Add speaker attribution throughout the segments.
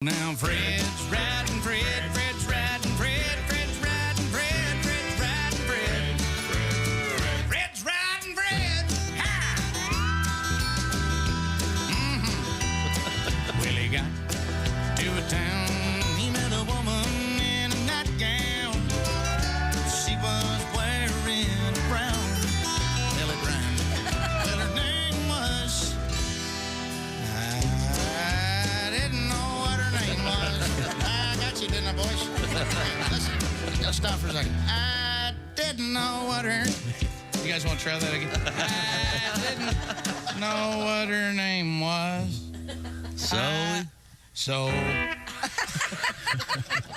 Speaker 1: Now Fred's riding Fred, Fred's riding Fred, Fred's riding Fred, Fred's riding Fred, Fred's riding Fred. Ha! Well, he got to a town, he met a woman in a nightgown. She was wearing a brown telegram. Well, her name was, I didn't know what her name was. I got you, didn't I, boys? Listen, let's stop for a second. I didn't know what her... You guys want to try that again? I didn't know what her name was. So...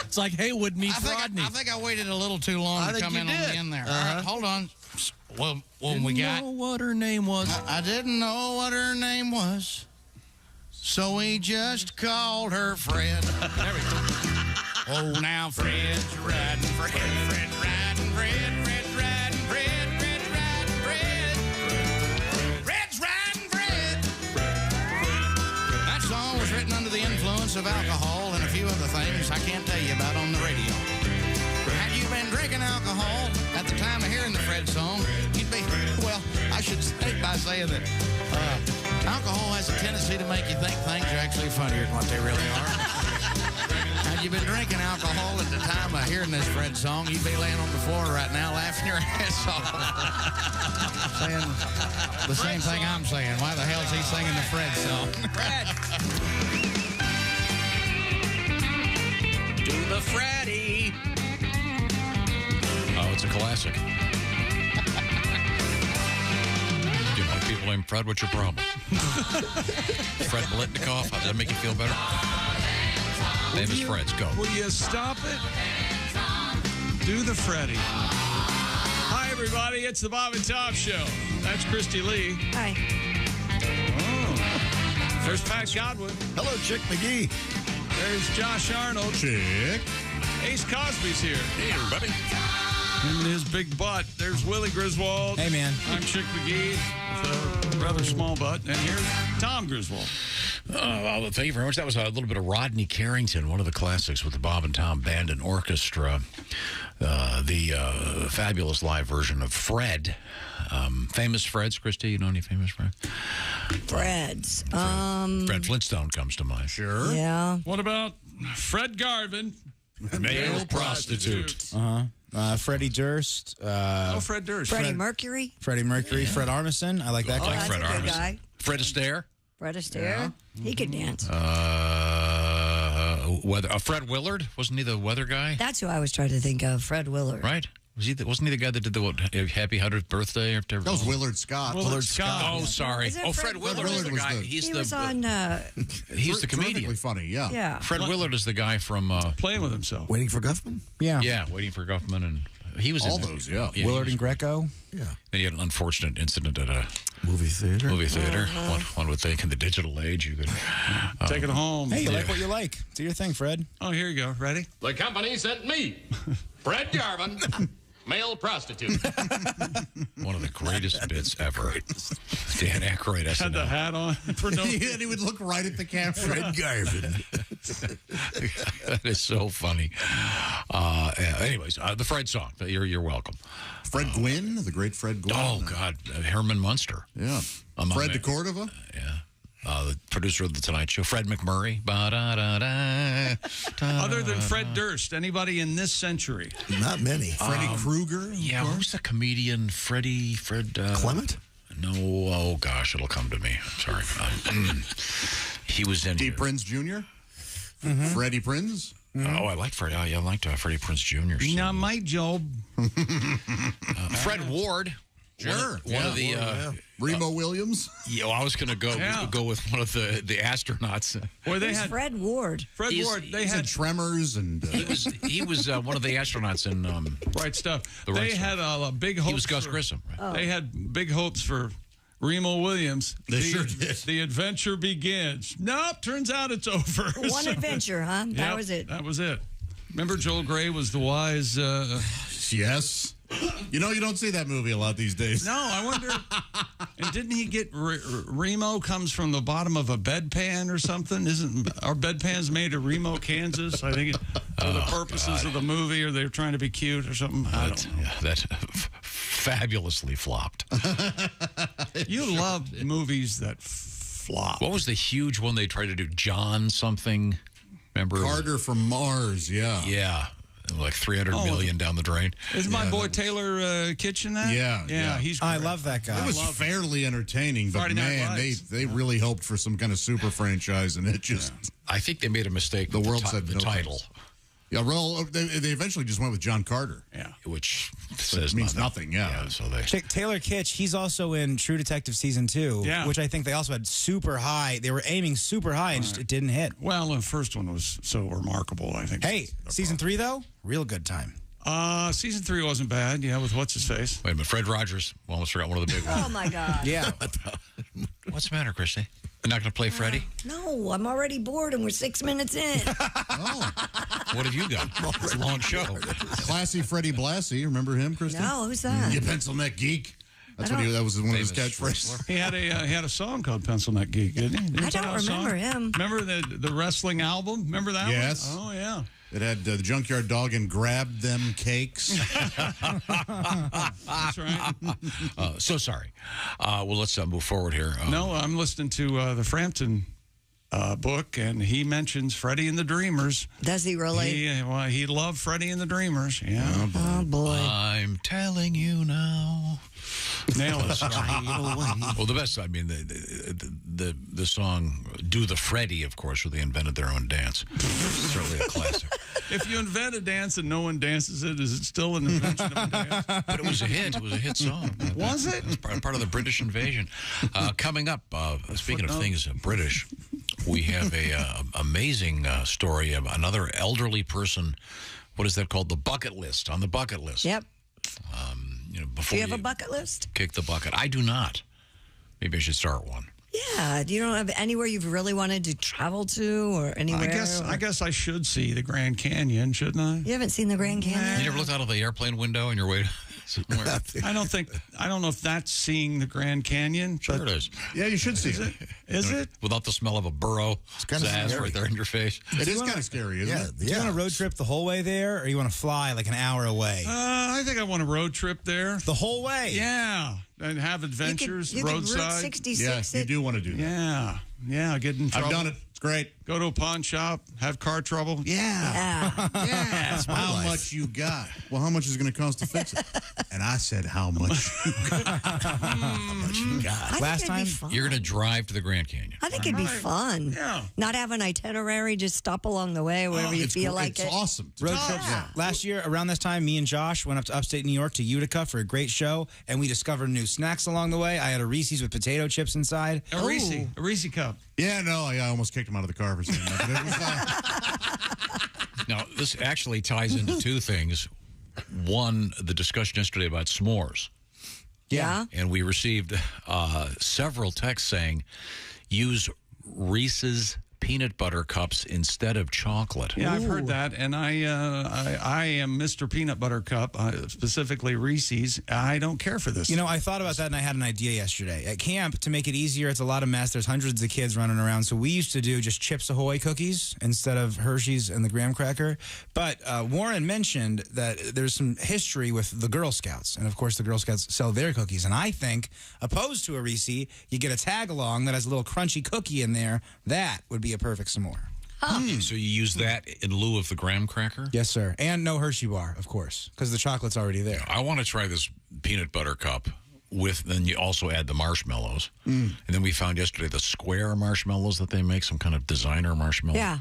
Speaker 2: It's like Haywood meets Rodney.
Speaker 1: I think I waited a little too long to come in on the end there. All right, hold on. Well, we got...
Speaker 2: Didn't know what her name was.
Speaker 1: I didn't know what her name was, so we just called her Fred. There we go. Oh, now Fred's riding Fred, Fred's riding Fred, Fred's riding Fred, Fred's riding Fred, Fred's riding Fred. That song was written under the influence of alcohol and a few other things I can't tell you about on the radio. Had you been drinking alcohol at the time of hearing the Fred song, you'd be, well, I should say by saying that alcohol has a tendency to make you think things are actually funnier than what they really are. Had you been drinking alcohol at the time of hearing this Fred song, you'd be laying on the floor right now laughing your ass off. Saying the same thing I'm saying. Why the hell's he singing the Fred song?
Speaker 2: Fred. Do the Freddy.
Speaker 3: Oh, it's a classic. Do you like people named Fred? What's your problem? Fred Blitnikoff. How does that make you feel better? Famous Freds, go.
Speaker 4: Will you stop it? Do the Freddy. Hi, everybody. It's the Bob and Tom Show. That's Christy Lee.
Speaker 5: Hi.
Speaker 4: Oh. There's Pat Godwin.
Speaker 6: Hello, Chick McGee.
Speaker 4: There's Josh Arnold.
Speaker 6: Chick.
Speaker 4: Ace Cosby's here.
Speaker 6: Hey, everybody.
Speaker 4: Him and his big butt. There's Willie Griswold.
Speaker 2: Hey, man.
Speaker 4: I'm Chick McGee with a rather small butt. And here's Tom Griswold.
Speaker 3: Well, thank you very much. That was a little bit of Rodney Carrington, one of the classics with the Bob and Tom Band and Orchestra. The fabulous live version of Fred. Famous Freds, Christy? You know any famous Freds?
Speaker 5: Freds.
Speaker 3: Fred Flintstone comes to mind.
Speaker 6: Sure.
Speaker 5: Yeah.
Speaker 4: What about Fred Garvin?
Speaker 3: Male prostitute.
Speaker 2: Freddie Durst.
Speaker 4: Fred Durst.
Speaker 5: Freddie Mercury.
Speaker 2: Freddie Mercury. Fred Armisen. I like that
Speaker 5: Oh,
Speaker 2: guy.
Speaker 5: that's
Speaker 3: Fred
Speaker 5: a good
Speaker 3: Armisen.
Speaker 5: guy.
Speaker 3: Fred Astaire.
Speaker 5: Fred Astaire. He could dance.
Speaker 3: Fred Willard. Wasn't he the weather guy?
Speaker 5: That's who I was trying to think of. Fred Willard.
Speaker 3: Right? Wasn't he the guy that did the Happy 100th birthday?
Speaker 6: That was Willard Scott.
Speaker 4: Willard Scott.
Speaker 3: Oh, sorry.
Speaker 5: Is it
Speaker 3: Oh,
Speaker 5: Fred
Speaker 3: Fred Willard
Speaker 5: Willard?
Speaker 3: is the
Speaker 6: was
Speaker 3: guy.
Speaker 6: the-
Speaker 3: He's
Speaker 5: He
Speaker 3: the
Speaker 5: was on.
Speaker 3: he's the comedian.
Speaker 6: Terrifically funny, yeah.
Speaker 5: Yeah.
Speaker 3: Fred Willard is the guy from
Speaker 4: Playing with himself.
Speaker 6: Waiting for Guffman?
Speaker 3: yeah, Waiting for Guffman, and he was
Speaker 6: All
Speaker 3: in
Speaker 6: those, yeah.
Speaker 2: Willard and Greco.
Speaker 6: Yeah.
Speaker 3: Then he had an unfortunate incident at a
Speaker 6: Movie theater.
Speaker 3: movie theater. One would think in the digital age you could
Speaker 4: Take it home.
Speaker 2: Hey, you like what you like. Do your thing, Fred.
Speaker 4: Oh, here you go. Ready?
Speaker 7: The company sent me, Fred Garvin, male prostitute.
Speaker 3: one of the greatest bits ever. Dan Aykroyd
Speaker 4: Had the
Speaker 3: SNL.
Speaker 4: hat on for no.
Speaker 6: Yeah, and he would look right at the camera. Fred Garvin.
Speaker 3: That is so funny. Anyways, the Fred song. You're welcome.
Speaker 6: Fred Gwynn, the great Fred Gwynn.
Speaker 3: Oh God, Herman Munster.
Speaker 6: Yeah.
Speaker 3: Among
Speaker 6: Fred
Speaker 3: the-
Speaker 6: de Cordova.
Speaker 3: Yeah. The producer of The Tonight Show, Fred McMurray.
Speaker 4: Other than Fred Durst, anybody in this century?
Speaker 6: Not many. Freddie Krueger.
Speaker 3: Yeah, who's the comedian? Fred.
Speaker 6: Clement?
Speaker 3: No, oh gosh, it'll come to me. Sorry. He was in.
Speaker 6: D. Prinze Jr. Freddie Prinze.
Speaker 3: Oh, I like Fred. I liked Freddie Prinze Jr. So.
Speaker 4: Not my job.
Speaker 3: Fred Ward.
Speaker 6: Sure.
Speaker 3: One of the.
Speaker 6: Remo Williams.
Speaker 3: Yeah, well, I was going to go with one of the astronauts.
Speaker 4: Boy, they
Speaker 5: Who's
Speaker 4: had
Speaker 5: Fred Ward.
Speaker 4: Fred Ward. They
Speaker 6: He's in
Speaker 4: had
Speaker 6: Tremors and.
Speaker 3: He was one of the astronauts in.
Speaker 4: right stuff.
Speaker 3: The right
Speaker 4: They
Speaker 3: stuff.
Speaker 4: had a big hope.
Speaker 3: He was Gus Grissom. Right?
Speaker 4: They had big hopes for Remo Williams.
Speaker 6: They sure did.
Speaker 4: The adventure begins. Nope, turns out it's over.
Speaker 5: One adventure, huh? That
Speaker 4: Yep,
Speaker 5: was it.
Speaker 4: That was it. Remember Joel Grey was the wise...
Speaker 6: Yes. You know, you don't see that movie a lot these days.
Speaker 4: No, I wonder. And didn't he get Remo comes from the bottom of a bedpan or something? Isn't our bedpans made of Remo, Kansas? I think for the purposes of the movie, or they're trying to be cute or something. I don't know.
Speaker 3: Yeah, that fabulously flopped.
Speaker 4: You love movies that flop.
Speaker 3: What was the huge one they tried to do? John something? Remember?
Speaker 6: Carter from Mars, yeah.
Speaker 3: Yeah. Like 300 million down the drain.
Speaker 4: Is my boy Taylor Kitchen that?
Speaker 6: Yeah.
Speaker 4: He's great.
Speaker 2: I love that guy.
Speaker 6: It was fairly entertaining, but
Speaker 4: Friday Night
Speaker 6: man,
Speaker 4: Lights.
Speaker 6: they really hoped for some kind of super franchise, and it just...
Speaker 3: I think they made a mistake
Speaker 6: The
Speaker 3: with
Speaker 6: world said
Speaker 3: the
Speaker 6: no
Speaker 3: title,
Speaker 6: thanks. Yeah, well, they eventually just went with John Carter.
Speaker 4: Yeah.
Speaker 3: which says
Speaker 6: means nothing, yeah.
Speaker 3: So they...
Speaker 2: Taylor Kitsch, he's also in True Detective Season 2,
Speaker 4: Yeah.
Speaker 2: which I think they also had super high. They were aiming super high, and just it didn't hit.
Speaker 4: Well, the first one was so remarkable, I think.
Speaker 2: Hey, Season 3, though, real good time.
Speaker 4: Season 3 wasn't bad, with what's-his-face.
Speaker 3: Wait a minute, Fred Rogers. Well, almost forgot one of the big ones.
Speaker 5: Oh, my God.
Speaker 2: Yeah.
Speaker 3: What's the matter, Christy? You're not going to play Freddie?
Speaker 5: No, I'm already bored and we're 6 minutes in.
Speaker 3: What have you got? It's a long show.
Speaker 6: Classy Freddie Blassie, remember him, Kristen?
Speaker 5: No, who's that?
Speaker 6: You pencil neck geek. That was one of his
Speaker 3: Famous
Speaker 6: catchphrases.
Speaker 4: He had a song called Pencil Neck Geek, didn't he? Didn't
Speaker 5: I
Speaker 4: he
Speaker 5: don't
Speaker 4: have a song?
Speaker 5: remember him.
Speaker 4: Remember the wrestling album? Remember that
Speaker 6: Yes.
Speaker 4: one? Oh, yeah.
Speaker 6: It had the Junkyard Dog and Grab Them Cakes.
Speaker 4: That's right.
Speaker 3: So sorry. Well, let's move forward here.
Speaker 4: No, I'm listening to the Frampton book, and he mentions Freddie and the Dreamers.
Speaker 5: Does he really?
Speaker 4: He loved Freddie and the Dreamers. Yeah.
Speaker 5: Oh, boy.
Speaker 3: I'm telling you now.
Speaker 4: Nail it.
Speaker 3: Well, the best, I mean, the song Do the Freddie, of course, where they invented their own dance. Certainly a classic.
Speaker 4: If you invent a dance and no one dances it, is it still an invention of a dance?
Speaker 3: But it was a hit. It was a hit song.
Speaker 4: Was it?
Speaker 3: It was part of the British invasion. Coming up, speaking of things British, we have a amazing story of another elderly person. What is that called? The bucket list. On the bucket list.
Speaker 5: Yep.
Speaker 3: Before
Speaker 5: Do you have a bucket list?
Speaker 3: Kick the bucket. I do not. Maybe I should start one.
Speaker 5: Yeah. Do you don't have anywhere you've really wanted to travel to or anywhere?
Speaker 4: I guess I should see the Grand Canyon, shouldn't I?
Speaker 5: You haven't seen the Grand Canyon?
Speaker 3: You never looked out of the airplane window on your way somewhere?
Speaker 4: I don't know if that's seeing the Grand Canyon.
Speaker 3: Sure
Speaker 4: but
Speaker 3: it is.
Speaker 6: Yeah, you should see it.
Speaker 4: Is it?
Speaker 3: Without the smell of a burro,
Speaker 6: kinda
Speaker 3: ass
Speaker 6: scary.
Speaker 3: right there in your face.
Speaker 6: It is kind of scary, isn't it?
Speaker 2: Do you want a road trip the whole way there, or you want to fly like an hour away?
Speaker 4: I think I want a road trip there.
Speaker 2: The whole way?
Speaker 4: Yeah, and have adventures
Speaker 5: you could
Speaker 4: roadside.
Speaker 5: Route 66
Speaker 6: Yeah, you do want to do that.
Speaker 4: Yeah, get in trouble.
Speaker 6: I've done it. It's great.
Speaker 4: Go to a pawn shop, have car trouble.
Speaker 5: Yeah.
Speaker 6: Yeah. How much you got? Well, how much is it going to cost to fix it? And I said, how much you got? How much you got?
Speaker 5: I
Speaker 2: Last
Speaker 5: think it'd
Speaker 2: time,
Speaker 5: be fun.
Speaker 3: You're going to drive to the Grand Canyon.
Speaker 5: I think it'd be fun.
Speaker 4: Yeah.
Speaker 5: Not have an itinerary, just stop along the way wherever you
Speaker 6: It's
Speaker 5: feel
Speaker 6: gr-
Speaker 5: like
Speaker 6: it's
Speaker 5: it.
Speaker 6: awesome.
Speaker 2: road trips. Last year, around this time, me and Josh went up to upstate New York to Utica for a great show, and we discovered new snacks along the way. I had a Reese's with potato chips inside.
Speaker 4: A Reese cup.
Speaker 6: Yeah, no, I almost kicked him out of the car for saying that. But it was,
Speaker 3: Now, this actually ties into two things. One, the discussion yesterday about s'mores.
Speaker 5: Yeah.
Speaker 3: And we received several texts saying, use Reese's peanut butter cups instead of chocolate.
Speaker 4: Yeah, I've heard that, and I am Mr. Peanut Butter Cup, specifically Reese's. I don't care for this.
Speaker 2: You know, I thought about that, and I had an idea yesterday. At camp, to make it easier, it's a lot of mess. There's hundreds of kids running around, so we used to do just Chips Ahoy cookies instead of Hershey's and the graham cracker. But Warren mentioned that there's some history with the Girl Scouts, and of course the Girl Scouts sell their cookies. And I think, opposed to a Reese, you get a tag-along that has a little crunchy cookie in there. That would be a perfect s'more.
Speaker 3: So you use that in lieu of the graham cracker?
Speaker 2: Yes, sir. And no Hershey bar, of course, because the chocolate's already there.
Speaker 3: I want to try this peanut butter cup with, then you also add the marshmallows. And then we found yesterday the square marshmallows that they make, some kind of designer marshmallow.
Speaker 5: Yeah.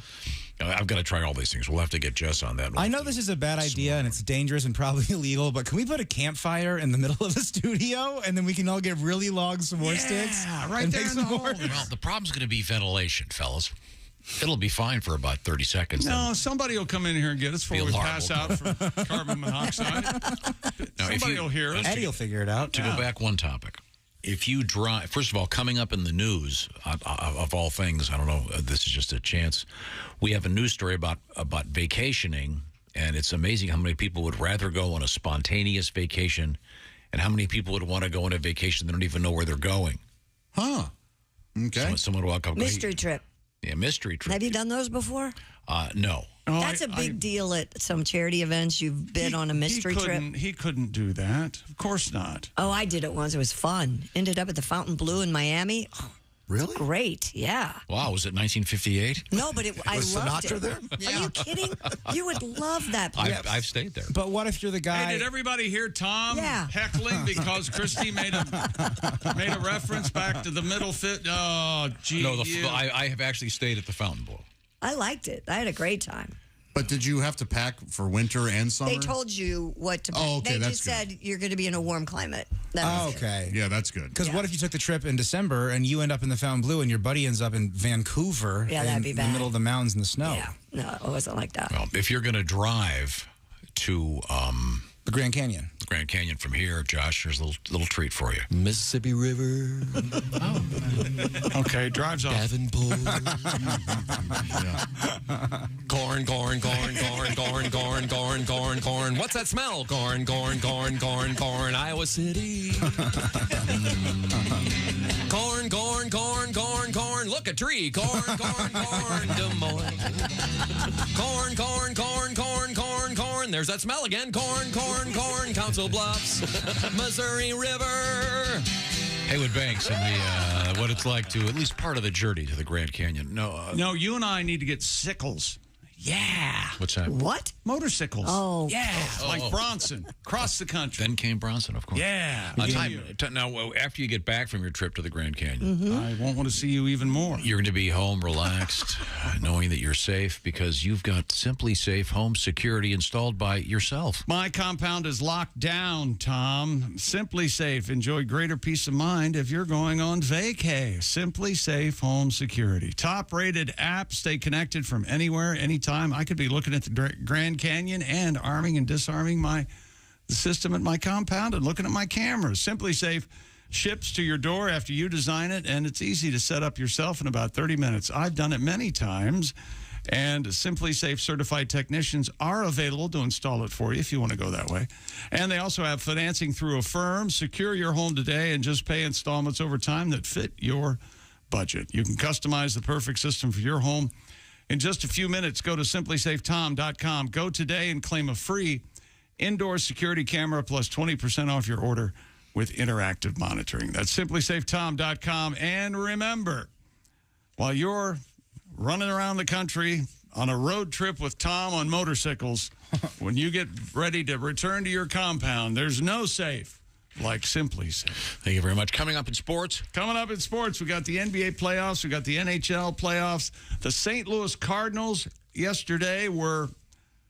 Speaker 3: I've got to try all these things. We'll have to get Jess on that.
Speaker 2: I know this is a bad idea and it's dangerous and probably illegal, but can we put a campfire in the middle of the studio and then we can all get really long s'more sticks?
Speaker 4: right
Speaker 2: and
Speaker 4: there
Speaker 2: make
Speaker 4: in the hole.
Speaker 2: s'mores?
Speaker 3: Well, the problem's going to be ventilation, fellas. It'll be fine for about 30 seconds.
Speaker 4: No, somebody will come in here and get us before we
Speaker 3: alarm
Speaker 4: pass
Speaker 3: will
Speaker 4: out from carbon monoxide.
Speaker 3: Now, if
Speaker 4: Somebody
Speaker 3: you-
Speaker 4: will hear us.
Speaker 2: Eddie will figure it out.
Speaker 3: To go back one topic, if you drive, first of all, coming up in the news, of all things, I don't know, this is just a chance. We have a news story about vacationing And it's amazing how many people would rather go on a spontaneous vacation and how many people would want to go on a vacation they don't even know where they're going.
Speaker 6: Huh. Okay.
Speaker 3: Someone will walk up.
Speaker 5: Mystery trip.
Speaker 3: Yeah, mystery trip.
Speaker 5: Have you done those before?
Speaker 3: No.
Speaker 4: Oh,
Speaker 5: That's a big deal at some charity events. You've been on a mystery trip.
Speaker 4: He couldn't do that. Of course not.
Speaker 5: Oh, I did it once. It was fun. Ended up at the Fontainebleau in Miami. Oh,
Speaker 6: Really?
Speaker 5: great. Yeah.
Speaker 3: Wow, was it 1958?
Speaker 5: No, but I
Speaker 6: Was
Speaker 5: loved
Speaker 6: Sinatra
Speaker 5: it.
Speaker 6: there?
Speaker 5: Are you kidding? You would love that place.
Speaker 3: I've stayed there.
Speaker 2: But what if you're the guy?
Speaker 4: Hey, did everybody hear Tom
Speaker 5: Yeah.
Speaker 4: heckling because Christy made a reference back to the middle fit? Oh, gee.
Speaker 3: No, I have actually stayed at the Fontainebleau.
Speaker 5: I liked it. I had a great time.
Speaker 6: But did you have to pack for winter and summer?
Speaker 5: They told you what to pack.
Speaker 6: Oh, okay,
Speaker 5: they
Speaker 6: that's
Speaker 5: just
Speaker 6: good.
Speaker 5: said you're going to be in a warm climate. That was it.
Speaker 2: Okay.
Speaker 6: Yeah, that's good.
Speaker 2: Because what if you took the trip in December and you end up in the Fontainebleau and your buddy ends up in Vancouver
Speaker 5: Yeah, that'd
Speaker 2: in
Speaker 5: be
Speaker 2: the
Speaker 5: bad.
Speaker 2: middle of the mountains in the snow?
Speaker 5: Yeah. No, it wasn't like that.
Speaker 3: Well, if you're going to drive to
Speaker 2: The Grand Canyon.
Speaker 3: Grand Canyon from here, Josh, there's a little treat for you.
Speaker 8: Mississippi River,
Speaker 4: Okay, drives off.
Speaker 8: Davenport. Corn, corn, corn, corn, corn, corn, corn, corn, corn. What's that smell? Corn, corn, corn, corn, corn. Iowa City. Corn, corn, corn, corn, corn. Look, a tree. Corn, corn, corn. Des Moines. Corn, corn, corn, corn, corn, corn. There's that smell again. Corn, corn, corn. Council Bluffs. Missouri River.
Speaker 3: Haywood Banks and what it's like to at least part of the journey to the Grand Canyon.
Speaker 4: No, you and I need to get sickles. Yeah.
Speaker 3: What's that?
Speaker 5: What?
Speaker 4: Motorcycles.
Speaker 5: Oh.
Speaker 4: Yeah. Like Bronson. Across the country.
Speaker 3: Then came Bronson, of course.
Speaker 4: Yeah.
Speaker 3: Now, after you get back from your trip to the Grand Canyon,
Speaker 4: I won't want to see you even more.
Speaker 3: you're going to be home relaxed, knowing that you're safe because you've got Simply Safe home security installed by yourself.
Speaker 4: My compound is locked down, Tom. Simply Safe. Enjoy greater peace of mind if you're going on vacay. Simply Safe Home Security. Top-rated app. Stay connected from anywhere, anytime. I could be looking at the Grand Canyon and arming and disarming the system at my compound and looking at my cameras. Simply Safe ships to your door after you design it, and it's easy to set up yourself in about 30 minutes. I've done it many times. And Simply Safe certified technicians are available to install it for you if you want to go that way. And they also have financing through a firm. Secure your home today and just pay installments over time that fit your budget. You can customize the perfect system for your home in just a few minutes. Go to simplysafetom.com. Go today and claim a free indoor security camera plus 20% off your order with interactive monitoring. That's simplysafetom.com. And remember, while you're running around the country on a road trip with Tom on motorcycles, when you get ready to return to your compound, there's no safe like Simply Safe.
Speaker 3: Thank you very much. Coming up in sports.
Speaker 4: Coming up in sports, we got the NBA playoffs, we got the NHL playoffs. The St. Louis Cardinals yesterday were,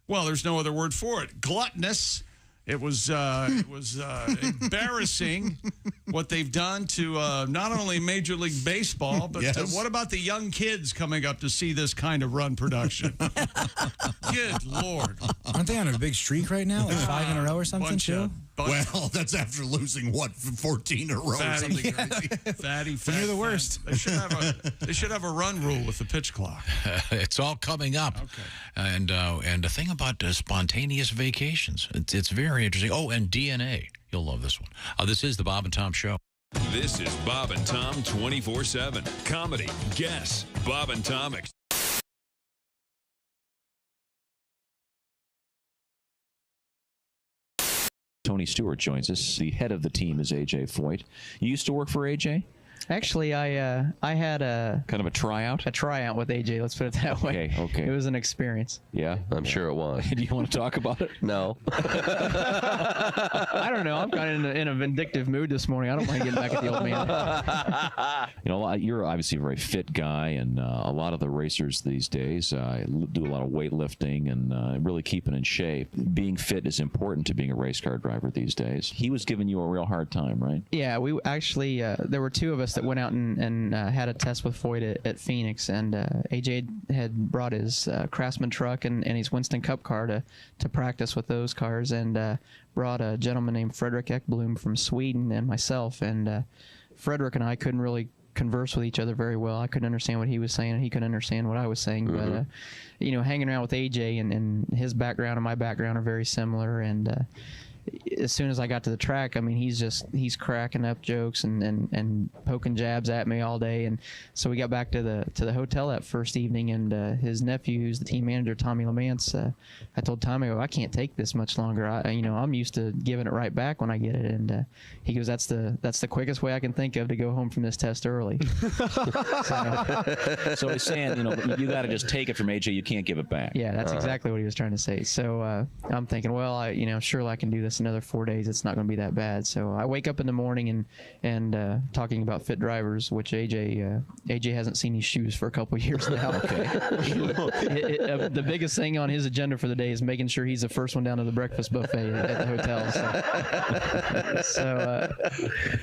Speaker 4: well, there's no other word for it, gluttonous. It was embarrassing what they've done to not only Major League Baseball, but what about the young kids coming up to see this kind of run production? Good Lord.
Speaker 2: Aren't they on a big streak right now? Like 5 in a row or something, too?
Speaker 6: Well, that's after losing, 14 in a row or something crazy.
Speaker 4: Fatty,
Speaker 2: When you're the worst.
Speaker 4: They should have a run rule with the pitch clock.
Speaker 3: It's all coming up.
Speaker 4: Okay.
Speaker 3: And the thing about spontaneous vacations, it's very interesting. Oh, and DNA. You'll love this one. This is the Bob and Tom Show.
Speaker 9: This is Bob and Tom 24/7. Comedy, guess, Bob and Tom.
Speaker 10: Tony Stewart joins us. The head of the team is A.J. Foyt. You used to work for A.J.?
Speaker 11: Actually, I had a
Speaker 10: kind of a tryout
Speaker 11: with AJ. Let's put it that way.
Speaker 10: Okay.
Speaker 11: It was an experience.
Speaker 10: Yeah,
Speaker 8: I'm sure it was.
Speaker 10: Do you want to talk about it?
Speaker 8: No.
Speaker 11: I don't know. I'm kind of in a vindictive mood this morning. I don't mind getting back at the old man.
Speaker 10: You know, you're obviously a very fit guy, and a lot of the racers these days do a lot of weightlifting and really keeping in shape. Being fit is important to being a race car driver these days. He was giving you a real hard time, right?
Speaker 11: Yeah, we actually there were two of us that went out and had a test with Foyt at Phoenix, and AJ had brought his Craftsman truck and his Winston Cup car to practice with those cars, and brought a gentleman named Frederick Ekblom from Sweden and myself, and Frederick and I couldn't really converse with each other very well. I couldn't understand what he was saying, and he couldn't understand what I was saying. But you know, hanging around with AJ and his background and my background are very similar, and as soon as I got to the track, I mean, he's cracking up jokes and poking jabs at me all day. And so we got back to the hotel that first evening, and his nephew, who's the team manager, Tommy Lamance, I told Tommy, I can't take this much longer. I'm used to giving it right back when I get it. And he goes, that's the quickest way I can think of to go home from this test early.
Speaker 10: So he's saying, you know, you got to just take it from AJ. You can't give it back.
Speaker 11: Yeah, that's exactly what he was trying to say. So I'm thinking, well, surely I can do this another 4 days. It's not going to be that bad. So I wake up in the morning and talking about fit drivers, which AJ hasn't seen his shoes for a couple of years now. The biggest thing on his agenda for the day is making sure he's the first one down to the breakfast buffet at the hotel. So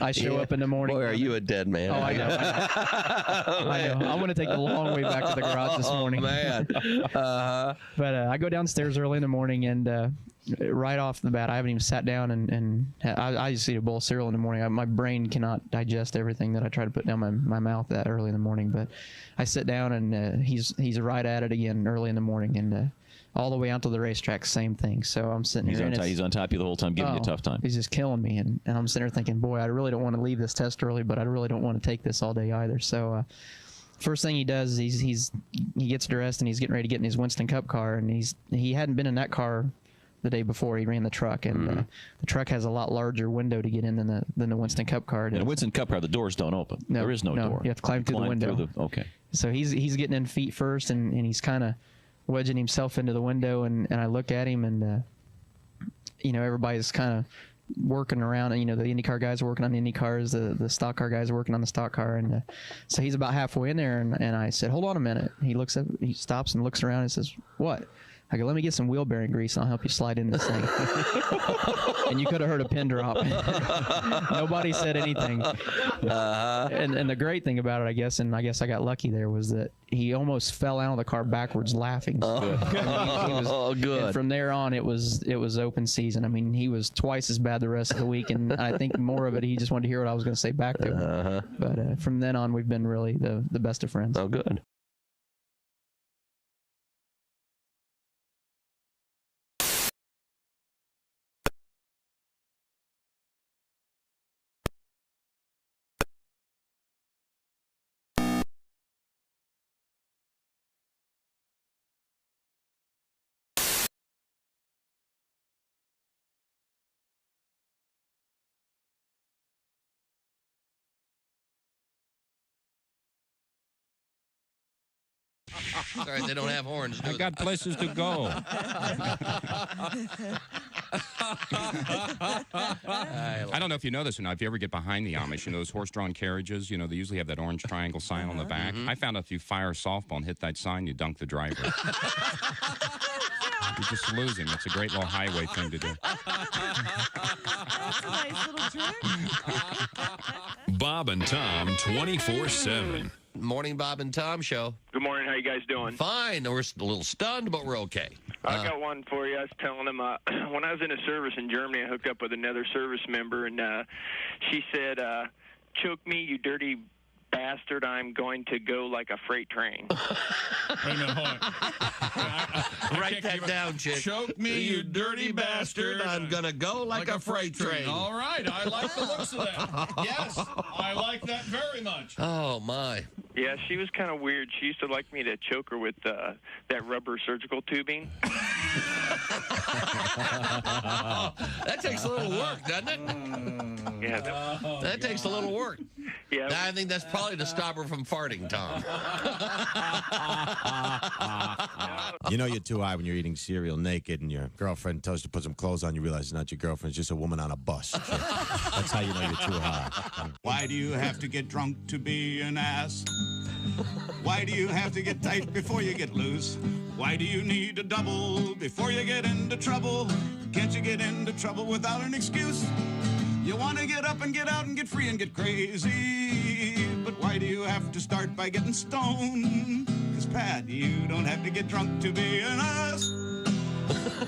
Speaker 11: I show up in the morning.
Speaker 12: Boy, are you a dead man?
Speaker 11: Oh, I know. I know. I'm going to take the long way back to the garage this morning.
Speaker 12: Man.
Speaker 11: But I go downstairs early in the morning, and right off the bat, I haven't even sat down and I just eat a bowl of cereal in the morning. My brain cannot digest everything that I try to put down my mouth that early in the morning. But I sit down, and he's right at it again early in the morning, and all the way out to the racetrack, same thing. So I'm sitting here.
Speaker 10: He's on top of you the whole time, giving you a tough time.
Speaker 11: He's just killing me, and I'm sitting there thinking, boy, I really don't want to leave this test early, but I really don't want to take this all day either. So first thing he does is he gets dressed, and he's getting ready to get in his Winston Cup car, and he hadn't been in that car the day before. He ran the truck, and the truck has a lot larger window to get in than the Winston Cup car.
Speaker 10: In a Winston Cup car, the doors don't open.
Speaker 11: No,
Speaker 10: there is no door.
Speaker 11: You have to climb through the window.
Speaker 10: Okay.
Speaker 11: So he's getting in feet first, and he's kind of wedging himself into the window, and I look at him, and everybody's kind of working around, and the IndyCar guys are working on the Indy cars, the stock car guys are working on the stock car, and so he's about halfway in there, and I said, hold on a minute. He stops and looks around and says, what? I go, let me get some wheel bearing grease, and I'll help you slide in this thing. And you could have heard a pin drop. Nobody said anything. And the great thing about it, I guess I got lucky there, was that he almost fell out of the car backwards laughing.
Speaker 12: Good.
Speaker 11: And from there on, it was open season. I mean, he was twice as bad the rest of the week, and I think more of it, he just wanted to hear what I was going to say back to him. But from then on, we've been really the best of friends.
Speaker 12: Oh, good.
Speaker 8: Sorry, they don't have horns.
Speaker 7: I got places to go. I don't know if you know this or not. If you ever get behind the Amish, those horse-drawn carriages, they usually have that orange triangle sign on the back. I found out if you fire a softball and hit that sign, you dunk the driver. You're just losing. It's a great little highway thing to do.
Speaker 13: That's a nice little trick.
Speaker 9: Bob and Tom 24/7.
Speaker 8: Morning, Bob and Tom show.
Speaker 14: Good morning. How you guys doing?
Speaker 8: Fine. We're a little stunned, but we're okay.
Speaker 14: I got one for you. I was telling him when I was in a service in Germany, I hooked up with another service member, and she said, choke me, you dirty bastard. I'm going to go like a freight train.
Speaker 7: Wait a minute, hold on.
Speaker 8: Write that down, chick.
Speaker 4: Choke me, you dirty bastard.
Speaker 8: I'm going to go like a freight train.
Speaker 4: All right. I like the looks of that. Yes, I like that very much.
Speaker 8: Oh, my.
Speaker 14: Yeah, she was kind of weird. She used to like me to choke her with that rubber surgical tubing.
Speaker 8: That takes a little work, doesn't it?
Speaker 14: Yeah.
Speaker 8: That takes a little work.
Speaker 14: Yeah.
Speaker 8: I think that's probably to stop her from farting, Tom.
Speaker 15: You're too high when you're eating cereal naked and your girlfriend tells you to put some clothes on. You realize it's not your girlfriend. It's just a woman on a bus. That's how you know you're too high.
Speaker 6: Why do you have to get drunk to be an ass? Why do you have to get tight before you get loose? Why do you need a double before you get into trouble? Can't you get into trouble without an excuse? You want to get up and get out and get free and get crazy. But why do you have to start by getting stoned? 'Cause Pat, you don't have to get drunk to be an ass.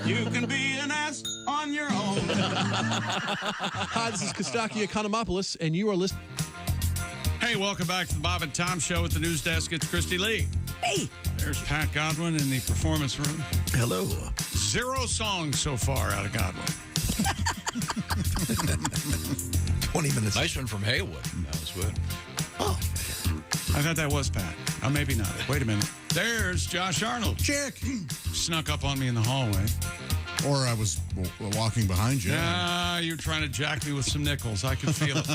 Speaker 6: You can be an ass on your own.
Speaker 16: Hi, this is Kostaki Economopoulos, and you are listening.
Speaker 1: Hey,
Speaker 4: Hey, welcome back to the Bob and Tom Show at the news desk. It's Christy Lee.
Speaker 5: Hey.
Speaker 4: There's Pat Godwin in the performance room.
Speaker 13: Hello.
Speaker 4: 0 songs so far out of Godwin.
Speaker 13: 20 minutes.
Speaker 3: Nice one from Haywood. That was good.
Speaker 13: Oh.
Speaker 4: I thought that was Pat. Oh, maybe not. Wait a minute. There's Josh Arnold.
Speaker 16: Chick.
Speaker 4: Snuck up on me in the hallway.
Speaker 16: Or I was walking behind you.
Speaker 4: Yeah, you're trying to jack me with some nickels. I can feel it.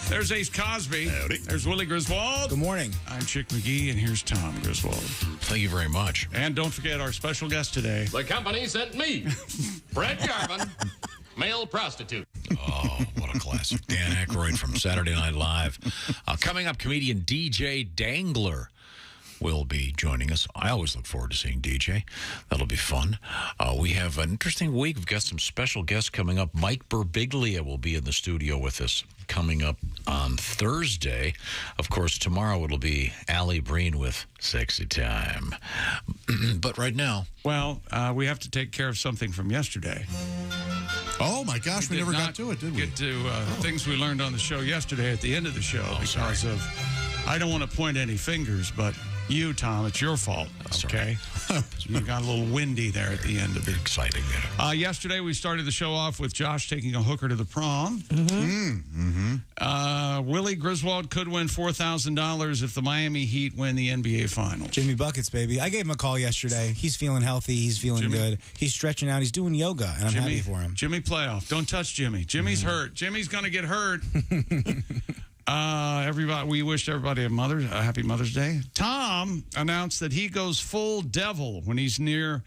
Speaker 4: There's Ace Cosby.
Speaker 16: Howdy.
Speaker 4: There's Willie Griswold.
Speaker 2: Good morning.
Speaker 4: I'm Chick McGee, and here's Tom Griswold.
Speaker 3: Thank you very much.
Speaker 4: And don't forget our special guest today.
Speaker 17: The company sent me, Brett Garvin, male prostitute.
Speaker 3: Oh, what a classic. Dan Aykroyd from Saturday Night Live. Coming up, comedian DJ Dangler will be joining us. I always look forward to seeing DJ. That'll be fun. We have an interesting week. We've got some special guests coming up. Mike Birbiglia will be in the studio with us coming up on Thursday. Of course, tomorrow it'll be Allie Breen with Sexy Time. But right now...
Speaker 4: Well, we have to take care of something from yesterday.
Speaker 16: Oh, my gosh, we never got to it, did we?
Speaker 4: Get to things we learned on the show yesterday at the end of the show because of... I don't want to point any fingers, but you, Tom, it's your fault, okay? You got a little windy there at the end of it.
Speaker 3: Exciting.
Speaker 4: Yesterday, we started the show off with Josh taking a hooker to the prom. Willie Griswold could win $4,000 if the Miami Heat win the NBA Finals.
Speaker 2: Jimmy Buckets, baby. I gave him a call yesterday. He's feeling healthy. He's feeling good. He's stretching out. He's doing yoga, and I'm happy for him.
Speaker 4: Jimmy playoff. Don't touch Jimmy. Jimmy's hurt. Jimmy's going to get hurt. Everybody, we wished everybody a happy Mother's Day. Tom announced that he goes full devil when he's near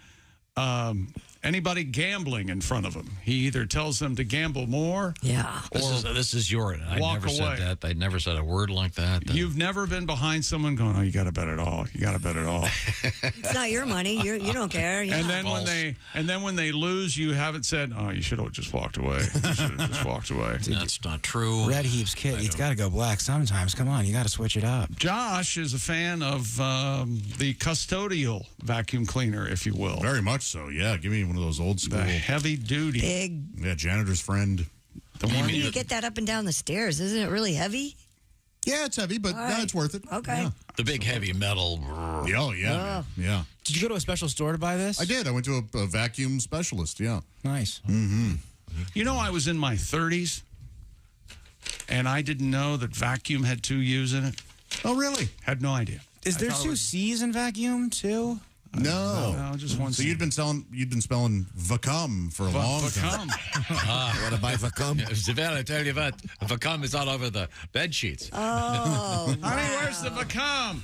Speaker 4: anybody gambling in front of him. He either tells them to gamble more,
Speaker 3: This is your. I never said that. I never said a word like that.
Speaker 4: You've never been behind someone going, "Oh, you got to bet it all. You got to bet it all."
Speaker 5: It's not your money. You don't care.
Speaker 4: And then when they lose, you haven't said, "Oh, you should have just walked away. You should have just walked away."
Speaker 3: That's not true.
Speaker 2: Red Heap's kid. He's got to go black sometimes. Come on, you got to switch it up.
Speaker 4: Josh is a fan of the custodial vacuum cleaner, if you will.
Speaker 16: Very much so, yeah. Give me one of those old school.
Speaker 4: The heavy duty.
Speaker 5: Big.
Speaker 16: Yeah, janitor's friend.
Speaker 5: How do you get that up and down the stairs? Isn't it really heavy?
Speaker 16: Yeah, it's heavy, but it's worth it.
Speaker 5: Okay.
Speaker 16: Yeah.
Speaker 3: The big heavy metal.
Speaker 16: Oh, yeah. Yeah.
Speaker 2: Did you go to a special store to buy this?
Speaker 16: I did. I went to a vacuum specialist, yeah.
Speaker 2: Nice.
Speaker 16: Mm-hmm.
Speaker 4: You know, I was in my 30s, and I didn't know that vacuum had 2 U's in it.
Speaker 16: Oh, really?
Speaker 4: Had no idea.
Speaker 2: Is there 2 C's in vacuum, too?
Speaker 16: No,
Speaker 4: just one.
Speaker 16: So you'd been spelling vacum for a long time.
Speaker 13: Want to buy vacum?
Speaker 3: Savannah, I tell you what, vacum is all over the bed sheets.
Speaker 5: Oh,
Speaker 4: honey, where's the vacum?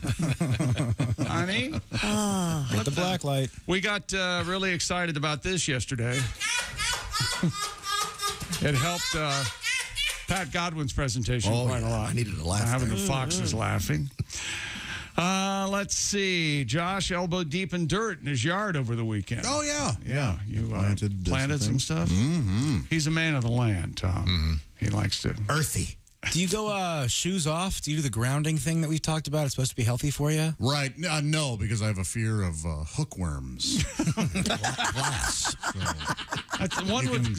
Speaker 4: Honey,
Speaker 2: With the black light.
Speaker 4: We got really excited about this yesterday. It helped Pat Godwin's presentation quite a lot.
Speaker 13: I needed to laugh.
Speaker 4: Having the foxes laughing. Let's see. Josh elbow deep in dirt in his yard over the weekend.
Speaker 16: Oh, yeah.
Speaker 4: Yeah. You planted some
Speaker 16: things.
Speaker 4: stuff?
Speaker 16: Mm-hmm.
Speaker 4: He's a man of the land, Tom.
Speaker 3: Mm-hmm.
Speaker 4: He likes to.
Speaker 13: Earthy.
Speaker 2: Do you go shoes off? Do you do the grounding thing that we've talked about? It's supposed to be healthy for you?
Speaker 16: Right. No, because I have a fear of hookworms. Glass.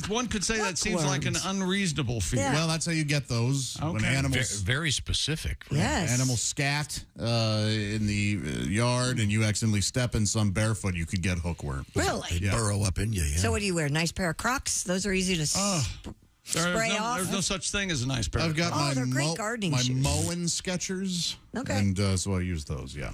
Speaker 4: One could say that seems like an unreasonable fear.
Speaker 5: Yeah.
Speaker 16: Well, that's how you get those.
Speaker 4: Okay.
Speaker 16: When animals...
Speaker 3: Very specific.
Speaker 5: Yes.
Speaker 16: Animals scat in the yard and you accidentally step in some barefoot, you could get hookworm.
Speaker 5: Really?
Speaker 16: Yeah.
Speaker 13: Burrow up in you, yeah.
Speaker 5: So what do you wear? Nice pair of Crocs? Those are easy to spray off?
Speaker 4: There's no such thing as a nice pair.
Speaker 16: I've got
Speaker 5: they're great gardening shoes.
Speaker 16: Moen Skechers.
Speaker 5: Okay.
Speaker 16: And so I use those, yeah.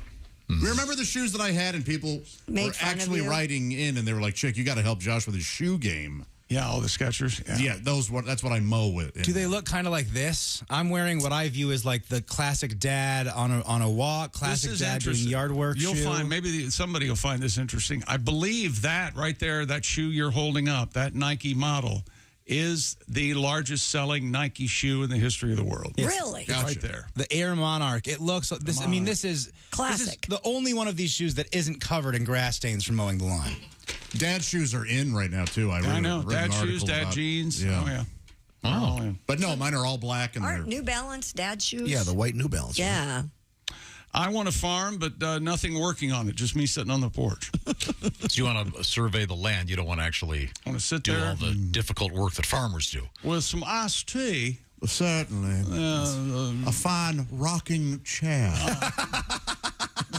Speaker 16: Mm-hmm. Remember the shoes that I had and people were actually writing in and they were like, Chick, you got to help Josh with his shoe game.
Speaker 4: Yeah, all the Skechers.
Speaker 16: Yeah, that's what I mow with.
Speaker 2: Do they look kind of like this? I'm wearing what I view as like the classic dad on a walk, classic dad doing yard work.
Speaker 4: You'll find, maybe somebody will find this interesting. I believe that right there, that shoe you're holding up, that Nike model, is the largest selling Nike shoe in the history of the world.
Speaker 5: Yes. Really?
Speaker 2: Gotcha.
Speaker 4: Right there.
Speaker 2: The Air Monarch. It looks like this. I mean, this is
Speaker 5: classic.
Speaker 2: This is the only one of these shoes that isn't covered in grass stains from mowing the lawn.
Speaker 16: Dad shoes are in right now too. I know.
Speaker 4: Dad shoes, dad jeans.
Speaker 16: Yeah.
Speaker 4: Oh yeah.
Speaker 16: Oh. But no, mine are all black and
Speaker 5: Aren't New Balance dad shoes?
Speaker 13: Yeah, the white New Balance.
Speaker 5: Yeah.
Speaker 4: I want a farm, but nothing working on it. Just me sitting on the porch.
Speaker 3: So you want to survey the land. You don't want to actually
Speaker 4: sit
Speaker 3: do
Speaker 4: there
Speaker 3: all the difficult work that farmers do.
Speaker 4: With some iced tea
Speaker 16: Certainly. A fine rocking chair.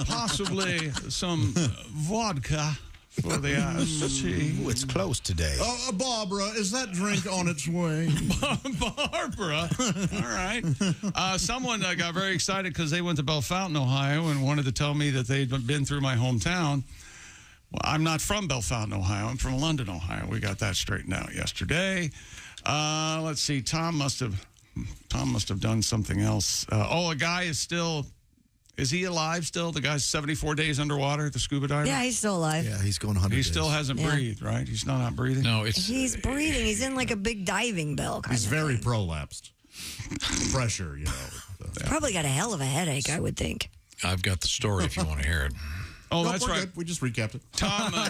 Speaker 4: Possibly some vodka for the iced tea.
Speaker 2: Ooh, it's close today.
Speaker 16: Barbara, is that drink on its way?
Speaker 4: Barbara. All right. Someone got very excited because they went to Bellefontaine, Ohio, and wanted to tell me that they'd been through my hometown. Well, I'm not from Bellefontaine, Ohio. I'm from London, Ohio. We got that straightened out yesterday. Let's see. Tom must have done something else. A guy is still. Is he alive still? The guy's 74 days underwater, the scuba diver?
Speaker 5: Yeah, he's still alive.
Speaker 13: Yeah, he's going 100
Speaker 4: He
Speaker 13: days.
Speaker 4: still hasn't breathed, right? He's still not breathing?
Speaker 3: No,
Speaker 5: He's breathing. He's in like a big diving bell.
Speaker 16: He's very prolapsed. Pressure, you know.
Speaker 5: Probably got a hell of a headache, I would think.
Speaker 3: I've got the story if you want to hear it.
Speaker 4: Oh,
Speaker 16: No,
Speaker 4: that's
Speaker 16: we're
Speaker 4: right.
Speaker 16: good. We just recapped it.
Speaker 4: Tom,
Speaker 3: We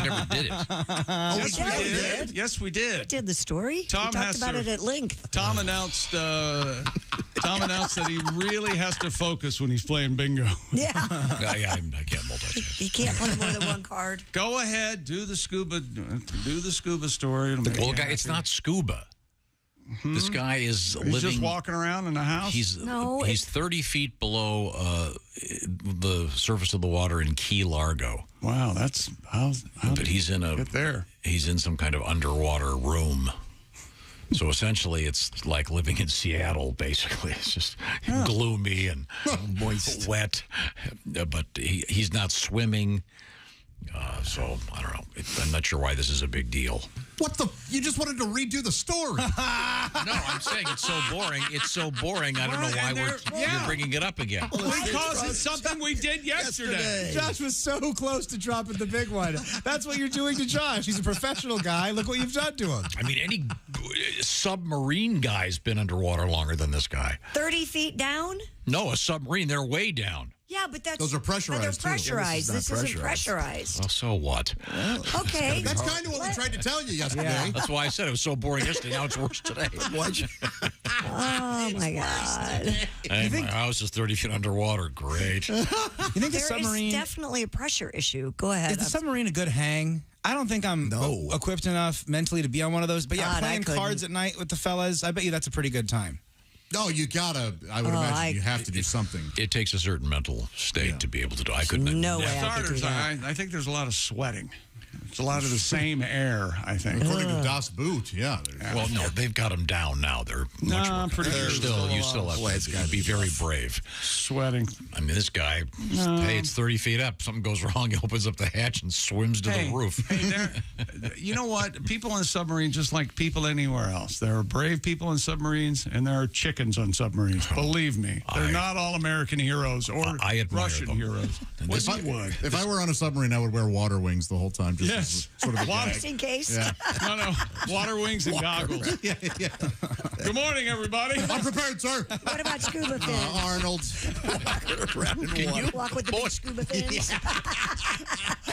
Speaker 3: never did it.
Speaker 4: yes,
Speaker 5: yeah,
Speaker 4: we
Speaker 5: we
Speaker 4: did.
Speaker 5: did.
Speaker 4: Yes, we did.
Speaker 5: Did the story?
Speaker 4: Tom
Speaker 5: we talked
Speaker 4: has
Speaker 5: about
Speaker 4: to-
Speaker 5: it at length.
Speaker 4: Tom announced that he really has to focus when he's playing bingo.
Speaker 5: Yeah.
Speaker 3: I can't multitask.
Speaker 5: He can't play more than one card.
Speaker 4: Go ahead, do the scuba story. It'll make
Speaker 3: Well,
Speaker 4: you
Speaker 3: guy, it's
Speaker 4: happy.
Speaker 3: not scuba. This guy is
Speaker 4: He's
Speaker 3: living.
Speaker 4: just walking around in the house.
Speaker 3: He's 30 feet below the surface of the water in Key Largo.
Speaker 4: Wow, that's how
Speaker 3: But he's in a
Speaker 4: get there.
Speaker 3: He's in some kind of underwater room. So essentially, it's like living in Seattle. Basically, it's just gloomy and moist, wet. But he's not swimming. So I don't know. I'm not sure why this is a big deal.
Speaker 16: What the? You just wanted to redo the story.
Speaker 3: No, I'm saying it's so boring. It's so boring. I don't know why you're bringing it up again.
Speaker 4: Because it's something we did yesterday.
Speaker 2: Josh was so close to dropping the big one. That's what you're doing to Josh. He's a professional guy. Look what you've done to him.
Speaker 3: I mean, any submarine guy's been underwater longer than this guy.
Speaker 5: 30 feet down?
Speaker 3: No, a submarine, they're way down.
Speaker 5: Yeah, but that's...
Speaker 16: Those are pressurized,
Speaker 5: They're
Speaker 16: too.
Speaker 5: pressurized.
Speaker 16: Yeah,
Speaker 5: This isn't pressurized.
Speaker 3: Well, so what?
Speaker 5: Okay.
Speaker 16: That's kind of what we tried to tell you yesterday.
Speaker 3: Yeah. That's why I said it was so boring yesterday. Now it's worse today.
Speaker 5: Oh, my God.
Speaker 3: Hey, my house is 30 feet underwater. Great.
Speaker 2: You think the
Speaker 5: There
Speaker 2: submarine...
Speaker 5: is definitely a pressure issue. Go ahead.
Speaker 2: Is the submarine a good hang? I don't think I'm equipped enough mentally to be on one of those. But yeah,
Speaker 5: God,
Speaker 2: playing cards at night with the fellas, I bet you that's a pretty good time.
Speaker 16: No, you gotta. I would imagine you have to do something.
Speaker 3: It takes a certain mental state to be able to do. I couldn't.
Speaker 5: No way.
Speaker 4: Starters, I think there's a lot of sweating. It's a lot of the same air, I think.
Speaker 16: According to Das Boot, yeah.
Speaker 3: Well, no, they've got them down now. They're much more.
Speaker 4: pretty
Speaker 3: You still have to be very brave.
Speaker 4: Sweating.
Speaker 3: I mean, this guy, hey, it's 30 feet up. Something goes wrong. He opens up the hatch and swims to the roof.
Speaker 4: Hey, you know what? People on submarines, just like people anywhere else, there are brave people on submarines and there are chickens on submarines. Believe me, they're not all American heroes or Russian heroes.
Speaker 16: If I were on a submarine, I would wear water wings the whole time. Just
Speaker 4: Yes.
Speaker 16: sort of a gag.
Speaker 5: Just in case.
Speaker 16: Yeah.
Speaker 4: No, water wings and goggles.
Speaker 16: Yeah.
Speaker 4: Good morning, everybody.
Speaker 16: I'm prepared, sir.
Speaker 5: What about scuba fins?
Speaker 16: Arnold.
Speaker 5: Can you walk with the big scuba fins?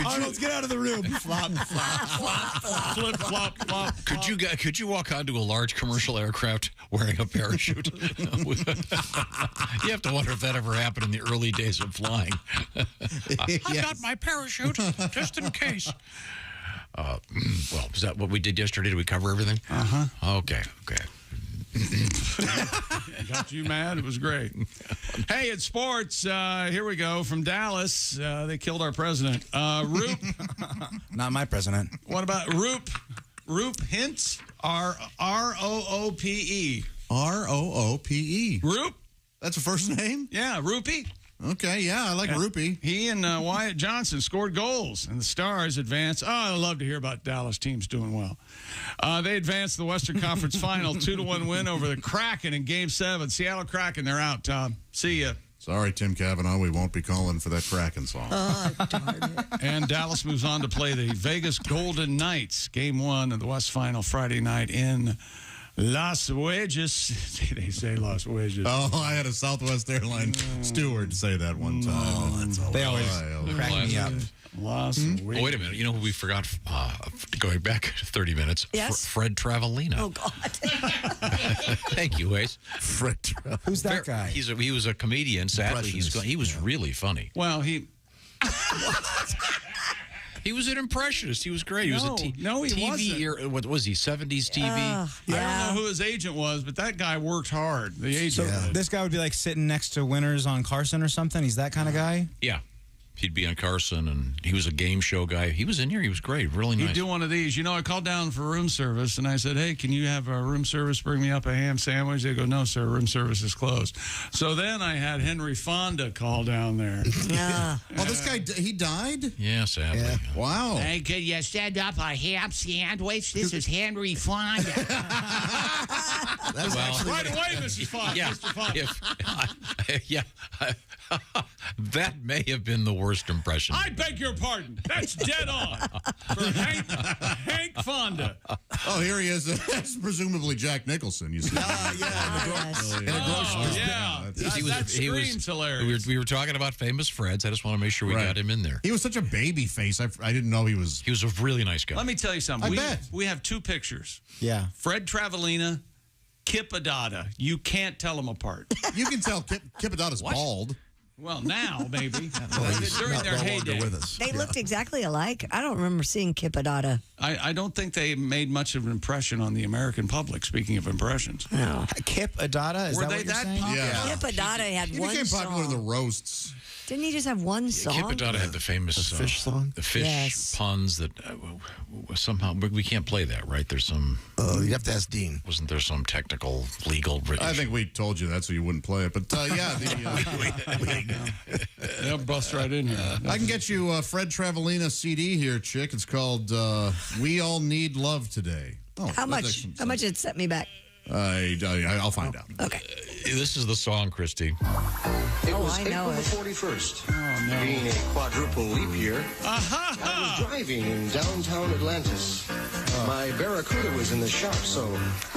Speaker 2: Arnold, get out of the room. Flop, flop,
Speaker 5: flop, flop.
Speaker 4: Flip, flop, flop.
Speaker 3: Could you walk onto a large commercial aircraft wearing a parachute? You have to wonder if that ever happened in the early days of flying. I've got my parachute just in case. Well, is that what we did yesterday? Did we cover everything? Okay.
Speaker 4: Got you mad? It was great. Hey, it's sports. Here we go from Dallas. They killed our president. Roop.
Speaker 2: Not my president.
Speaker 4: What about Roop? Roop Hintz. R-O-O-P-E.
Speaker 16: R-O-O-P-E.
Speaker 4: Roop.
Speaker 16: That's a first name?
Speaker 4: Yeah, Roopy.
Speaker 16: Okay, yeah, I like Roopy.
Speaker 4: He and Wyatt Johnson scored goals, and the Stars advanced. Oh, I love to hear about Dallas teams doing well. They advanced the Western Conference Final, 2-1 win over the Kraken in Game 7. Seattle Kraken, they're out, Tom. See ya.
Speaker 16: Sorry, Tim Cavanaugh, we won't be calling for that Kraken song.
Speaker 4: And Dallas moves on to play the Vegas Golden Knights, Game 1 of the West Final Friday night in Las Vegas. They say Las Vegas.
Speaker 16: Oh, I had a Southwest Airline steward say that one time.
Speaker 2: They always crack me up.
Speaker 4: Las Vegas.
Speaker 3: Oh, wait a minute. You know who we forgot going back 30 minutes?
Speaker 5: Yes?
Speaker 3: Fred Travellina.
Speaker 5: Oh, God.
Speaker 3: Thank you, Waze.
Speaker 16: Fred Travellina.
Speaker 2: Who's that guy?
Speaker 3: He was a comedian. Sadly, he was really funny.
Speaker 4: Well, he
Speaker 3: He was an impressionist. He was great. He was a
Speaker 4: he
Speaker 3: TV
Speaker 4: wasn't.
Speaker 3: era. What was he? 70s TV.
Speaker 4: I don't know who his agent was, but that guy worked hard. The agent.
Speaker 2: So this guy would be like sitting next to winners on Carson or something. He's that kind of guy.
Speaker 3: Yeah. He'd be on Carson, and he was a game show guy. He was in here. He was great. Really nice.
Speaker 4: He'd do one of these. You know, I called down for room service, and I said, hey, can you have a room service bring me up a ham sandwich? They go, no, sir, room service is closed. So then I had Henry Fonda call down there.
Speaker 16: Oh, this guy, he died?
Speaker 3: Yeah, sadly.
Speaker 16: Yeah. Wow.
Speaker 18: Hey, could you send up a ham sandwich? This is Henry Fonda.
Speaker 3: Well,
Speaker 4: right away, Mrs. Fonda.
Speaker 3: Yeah,
Speaker 4: Mr. Fonda.
Speaker 3: That may have been the worst impression.
Speaker 4: I beg your pardon. That's dead on for Hank Fonda.
Speaker 16: Oh, here he is. That's presumably Jack Nicholson, you see.
Speaker 4: That screams hilarious.
Speaker 3: We were talking about famous Freds. I just want to make sure we got him in there.
Speaker 16: He was such a baby face. I didn't know he was.
Speaker 3: He was a really nice guy.
Speaker 4: Let me tell you something.
Speaker 16: I bet.
Speaker 4: We have two pictures.
Speaker 2: Yeah.
Speaker 4: Fred Travellina, Kip Adada. You can't tell them apart.
Speaker 16: You can tell Kip Adada's bald.
Speaker 4: Well, now, maybe.
Speaker 13: He's
Speaker 4: During
Speaker 13: not
Speaker 4: their
Speaker 13: no longer
Speaker 4: heyday.
Speaker 13: with us.
Speaker 5: They looked exactly alike. I don't remember seeing Kip Adada.
Speaker 4: I don't think they made much of an impression on the American public, speaking of impressions.
Speaker 5: No.
Speaker 2: Kip Adada? Is
Speaker 4: Were
Speaker 2: that
Speaker 4: they
Speaker 2: what you're
Speaker 4: that
Speaker 2: saying?
Speaker 4: popular?
Speaker 16: Yeah.
Speaker 5: Kip Adada had
Speaker 16: He
Speaker 5: one
Speaker 16: became popular in the
Speaker 5: song.
Speaker 16: roasts.
Speaker 5: Didn't he just have one song?
Speaker 3: Kip Adada had the famous
Speaker 13: fish song?
Speaker 3: The fish
Speaker 5: Yes.
Speaker 3: puns that somehow we can't play that, right? There's some.
Speaker 13: You have to ask Dean.
Speaker 3: Wasn't there some technical legal?
Speaker 16: I think we told you that so you wouldn't play it. But yeah,
Speaker 4: They'll bust right in here.
Speaker 16: I can get you a Fred Travellina CD here, chick. It's called "We All Need Love Today." Oh,
Speaker 5: How much? How much it set me back?
Speaker 16: I'll find out.
Speaker 5: Okay.
Speaker 3: This is the song, Christy.
Speaker 19: It was
Speaker 5: I know
Speaker 19: April the 41st. Being a quadruple leap year, I was driving in downtown Atlantis. My Barracuda was in the shop, so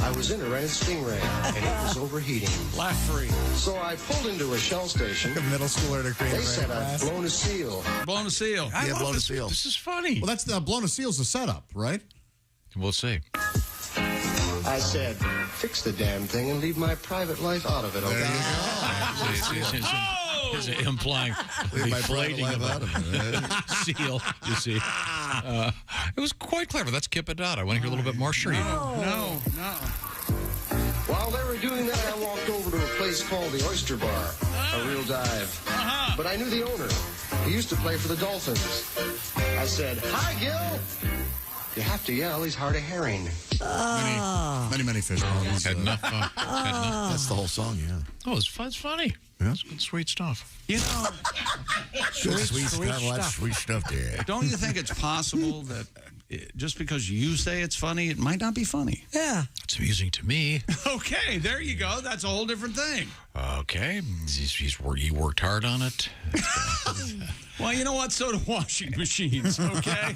Speaker 19: I was in a rented Stingray, and it was overheating.
Speaker 4: Laugh free.
Speaker 19: So I pulled into a Shell station.
Speaker 13: A middle schooler to create
Speaker 19: They said I'd
Speaker 13: class.
Speaker 19: blown a seal.
Speaker 4: Blown a seal.
Speaker 13: Yeah, blown a seal.
Speaker 3: This is funny.
Speaker 16: Well, that's blown a seal's the setup, right?
Speaker 3: We'll see.
Speaker 19: I said, fix the damn thing and leave my private life out of it, okay?
Speaker 3: Is it implying deflating of a seal? You see, it was quite clever. That's Kip Adada. I want to hear a little bit more. Sure, you know.
Speaker 4: No.
Speaker 19: While they were doing that, I walked over to a place called the Oyster Bar, a real dive. But I knew the owner. He used to play for the Dolphins. I said, hi, Gil. You have to yell. He's hard of hearing.
Speaker 16: Many fish ponds.
Speaker 3: Had enough.
Speaker 13: That's the whole song, yeah.
Speaker 3: Oh, it's funny.
Speaker 16: Yeah.
Speaker 3: It's good, sweet stuff.
Speaker 4: You know,
Speaker 13: Sweet stuff there.
Speaker 4: don't you think it's possible that just because you say it's funny, it might not be funny?
Speaker 5: Yeah.
Speaker 3: It's amusing to me.
Speaker 4: Okay, there you go. That's a whole different thing.
Speaker 3: Okay, he worked hard on it.
Speaker 4: Well, you know what? So do washing machines, okay?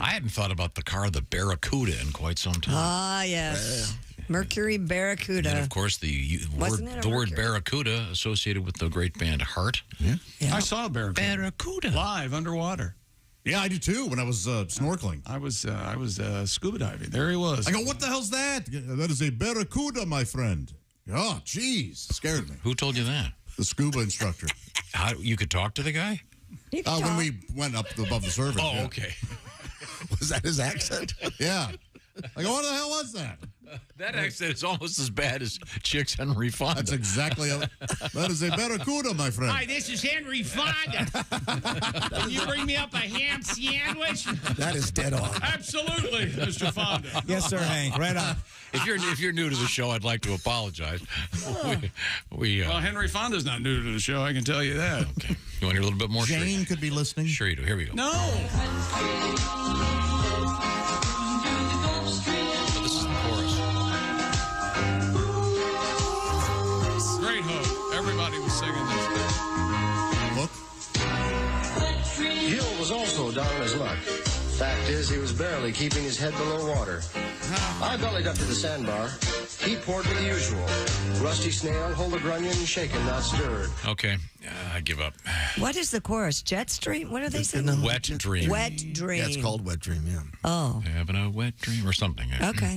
Speaker 3: I hadn't thought about the car, the Barracuda, in quite some time.
Speaker 5: Ah, yes. Mercury Barracuda.
Speaker 3: And of course, the word Barracuda associated with the great band Heart.
Speaker 16: Yeah.
Speaker 4: I saw a Barracuda live underwater.
Speaker 16: Yeah, I do too. When I was snorkeling,
Speaker 4: I was scuba diving. There he was.
Speaker 16: I go, what the hell's that? That is a Barracuda, my friend. Oh, jeez, scared me.
Speaker 3: Who told you that?
Speaker 16: The scuba instructor.
Speaker 3: How you could talk to the guy?
Speaker 16: When we went up above the surface.
Speaker 3: Oh,
Speaker 16: yeah.
Speaker 3: okay.
Speaker 13: Was that his accent?
Speaker 16: Yeah. I go, what the hell was that?
Speaker 3: That accent is almost as bad as Chick's Henry Fonda.
Speaker 16: That's exactly that is a Barracuda, my friend.
Speaker 18: Hi, this is Henry Fonda. Can you bring me up a ham sandwich?
Speaker 13: That is dead on.
Speaker 4: Absolutely, Mr. Fonda.
Speaker 2: Yes, sir, Hank. Right on.
Speaker 3: If you're new to the show, I'd like to apologize.
Speaker 4: Well, Henry Fonda's not new to the show. I can tell you that.
Speaker 3: Okay. You want to hear a little bit more?
Speaker 16: Jane could be listening.
Speaker 3: Sure you do. Here we go.
Speaker 4: No.
Speaker 3: So this is the chorus.
Speaker 4: Great hook. Everybody was singing this.
Speaker 16: Look.
Speaker 19: Hill was also down on his luck. Fact is, he was barely keeping his head below water. I bellied up to the sandbar. He poured me the usual. Rusty snail, hold a grunion, shaken, not stirred.
Speaker 3: Okay, I give up.
Speaker 5: What is the chorus? Jet Stream? What are they singing?
Speaker 3: Wet Dream.
Speaker 5: Wet Dream.
Speaker 13: Yeah, it's called Wet Dream, yeah.
Speaker 5: Oh.
Speaker 3: Having a wet dream or something.
Speaker 5: Okay.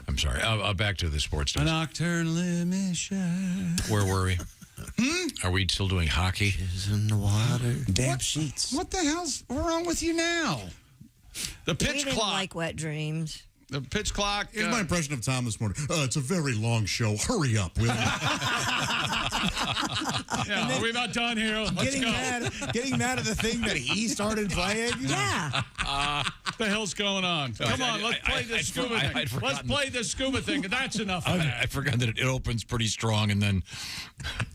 Speaker 3: I'm sorry. Back to the sports
Speaker 4: A
Speaker 3: news.
Speaker 4: nocturnal emission.
Speaker 3: Where were we? Are we still doing hockey?
Speaker 13: In the water.
Speaker 2: Damp sheets.
Speaker 4: What the hell's wrong with you now? The
Speaker 5: We
Speaker 4: pitch
Speaker 5: didn't
Speaker 4: clock.
Speaker 5: like wet dreams.
Speaker 4: The pitch clock.
Speaker 16: Here's my impression of Tom this morning. It's a very long show. Hurry up, will you?
Speaker 4: Yeah, are we about done here? Let's go.
Speaker 2: Getting mad at the thing that he started playing.
Speaker 5: Yeah.
Speaker 4: What the hell's going on? Come on, let's play this scuba thing. Let's play this scuba thing. That's enough of that.
Speaker 3: I forgot that it opens pretty strong and then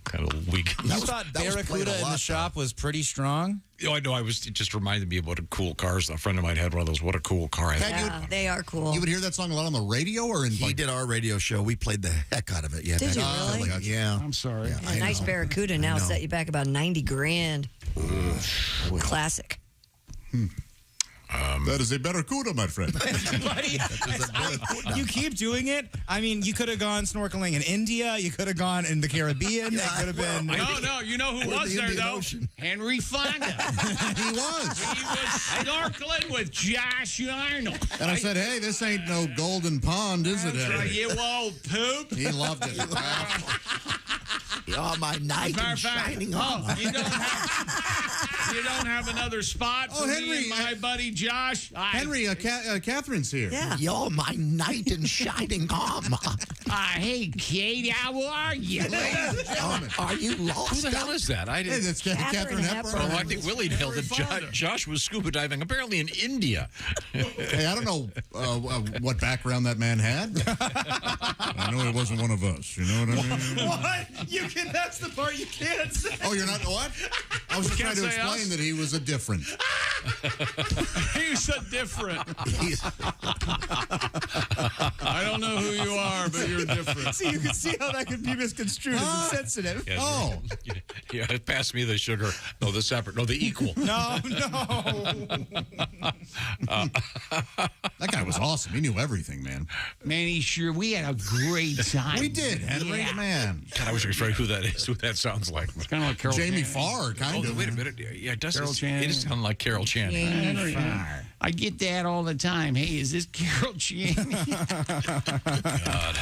Speaker 3: kind of weak.
Speaker 2: You thought Barracuda in the shop was pretty strong?
Speaker 3: Oh, I know. It just reminded me of what a cool car. A friend of mine had one of those. What a cool car.
Speaker 5: Yeah, they are cool.
Speaker 16: You would hear that song a lot on the radio or in
Speaker 13: He did our radio show. We played the heck out of it. Yeah.
Speaker 5: Did you really?
Speaker 13: Yeah.
Speaker 4: I'm sorry.
Speaker 13: Yeah,
Speaker 5: A nice Barracuda now set you back about 90 grand. Classic.
Speaker 16: That is a Barracuda, my friend.
Speaker 2: Buddy, you keep doing it. I mean, you could have gone snorkeling in India. You could have gone in the Caribbean. It could have been.
Speaker 4: No, you know who was there, though? Henry Fonda.
Speaker 16: He was.
Speaker 4: He was snorkeling with Josh Arnold.
Speaker 16: And I said, hey, this ain't no golden pond, is it, Henry?
Speaker 4: You old poop.
Speaker 16: He loved it.
Speaker 13: You're my knight in shining armor.
Speaker 4: You don't have another spot for me and my buddy Josh?
Speaker 16: Henry, Catherine's here.
Speaker 5: Yeah.
Speaker 13: You're my knight in shining armor.
Speaker 18: Hey, Kate, how are you?
Speaker 13: Ladies and gentlemen, are you lost?
Speaker 3: Who the hell is that? I didn't.
Speaker 16: Hey, that's Catherine Hepburn.
Speaker 3: Oh, I think Willie nailed it. Josh was scuba diving, apparently in India.
Speaker 16: Hey, I don't know what background that man had. I know he wasn't one of us. You know what I mean?
Speaker 2: What? That's the part you can't say.
Speaker 16: Oh, you're not what? I was just trying to explain that he was a different.
Speaker 4: He's a different. I don't know who you are, but you're different.
Speaker 2: See, you can see how that could be misconstrued as insensitive.
Speaker 3: Yes.
Speaker 16: Oh.
Speaker 3: Yeah, pass me the sugar. No, the separate. No, the equal.
Speaker 2: No.
Speaker 16: That guy was awesome. He knew everything, man.
Speaker 18: Man, we had a great time.
Speaker 16: We did, Henry.
Speaker 18: Yeah.
Speaker 16: Man.
Speaker 3: God, I was afraid who that is, who that sounds like.
Speaker 4: It's kind of like Carol
Speaker 16: Jamie
Speaker 4: Channing.
Speaker 16: Farr, kind of.
Speaker 3: Wait a minute. Yeah, it does.
Speaker 4: Carol Channing.
Speaker 3: It does sound like Carol Channing.
Speaker 18: Jamie Farr. I get that all the time. Hey, is this Carol Channing?
Speaker 3: God.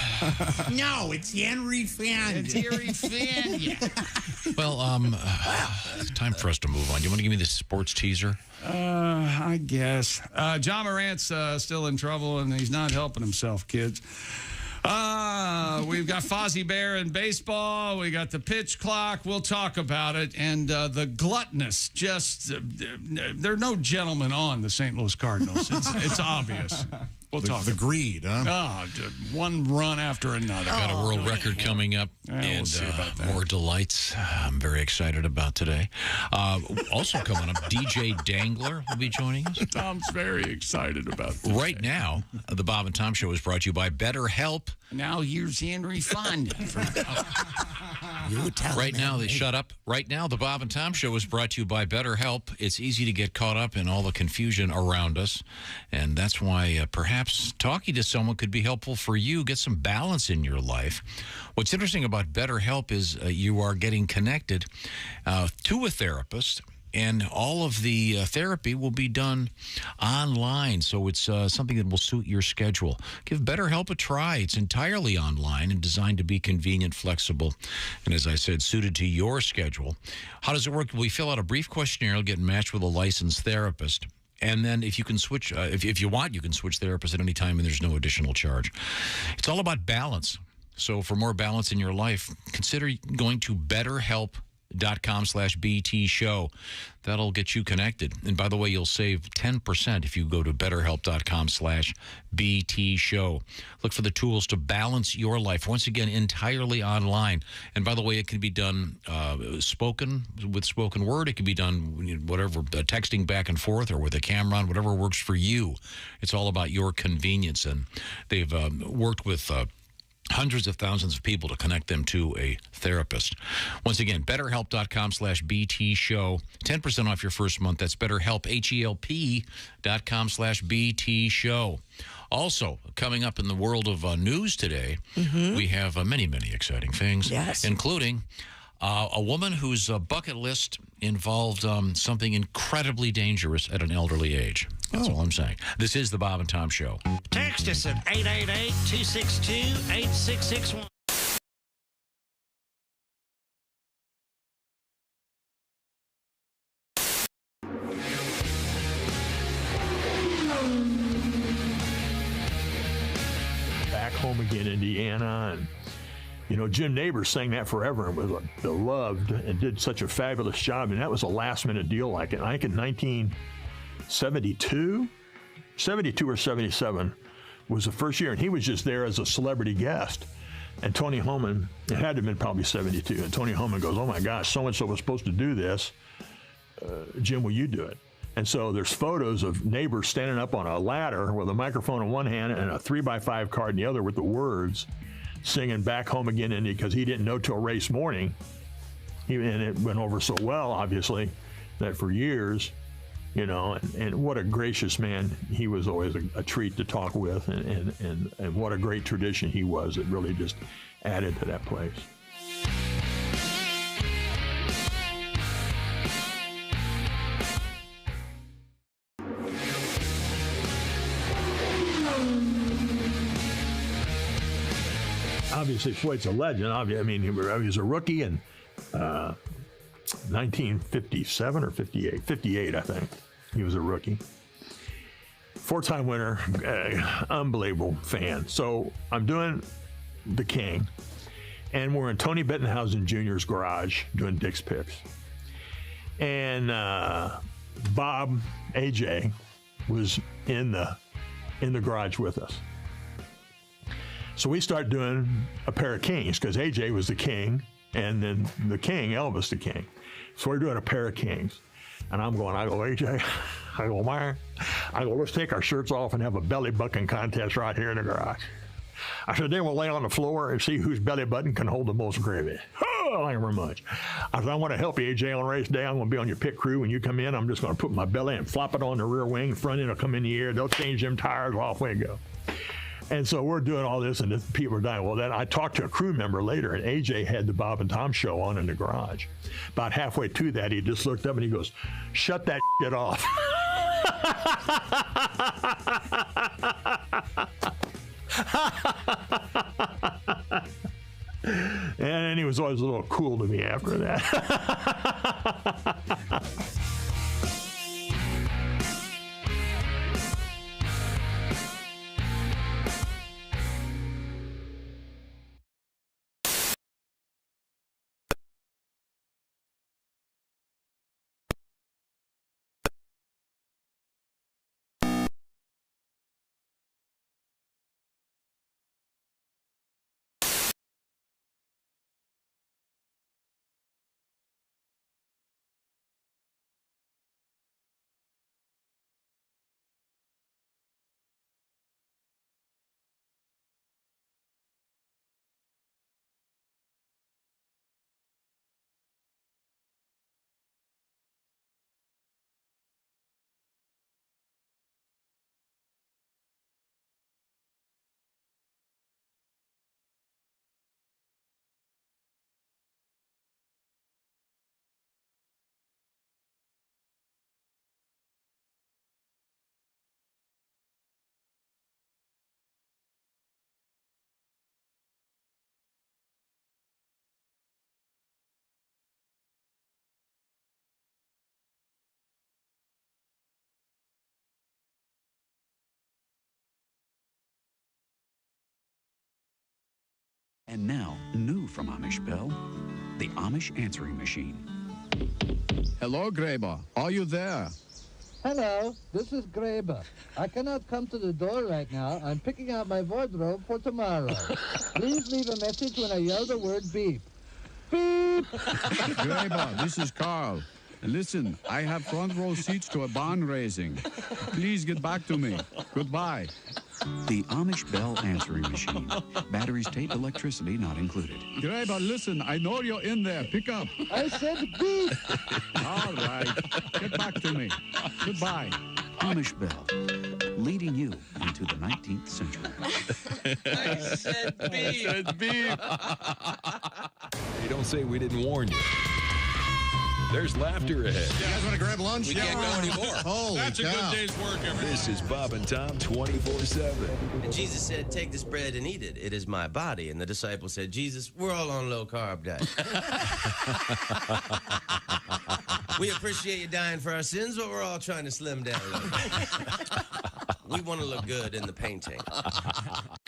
Speaker 18: No, it's Henry Fonda. It's Henry Fonda.
Speaker 3: Well, it's time for us to move on. You want to give me the sports teaser?
Speaker 4: I guess. John Morant's still in trouble, and he's not helping himself, kids. We've got Fozzie Bear in baseball. We got the pitch clock. We'll talk about it. And the gluttonous, just, there are no gentlemen on the St. Louis Cardinals. It's obvious. We'll talk.
Speaker 16: The greed, huh?
Speaker 4: Oh, one run after another.
Speaker 3: Got a world record coming up,
Speaker 4: we'll see about that.
Speaker 3: more delights. I'm very excited about today. Also coming up, DJ Dangler will be joining us.
Speaker 4: Tom's very excited about this.
Speaker 3: Right now, the Bob and Tom Show is brought to you by BetterHelp.
Speaker 18: Now here's Henry Fonda.
Speaker 13: You tell
Speaker 3: Right
Speaker 13: me.
Speaker 3: now, they shut up. Right now, the Bob and Tom Show is brought to you by BetterHelp. It's easy to get caught up in all the confusion around us, and that's why perhaps talking to someone could be helpful for you. Get some balance in your life. What's interesting about BetterHelp is you are getting connected to a therapist, and all of the therapy will be done online, so it's something that will suit your schedule. Give BetterHelp a try. It's entirely online and designed to be convenient, flexible, and as I said, suited to your schedule. How does it work? We fill out a brief questionnaire, you'll get matched with a licensed therapist. And then if you can switch, if you want, you can switch therapists at any time, and there's no additional charge. It's all about balance. So for more balance in your life, consider going to BetterHelp.com/BT show. That'll get you connected. And by the way, you'll save 10% if you go to BetterHelp.com/BT show. Look for the tools to balance your life. Once again, entirely online. And by the way, it can be done spoken word. It can be done whatever, texting back and forth, or with a camera on, whatever works for you. It's all about your convenience. And they've worked with hundreds of thousands of people to connect them to a therapist. Once again, BetterHelp.com/BT show. 10% off your first month. That's BetterHelp, HELP.com/BT show. Also, coming up in the world of news today, we have many, many exciting things, including a woman whose bucket list involved something incredibly dangerous at an elderly age. That's all I'm saying. This is the Bob and Tom Show.
Speaker 18: Text us at 888-262-8661.
Speaker 20: Home Again, Indiana. And, you know, Jim Nabors sang that forever and was beloved and did such a fabulous job. And that was a last-minute deal like it. I think in 1972 or 77 was the first year. And he was just there as a celebrity guest. And Tony Homan, it had to have been probably 72. And Tony Homan goes, oh, my gosh, so-and-so was supposed to do this. Jim, will you do it? And so there's photos of Nabors standing up on a ladder with a microphone in one hand and a 3x5 card in the other with the words, singing Back Home Again, Indy, because he didn't know till race morning. And it went over so well, obviously, that for years, you know, and what a gracious man. He was always a treat to talk with, and what a great tradition he was. It really just added to that place. Obviously, Floyd's a legend. I mean, he was a rookie in 1957 or 58. 58, I think. He was a rookie. Four-time winner, unbelievable fan. So I'm doing The King, and we're in Tony Bettenhausen Jr.'s garage doing Dick's Picks. And Bob, AJ, was in the garage with us. So we start doing a pair of kings because AJ was the king, and then the king, Elvis the king. So we're doing a pair of kings. And I go, AJ, I go, let's take our shirts off and have a belly button contest right here in the garage. I said, then we'll lay on the floor and see whose belly button can hold the most gravy. Oh, thank you very much. I said, I want to help you, AJ, on race day. I'm going to be on your pit crew. When you come in, I'm just going to put my belly and flop it on the rear wing. Front end will come in the air. They'll change them tires. Off we go. And so we're doing all this, and people are dying. Well, then I talked to a crew member later, and AJ had the Bob and Tom show on in the garage. About halfway to that, he just looked up and he goes, shut that shit off. And he was always a little cool to me after that.
Speaker 21: And now, new from Amish Bell, the Amish answering machine.
Speaker 22: Hello, Graber. Are you there?
Speaker 23: Hello, this is Graber. I cannot come to the door right now. I'm picking out my wardrobe for tomorrow. Please leave a message when I yell the word beep. Beep!
Speaker 22: Graber, this is Carl. Listen, I have front row seats to a barn raising. Please get back to me. Goodbye.
Speaker 21: The Amish Bell answering machine. Batteries, tape, electricity not included.
Speaker 22: Graber, listen, I know you're in there. Pick up.
Speaker 23: I said beep.
Speaker 22: All right. Get back to me. Goodbye.
Speaker 21: Amish Bell, leading you into the 19th century.
Speaker 8: I said beep.
Speaker 9: I said beep. Hey, don't say we didn't warn you. There's laughter ahead.
Speaker 16: You guys want to grab lunch?
Speaker 8: We can't go anymore.
Speaker 16: Holy
Speaker 18: That's
Speaker 16: cow.
Speaker 18: a good day's work, everybody.
Speaker 9: This is Bob and Tom 24/7.
Speaker 24: And Jesus said, take this bread and eat it. It is my body. And the disciples said, Jesus, we're all on low-carb diet. We appreciate you dying for our sins, but we're all trying to slim down a little bit. We want to look good in the painting.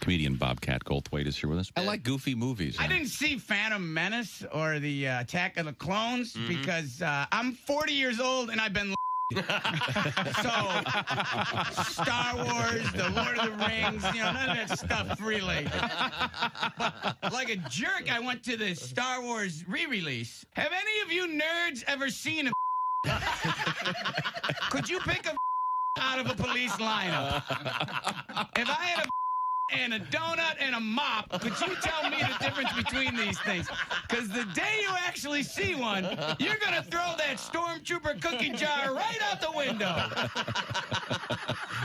Speaker 7: Comedian Bobcat Goldthwait is here with us. I like goofy movies.
Speaker 18: I didn't see Phantom Menace or the Attack of the Clones because I'm 40 years old and I've been so Star Wars, the Lord of the Rings, none of that stuff really. But like a jerk, I went to the Star Wars re-release. Have any of you nerds ever seen a Could you pick a out of a police lineup? If I had a and a donut and a mop, could you tell me the difference between these things? Because the day you actually see one, you're going to throw that stormtrooper cookie jar right out the window.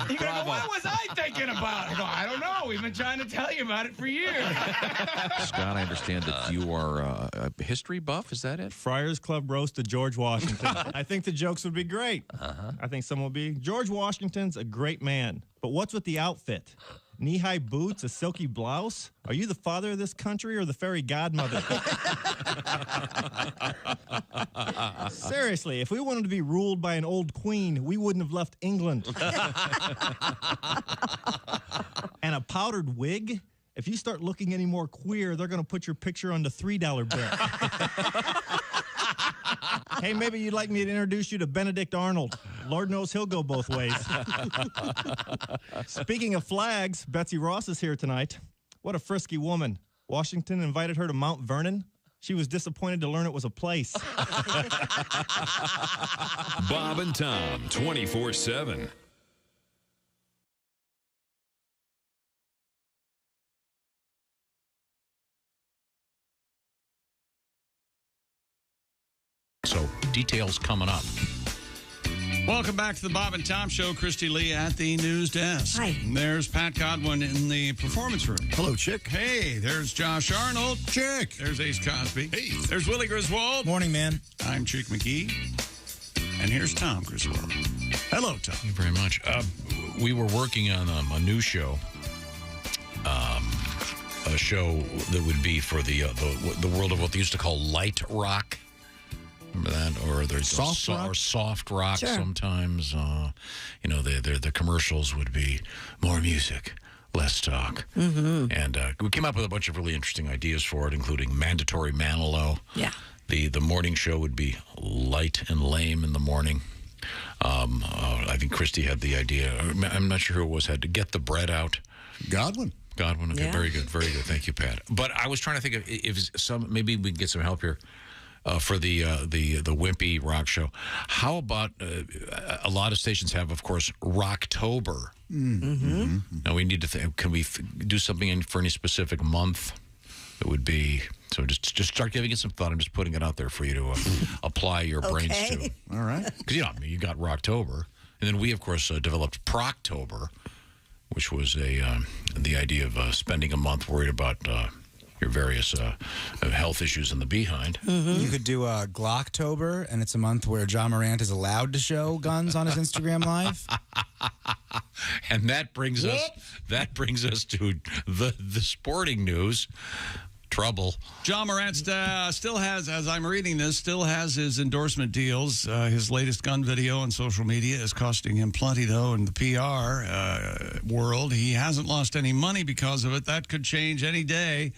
Speaker 18: You're going to go, what was I thinking about? I go, I don't know. We've been trying to tell you about it for years.
Speaker 7: Scott, I understand that you are a history buff. Is that it?
Speaker 10: Friars Club roast of George Washington. I think the jokes would be great. I think some will be. George Washington's a great man, but what's with the outfit? Knee-high boots, a silky blouse? Are you the father of this country or the fairy godmother? Seriously, if we wanted to be ruled by an old queen, we wouldn't have left England. And a powdered wig? If you start looking any more queer, they're going to put your picture on the $3 bill. Hey, maybe you'd like me to introduce you to Benedict Arnold. Lord knows he'll go both ways. Speaking of flags, Betsy Ross is here tonight. What a frisky woman. Washington invited her to Mount Vernon. She was disappointed to learn it was a place.
Speaker 9: Bob and Tom, 24/7.
Speaker 3: So, details coming up.
Speaker 4: Welcome back to the Bob and Tom Show. Christy Lee at the news desk.
Speaker 5: Hi.
Speaker 4: And there's Pat Godwin in the performance room.
Speaker 16: Hello, Chick.
Speaker 4: Hey, there's Josh Arnold.
Speaker 16: Chick.
Speaker 4: There's Ace Cosby. Hey. There's Willie Griswold.
Speaker 2: Morning, man.
Speaker 4: I'm Chick McGee. And here's Tom Griswold. Hello, Tom.
Speaker 3: Thank you very much. We were working on a new show. A show that would be for the world of what they used to call light rock. Remember that? Or there's
Speaker 16: soft rock?
Speaker 3: Or soft rock
Speaker 5: Sure.
Speaker 3: sometimes. The commercials would be more music, less talk.
Speaker 5: Mm-hmm.
Speaker 3: And we came up with a bunch of really interesting ideas for it, including mandatory Manilow.
Speaker 5: Yeah.
Speaker 3: The morning show would be light and lame in the morning. I think Christy had the idea. I'm not sure who it was. Had to get the bread out.
Speaker 16: Godwin.
Speaker 3: Okay,
Speaker 5: Yeah.
Speaker 3: very good. Thank you, Pat. But I was trying to think of if maybe we can get some help here. For the Wimpy rock show. How about a lot of stations have, of course, Rocktober.
Speaker 5: Mm-hmm.
Speaker 3: Now we need to think, can we do something for any specific month? It would be, so just start giving it some thought. I'm just putting it out there for you to apply your brains to.
Speaker 16: All right.
Speaker 3: Because, you got Rocktober. And then we, of course, developed Proctober, which was the idea of spending a month worried about your various health issues in the behind.
Speaker 2: Mm-hmm. You could do Glocktober, and it's a month where John Morant is allowed to show guns on his Instagram Live.
Speaker 3: And that brings us to the sporting news. Trouble.
Speaker 4: John Morant still has, as I'm reading this, his endorsement deals. His latest gun video on social media is costing him plenty, though, in the PR world. He hasn't lost any money because of it. That could change any day.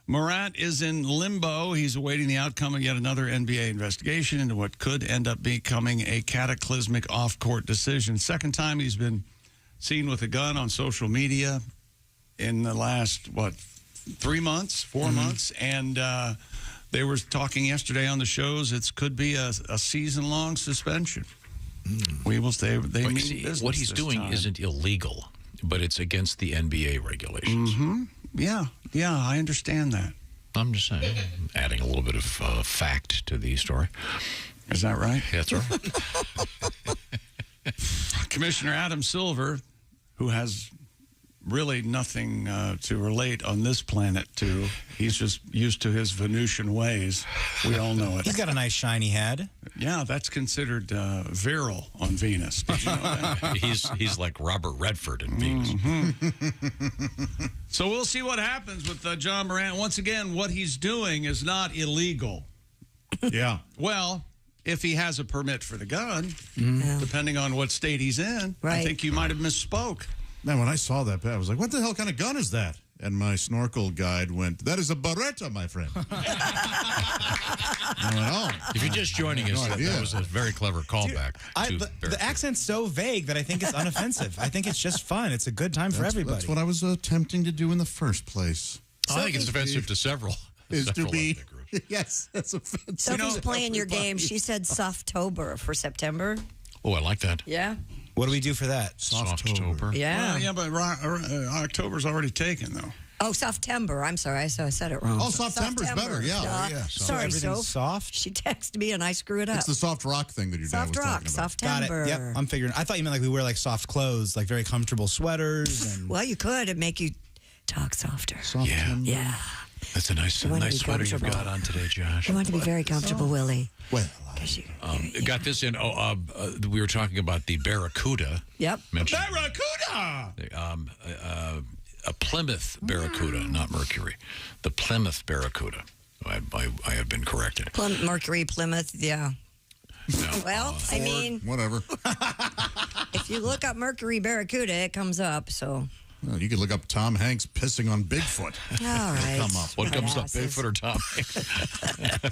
Speaker 4: Morant is in limbo. He's awaiting the outcome of yet another NBA investigation into what could end up becoming a cataclysmic off-court decision. Second time he's been seen with a gun on social media in the last, 3 months, 4 months? And they were talking yesterday on the shows it could be a season-long suspension. We will stay. They mean business.
Speaker 3: What he's doing isn't illegal, but it's against the NBA regulations.
Speaker 4: Mm-hmm. Yeah, I understand that.
Speaker 3: I'm just saying, adding a little bit of fact to the story.
Speaker 4: Is that right?
Speaker 3: Yeah, that's right.
Speaker 4: Commissioner Adam Silver, who has really nothing to relate on this planet to. He's just used to his Venusian ways. We all know it.
Speaker 2: He's got a nice shiny head.
Speaker 4: Yeah, that's considered virile on Venus. Did you know that?
Speaker 3: He's like Robert Redford in Venus.
Speaker 4: Mm-hmm. So we'll see what happens with John Morant. Once again, what he's doing is not illegal.
Speaker 16: Yeah.
Speaker 4: Well, if he has a permit for the gun,
Speaker 5: Yeah.
Speaker 4: depending on what state he's in. I
Speaker 5: Right.
Speaker 4: think you might have misspoke.
Speaker 16: Man, when I saw that, I was like, what the hell kind of gun is that? And my snorkel guide went, that is a Beretta, my friend. I went, oh.
Speaker 3: If you're just joining us, that was a very clever callback.
Speaker 2: The accent's so vague that I think it's unoffensive. I think it's just fun. It's a good time for everybody.
Speaker 16: That's what I was attempting to do in the first place.
Speaker 3: I think it's offensive to several.
Speaker 16: Is to be.
Speaker 3: ethnic groups.
Speaker 16: Yes, that's offensive.
Speaker 5: Sophie's playing your game. She said Softtober for September.
Speaker 3: Oh, I like that.
Speaker 5: Yeah.
Speaker 2: What do we do for that?
Speaker 3: Softtober.
Speaker 5: Yeah.
Speaker 4: Well, yeah, but October's already taken, though.
Speaker 5: Oh, Softember. I'm sorry. I said it wrong.
Speaker 16: Oh, Softember's better. Yeah.
Speaker 5: Sorry,
Speaker 2: everything's
Speaker 5: Soph. She texted me and I screwed it up.
Speaker 16: It's the soft rock thing that your dad was talking about.
Speaker 5: Softember.
Speaker 2: Got it. Yep, I'm figuring. I thought you meant like we wear like soft clothes, like very comfortable sweaters. And
Speaker 5: Well, you could. It'd make you talk softer.
Speaker 3: Yeah.
Speaker 5: Yeah.
Speaker 3: That's a nice
Speaker 5: You want to be
Speaker 3: sweater you've
Speaker 5: comfortable.
Speaker 3: got on today, Josh.
Speaker 5: You want to be very comfortable, Willie.
Speaker 16: Well,
Speaker 3: got this in. We were talking about the Barracuda.
Speaker 5: Yep.
Speaker 3: Mentioned,
Speaker 4: Barracuda!
Speaker 3: a Plymouth Barracuda, not Mercury. The Plymouth Barracuda. I have been corrected.
Speaker 5: Mercury, Plymouth, yeah. Well, I mean,
Speaker 16: whatever.
Speaker 5: if you look up Mercury Barracuda, it comes up, so.
Speaker 16: Well, you could look up Tom Hanks pissing on Bigfoot.
Speaker 5: All right.
Speaker 16: Come up.
Speaker 3: What comes up,
Speaker 5: Asses.
Speaker 3: Bigfoot or Tom?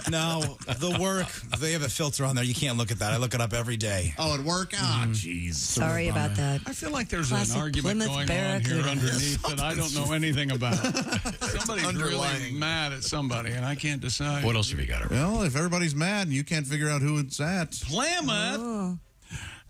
Speaker 2: no, the work, they have a filter on there. You can't look at that. I look it up every day.
Speaker 16: Oh, at work? Ah, jeez.
Speaker 5: Sorry about that.
Speaker 4: I feel like there's
Speaker 5: Classic
Speaker 4: an argument
Speaker 5: Plymouth
Speaker 4: going on
Speaker 5: Barracuda.
Speaker 4: here underneath that I don't know anything about. Somebody's really
Speaker 16: Underlying.
Speaker 4: mad at somebody, and I can't decide.
Speaker 3: What else have you got?
Speaker 16: Well, if everybody's mad and you can't figure out who it's at.
Speaker 4: Plymouth.
Speaker 5: Oh.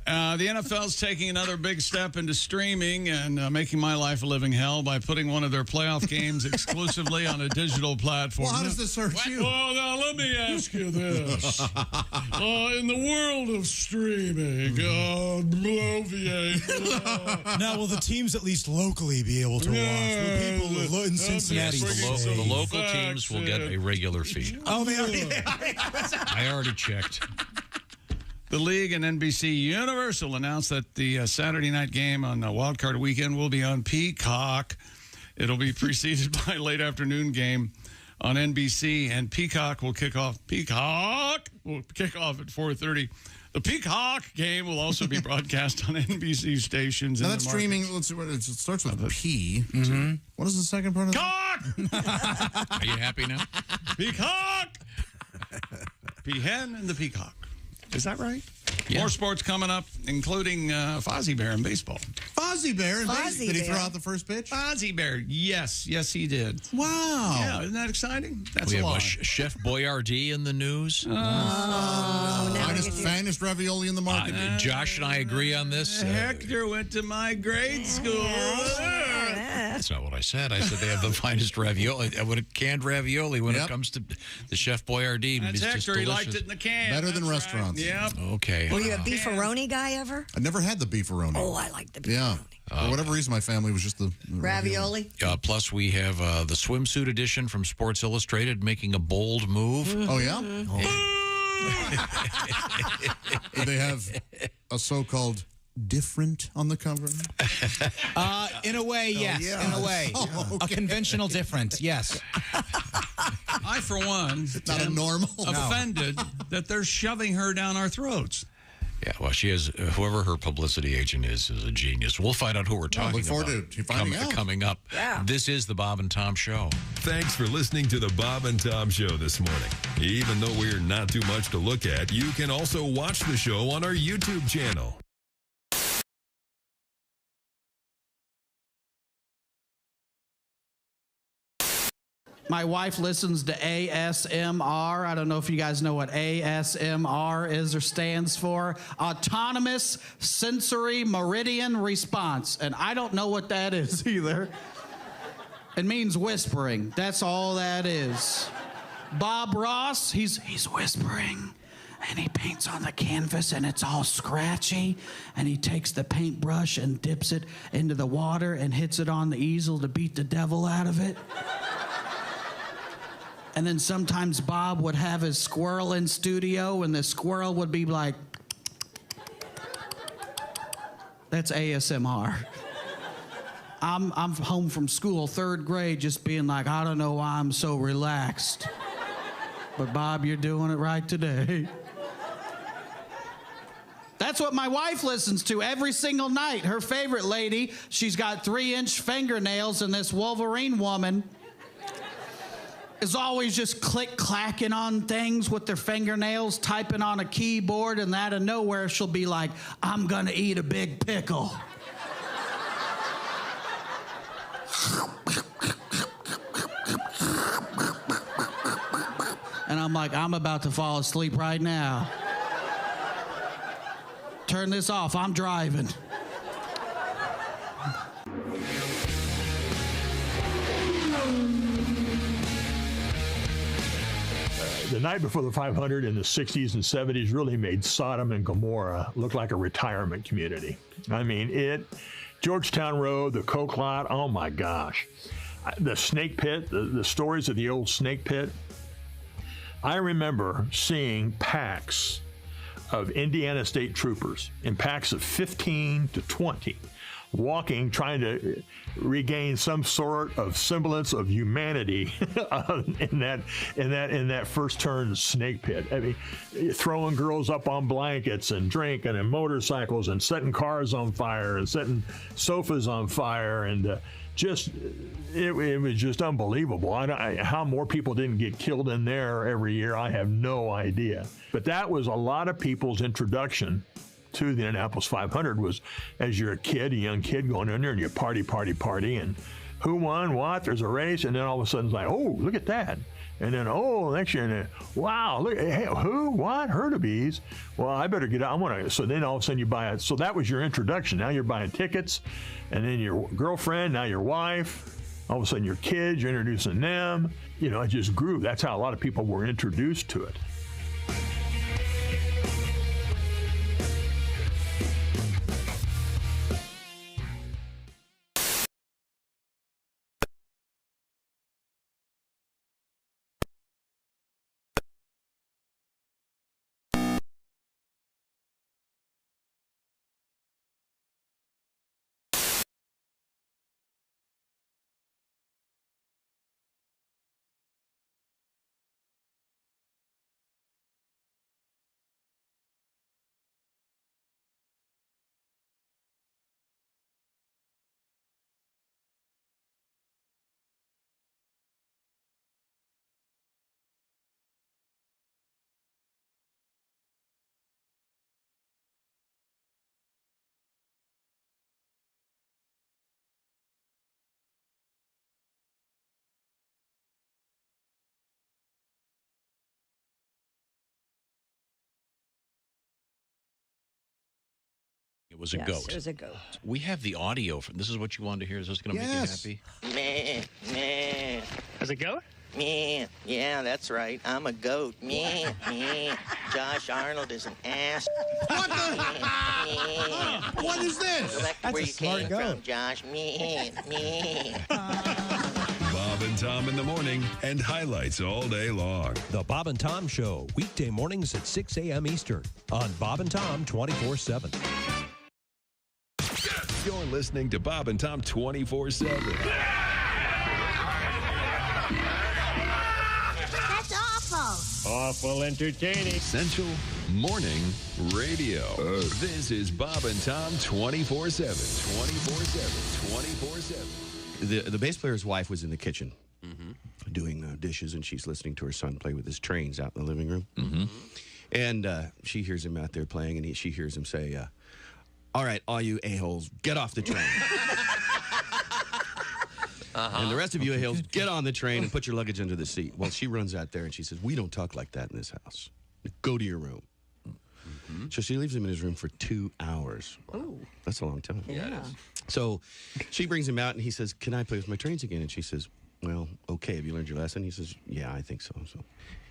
Speaker 4: The NFL's taking another big step into streaming and making my life a living hell by putting one of their playoff games exclusively on a digital platform.
Speaker 16: Well, how does this hurt you?
Speaker 4: Well, now let me ask you this. In the world of streaming,
Speaker 2: Now, will the teams at least locally be able to watch? Will people in Cincinnati?
Speaker 3: Yes, the local teams will get a regular feed.
Speaker 2: Oh, they already.
Speaker 3: I already checked.
Speaker 4: The league and NBC Universal announced that the Saturday night game on Wild Card Weekend will be on Peacock. It'll be preceded by a late afternoon game on NBC, and Peacock will kick off. Peacock will kick off at 4:30. The Peacock game will also be broadcast on NBC stations.
Speaker 16: Now,
Speaker 4: in
Speaker 16: that's
Speaker 4: the market.
Speaker 16: streaming. Let's see what it starts with P. Mm-hmm. What is the second part of that?
Speaker 4: Cock!
Speaker 3: Are you happy now?
Speaker 4: Peacock! Peahen and the Peacock. Is that right?
Speaker 3: Yeah.
Speaker 4: More sports coming up, including Fozzie Bear in baseball.
Speaker 16: Fozzie Bear.
Speaker 5: Fozzie
Speaker 16: Did he throw
Speaker 5: Bear.
Speaker 16: out the first pitch?
Speaker 4: Fozzie Bear, yes, he did.
Speaker 16: Wow.
Speaker 4: Yeah, isn't that exciting? That's
Speaker 3: We
Speaker 4: a
Speaker 3: have
Speaker 4: lot.
Speaker 3: Chef Boyardee in the news.
Speaker 16: Finest ravioli in the market.
Speaker 3: Josh and I agree on this.
Speaker 4: Hector went to my grade school.
Speaker 3: That's not what I said. I said they have the finest ravioli, canned ravioli when it comes to the Chef Boyardee.
Speaker 4: That's
Speaker 3: It's just
Speaker 4: Hector. He
Speaker 3: delicious.
Speaker 4: liked it in the can.
Speaker 16: Better than
Speaker 4: That's
Speaker 16: restaurants.
Speaker 4: Right. Yep.
Speaker 3: Okay.
Speaker 5: Were you a beefaroni guy ever?
Speaker 16: I never had the beefaroni.
Speaker 5: Oh, I like the beefaroni.
Speaker 16: Yeah. For whatever reason, my family was just the
Speaker 5: Ravioli?
Speaker 3: Plus, we have the swimsuit edition from Sports Illustrated making a bold move.
Speaker 16: Oh, yeah? Do they have a so-called different on the cover?
Speaker 2: In a way, yes.
Speaker 16: yeah.
Speaker 2: In a way.
Speaker 16: Oh, okay.
Speaker 2: A conventional different, yes.
Speaker 4: I, for one,
Speaker 16: Not a normal.
Speaker 4: offended that they're shoving her down our throats.
Speaker 3: Yeah, well, she is, whoever her publicity agent is a genius. We'll find out who we're talking
Speaker 16: look forward
Speaker 3: about
Speaker 16: to finding out.
Speaker 3: coming up.
Speaker 5: Yeah.
Speaker 3: This is the Bob and Tom Show.
Speaker 9: Thanks for listening to the Bob and Tom Show this morning. Even though we're not too much to look at, you can also watch the show on our YouTube channel.
Speaker 11: My wife listens to ASMR. I don't know if you guys know what ASMR is or stands for. Autonomous Sensory Meridian Response. And I don't know what that is either. It means whispering. That's all that is. Bob Ross, he's whispering. And he paints on the canvas and it's all scratchy. And he takes the paintbrush and dips it into the water and hits it on the easel to beat the devil out of it. And then sometimes Bob would have his squirrel in studio and the squirrel would be like, that's ASMR. I'm home from school, 3rd grade, just being like, I don't know why I'm so relaxed. But Bob, you're doing it right today. That's what my wife listens to every single night. Her favorite lady, she's got 3-inch fingernails, and this Wolverine woman is always just click-clacking on things with their fingernails, typing on a keyboard, and out of nowhere she'll be like, I'm gonna eat a big pickle. And I'm like, I'm about to fall asleep right now. Turn this off, I'm driving.
Speaker 20: The night before the 500 in the 60s and 70s really made Sodom and Gomorrah look like a retirement community. I mean, Georgetown Road, the Coke Lot, oh my gosh. The snake pit, the stories of the old snake pit. I remember seeing packs of Indiana State Troopers in packs of 15 to 20 walking, trying to regain some sort of semblance of humanity in that first turn snake pit. I mean, throwing girls up on blankets and drinking and motorcycles and setting cars on fire and setting sofas on fire, and it was just unbelievable. How more people didn't get killed in there every year, I have no idea. But that was a lot of people's introduction to the Indianapolis 500, was as you're a young kid going in there and you party, and who won what, there's a race, and then all of a sudden it's like, oh, look at that. And then, next year, and then, wow, look, hey, who, what, Herdebees? Well, I better get out. So then all of a sudden you buy it. So that was your introduction. Now you're buying tickets, and then your girlfriend, now your wife, all of a sudden your kids, you're introducing them. It just grew. That's how a lot of people were introduced to it.
Speaker 3: It was a goat.
Speaker 5: It was a goat.
Speaker 3: We have the audio from. This is what you wanted to hear. Is this going to make you happy?
Speaker 6: Meh, meh.
Speaker 12: As a goat?
Speaker 6: Meh. Yeah, that's right. I'm a goat. Meh, meh. Josh Arnold is an ass.
Speaker 16: What the? What is this?
Speaker 6: Go back to where you came from, Josh. Meh, meh.
Speaker 9: Bob and Tom in the morning, and highlights all day long.
Speaker 14: The Bob and Tom Show, weekday mornings at 6 a.m. Eastern on Bob and Tom 24/7.
Speaker 9: You're listening to Bob and Tom 24/7.
Speaker 15: That's awful.
Speaker 20: Awful entertaining.
Speaker 9: Central Morning Radio. This is Bob and Tom 24/7. 24/7.
Speaker 25: The bass player's wife was in the kitchen doing dishes, and she's listening to her son play with his trains out in the living room. And she hears him out there playing, and she hears him say, all right, all you a-holes, get off the train. And the rest of you a-holes, get on the train and put your luggage under the seat. Well, she runs out there and she says, we don't talk like that in this house. Go to your room. So she leaves him in his room for 2 hours.
Speaker 5: Ooh.
Speaker 25: That's a long time.
Speaker 5: Yeah, it is.
Speaker 25: So she brings him out and he says, can I play with my trains again? And she says, well, okay, have you learned your lesson? He says, yeah, I think so. So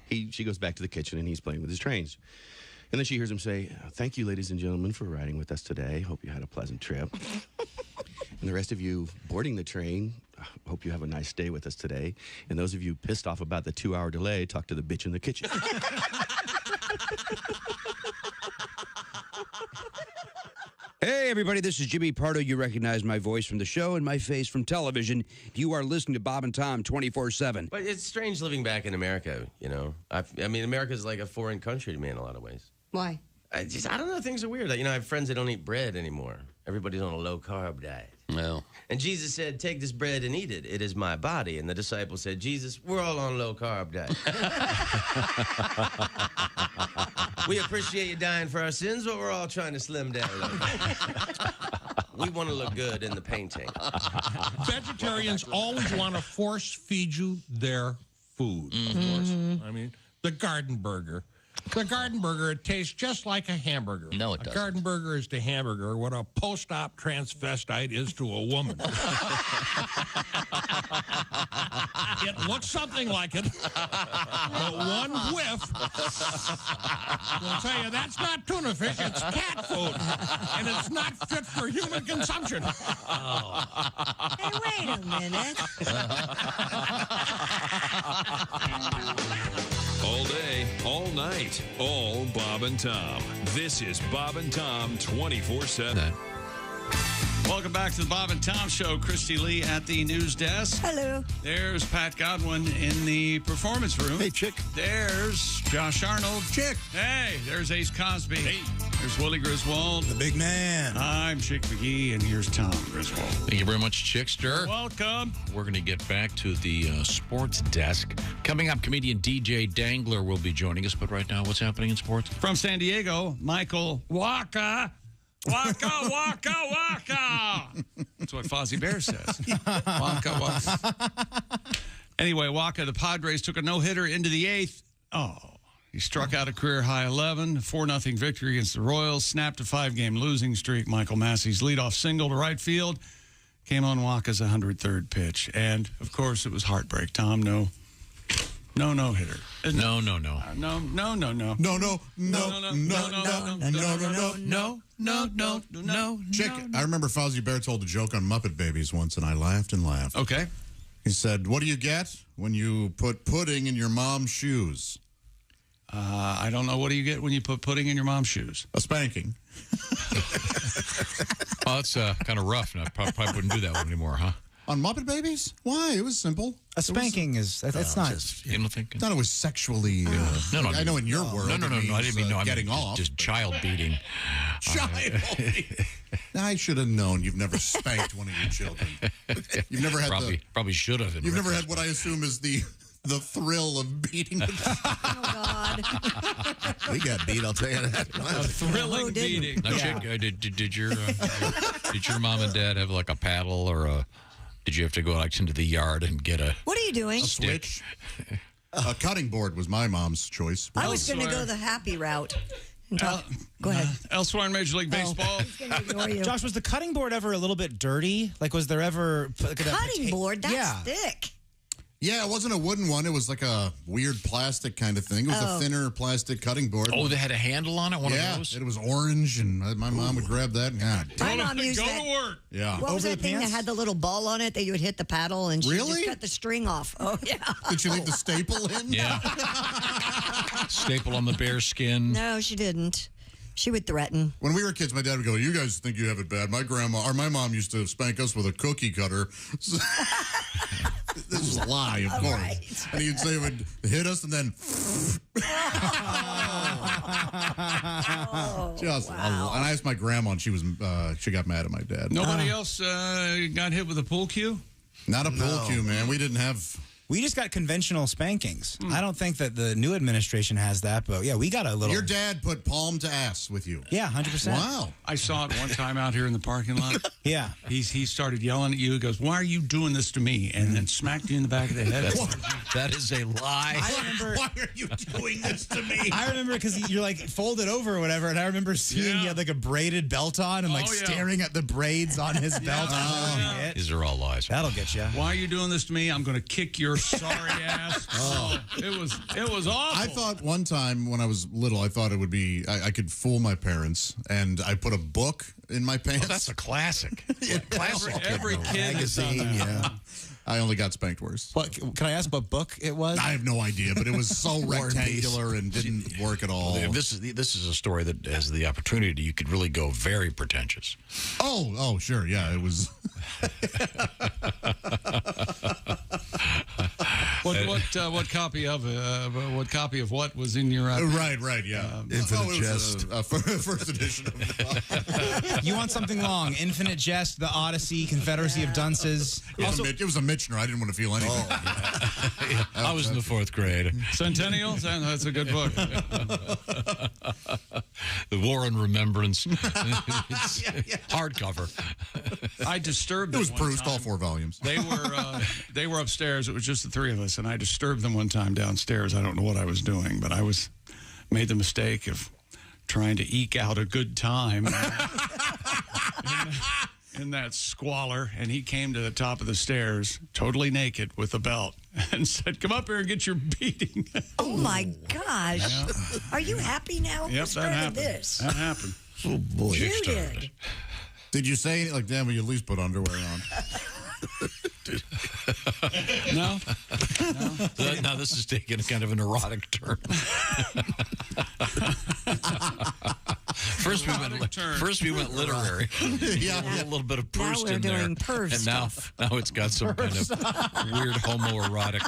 Speaker 25: she goes back to the kitchen and he's playing with his trains. And then she hears him say, thank you, ladies and gentlemen, for riding with us today. Hope you had a pleasant trip. And the rest of you boarding the train, hope you have a nice day with us today. And those of you pissed off about the 2-hour delay, talk to the bitch in the kitchen.
Speaker 26: Hey, everybody, this is Jimmy Pardo. You recognize my voice from the show and my face from television. You are listening to Bob and Tom 24/7.
Speaker 24: But it's strange living back in America, I mean, America's like a foreign country to me in a lot of ways.
Speaker 5: Why?
Speaker 24: I don't know. Things are weird. I have friends that don't eat bread anymore. Everybody's on a low-carb diet.
Speaker 8: No.
Speaker 24: And Jesus said, take this bread and eat it. It is my body. And the disciples said, Jesus, we're all on low-carb diet. We appreciate you dying for our sins, but we're all trying to slim down a little bit. We want to look good in the painting.
Speaker 1: Vegetarians always want to force feed you their food, of course. I mean, the garden burger. The garden burger, it tastes just like a hamburger.
Speaker 8: No, it doesn't.
Speaker 1: A garden burger is to hamburger what a post-op transvestite is to a woman. It looks something like it, but one whiff will tell you that's not tuna fish, it's cat food, and it's not fit for human consumption.
Speaker 5: Hey, wait a minute.
Speaker 9: All day, all night, all Bob and Tom. This is Bob and Tom 24/7.
Speaker 4: Welcome back to the Bob and Tom Show. Christy Lee at the news desk.
Speaker 5: Hello.
Speaker 4: There's Pat Godwin in the performance room.
Speaker 16: Hey, chick.
Speaker 4: There's Josh Arnold.
Speaker 16: Chick.
Speaker 4: Hey, there's Ace Cosby. Hey. There's Willie Griswold.
Speaker 2: The big man.
Speaker 4: I'm Chick McGee, and here's Tom Griswold.
Speaker 3: Thank you very much, Chickster.
Speaker 4: Welcome.
Speaker 3: We're going to get back to the sports desk. Coming up, comedian DJ Dangler will be joining us. But right now, what's happening in sports?
Speaker 4: From San Diego, Michael Waka. Waka, waka, waka. That's what Fozzie Bear says. Waka, waka. Anyway, Waka, the Padres took a no-hitter into the eighth. Oh, he struck out a career-high 11, 4-0 victory against the Royals, snapped a 5-game losing streak. Michael Massey's leadoff single to right field came on Waka's 103rd pitch. And, of course, it was heartbreak. Tom, no hitter.
Speaker 3: No.
Speaker 16: Chick, I remember Fozzie Bear told a joke on Muppet Babies once, and I laughed and laughed.
Speaker 4: Okay.
Speaker 16: He said, what do you get when you put pudding in your mom's shoes?
Speaker 4: I don't know. What do you get when you put pudding in your mom's shoes?
Speaker 16: A spanking.
Speaker 3: Oh, that's kind of rough. No, probably wouldn't do that one anymore, huh?
Speaker 16: On Muppet Babies? Why? It was simple.
Speaker 2: A spanking is, that's not.
Speaker 3: You don't think?
Speaker 16: I thought it was sexually.
Speaker 3: No.
Speaker 16: I know in your world.
Speaker 3: No. I didn't mean no.
Speaker 16: Getting off.
Speaker 3: Just child beating.
Speaker 16: Child beating. I should have known. You've never spanked one of your children. You've never had
Speaker 3: probably should have.
Speaker 16: You've never had what I assume is the thrill of beating the
Speaker 5: Oh, God.
Speaker 16: We got beat, I'll tell you that.
Speaker 4: A thrilling beating.
Speaker 3: Now, Chick, did your mom and dad have like a paddle or a? Did you have to go out into the yard and get a?
Speaker 5: What are you doing?
Speaker 16: A switch. A cutting board was my mom's choice.
Speaker 5: I was going to go the happy route. Go ahead.
Speaker 4: Elsewhere in Major League Baseball.
Speaker 2: Josh, was the cutting board ever a little bit dirty? Like, was there ever
Speaker 5: cutting board? That's thick.
Speaker 16: Yeah, it wasn't a wooden one. It was like a weird plastic kind of thing. It was a thinner plastic cutting board.
Speaker 3: Oh, they had a handle on it? One of those?
Speaker 16: It was orange, and my mom would grab that.
Speaker 5: My mom used that.
Speaker 4: Go to work.
Speaker 16: Yeah.
Speaker 5: What was that thing that had the little ball on it that you would hit the paddle and she just cut the string off? Oh, yeah.
Speaker 16: Did she leave the staple in?
Speaker 3: Yeah. Staple on the bear skin.
Speaker 5: No, she didn't. She would threaten.
Speaker 16: When we were kids, my dad would go, you guys think you have it bad. My mom used to spank us with a cookie cutter. This is a lie, of course. Right. And he'd say it would hit us and then...
Speaker 5: wow.
Speaker 16: And I asked my grandma, and she got mad at my dad.
Speaker 4: Nobody else got hit with a pool cue?
Speaker 16: Not a pool cue, man. We didn't have...
Speaker 2: We just got conventional spankings. I don't think that the new administration has that, but yeah, we got a little.
Speaker 16: Your dad put palm to ass with you.
Speaker 2: Yeah, 100%.
Speaker 16: Wow.
Speaker 4: I saw it one time out here in the parking lot.
Speaker 2: Yeah.
Speaker 4: He started yelling at you. He goes, why are you doing this to me? And then smacked you in the back of the head.
Speaker 3: That is a lie.
Speaker 2: I remember.
Speaker 16: Why are you doing this to me?
Speaker 2: I remember because you're like folded over or whatever, and I remember seeing he had like a braided belt on and staring at the braids on his belt.
Speaker 3: These are all lies.
Speaker 2: That'll get you.
Speaker 4: Why are you doing this to me? I'm going to kick your sorry ass. It was awful.
Speaker 16: I thought one time when I was little, I thought it would be I could fool my parents, and I put a book in my pants.
Speaker 3: Oh, that's a classic.
Speaker 4: Classic. Every kid
Speaker 16: magazine. Yeah. I only got spanked worse.
Speaker 2: What, can I ask what book it was?
Speaker 16: I have no idea, but it was so rectangular and didn't work at all.
Speaker 3: This is a story that has the opportunity. You could really go very pretentious.
Speaker 16: Oh, sure, yeah, it was.
Speaker 4: Well, What copy of what was in your
Speaker 16: right, yeah.
Speaker 12: Infinite Jest.
Speaker 16: First edition of the
Speaker 2: You want something long? Infinite Jest, The Odyssey, Confederacy of Dunces.
Speaker 16: It was a Mitchner. I didn't want to feel anything.
Speaker 3: I was in the 4th grade.
Speaker 4: Centennial? That's a good book.
Speaker 3: The War on Remembrance. It's hardcover.
Speaker 4: I disturbed them.
Speaker 16: It was Proust, all 4 volumes.
Speaker 4: They were upstairs. It was just the 3 of us, and I disturbed them one time downstairs. I don't know what I was doing, but I made the mistake of trying to eke out a good time in that squalor, and he came to the top of the stairs, totally naked with a belt, and said, "Come up here and get your beating."
Speaker 5: Oh my gosh! Yeah. Are you happy now?
Speaker 4: Yep, that happened. That happened.
Speaker 12: Oh boy!
Speaker 5: You did.
Speaker 16: Did you say anything like that? Will you at least put underwear on?
Speaker 4: No.
Speaker 3: Now this is taking kind of an erotic turn. First we went literary.
Speaker 16: Yeah.
Speaker 3: A little bit of Proust
Speaker 5: now we're
Speaker 3: in
Speaker 5: doing
Speaker 3: there.
Speaker 5: perv
Speaker 3: And
Speaker 5: stuff.
Speaker 3: now it's got some kind of weird homoerotic.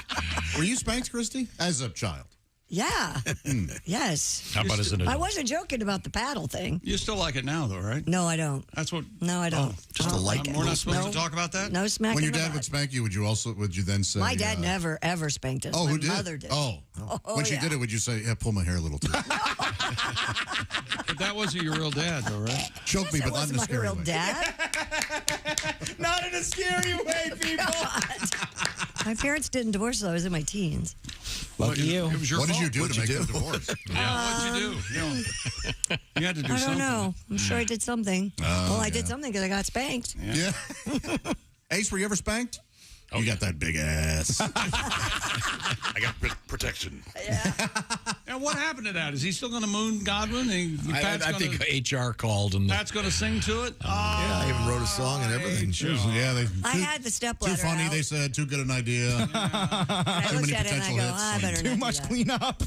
Speaker 16: Were you spanked, Christy, as a child?
Speaker 5: Yeah. Yes.
Speaker 3: How about as an adult?
Speaker 5: I wasn't joking about the paddle thing.
Speaker 4: You still like it now, though, right?
Speaker 5: No, I don't.
Speaker 4: That's what.
Speaker 5: No, I don't.
Speaker 12: Just a like it.
Speaker 4: We're not supposed to talk about that?
Speaker 5: No smacking.
Speaker 16: When your dad would spank you, would you then say?
Speaker 5: My dad never ever spanked us.
Speaker 16: Oh,
Speaker 5: My
Speaker 16: who did?
Speaker 5: mother did.
Speaker 16: Oh. When she did it, would you say, "Yeah, pull my hair a little too"?
Speaker 4: But that wasn't your real dad, though, right?
Speaker 16: Choke me, but not in a
Speaker 5: my
Speaker 16: scary
Speaker 5: real
Speaker 16: way.
Speaker 5: dad.
Speaker 2: Not in a scary way, people.
Speaker 5: My parents didn't divorce till I was in my teens.
Speaker 2: Lucky you.
Speaker 4: It was your
Speaker 16: What did
Speaker 4: fault.
Speaker 16: you do to make them divorce?
Speaker 4: Yeah, what'd you do? You had to do
Speaker 5: I
Speaker 4: something.
Speaker 5: don't know. I'm sure I did something. I did something because I got spanked.
Speaker 16: Yeah. Ace, were you ever spanked? Oh, you got that big ass.
Speaker 12: I got protection.
Speaker 4: And what happened to that? Is he still going to moon Godwin?
Speaker 3: I think HR called and
Speaker 4: Pat's going to sing to it.
Speaker 12: Yeah, I even wrote a song and everything.
Speaker 5: I had the stepladder.
Speaker 16: Too funny,
Speaker 5: out.
Speaker 16: they said. Too good an idea.
Speaker 5: I
Speaker 16: Too
Speaker 5: looked
Speaker 16: many
Speaker 5: at it and I
Speaker 16: potential
Speaker 5: go,
Speaker 16: hits.
Speaker 5: I better
Speaker 2: Too
Speaker 5: not
Speaker 2: much
Speaker 5: do that.
Speaker 2: cleanup.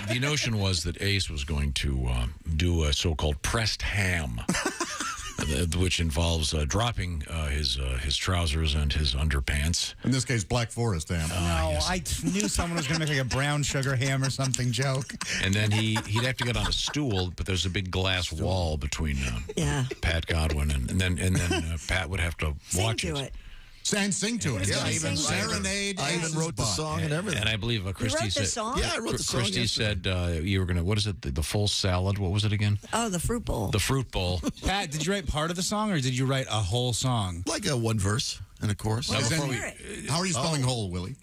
Speaker 3: the notion was that Ace was going to do a so-called pressed ham. Which involves dropping his trousers and his underpants.
Speaker 16: In this case, Black Forest ham.
Speaker 2: No, I knew someone was going to make like a brown sugar ham or something joke.
Speaker 3: And then he'd have to get on a stool, but there's a big glass wall between Pat Godwin and then Pat would have to watch it.
Speaker 16: And sing to it.
Speaker 12: Yeah,
Speaker 16: I even
Speaker 12: serenade. I even wrote the song and everything.
Speaker 3: And I believe Christy said,
Speaker 5: song?
Speaker 12: Yeah, I wrote the song.
Speaker 3: Christy said you were going to, what is it, the full salad? What was it again?
Speaker 5: Oh, the fruit bowl.
Speaker 3: The fruit bowl.
Speaker 2: Pat, did you write part of the song or did you write a whole song?
Speaker 12: Like a one verse and a chorus.
Speaker 5: Well,
Speaker 16: How are you spelling whole, Willie?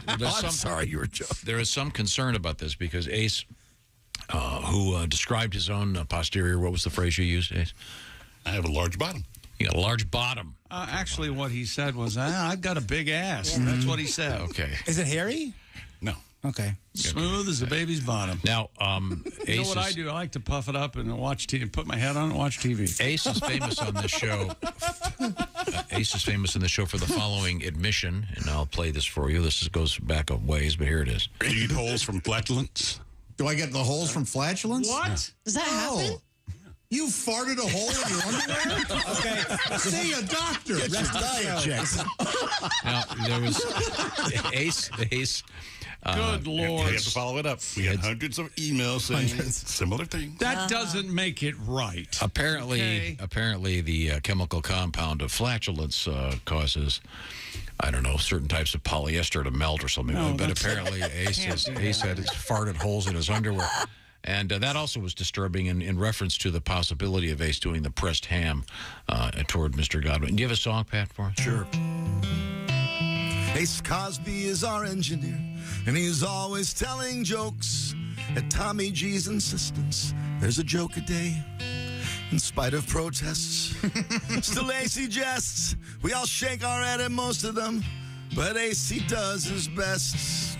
Speaker 12: I'm sorry, you were joking.
Speaker 3: There is some concern about this because Ace, who described his own posterior, what was the phrase you used, Ace?
Speaker 12: I have a large bottom.
Speaker 3: You got a large bottom.
Speaker 4: Actually, what he said was, I've got a big ass. Yeah. That's what he said.
Speaker 3: Okay.
Speaker 2: Is it hairy?
Speaker 12: No.
Speaker 2: Okay.
Speaker 4: Smooth as a baby's bottom.
Speaker 3: Now,
Speaker 4: you know what I do? I like to puff it up and watch TV, put my head on and watch TV.
Speaker 3: Ace is famous on this show. Ace is famous in the show for the following admission, and I'll play this for you. This goes back a ways, but here it is.
Speaker 12: Eat holes from flatulence.
Speaker 16: Do I get the holes from flatulence?
Speaker 4: What?
Speaker 16: Yeah.
Speaker 5: Does that happen?
Speaker 16: You farted a hole in your underwear? Okay. See a doctor.
Speaker 12: Get your diet checks.
Speaker 3: Now, there was Ace.
Speaker 4: Good Lord.
Speaker 12: We have to follow it up. We had hundreds of emails saying similar things.
Speaker 4: That doesn't make it right.
Speaker 3: Apparently, the chemical compound of flatulence causes, I don't know, certain types of polyester to melt or something.
Speaker 4: No,
Speaker 3: but apparently, Ace had farted holes in his underwear. And that also was disturbing in reference to the possibility of Ace doing the pressed ham toward Mr. Godwin. Do you have a song, Pat, for us?
Speaker 12: Sure. Ace Cosby is our engineer, and he's always telling jokes. At Tommy G's insistence, there's a joke a day. In spite of protests, still Ace jests. We all shake our head at most of them, but Ace, he does his best.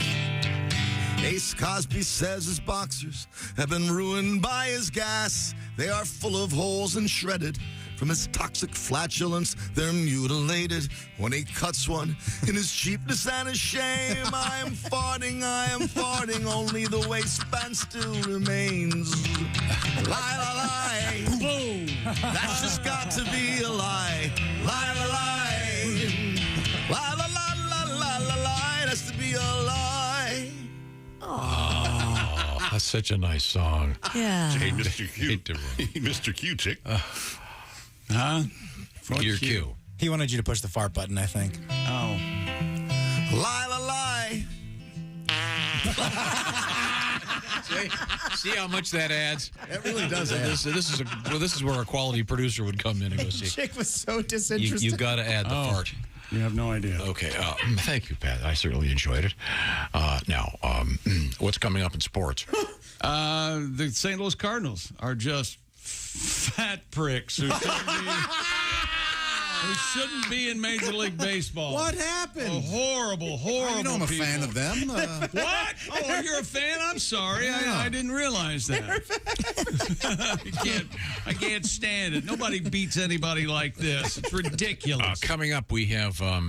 Speaker 12: Ace Cosby says his boxers have been ruined by his gas. They are full of holes and shredded from his toxic flatulence. They're mutilated when he cuts one in his cheapness and his shame. I am farting, only the waistband still remains. Lie, lie, lie. Boom. That's just got to be a lie. Lie, lie, lie. Lie, lie, lie, lie, lie, lie, lie. That's to be a lie.
Speaker 3: That's such a nice song.
Speaker 5: Yeah.
Speaker 9: Hey, Mr. Q. Mr. Q, chick.
Speaker 4: Huh?
Speaker 3: Your Q.
Speaker 2: He wanted you to push the fart button, I think.
Speaker 4: Oh.
Speaker 12: Lie.
Speaker 3: See how much that adds?
Speaker 16: It really does add.
Speaker 3: This is where a quality producer would come in and go, see.
Speaker 2: Chick was so disinterested.
Speaker 3: You got to add the fart.
Speaker 4: You have no idea.
Speaker 3: Okay. Thank you, Pat. I certainly enjoyed it. Now, what's coming up in sports?
Speaker 4: The St. Louis Cardinals are just fat pricks who shouldn't be in Major League Baseball.
Speaker 16: What happened?
Speaker 4: Horrible
Speaker 16: You know I'm a
Speaker 4: people.
Speaker 16: fan of them.
Speaker 4: What? Oh, you're a fan? I'm sorry. I didn't realize that. I can't stand it. Nobody beats anybody like this. It's ridiculous.
Speaker 3: Coming up, we have a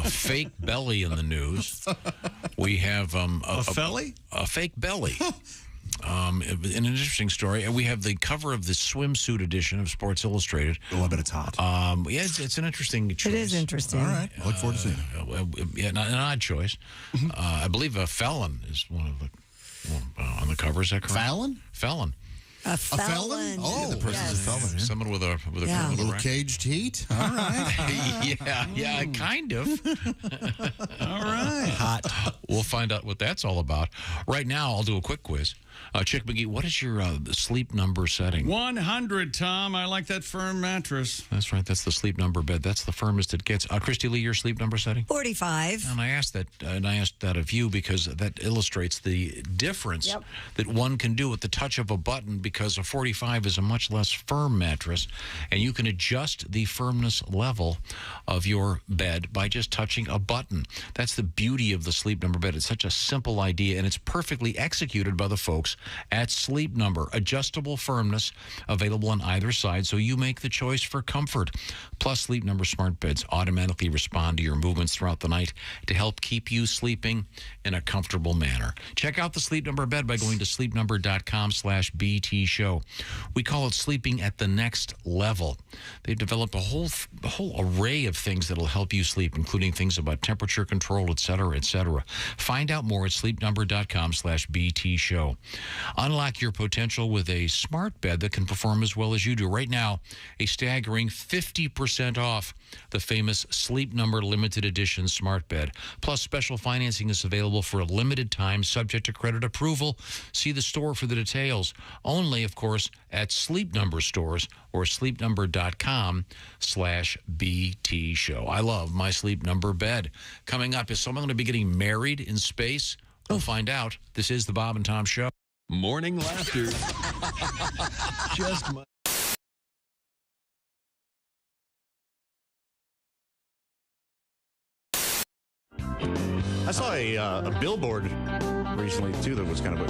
Speaker 3: fake belly in the news. We have
Speaker 4: a felly?
Speaker 3: A fake belly. An interesting story. We have the cover of the swimsuit edition of Sports Illustrated.
Speaker 16: Oh, I bet it's hot.
Speaker 3: Yeah, it's an interesting choice.
Speaker 5: It is interesting.
Speaker 16: All right. I look forward to seeing it.
Speaker 3: Yeah, an odd choice. I believe a felon is one of the on the cover. Is that correct? Felon.
Speaker 5: A felon.
Speaker 16: Oh, the person's a felon. Yeah.
Speaker 3: Someone with a
Speaker 16: little caged heat. All right.
Speaker 3: yeah, kind of.
Speaker 4: All right.
Speaker 2: Hot.
Speaker 3: We'll find out what that's all about. Right now, I'll do a quick quiz. Chick McGee, what is your sleep number setting?
Speaker 4: 100, Tom. I like that firm mattress.
Speaker 3: That's right. That's the sleep number bed. That's the firmest it gets. Christy Lee, your sleep number setting?
Speaker 5: 45.
Speaker 3: And I asked that of you because that illustrates the difference that one can do at the touch of a button, because a 45 is a much less firm mattress, and you can adjust the firmness level of your bed by just touching a button. That's the beauty of the sleep number bed. It's such a simple idea, and it's perfectly executed by the folks at Sleep Number. Adjustable firmness available on either side, so you make the choice for comfort. Plus, Sleep Number smart beds automatically respond to your movements throughout the night to help keep you sleeping in a comfortable manner. Check out the Sleep Number bed by going to sleepnumber.com/BT show. We call it sleeping at the next level. They've developed a whole array of things that'll help you sleep, including things about temperature control, et cetera, et cetera. Find out more at sleepnumber.com/BT show. Unlock your potential with a smart bed that can perform as well as you do. Right now, a staggering 50% off the famous Sleep Number limited edition smart bed. Plus, special financing is available for a limited time, subject to credit approval. See the store for the details. Only, of course, at Sleep Number stores or sleepnumber.com/BT show. I love my Sleep Number bed. Coming up, is someone going to be getting married in space? We'll find out. This is the Bob and Tom Show.
Speaker 9: Morning laughter. Just my...
Speaker 16: I saw a billboard recently too that was kind of a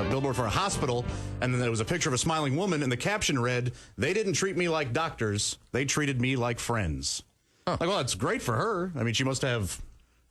Speaker 16: billboard for a hospital, and then there was a picture of a smiling woman, and the caption read, "They didn't treat me like doctors, they treated me like friends." Like, well, it's great for her. I mean, she must have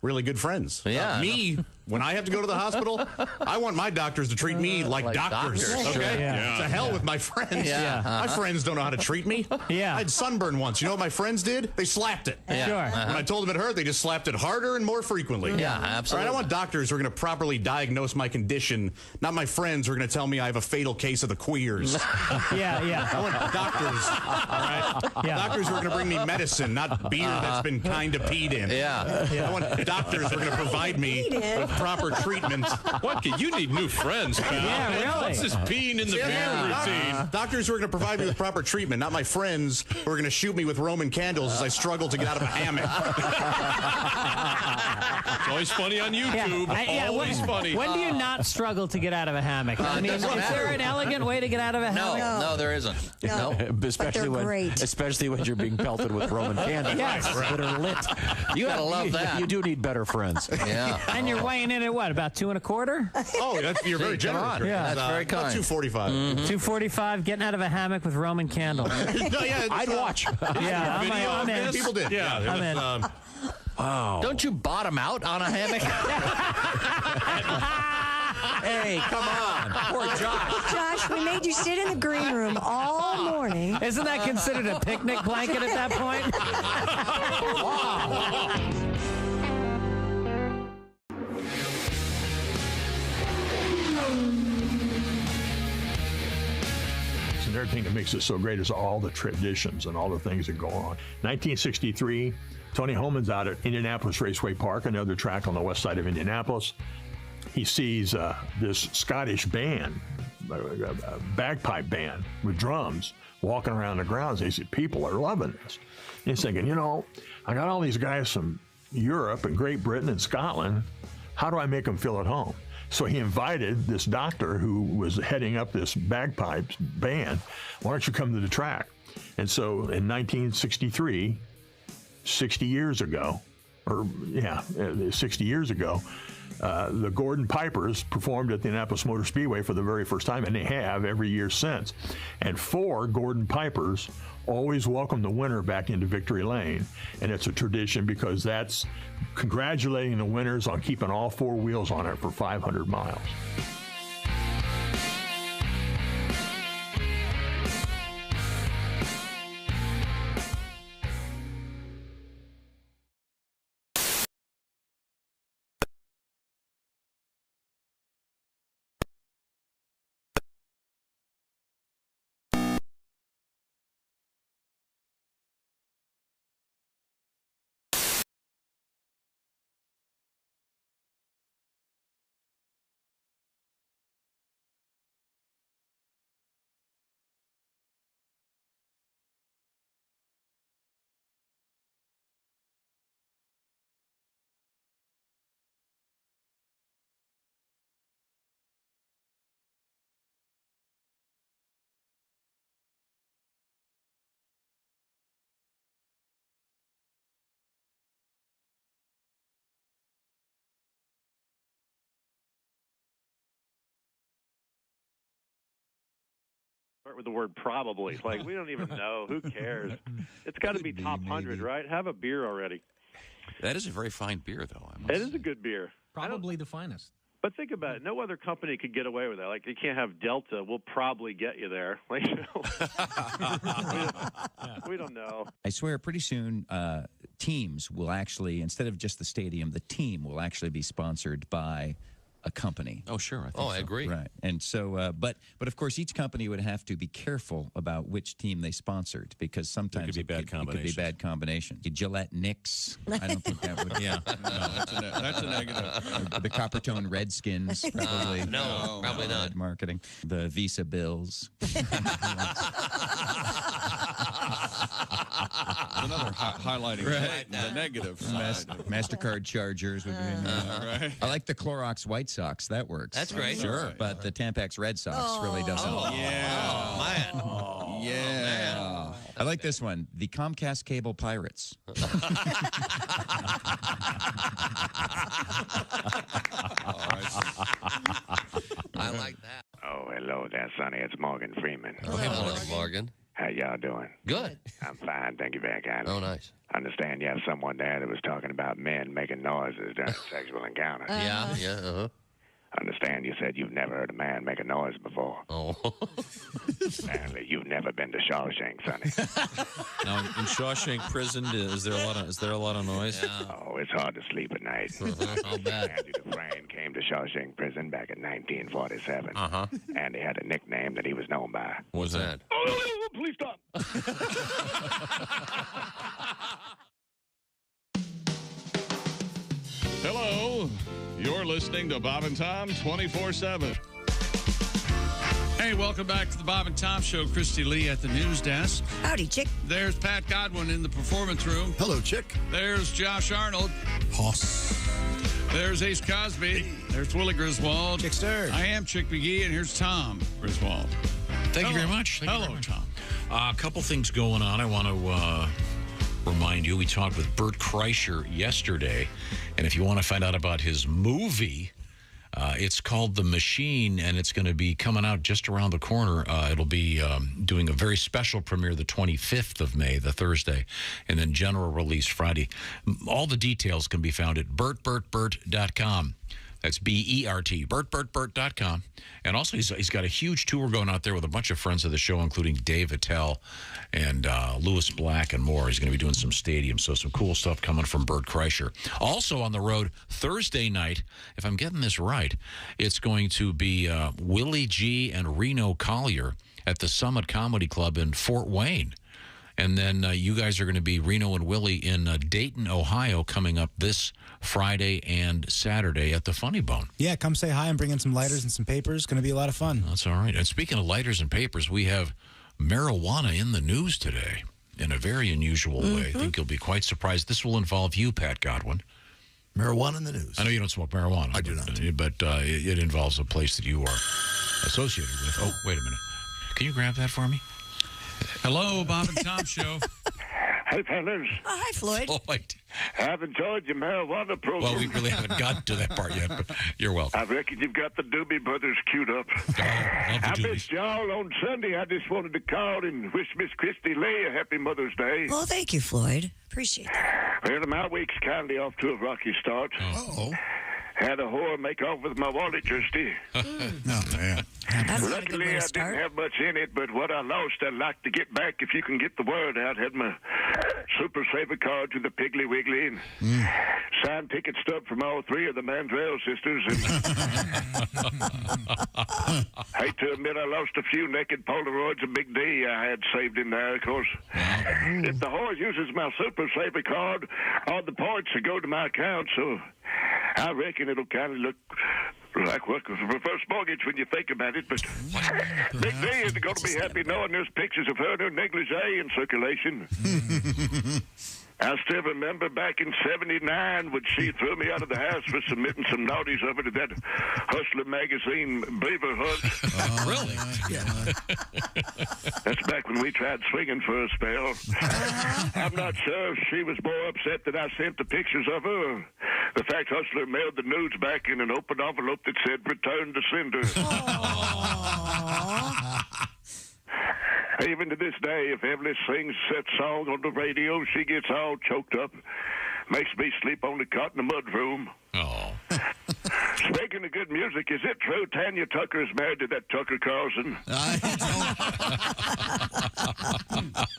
Speaker 16: really good friends.
Speaker 8: Yeah.
Speaker 16: Me, when I have to go to the hospital, I want my doctors to treat me like doctors. Okay?
Speaker 8: Sure.
Speaker 16: To hell with my friends.
Speaker 8: Yeah.
Speaker 16: My friends don't know how to treat me.
Speaker 10: Yeah.
Speaker 16: I had sunburn once. You know what my friends did? They slapped it.
Speaker 8: Yeah.
Speaker 10: Sure.
Speaker 16: When I told them it hurt, they just slapped it harder and more frequently.
Speaker 8: Yeah,
Speaker 16: All right,
Speaker 8: absolutely.
Speaker 16: I want doctors who are going to properly diagnose my condition, not my friends who are going to tell me I have a fatal case of the queers.
Speaker 10: Yeah.
Speaker 16: I want doctors, all right?
Speaker 10: Yeah.
Speaker 16: Doctors who are going to bring me medicine, not beer that's been kind of peed in.
Speaker 8: Yeah.
Speaker 16: I want doctors who are going to provide me with proper treatment.
Speaker 7: What? You need new friends, pal.
Speaker 10: Yeah, really.
Speaker 7: What's this peeing in the beer routine?
Speaker 16: Doctors who are going to provide me with proper treatment, not my friends who are going to shoot me with Roman candles as I struggle to get out of a hammock.
Speaker 7: It's always funny on YouTube. Always funny.
Speaker 10: When do you not struggle to get out of a hammock? I mean, is there an elegant way to get out of a hammock?
Speaker 8: No, there isn't.
Speaker 5: No.
Speaker 13: Especially when you're being pelted with Roman candles that are lit.
Speaker 8: You gotta love that.
Speaker 13: You do need better friends.
Speaker 8: Yeah.
Speaker 10: And you're weighing in at what, about 2 1/4?
Speaker 16: Oh, you're very generous.
Speaker 10: Yeah.
Speaker 8: That's very kind.
Speaker 16: About 245.
Speaker 10: 245, getting out of a hammock with Roman candles.
Speaker 13: I'd watch.
Speaker 10: Yeah, I'm in.
Speaker 16: People did.
Speaker 7: Yeah,
Speaker 10: I'm in.
Speaker 13: Wow.
Speaker 8: Don't you bottom out on a hammock?
Speaker 13: Hey, come on. Poor Josh.
Speaker 5: Josh, we made you sit in the green room all morning.
Speaker 10: Isn't that considered a picnic blanket at that point?
Speaker 13: Wow.
Speaker 20: another thing that makes it so great is all the traditions and all the things that go on. 1963, Tony Holman's out at Indianapolis Raceway Park, another track on the west side of Indianapolis. He sees this Scottish band, a bagpipe band with drums, walking around the grounds. He said, people are loving this. And he's thinking, I got all these guys from Europe and Great Britain and Scotland. How do I make them feel at home? So he invited this doctor who was heading up this bagpipes band. Why don't you come to the track? And so in 1963, 60 years ago, the Gordon Pipers performed at the Indianapolis Motor Speedway for the very first time, and they have every year since. And 4 Gordon Pipers always welcome the winner back into Victory Lane. And it's a tradition because that's congratulating the winners on keeping all 4 wheels on it for 500 miles.
Speaker 17: Start with the word probably. Like, we don't even know. Who cares? It's got to be top 100, right? Have a beer already.
Speaker 7: That is a very fine beer, though.
Speaker 17: It is a good beer.
Speaker 18: Probably the finest.
Speaker 17: But think about it. No other company could get away with that. Like, you can't have Delta. We'll probably get you there. Like, we don't know.
Speaker 19: I swear, pretty soon, teams will actually, instead of just the stadium, the team will actually be sponsored by a company.
Speaker 7: Oh, sure. I think
Speaker 19: I
Speaker 7: so.
Speaker 19: agree. Right. And so, but of course, each company would have to be careful about which team they sponsored because sometimes it could be bad combination. Gillette Knicks. I don't think that would.
Speaker 4: Yeah. No, that's a negative.
Speaker 19: The Coppertone Redskins, probably.
Speaker 8: No, probably not.
Speaker 19: Marketing. The Visa Bills.
Speaker 4: Another highlighting the negative side.
Speaker 19: MasterCard Chargers would be
Speaker 4: right.
Speaker 19: I like the Clorox White Sox. That works.
Speaker 8: That's great.
Speaker 19: Sure. But the Tampax Red Sox really doesn't.
Speaker 8: Oh,
Speaker 4: yeah.
Speaker 8: Man.
Speaker 4: Oh, yeah.
Speaker 19: I like this one. The Comcast Cable Pirates.
Speaker 8: I like that.
Speaker 21: Oh, hello there, Sonny. It's Morgan Freeman.
Speaker 8: Oh, hey, Morgan.
Speaker 21: How y'all doing?
Speaker 8: Good.
Speaker 21: I'm fine. Thank you very kindly.
Speaker 8: Oh, nice.
Speaker 21: I understand you have someone there that was talking about men making noises during sexual encounters.
Speaker 8: Yeah, uh-huh.
Speaker 21: I understand you said you've never heard a man make a noise before.
Speaker 8: Oh.
Speaker 21: Apparently, you've never been to Shawshank, Sonny.
Speaker 7: Now, in Shawshank Prison, is there a lot of noise?
Speaker 21: Yeah. Oh, it's hard to sleep at night.
Speaker 8: I'll bet.
Speaker 21: Andy Dufresne came to Shawshank Prison back in 1947.
Speaker 7: Uh-huh.
Speaker 21: And he had a nickname that he was known by.
Speaker 7: What's that?
Speaker 21: Oh, please stop.
Speaker 4: Hello. You're listening to Bob and Tom 24/7. Hey, welcome back to the Bob and Tom Show. Christy Lee at the news desk.
Speaker 5: Howdy, Chick.
Speaker 4: There's Pat Godwin in the performance room.
Speaker 12: Hello, Chick.
Speaker 4: There's Josh Arnold.
Speaker 1: Hoss.
Speaker 4: There's Ace Cosby. There's Willie Griswold.
Speaker 2: Chickster.
Speaker 4: I am Chick McGee, and here's Tom Griswold.
Speaker 3: Thank you very much.
Speaker 4: Hello, Tom.
Speaker 3: A couple things going on. I want to remind you, we talked with Bert Kreischer yesterday, and if you want to find out about his movie, it's called The Machine, and it's going to be coming out just around the corner. It'll be doing a very special premiere the 25th of May, the Thursday, and then general release Friday. All the details can be found at bertbertbert.com. That's B-E-R-T, bertbertbert.com. And also, he's got a huge tour going out there with a bunch of friends of the show, including Dave Attell and Lewis Black and more. He's going to be doing some stadiums, so some cool stuff coming from Bert Kreischer. Also on the road, Thursday night, if I'm getting this right, it's going to be Willie G and Reno Collier at the Summit Comedy Club in Fort Wayne. And then you guys are going to be Reno and Willie in Dayton, Ohio, coming up this Friday and Saturday at the Funny Bone.
Speaker 2: Yeah, come say hi and bring in some lighters and some papers. Going to be a lot of fun.
Speaker 3: That's all right. And speaking of lighters and papers, we have marijuana in the news today in a very unusual way. I think you'll be quite surprised. This will involve you, Pat Godwin.
Speaker 6: Marijuana in the news.
Speaker 3: I know you don't smoke marijuana.
Speaker 6: I do not.
Speaker 3: But it involves a place that you are associated with. Oh, wait a minute. Can you grab that for me?
Speaker 4: Hello, Bob and Tom Show.
Speaker 21: Hey, fellas.
Speaker 5: Oh, hi, Floyd.
Speaker 21: I've enjoyed your marijuana program.
Speaker 3: Well, we really haven't gotten to that part yet, but you're welcome.
Speaker 21: I reckon you've got the Doobie Brothers queued up. I missed y'all on Sunday. I just wanted to call and wish Miss Christy Lee a happy Mother's Day.
Speaker 5: Well, thank you, Floyd. Appreciate that.
Speaker 21: Well, my week's kindly off to a rocky start.
Speaker 6: Uh-oh.
Speaker 21: Had a whore make off with my wallet, Christy.
Speaker 6: No, man.
Speaker 21: Luckily, I didn't have much in it, but what I lost, I'd like to get back if you can get the word out. Had my Super Saver card to the Piggly Wiggly and signed ticket stub from all three of the Mandrell sisters. And hate to admit I lost a few naked Polaroids of Big D I had saved in there, of course. If the whore uses my Super Saver card, all the points will go to my account, so I reckon it'll kind of look like what was a reverse mortgage when you think about it, but Big D is going to be happy knowing there's pictures of her in her negligee in circulation. I still remember back in '79 when she threw me out of the house for submitting some naughties over to that Hustler magazine beaver hunt.
Speaker 3: Really?
Speaker 21: That's back when we tried swinging for a spell. I'm not sure if she was more upset that I sent the pictures of her or the fact Hustler mailed the nudes back in an open envelope that said return to sender. Even to this day, if Emily sings that song on the radio, she gets all choked up. Makes me sleep on the cot in the mud room.
Speaker 3: Oh.
Speaker 21: Speaking of good music, is it true Tanya Tucker is married to that Tucker Carlson?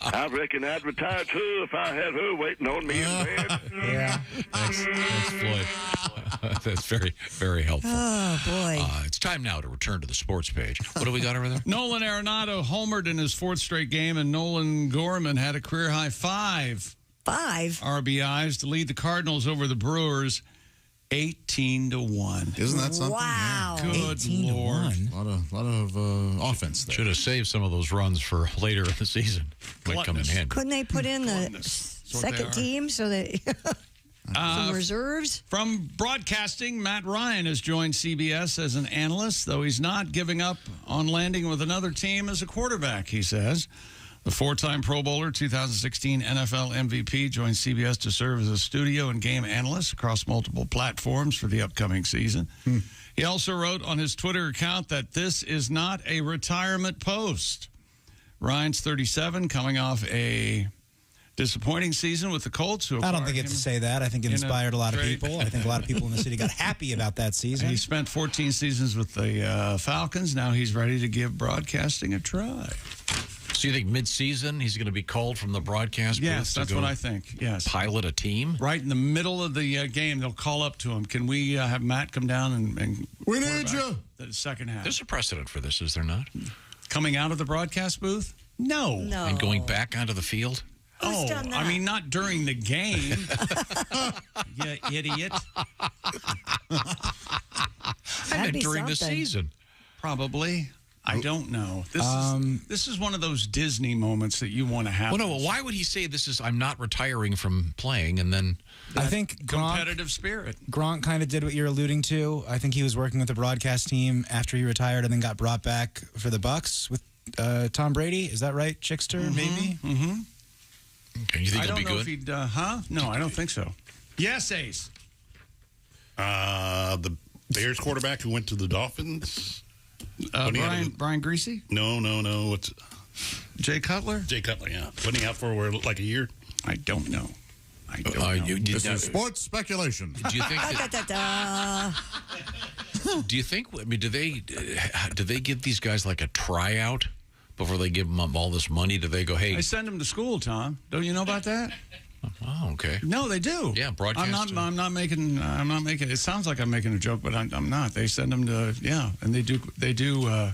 Speaker 21: I reckon I'd retire too if I had her waiting on me in bed.
Speaker 3: Yeah. Thanks, Floyd. That's very, very helpful.
Speaker 5: Oh, boy.
Speaker 3: It's time now to return to the sports page. What do we got over there?
Speaker 4: Nolan Arenado homered in his fourth straight game, and Nolan Gorman had a career-high five RBIs to lead the Cardinals over the Brewers 18-1.
Speaker 6: Isn't that something?
Speaker 5: Wow.
Speaker 6: Yeah.
Speaker 4: Good Lord.
Speaker 6: A lot of offense there.
Speaker 3: Should have saved some of those runs for later in the season. Might come in handy.
Speaker 5: Couldn't they put in the second team so that some reserves?
Speaker 4: From broadcasting, Matt Ryan has joined CBS as an analyst, though he's not giving up on landing with another team as a quarterback, he says. The four-time Pro Bowler, 2016 NFL MVP, joined CBS to serve as a studio and game analyst across multiple platforms for the upcoming season. He also wrote on his Twitter account that this is not a retirement post. Ryan's 37, coming off a disappointing season with the Colts.
Speaker 2: I don't think it's to say that. I think it inspired a lot of people. I think a lot of people in the city got happy about that season.
Speaker 4: He spent 14 seasons with the Falcons. Now he's ready to give broadcasting a try.
Speaker 3: So you think mid-season he's going to be called from the broadcast booth?
Speaker 4: Yes, that's what I think. Yes.
Speaker 3: Pilot a team?
Speaker 4: Right in the middle of the game, they'll call up to him. Can we have Matt come down and
Speaker 6: we need you.
Speaker 4: The second half.
Speaker 3: There's a precedent for this, is there not?
Speaker 4: Coming out of the broadcast booth? No.
Speaker 3: And going back onto the field?
Speaker 5: Who's done that?
Speaker 4: I mean, not during the game. You idiot.
Speaker 3: I meant during the season.
Speaker 4: Probably. I don't know. This is one of those Disney moments that you want to have.
Speaker 3: Well, no. Why would he say this is? I'm not retiring from playing, and then
Speaker 2: I think
Speaker 4: competitive spirit.
Speaker 2: Gronk kind of did what you're alluding to. I think he was working with the broadcast team after he retired, and then got brought back for the Bucks with Tom Brady. Is that right, Chickster? Maybe.
Speaker 4: Mm-hmm.
Speaker 3: Okay, you think
Speaker 4: I
Speaker 3: he'll
Speaker 4: don't
Speaker 3: be
Speaker 4: know
Speaker 3: good?
Speaker 4: if he'd. No, I don't think so. Yes, Ace.
Speaker 11: The Bears quarterback who went to the Dolphins.
Speaker 4: Brian Greasy?
Speaker 11: No. What's
Speaker 4: Jay Cutler?
Speaker 11: Jay Cutler, yeah. Wasn't he out for like a year?
Speaker 4: I don't know.
Speaker 6: This is sports speculation.
Speaker 3: Do you think? Do you think? I mean, do they give these guys like a tryout before they give them all this money? Do they go, hey?
Speaker 4: I send them to school, Tom. Don't you know about that?
Speaker 3: Oh, okay.
Speaker 4: No, they do.
Speaker 3: Yeah, broadcast.
Speaker 4: I'm not making. It sounds like I'm making a joke, but I'm not. They send them to and they do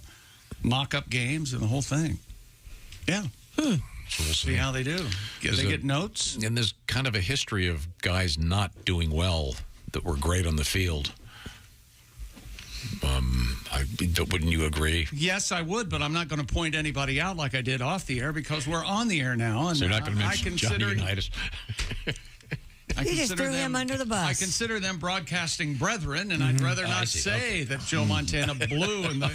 Speaker 4: mock-up games and the whole thing. Yeah.
Speaker 3: So we'll
Speaker 4: See how they do. They get notes.
Speaker 3: And there's kind of a history of guys not doing well that were great on the field. Wouldn't you agree?
Speaker 4: Yes, I would, but I'm not going to point anybody out like I did off the air because we're on the air now. And
Speaker 3: So you're not going to mention Johnny Unitas?
Speaker 5: You just threw him under the bus.
Speaker 4: I consider them broadcasting brethren, and I'd rather not say that Joe Montana blew in the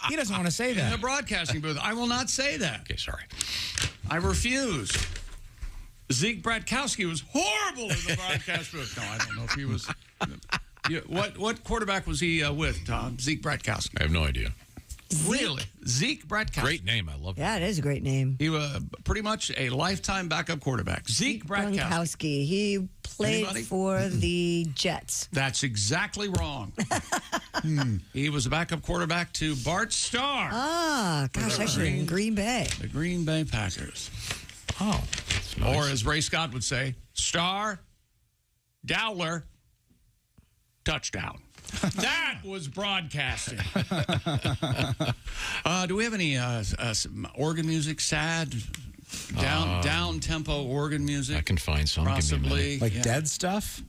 Speaker 2: He doesn't want to say that.
Speaker 4: in the broadcasting booth. I will not say that.
Speaker 3: Okay, sorry.
Speaker 4: I refuse. Zeke Bratkowski was horrible in the broadcast booth. No, I don't know if he was. What quarterback was he with, Tom? Zeke Bratkowski.
Speaker 3: I have no idea.
Speaker 4: Really? Zeke Bratkowski.
Speaker 3: Great name. I love it.
Speaker 5: Yeah, it is a great name.
Speaker 4: He was pretty much a lifetime backup quarterback. Zeke Bratkowski.
Speaker 5: He played
Speaker 4: Anybody?
Speaker 5: for the Jets.
Speaker 4: That's exactly wrong. He was a backup quarterback to Bart Starr.
Speaker 5: Ah, gosh, actually in Green Bay.
Speaker 4: The Green Bay Packers.
Speaker 3: Oh. Nice.
Speaker 4: Or as Ray Scott would say, Starr, Dowler, touchdown. That was broadcasting. Do we have any organ music? Sad, down tempo organ music?
Speaker 3: I can find some. Give me a
Speaker 4: Possibly.
Speaker 3: minute.
Speaker 2: Like dead stuff?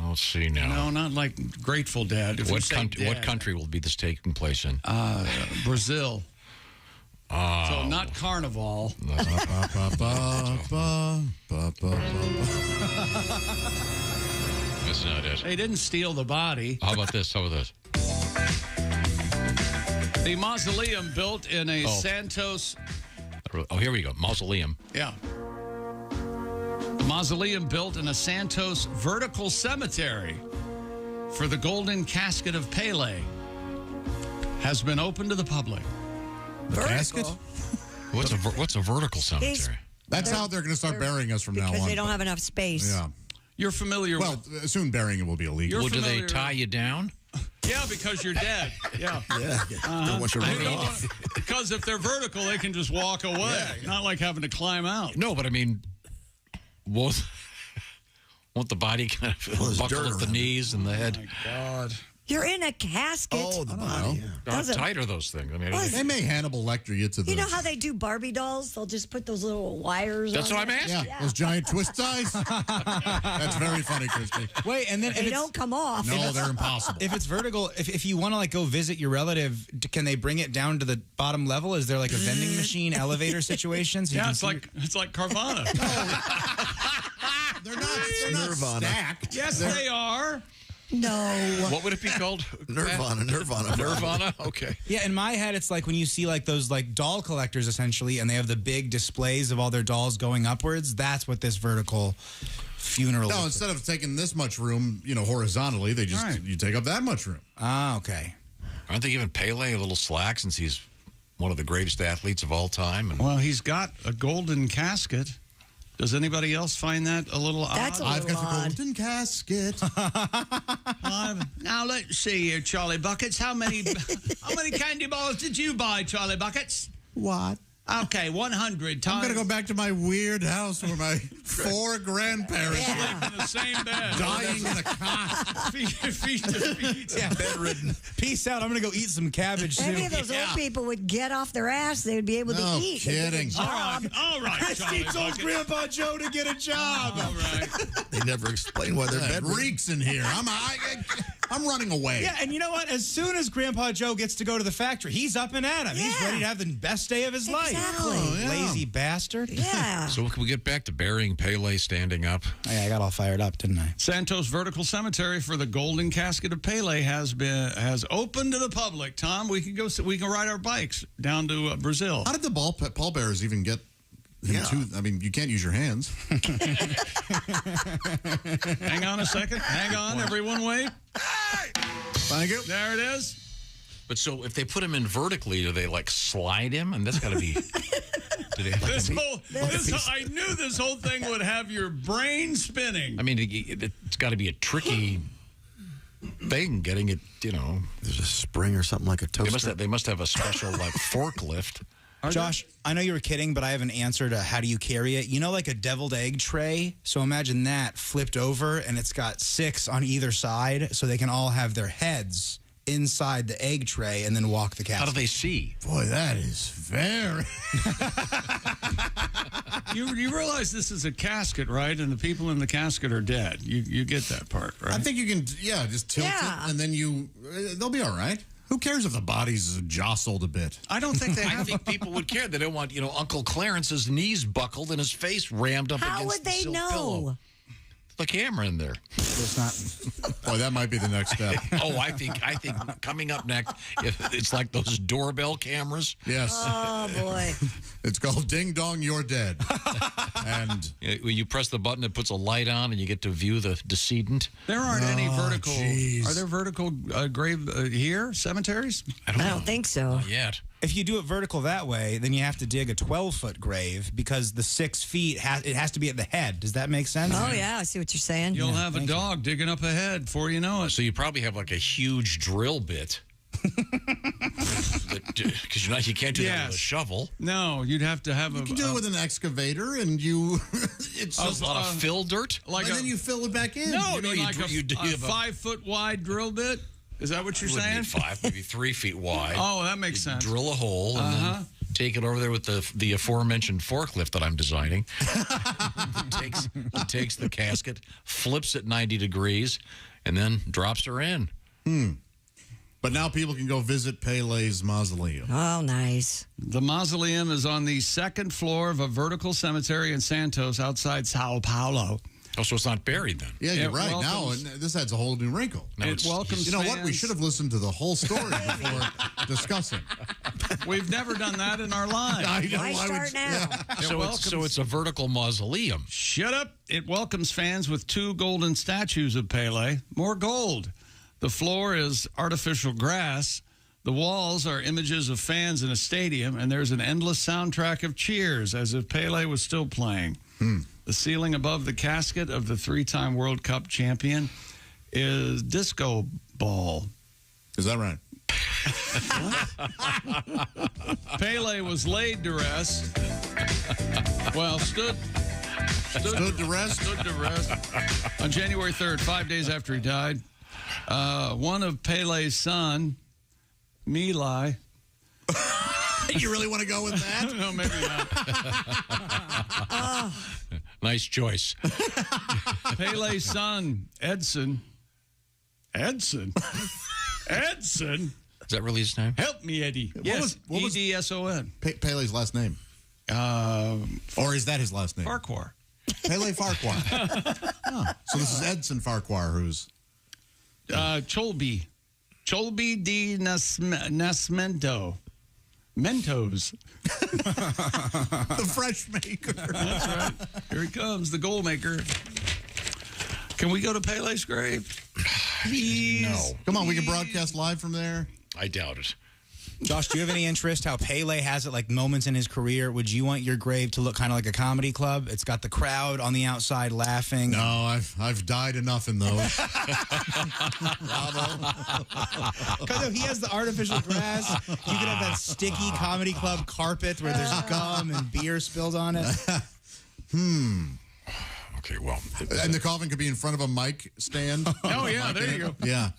Speaker 3: Let's see now.
Speaker 4: No, not like Grateful Dead. If we say
Speaker 3: What
Speaker 4: dead,
Speaker 3: country will be this taking place in?
Speaker 4: Brazil. So not Carnival.
Speaker 3: That's not it.
Speaker 4: They didn't steal the body.
Speaker 3: How about this?
Speaker 4: The mausoleum built in a Santos.
Speaker 3: Oh, here we go. Mausoleum.
Speaker 4: Yeah. The mausoleum built in a Santos vertical cemetery for the golden casket of Pele has been open to the public.
Speaker 6: The casket?
Speaker 3: What's a vertical cemetery?
Speaker 6: That's how they're going to start burying us from now on.
Speaker 5: Because they don't have enough space.
Speaker 6: Yeah.
Speaker 4: You're familiar
Speaker 6: with... Well, soon burying it will be illegal.
Speaker 3: Well, do they tie you down?
Speaker 4: Yeah, because you're dead. Yeah.
Speaker 6: Don't want you to run off.
Speaker 4: Because if they're vertical, they can just walk away. Not like having to climb out.
Speaker 3: No, but I mean, won't the body kind of buckle at the knees and the head?
Speaker 4: Oh, my God.
Speaker 5: You're in a casket.
Speaker 6: Oh, the body.
Speaker 3: How tight are those things? I mean,
Speaker 6: They may Hannibal Lecter you to the...
Speaker 5: You know how they do Barbie dolls? They'll just put those little wires
Speaker 3: That's
Speaker 5: on
Speaker 3: what I'm
Speaker 5: it?
Speaker 3: asking.
Speaker 6: Yeah, those giant twist ties. That's very funny, Christy.
Speaker 2: Wait, and then
Speaker 5: They don't come off.
Speaker 6: No, they're impossible.
Speaker 2: If it's vertical, if you want to like go visit your relative, can they bring it down to the bottom level? Is there like a vending machine elevator situation? So
Speaker 4: Yeah, it's like Carvana.
Speaker 6: They're not
Speaker 12: Nirvana.
Speaker 6: stacked.
Speaker 4: Yes, they are.
Speaker 5: No.
Speaker 3: What would it be called?
Speaker 12: Nirvana.
Speaker 3: Nirvana? Okay.
Speaker 2: Yeah, in my head, it's like when you see like those like doll collectors essentially, and they have the big displays of all their dolls going upwards. That's what this vertical funeral.
Speaker 6: No, instead of taking this much room, horizontally, they just you take up that much room.
Speaker 2: Ah, okay.
Speaker 3: Aren't they giving Pele a little slack since he's one of the greatest athletes of all time? And
Speaker 4: Well, he's got a golden casket. Does anybody else find that a little odd?
Speaker 5: That's a
Speaker 6: I've
Speaker 5: little
Speaker 6: got the
Speaker 5: odd.
Speaker 6: golden casket.
Speaker 4: Now let's see here, Charlie Buckets. How many candy bars did you buy, Charlie Buckets?
Speaker 6: What?
Speaker 4: Okay, 100 times.
Speaker 6: I'm going to go back to my weird house where my 4 grandparents
Speaker 4: sleep in the same bed.
Speaker 6: dying in a cot.
Speaker 4: feet to feet.
Speaker 2: Yeah, bedridden. Peace out. I'm going to go eat some cabbage
Speaker 5: Maybe
Speaker 2: soup.
Speaker 5: if those old people would get off their ass, they would be able to
Speaker 6: No
Speaker 5: eat.
Speaker 6: kidding.
Speaker 5: Job.
Speaker 4: All right, Charlie
Speaker 2: Christy told
Speaker 4: Bucket.
Speaker 2: Grandpa Joe to get a job.
Speaker 4: All right.
Speaker 12: They never explain why they're
Speaker 6: It
Speaker 12: bedridden.
Speaker 6: reeks in here. I'm running away.
Speaker 2: Yeah, and you know what? As soon as Grandpa Joe gets to go to the factory, he's up and at him. He's ready to have the best day of his life.
Speaker 5: Exactly.
Speaker 6: Oh, yeah.
Speaker 2: Lazy bastard.
Speaker 5: Yeah.
Speaker 3: so can we get back to burying Pele standing up?
Speaker 2: Oh, yeah, I got all fired up, didn't I?
Speaker 4: Santos Vertical Cemetery for the golden casket of Pele has opened to the public. Tom, we can ride our bikes down to Brazil.
Speaker 6: How did the pallbearers even get him to? I mean, you can't use your hands.
Speaker 4: Hang on a second. Hang on, everyone wait.
Speaker 6: Thank you.
Speaker 4: There it is.
Speaker 3: But so if they put him in vertically, do they like slide him? And that's got to be. Do they have
Speaker 4: I knew this whole thing would have your brain spinning.
Speaker 3: I mean, it's got to be a tricky thing getting it.
Speaker 12: There's a spring or something like a toaster.
Speaker 3: They must have a special like forklift.
Speaker 2: Josh, I know you were kidding, but I have an answer to how do you carry it. You know, like a deviled egg tray? So imagine that flipped over, and it's got 6 on either side, so they can all have their heads inside the egg tray and then walk the casket.
Speaker 3: How do they see?
Speaker 6: Boy, that is very...
Speaker 4: You realize this is a casket, right? And the people in the casket are dead. You get that part, right?
Speaker 6: I think you can, just tilt it, and then they'll be all right. Who cares if the body's jostled a bit?
Speaker 4: I don't think they have.
Speaker 3: I think people would care. They don't want, Uncle Clarence's knees buckled and his face rammed up
Speaker 5: How
Speaker 3: against
Speaker 5: would
Speaker 3: the
Speaker 5: they
Speaker 3: silk
Speaker 5: know?
Speaker 3: pillow. The camera in there.
Speaker 2: It's not.
Speaker 6: Boy, that might be the next step.
Speaker 3: I think coming up next, it's like those doorbell cameras.
Speaker 6: Yes.
Speaker 5: Oh, boy.
Speaker 6: It's called Ding Dong, You're Dead. And
Speaker 3: when you press the button, it puts a light on, and you get to view the decedent.
Speaker 4: There aren't any vertical.
Speaker 6: Geez.
Speaker 4: Are there vertical grave here cemeteries?
Speaker 5: I don't think so.
Speaker 3: Not yet.
Speaker 2: If you do it vertical that way, then you have to dig a 12-foot grave because the 6 feet it has to be at the head. Does that make sense?
Speaker 5: Oh, yeah. I see what you're saying.
Speaker 4: You'll have a dog digging up ahead before you know it.
Speaker 3: So you probably have like a huge drill bit. Because you can't do that with a shovel.
Speaker 4: No, you'd have to have
Speaker 6: you can do it with an excavator, and you...
Speaker 3: It's just a lot of fill dirt.
Speaker 6: And then you fill it back in.
Speaker 4: No, you like a 5-foot wide drill bit? Is that what you're saying?
Speaker 3: 5, maybe 3 feet wide.
Speaker 4: Oh, that makes sense.
Speaker 3: Drill a hole and then take it over there with the aforementioned forklift that I'm designing. He takes the casket, flips it 90 degrees, and then drops her in.
Speaker 6: But now people can go visit Pele's mausoleum.
Speaker 5: Oh, nice.
Speaker 4: The mausoleum is on the 2nd floor of a vertical cemetery in Santos outside Sao Paulo.
Speaker 3: Oh, so it's not buried then?
Speaker 6: Yeah, you're right. Now this adds a whole new wrinkle.
Speaker 4: It welcomes
Speaker 6: You know what? We should have listened to the whole story before discussing.
Speaker 4: We've never done that in our lives.
Speaker 5: Why start now?
Speaker 3: So it's a vertical mausoleum.
Speaker 4: Shut up. It welcomes fans with 2 golden statues of Pele. More gold. The floor is artificial grass. The walls are images of fans in a stadium, and there's an endless soundtrack of cheers as if Pele was still playing. The ceiling above the casket of the 3-time World Cup champion is disco ball.
Speaker 6: Is that right?
Speaker 4: Pele was laid to rest. Well, stood
Speaker 6: to rest?
Speaker 4: Stood to rest. On January 3rd, 5 days after he died, one of Pele's son, Milai.
Speaker 6: You really want to go with that?
Speaker 4: No, maybe not.
Speaker 3: Nice choice.
Speaker 4: Pele's son, Edson. Edson?
Speaker 3: Is that really his name?
Speaker 4: Help me, Eddie. Yes,
Speaker 6: what was
Speaker 4: Edson.
Speaker 6: Pele's last name? Or is that his last name?
Speaker 4: Farquhar.
Speaker 6: Pele Farquhar. So this is Edson Farquhar, who's...
Speaker 4: Cholby di Nascimento. Mentos.
Speaker 6: The fresh maker.
Speaker 4: That's right. Here he comes, the goal maker. Can we go to Pele's grave? Please.
Speaker 3: No.
Speaker 6: Come on, we can broadcast live from there.
Speaker 3: I doubt it.
Speaker 2: Josh, do you have any interest how Pele has it, like moments in his career? Would you want your grave to look kind of like a comedy club? It's got the crowd on the outside laughing.
Speaker 6: No, I've died enough in those.
Speaker 2: Because he has the artificial grass. You could have that sticky comedy club carpet where there's gum and beer spilled on it.
Speaker 3: Okay, well.
Speaker 6: And the coffin could be in front of a mic stand.
Speaker 4: Oh, yeah, there you go.
Speaker 6: Yeah.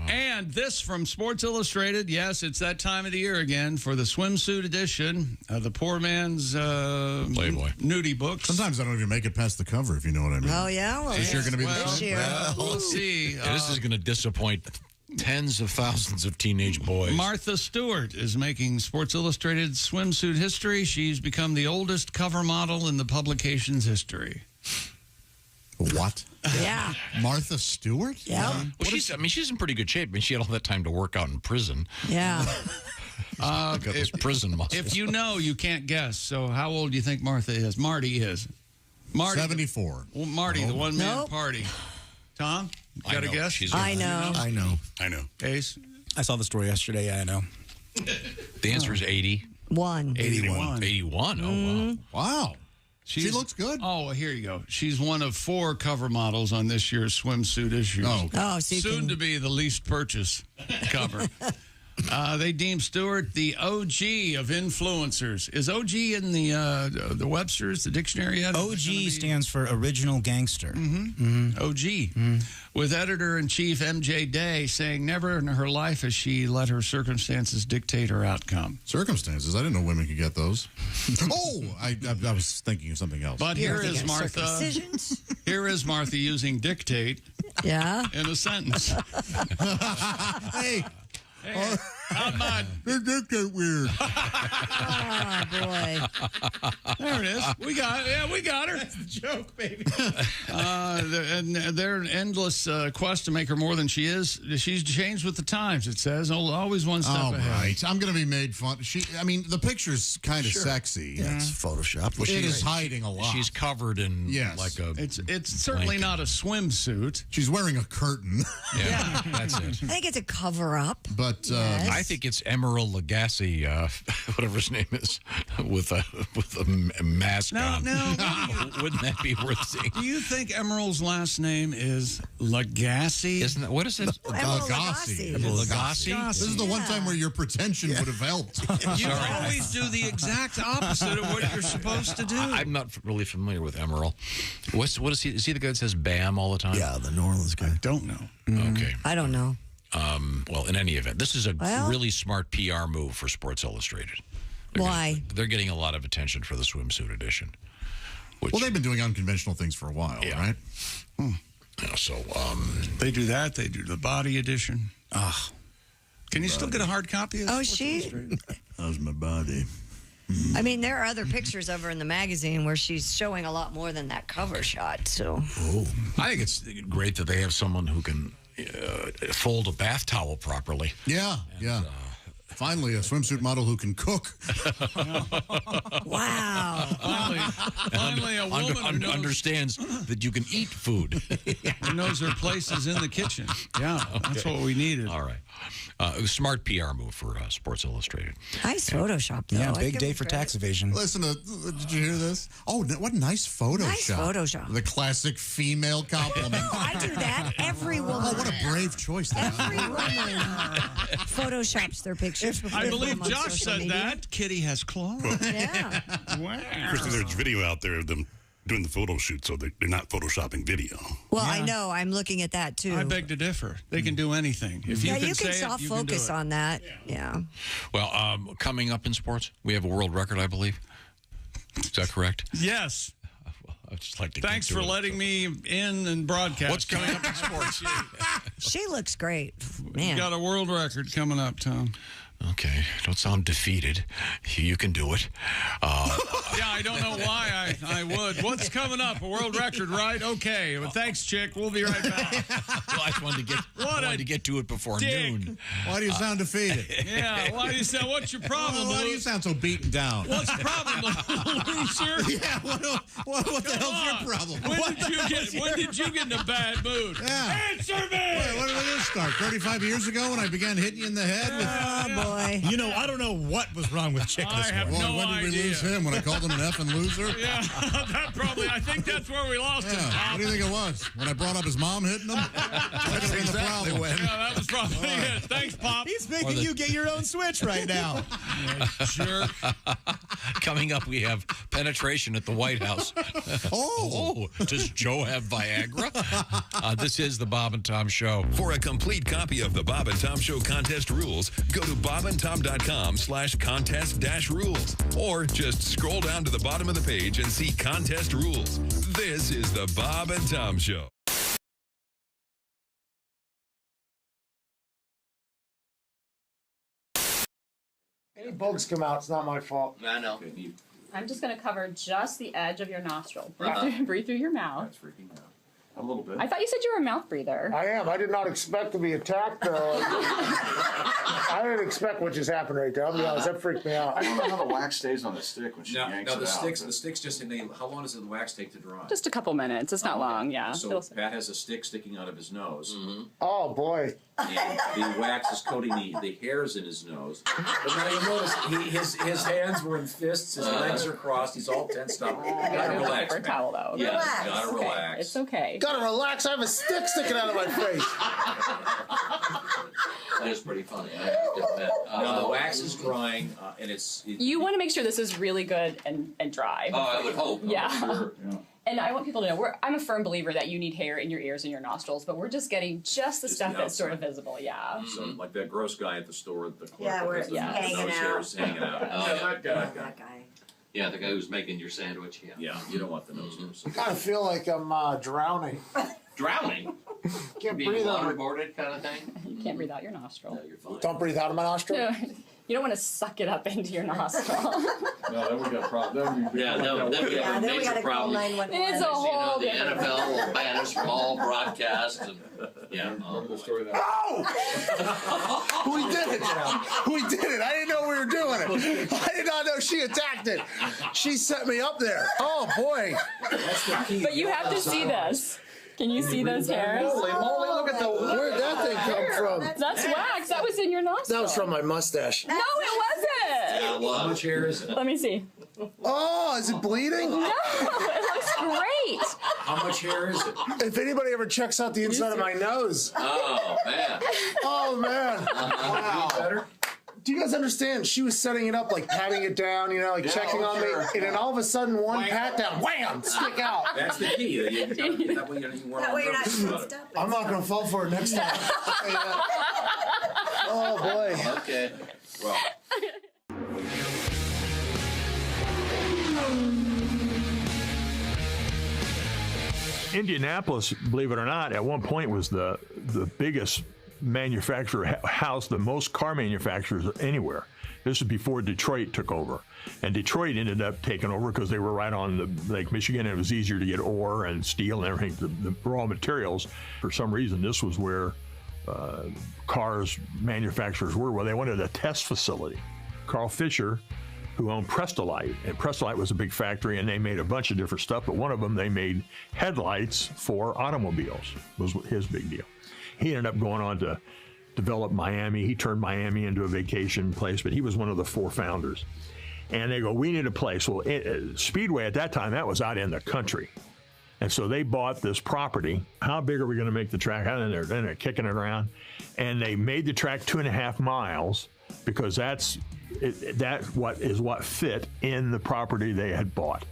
Speaker 4: And this from Sports Illustrated. Yes, it's that time of the year again for the swimsuit edition of the poor man's
Speaker 3: Playboy
Speaker 4: nudie books.
Speaker 6: Sometimes I don't even make it past the cover, if you know what I mean.
Speaker 5: Oh, yeah? Well,
Speaker 6: Is you're going to be
Speaker 5: this year.
Speaker 4: Well, let's see.
Speaker 3: Yeah, this is going to disappoint tens of thousands of teenage boys.
Speaker 4: Martha Stewart is making Sports Illustrated swimsuit history. She's become the oldest cover model in the publication's history.
Speaker 6: What?
Speaker 5: Yeah.
Speaker 6: Martha Stewart?
Speaker 5: Yeah.
Speaker 3: Well, she's in pretty good shape. I mean, she had all that time to work out in prison.
Speaker 5: Yeah.
Speaker 3: Got those prison muscles.
Speaker 4: If you know, you can't guess. So how old do you think Martha is? Marty is. Marty.
Speaker 6: 74.
Speaker 4: Well, Marty, the one-man
Speaker 5: Nope.
Speaker 4: party. Tom, you got a guess?
Speaker 5: I know.
Speaker 11: I know.
Speaker 4: Ace?
Speaker 2: I saw the story yesterday. Yeah, I know.
Speaker 3: The answer is 80.
Speaker 5: 1.
Speaker 3: 81. 81. Oh, wow.
Speaker 6: Wow. She looks good.
Speaker 4: Oh, here you go. She's one of 4 cover models on this year's swimsuit issue.
Speaker 6: Oh,
Speaker 5: Oh, so you
Speaker 4: Soon
Speaker 5: can...
Speaker 4: to be the least purchase cover. They deem Stewart the OG of influencers. Is OG in the Webster's, the dictionary yet?
Speaker 2: OG stands for original gangster.
Speaker 4: OG. With editor-in-chief MJ Day saying never in her life has she let her circumstances dictate her outcome.
Speaker 6: Circumstances? I didn't know women could get those. I was thinking of something else.
Speaker 4: But here is Martha. Here is Martha using dictate in a sentence.
Speaker 6: Hey.
Speaker 4: Not mine.
Speaker 6: They dictate weird.
Speaker 5: Oh, boy.
Speaker 4: There it is. We got it. Yeah, we got her.
Speaker 2: That's the joke, baby.
Speaker 4: And they're an endless quest to make her more than she is. She's changed with the times, it says. Always one step ahead.
Speaker 6: Right. I'm going to be made fun. I mean, the picture's kind of sexy.
Speaker 12: Yeah, it's Photoshopped.
Speaker 6: Well, it is hiding a lot.
Speaker 3: She's covered in like a.
Speaker 4: It's certainly not a swimsuit.
Speaker 6: She's wearing a curtain.
Speaker 3: Yeah, that's it.
Speaker 5: I think it's a cover-up.
Speaker 6: But
Speaker 3: I think it's Emerald Lagasse, whatever his name is, with a mask on.
Speaker 4: No.
Speaker 3: Wouldn't that be worth seeing?
Speaker 4: Do you think Emerald's last name is Lagasse?
Speaker 3: Isn't that, what is it?
Speaker 6: Lagasse.
Speaker 3: Lagasse?
Speaker 6: This is the one time where your pretension would have helped.
Speaker 4: You always do the exact opposite of what you're supposed to do.
Speaker 3: I'm not really familiar with Emerald. What is he? Is he the guy that says "bam" all the time?
Speaker 12: Yeah, the New Orleans guy.
Speaker 4: I don't know.
Speaker 3: Okay.
Speaker 5: I don't know.
Speaker 3: Well, in any event, this is a really smart PR move for Sports Illustrated.
Speaker 5: Why?
Speaker 3: They're getting a lot of attention for the swimsuit edition.
Speaker 6: Well, they've been doing unconventional things for a while, right?
Speaker 3: Yeah, so
Speaker 4: they do that. They do the body edition. Can you still get a hard copy of Sports Illustrated?
Speaker 12: How's my body?
Speaker 5: I mean, there are other pictures of her in the magazine where she's showing a lot more than that cover shot. So,
Speaker 3: I think it's great that they have someone who can fold a bath towel properly.
Speaker 6: Yeah. Finally, a swimsuit model who can cook.
Speaker 5: Wow.
Speaker 4: Finally a woman who
Speaker 3: understands that you can eat food.
Speaker 4: Who knows her place is in the kitchen. Yeah, that's what we needed.
Speaker 3: All right. Smart PR move for Sports Illustrated.
Speaker 5: Nice Photoshop, though.
Speaker 2: Yeah, big day for tax evasion.
Speaker 6: Listen, did you hear this? Oh, what nice Photoshop.
Speaker 5: Nice Photoshop.
Speaker 6: The classic female compliment.
Speaker 5: I do that. Every woman.
Speaker 6: Oh, what a brave choice that is.
Speaker 5: Every woman photoshops their pictures.
Speaker 4: I believe Josh said that. Kitty has claws.
Speaker 5: Yeah.
Speaker 4: Wow.
Speaker 11: Kristen, there's video out there of them doing the photo shoot, so they're not photoshopping video.
Speaker 5: Well, I know. I'm looking at that, too.
Speaker 4: I beg to differ. They can do anything. If you
Speaker 5: you can
Speaker 4: say
Speaker 5: soft
Speaker 4: it, you can do
Speaker 5: focus
Speaker 4: it.
Speaker 5: on that. Yeah.
Speaker 3: Well, coming up in sports, we have a world record, I believe. Is that correct?
Speaker 4: Yes.
Speaker 3: I'd just like to
Speaker 4: Thanks for letting me in and broadcast.
Speaker 3: What's coming up in sports?
Speaker 5: She looks great. Man.
Speaker 4: You got a world record coming up, Tom.
Speaker 3: Okay, don't sound defeated. You can do it.
Speaker 4: Yeah, I don't know why I would. What's coming up? A world record, right? Okay. Well, thanks, chick. We'll be right back.
Speaker 3: Well, I wanted to get to it before noon.
Speaker 6: Why do you sound defeated?
Speaker 4: Yeah, why do you sound? What's your problem,
Speaker 6: Why do you sound so beaten down?
Speaker 4: What's the problem, loser?
Speaker 6: Yeah, what the hell's your problem?
Speaker 4: When did you get in a bad mood?
Speaker 6: Yeah.
Speaker 4: Answer me!
Speaker 6: Wait, when did this start? 35 years ago when I began hitting you in the head?
Speaker 5: Oh, boy.
Speaker 2: You know, I don't know what was wrong with Chick this morning.
Speaker 6: When did we lose him? When I called him an effing loser?
Speaker 4: Yeah, I think that's where we lost him.
Speaker 6: What do you think it was? When I brought up his mom hitting him? That's exactly when.
Speaker 4: Yeah, that was probably it. Thanks, Pop.
Speaker 2: He's making you get your own switch right now.
Speaker 4: Jerk.
Speaker 3: Coming up, we have penetration at the White House. Does Joe have Viagra? This is the Bob and Tom Show.
Speaker 9: For a complete copy of the Bob and Tom Show contest rules, go to bobandtom.com/contest-rules. Or just scroll down to the bottom of the page and see contest rules. This is the Bob and Tom Show.
Speaker 14: Any bugs come out, it's not my fault.
Speaker 15: I know.
Speaker 18: I'm just going to cover just the edge of your nostril. Breathe through your mouth.
Speaker 15: That's freaking out. A little bit.
Speaker 18: I thought you said you were a mouth breather.
Speaker 14: I am. I did not expect to be attacked, though. I didn't expect what just happened right there. I'll be honest, that freaked me out.
Speaker 15: I don't know how the wax stays on the stick when she yanks
Speaker 22: the
Speaker 15: it
Speaker 22: sticks.
Speaker 15: out.
Speaker 22: The sticks just how long does the wax take to dry?
Speaker 18: Just a couple minutes. It's not long, yeah.
Speaker 22: So Pat has a stick sticking out of his nose.
Speaker 14: Oh, boy.
Speaker 22: And the wax is coating the hairs in his nose. But now you notice his hands were in fists, his legs are crossed, he's all tensed up. Gotta relax.
Speaker 18: Paper towel, though.
Speaker 22: Yeah, gotta relax.
Speaker 18: It's okay.
Speaker 14: gotta relax. I have a stick sticking out of my face.
Speaker 22: That is pretty funny. I have to admit. Now the wax is drying, and
Speaker 18: You want to make sure this is really good and dry.
Speaker 22: Oh, I would hope.
Speaker 18: Yeah.
Speaker 22: Sure.
Speaker 18: And I want people to know, I'm a firm believer that you need hair in your ears and your nostrils, but we're just getting just the stuff that's sort of visible, yeah.
Speaker 22: So, like that gross guy at the store at the clerk.
Speaker 5: Yeah, where
Speaker 22: it's
Speaker 5: hanging out.
Speaker 22: Hanging out.
Speaker 5: That guy.
Speaker 22: Yeah, the guy who's making your sandwich. Yeah. Yeah, you don't want the nose hairs.
Speaker 14: I kind of feel like I'm drowning.
Speaker 22: Drowning?
Speaker 14: Can't
Speaker 22: Being
Speaker 14: breathe out.
Speaker 22: waterboarded kind of thing?
Speaker 18: You can't breathe out your nostril.
Speaker 22: No, you're fine.
Speaker 14: Don't breathe out of my nostril?
Speaker 18: No, you don't want to suck it up into your nostril.
Speaker 15: No, then we got a problem.
Speaker 22: Then we have a major problem.
Speaker 18: It's a whole
Speaker 22: The
Speaker 18: different
Speaker 22: NFL will ban us from all broadcasts. And, yeah.
Speaker 14: Oh! We did it! We did it! I didn't know we were doing it. I did not know she attacked it. She set me up there. Oh, boy.
Speaker 22: That's the key.
Speaker 18: But you have to see this. Can you see those hairs?
Speaker 14: Holy moly, look at where'd that thing come from?
Speaker 18: That's wax. That was in your nostril.
Speaker 14: That was from my mustache.
Speaker 18: No, it wasn't.
Speaker 22: How much hair is it?
Speaker 18: Let me see.
Speaker 14: Oh, is it bleeding?
Speaker 18: No, it looks great.
Speaker 22: How much hair is it?
Speaker 14: If anybody ever checks out the inside of my nose.
Speaker 22: Oh, man.
Speaker 14: Oh, man.
Speaker 22: Wow. Better?
Speaker 14: Do you guys understand? She was setting it up, like patting it down, you know, like checking on me. And then all of a sudden, one pat down, wham, stick out.
Speaker 22: That's the key. That way you're not
Speaker 5: messed up.
Speaker 14: I'm not going to fall for it next time. Oh, boy.
Speaker 22: Okay. Well.
Speaker 20: Indianapolis, believe it or not, at one point was the biggest manufacturer, housed the most car manufacturers anywhere. This is before Detroit took over. And Detroit ended up taking over because they were right on the Lake Michigan, and it was easier to get ore and steel and everything, the raw materials. For some reason, this was where cars manufacturers were. Well, they wanted a test facility. Carl Fisher, who owned Prestolite, and Prestolite was a big factory, and they made a bunch of different stuff, but one of them, they made headlights for automobiles, was his big deal. He ended up going on to develop Miami. He turned Miami into a vacation place, but he was one of the four founders. And they go, we need a place. Well, Speedway at that time, that was out in the country. And so they bought this property. How big are we going to make the track? And they're kicking it around. And they made the track 2.5 miles because that's what fit in the property they had bought.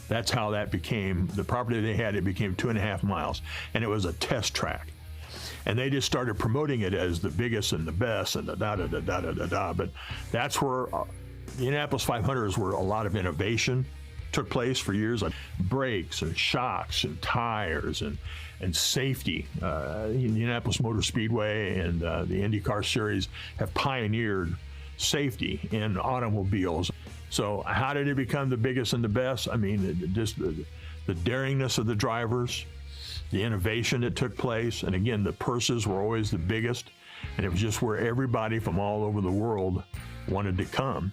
Speaker 20: That's how that became, the property they had, it became 2.5 miles. And it was a test track. And they just started promoting it as the biggest and the best and da-da-da-da-da-da-da. But that's where the Indianapolis 500 is where a lot of innovation took place for years, like brakes and shocks and tires and safety. Indianapolis Motor Speedway and the IndyCar Series have pioneered safety in automobiles. So how did it become the biggest and the best? I mean, just the daringness of the drivers, the innovation that took place, and again, the purses were always the biggest, and it was just where everybody from all over the world wanted to come.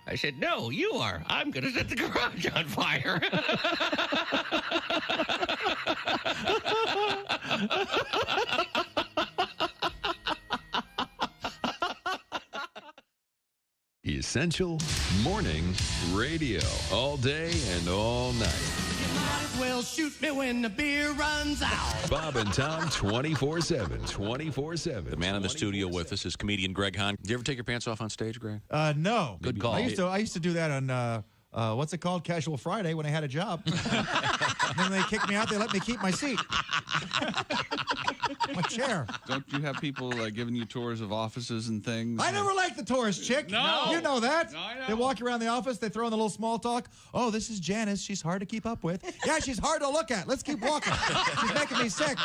Speaker 10: I said, no, you are. I'm going to set the garage on fire.
Speaker 9: Essential Morning Radio. All day and all night.
Speaker 10: You might as well shoot me when the beer runs out.
Speaker 9: Bob and Tom 24/7. 24/7.
Speaker 8: The man in the studio with us is comedian Greg Hahn. Do you ever take your pants off on stage, Greg?
Speaker 16: No.
Speaker 8: Good call.
Speaker 16: I used to do that on
Speaker 13: what's it called? Casual Friday when I had a job. And then they kicked me out. They let me keep my seat. My chair.
Speaker 4: Don't you have people giving you tours of offices and things?
Speaker 13: I never liked the tourist chick.
Speaker 4: No.
Speaker 13: You know that.
Speaker 4: No, I know.
Speaker 13: They walk around the office. They throw in the little small talk. Oh, this is Janice. She's hard to keep up with. Yeah, she's hard to look at. Let's keep walking. She's making me sick.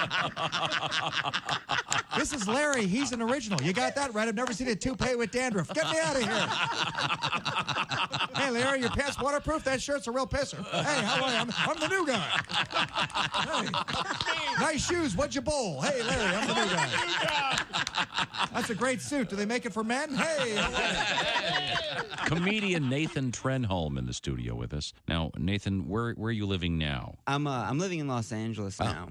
Speaker 13: This is Larry. He's an original. You got that right. I've never seen a toupee with dandruff. Get me out of here. Hey, Larry, your pants waterproof? That shirt's a real pisser. Hey, how are you? I'm the new guy. Hey. Nice shoes. What'd you bowl? Hey, Larry, I'm the new guy. That's a great suit. Do they make it for men? Hey.
Speaker 7: Comedian Nathan Trenholm in the studio with us. Now, Nathan, where are you living now?
Speaker 16: I'm living in Los Angeles now,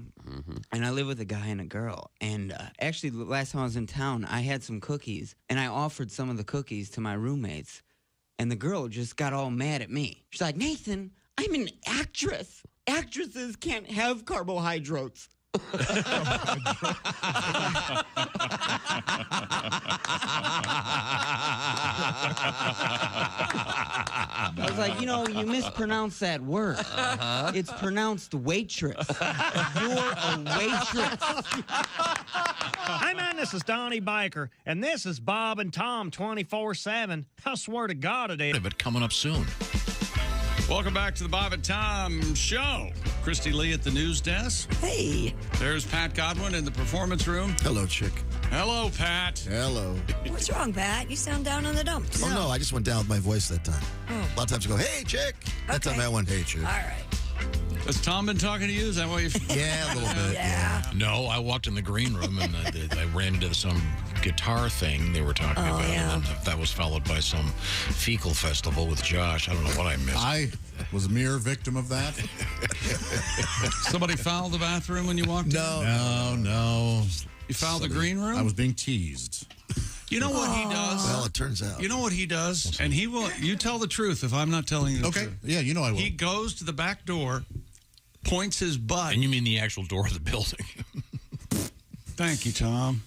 Speaker 16: and I live with a guy and a girl. And actually, the last time I was in town, I had some cookies, and I offered some of the cookies to my roommates, and the girl just got all mad at me. She's like, Nathan, I'm an actress. Actresses can't have carbohydrates. I was like, you mispronounced that word. It's pronounced waitress. You're a waitress.
Speaker 23: Hey, man, this is Donnie Baker, and this is Bob and Tom 24/7. I swear to God it is.
Speaker 3: But coming up soon.
Speaker 4: Welcome back to the Bob and Tom Show. Christy Lee at the news desk.
Speaker 5: Hey.
Speaker 4: There's Pat Godwin in the performance room.
Speaker 12: Hello, chick.
Speaker 4: Hello, Pat.
Speaker 12: Hello.
Speaker 5: What's wrong, Pat? You sound down in the dumps.
Speaker 12: Oh, no, I just went down with my voice that time.
Speaker 5: Oh.
Speaker 12: A lot of times I go, hey, chick. That time I went, hey, chick.
Speaker 5: All right.
Speaker 4: Has Tom been talking to you? Is that why you...
Speaker 12: Yeah, a little bit.
Speaker 5: Yeah.
Speaker 3: No, I walked in the green room and I ran into some guitar thing they were talking about.
Speaker 5: Yeah.
Speaker 3: And that was followed by some fecal festival with Josh. I don't know what I missed.
Speaker 6: I was a mere victim of that.
Speaker 4: Somebody fouled the bathroom when you walked in?
Speaker 6: No.
Speaker 4: You fouled the green room?
Speaker 6: I was being teased.
Speaker 4: You know what he does?
Speaker 12: Well, it turns out.
Speaker 4: You know what he does? And he will... You tell the truth if I'm not telling you the truth.
Speaker 6: Yeah, you know I will.
Speaker 4: He goes to the back door, points his butt.
Speaker 3: And you mean the actual door of the building?
Speaker 4: Thank you, Tom.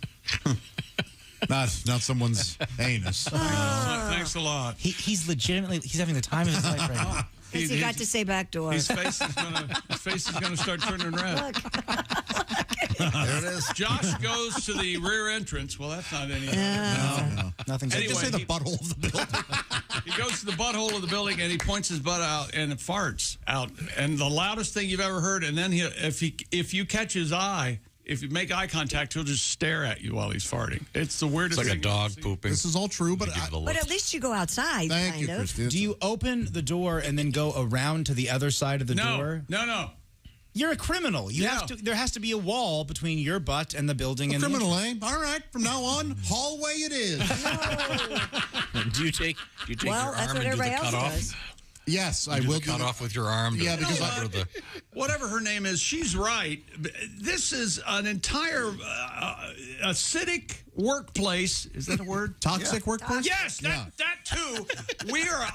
Speaker 6: Not someone's anus.
Speaker 4: Thanks a lot.
Speaker 2: He's legitimately, he's having the time of his life right now.
Speaker 5: Because he got to say back door.
Speaker 4: His face is gonna start turning red.
Speaker 12: There it is.
Speaker 4: Josh goes to the rear entrance. Well, that's not anything.
Speaker 6: No.
Speaker 2: Nothing.
Speaker 6: Anyway, just say the butthole of the building.
Speaker 4: He goes to the butthole of the building and he points his butt out and it farts out. And the loudest thing you've ever heard. And then if you catch his eye, if you make eye contact, he'll just stare at you while he's farting. It's the weirdest thing.
Speaker 3: It's like a dog pooping.
Speaker 6: This is all true, but
Speaker 5: at least you go outside.
Speaker 6: Thank you,
Speaker 5: kind of.
Speaker 6: Christy.
Speaker 2: Do you open the door and then go around to the other side of the door?
Speaker 4: No.
Speaker 2: You're a criminal. You have to. There has to be a wall between your butt and the building.
Speaker 6: A criminal, eh? All right. From now on, hallway it is.
Speaker 3: Do you take your arm and do the cutoff?
Speaker 6: Yes, I will
Speaker 3: cut off with your arm.
Speaker 6: Yeah, because
Speaker 4: whatever her name is, she's right. This is an entire acidic workplace. Is that a word?
Speaker 6: Toxic workplace?
Speaker 4: Yes, that too.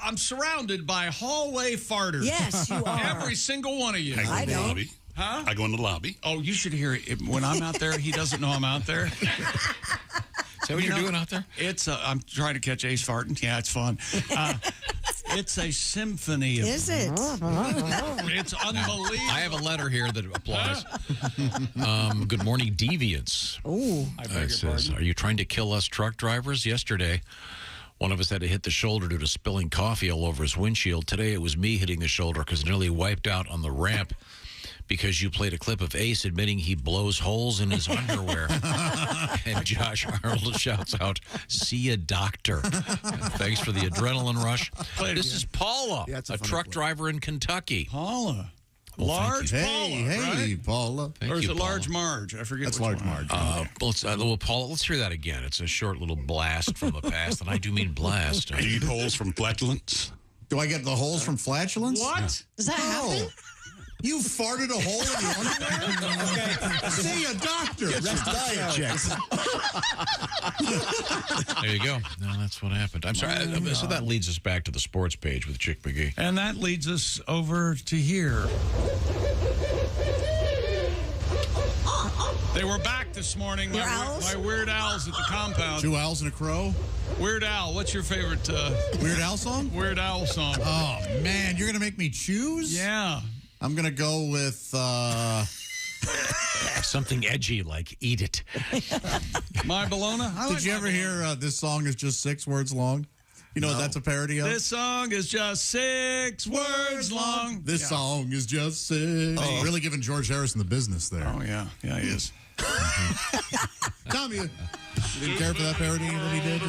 Speaker 4: I'm surrounded by hallway farters.
Speaker 5: Yes, you are.
Speaker 4: Every single one of you.
Speaker 5: I
Speaker 11: go in the
Speaker 5: know.
Speaker 11: lobby.
Speaker 4: Huh?
Speaker 11: I go in the lobby.
Speaker 4: Oh, you should hear it. When I'm out there, he doesn't know I'm out there.
Speaker 3: Is that what you're doing out there?
Speaker 4: I'm trying to catch Ace farting. Yeah, it's fun. It's a symphony.
Speaker 5: Is it?
Speaker 4: It's unbelievable.
Speaker 3: I have a letter here that applies. Good morning, Deviants.
Speaker 5: Oh.
Speaker 3: It says, are you trying to kill us truck drivers? Yesterday, one of us had to hit the shoulder due to spilling coffee all over his windshield. Today, it was me hitting the shoulder because it nearly wiped out on the ramp because you played a clip of Ace admitting he blows holes in his underwear. And Josh Arnold shouts out, see a doctor. Thanks for the adrenaline rush. This is Paula, a truck driver in Kentucky.
Speaker 4: Paula.
Speaker 3: Well,
Speaker 4: large Paula,
Speaker 6: Hey,
Speaker 4: right?
Speaker 6: Paula.
Speaker 4: Or is it Large Marge? I forget.
Speaker 6: That's
Speaker 4: which
Speaker 6: Large
Speaker 4: one.
Speaker 6: Marge.
Speaker 3: Paula, let's hear that again. It's a short little blast from the past, and I do mean blast.
Speaker 11: Do you eat holes from flatulence?
Speaker 6: Do I get the holes from flatulence?
Speaker 4: What?
Speaker 5: Does that happen?
Speaker 6: You farted a hole in your underwear? Okay. See a doctor.
Speaker 12: Rest diet checks.
Speaker 3: There you go. No, that's what happened. I'm sorry. So that leads us back to the sports page with Chick McGee.
Speaker 4: And that leads us over to here. They were back this morning. My Weird Al's at the compound.
Speaker 6: 2 owls and a crow.
Speaker 4: Weird Al, what's your favorite
Speaker 6: Weird Al song?
Speaker 4: Weird Al song.
Speaker 6: Oh man, you're gonna make me choose?
Speaker 4: Yeah.
Speaker 6: I'm gonna go with
Speaker 3: something edgy like "Eat It."
Speaker 4: My Bologna.
Speaker 6: Did you ever hear this song is just 6 words long? You know what that's a parody of?
Speaker 4: This song is just 6 words long.
Speaker 6: This song is just 6. Oh, really giving George Harrison the business there.
Speaker 4: Oh yeah, yeah, he is.
Speaker 6: Tom, you didn't care for that parody that he did?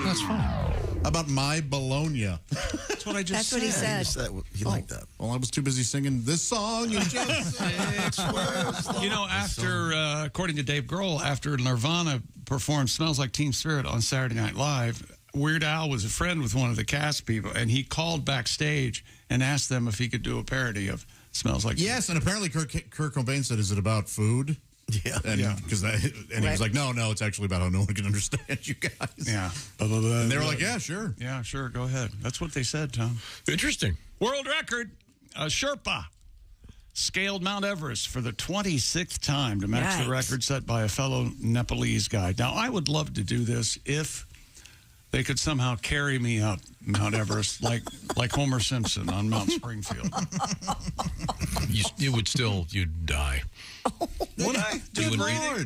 Speaker 6: That's fine. How about My Bologna?
Speaker 4: That's what I just
Speaker 5: said. That's what he said.
Speaker 12: You like that?
Speaker 6: Well, I was too busy singing this song is just 6 words long.
Speaker 4: You know, after, according to Dave Grohl, after Nirvana performed Smells Like Teen Spirit on Saturday Night Live, Weird Al was a friend with one of the cast people, and he called backstage and asked them if he could do a parody of Smells Like Teen Spirit.
Speaker 6: Yes, and apparently Kurt Cobain said, is it about food?
Speaker 12: Yeah.
Speaker 6: And, he was like, no, it's actually about how no one can understand you guys.
Speaker 4: Yeah.
Speaker 6: And they were like, yeah, sure.
Speaker 4: Yeah, sure, go ahead. That's what they said, Tom.
Speaker 3: Interesting.
Speaker 4: World record, Sherpa scaled Mount Everest for the 26th time to match the record set by a fellow Nepalese guy. Now, I would love to do this if they could somehow carry me up Mount Everest like Homer Simpson on Mount Springfield.
Speaker 3: You'd die.
Speaker 4: Would I?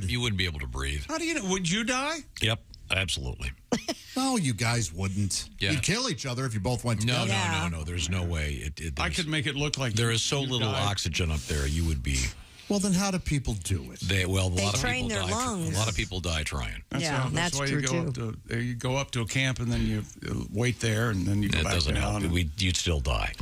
Speaker 3: You wouldn't be able to breathe.
Speaker 4: How do you know? Would you die?
Speaker 3: Yep, absolutely.
Speaker 6: No, you guys wouldn't.
Speaker 3: Yeah.
Speaker 6: You'd kill each other if you both went together.
Speaker 3: No. There's no way.
Speaker 4: I could make it look like
Speaker 3: there is so little oxygen up there. You would be.
Speaker 6: Well, then how do people do it?
Speaker 3: A lot of
Speaker 5: train
Speaker 3: people
Speaker 5: their
Speaker 3: die.
Speaker 5: lungs.
Speaker 3: A lot of people die trying.
Speaker 4: That's why
Speaker 5: true
Speaker 4: you go up to a camp and then you wait there and then you go back
Speaker 3: doesn't
Speaker 4: down.
Speaker 3: help. You'd still die.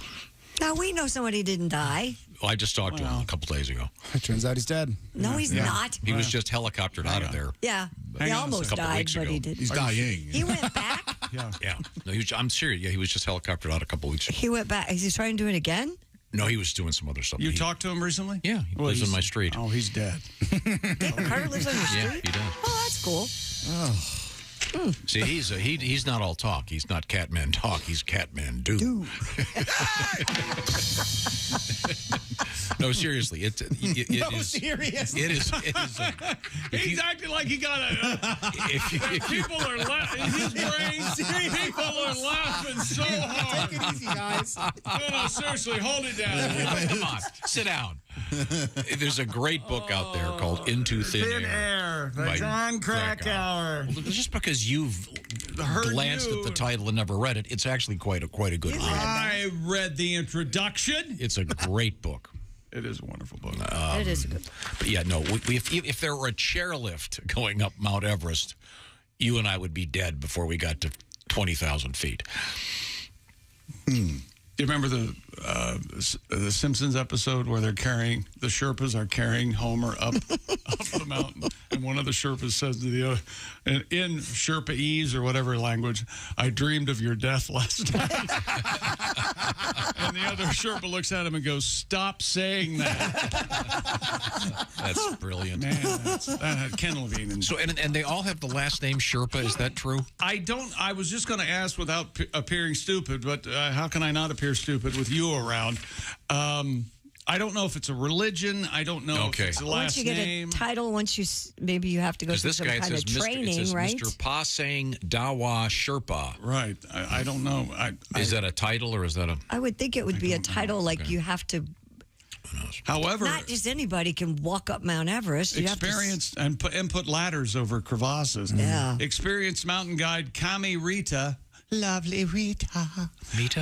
Speaker 5: Now, we know somebody didn't die.
Speaker 3: I just talked to him a couple days ago.
Speaker 2: It turns out he's dead.
Speaker 5: No, he's not.
Speaker 3: He was just helicoptered out of there.
Speaker 5: Yeah. He almost died, but he didn't.
Speaker 6: He's dying.
Speaker 5: He went back?
Speaker 3: Yeah. No, I'm serious. Yeah, he was just helicoptered out a couple weeks ago.
Speaker 5: He went back. Is he trying to do it again?
Speaker 3: No, he was doing some other stuff.
Speaker 4: You talked to him recently?
Speaker 3: Yeah, he lives in my street.
Speaker 4: Oh, he's dead.
Speaker 5: Carter lives on your street?
Speaker 3: Yeah, he does.
Speaker 5: Oh, that's cool.
Speaker 3: See, he's not all talk. He's not Catman talk. He's Catman do. No, seriously, it is.
Speaker 4: He's acting like he got people are laughing. His brain. People are laughing so hard.
Speaker 2: Take it easy, guys.
Speaker 4: No, seriously, hold it down.
Speaker 3: Come on, sit down. There's a great book out there called Into Thin
Speaker 4: Air by
Speaker 3: by
Speaker 4: John Krakauer.
Speaker 3: Well, just because you've glanced at the title and never read it, it's actually quite a good read.
Speaker 4: I read the introduction.
Speaker 3: It's a great book.
Speaker 4: It is a wonderful book.
Speaker 5: It is a good book.
Speaker 3: But yeah, no, if there were a chairlift going up Mount Everest, you and I would be dead before we got to 20,000 feet.
Speaker 4: You remember the Simpsons episode where the Sherpas are carrying Homer up the mountain, and one of the Sherpas says to the other, in Sherpaese or whatever language, "I dreamed of your death last night." And the other Sherpa looks at him and goes, "Stop saying that."
Speaker 3: That's brilliant.
Speaker 4: Man, that had Ken Levine. And
Speaker 3: so, and they all have the last name Sherpa. Is that true?
Speaker 4: I was just going to ask without appearing stupid, but how can I not appear stupid with you around? I don't know if it's a religion. I don't know if it's a last name.
Speaker 5: Once you get a title, maybe you have to go through some kind of training, right?
Speaker 3: Mr. Pasang Dawa Sherpa.
Speaker 4: Right. I don't know.
Speaker 3: Is that a title or is that a...
Speaker 5: I would think it would be a title like you have to...
Speaker 4: However,
Speaker 5: not just anybody can walk up Mount Everest. You
Speaker 4: experienced and put ladders over crevasses.
Speaker 5: Yeah.
Speaker 4: Experienced mountain guide Kami Rita. Lovely Rita.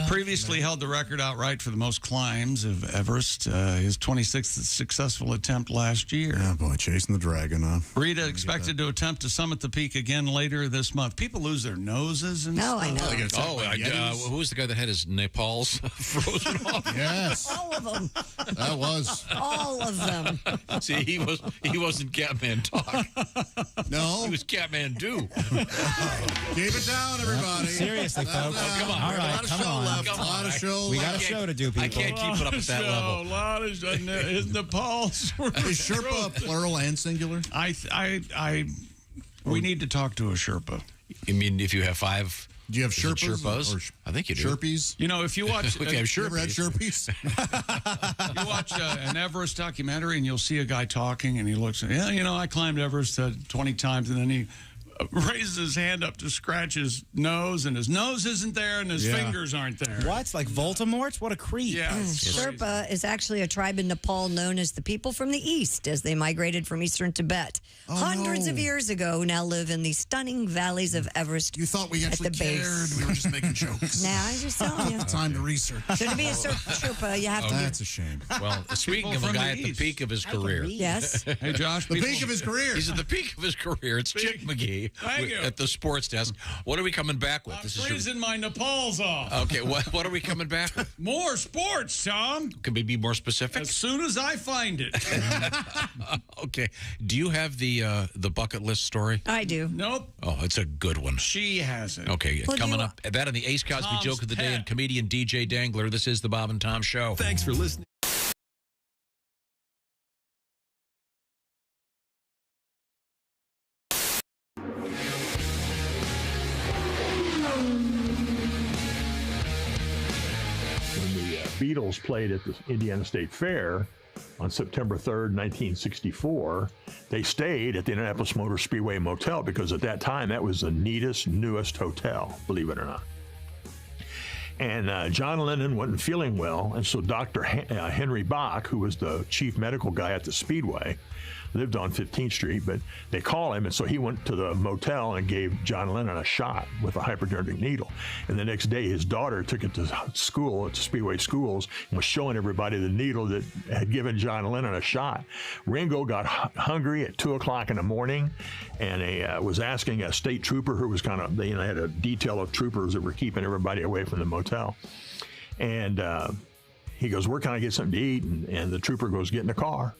Speaker 4: Previously held the record outright for the most climbs of Everest. His 26th successful attempt last year.
Speaker 6: Oh, boy, chasing the dragon, huh?
Speaker 4: Rita expected to attempt to summit the peak again later this month. People lose their noses and stuff.
Speaker 5: I know.
Speaker 3: Who was the guy that had his Nepals frozen off?
Speaker 6: Yes.
Speaker 5: All of them.
Speaker 6: That was.
Speaker 5: All of them.
Speaker 3: See, he wasn't Catman talk.
Speaker 6: No.
Speaker 3: He was Catman do.
Speaker 6: Keep it down, everybody.
Speaker 2: Seriously, folks.
Speaker 3: Come on.
Speaker 2: All right, come on.
Speaker 6: A lot of show
Speaker 2: We got a show to do, people.
Speaker 3: I can't keep it up at that level.
Speaker 4: A lot of his Nepals.
Speaker 6: Is Sherpa plural and singular?
Speaker 4: We need to talk to a Sherpa.
Speaker 3: You mean if you have 5
Speaker 6: Do you have
Speaker 3: Is it
Speaker 6: Sherpas?
Speaker 3: Sherpas? I think you do.
Speaker 6: Sherpies?
Speaker 4: You know, if you watch,
Speaker 3: We can have
Speaker 6: You ever had Sherpies?
Speaker 4: you watch an Everest documentary, and you'll see a guy talking, and he looks, yeah, you know, I climbed Everest 20 times, and then he raises his hand up to scratch his nose, and his nose isn't there, and his fingers aren't there.
Speaker 2: What? Like Voldemort? What a creep.
Speaker 4: Yeah.
Speaker 5: Sherpa is actually a tribe in Nepal known as the people from the East, as they migrated from eastern Tibet. Hundreds of years ago, now live in the stunning valleys of Everest.
Speaker 6: You thought we actually
Speaker 5: at the
Speaker 6: cared.
Speaker 5: base.
Speaker 6: We were just making jokes.
Speaker 5: Nah, I'm just telling you.
Speaker 6: Time to research.
Speaker 5: So to be a Sherpa, you have to
Speaker 6: That's a shame.
Speaker 3: Well, speaking of a guy at the peak of his career.
Speaker 5: Yes.
Speaker 4: Hey, Josh.
Speaker 6: The peak of his career.
Speaker 3: He's at the peak of his career. It's Chick McGee at the sports desk. What are we coming back with?
Speaker 4: I'm freezing my Nepals off.
Speaker 3: Okay, what are we coming back with?
Speaker 4: More sports, Tom.
Speaker 3: Can we be more specific?
Speaker 4: As soon as I find it.
Speaker 3: Okay. Do you have the bucket list story?
Speaker 5: I do.
Speaker 4: Nope.
Speaker 3: Oh, it's a good one.
Speaker 4: She has it.
Speaker 3: Okay,
Speaker 5: Well,
Speaker 3: coming
Speaker 5: you-
Speaker 3: up. That and the Ace Cosby
Speaker 4: Tom's
Speaker 3: joke of the day
Speaker 4: pet.
Speaker 3: and comedian DJ Dangler. This is the Bob and Tom Show.
Speaker 9: Thanks for listening.
Speaker 20: When the Beatles played at the Indiana State Fair on September 3rd, 1964, they stayed at the Indianapolis Motor Speedway Motel because at that time that was the neatest, newest hotel, believe it or not. And John Lennon wasn't feeling well, and so Dr. Henry Bach, who was the chief medical guy at the Speedway, lived on 15th Street, but they called him, and so he went to the motel and gave John Lennon a shot with a hypodermic needle. And the next day, his daughter took it to school, at the Speedway schools, and was showing everybody the needle that had given John Lennon a shot. Ringo got hungry at 2 o'clock in the morning, and was asking a state trooper who was kind of, they had a detail of troopers that were keeping everybody away from the motel. And he goes, where can I get something to eat? And the trooper goes, get in the car.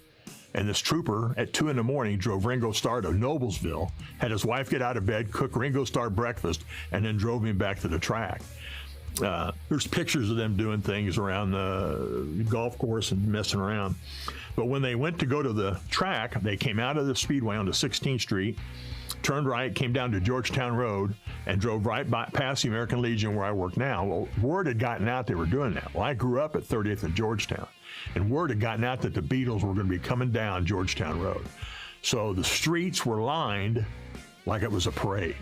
Speaker 20: And this trooper at 2 in the morning drove Ringo Starr to Noblesville, had his wife get out of bed, cook Ringo Starr breakfast, and then drove him back to the track. There's pictures of them doing things around the golf course and messing around. But when they went to go to the track, they came out of the Speedway onto 16th Street, turned right, came down to Georgetown Road, and drove right past the American Legion where I work now. Well, word had gotten out they were doing that. Well, I grew up at 30th and Georgetown, and word had gotten out that the Beatles were going to be coming down Georgetown Road. So the streets were lined like it was a parade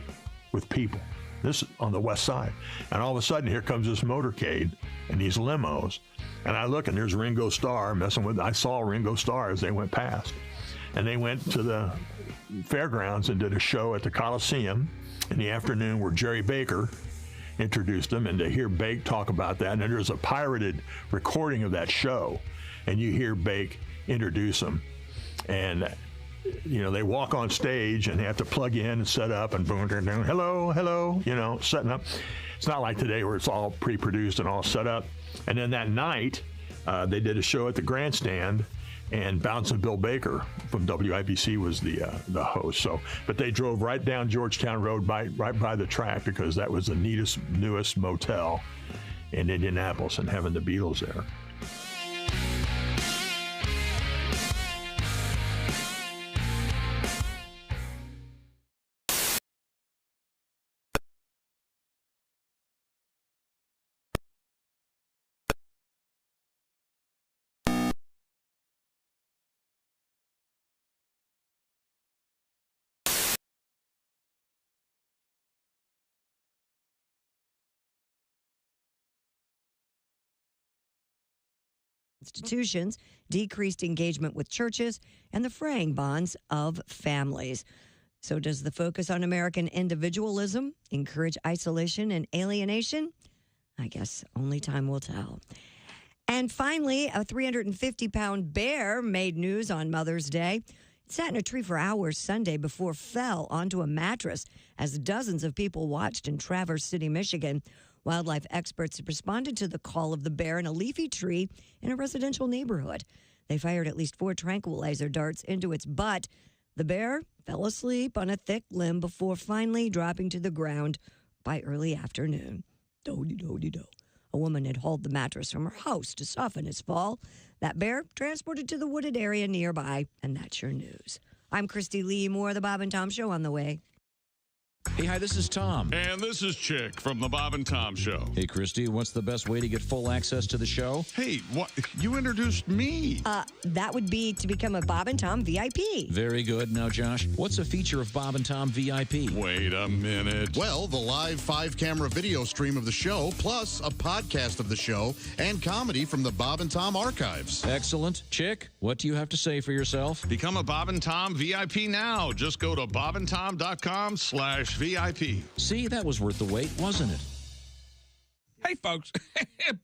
Speaker 20: with people. This on the west side. And all of a sudden, here comes this motorcade and these limos. And I look, and there's Ringo Starr messing with, I saw Ringo Starr as they went past. And they went to the fairgrounds and did a show at the Coliseum in the afternoon where Jerry Baker introduced them, and to hear Bake talk about that, and then there's a pirated recording of that show, and you hear Bake introduce them, and they walk on stage and they have to plug in and set up and boom, hello, setting up. It's not like today where it's all pre-produced and all set up. And then that night, they did a show at the grandstand, and Bouncing Bill Baker from WIBC was the host. So, but they drove right down Georgetown Road, right by the track, because that was the neatest, newest motel in Indianapolis, and having the Beatles there.
Speaker 5: Institutions, decreased engagement with churches, and the fraying bonds of families. So does the focus on American individualism encourage isolation and alienation? I guess only time will tell. And finally, a 350-pound bear made news on Mother's Day. It sat in a tree for hours Sunday before fell onto a mattress as dozens of people watched in Traverse City, Michigan. Wildlife experts responded to the call of the bear in a leafy tree in a residential neighborhood. They fired at least 4 tranquilizer darts into its butt. The bear fell asleep on a thick limb before finally dropping to the ground by early afternoon. Do-de-do-de-do. A woman had hauled the mattress from her house to soften its fall. That bear transported to the wooded area nearby, and that's your news. I'm Christy Lee. More of the Bob and Tom Show on the way.
Speaker 3: Hey, hi, this is Tom.
Speaker 4: And this is Chick from the Bob and Tom Show.
Speaker 3: Hey, Christy, what's the best way to get full access to the show?
Speaker 4: Hey, what? You introduced me.
Speaker 5: That would be to become a Bob and Tom VIP.
Speaker 3: Very good. Now, Josh, what's a feature of Bob and Tom VIP?
Speaker 4: Wait a minute.
Speaker 6: Well, the live 5-camera video stream of the show, plus a podcast of the show and comedy from the Bob and Tom archives.
Speaker 3: Excellent. Chick, what do you have to say for yourself?
Speaker 4: Become a Bob and Tom VIP now. Just go to bobandtom.com/VIP.
Speaker 3: See, that was worth the wait, wasn't it?
Speaker 1: Hey, folks.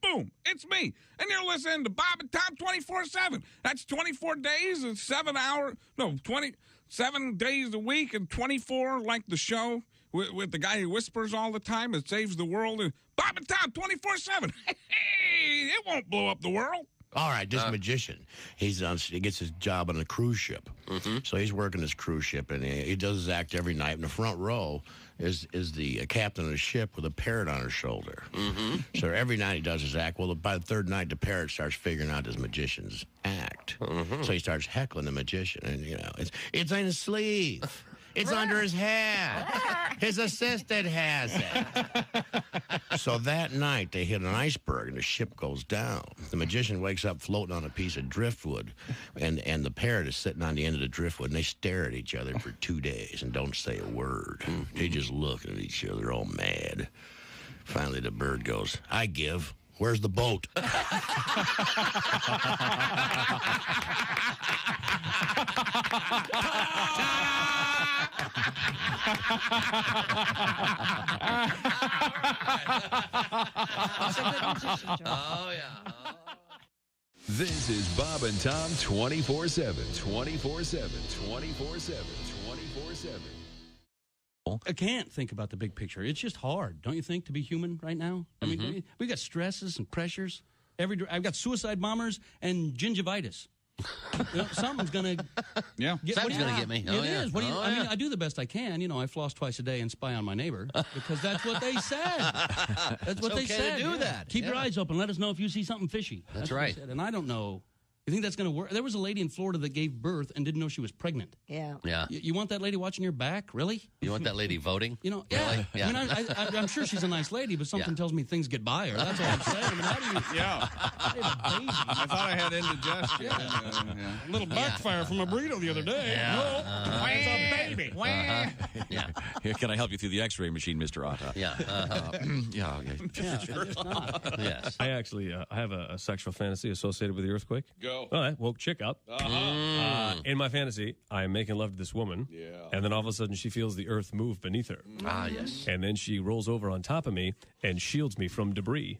Speaker 1: Boom. It's me. And you're listening to Bob and Tom 24/7. That's 24 days and 7 hours. No, 27 days a week and 24 like the show with the guy who whispers all the time. It saves the world. And Bob and Tom 24/7. Hey, it won't blow up the world.
Speaker 17: All right, this magician, he gets his job on a cruise ship. So he's working this cruise ship, and he does his act every night. In the front row is the captain of the ship with a parrot on her shoulder. So every night he does his act. Well, by the third night, the parrot starts figuring out his magician's act. So he starts heckling the magician, and it's in his sleeve. It's under his hat. His assistant has it. So that night, they hit an iceberg, and the ship goes down. The magician wakes up floating on a piece of driftwood, and the parrot is sitting on the end of the driftwood, and they stare at each other for 2 days and don't say a word. They just look at each other all mad. Finally, the bird goes, "I give. Where's the boat?"
Speaker 8: Oh, yeah.
Speaker 9: This is Bob and Tom 24/7. 24/7. 24/7. 24/7.
Speaker 19: I can't think about the big picture. It's just hard, don't you think, to be human right now? I mean, we got stresses and pressures. I've got suicide bombers and gingivitis. Something's gonna,
Speaker 8: something's gonna get me.
Speaker 19: It is. I mean, I do the best I can. I floss twice a day and spy on my neighbor because that's what they said. That's what they said.
Speaker 8: To do that.
Speaker 19: Keep your eyes open. Let us know if you see something fishy.
Speaker 8: That's
Speaker 19: what
Speaker 8: right.
Speaker 19: they said. And I don't know. You think that's going to work? There was a lady in Florida that gave birth and didn't know she was pregnant.
Speaker 5: Yeah.
Speaker 8: Yeah.
Speaker 19: You want that lady watching your back? Really?
Speaker 8: You want that lady voting?
Speaker 19: Yeah.
Speaker 8: Really? Yeah.
Speaker 19: I mean, I'm sure she's a nice lady, but something tells me things get by her. That's all I'm saying. I mean, how do you?
Speaker 4: Yeah.
Speaker 19: I
Speaker 4: thought I had indigestion.
Speaker 19: A little backfire from a burrito the other day.
Speaker 8: Yeah.
Speaker 19: It's a baby.
Speaker 8: Yeah.
Speaker 24: Here, can I help you through the X-ray machine, Mr. Otta?
Speaker 8: Yeah.
Speaker 24: Yes.
Speaker 15: I actually I have a sexual fantasy associated with the earthquake.
Speaker 4: Go.
Speaker 15: Well, that woke Chick up. In my fantasy, I am making love to this woman.
Speaker 4: Yeah.
Speaker 15: And then all of a sudden, she feels the earth move beneath her.
Speaker 8: Ah, yes.
Speaker 15: And then she rolls over on top of me and shields me from debris.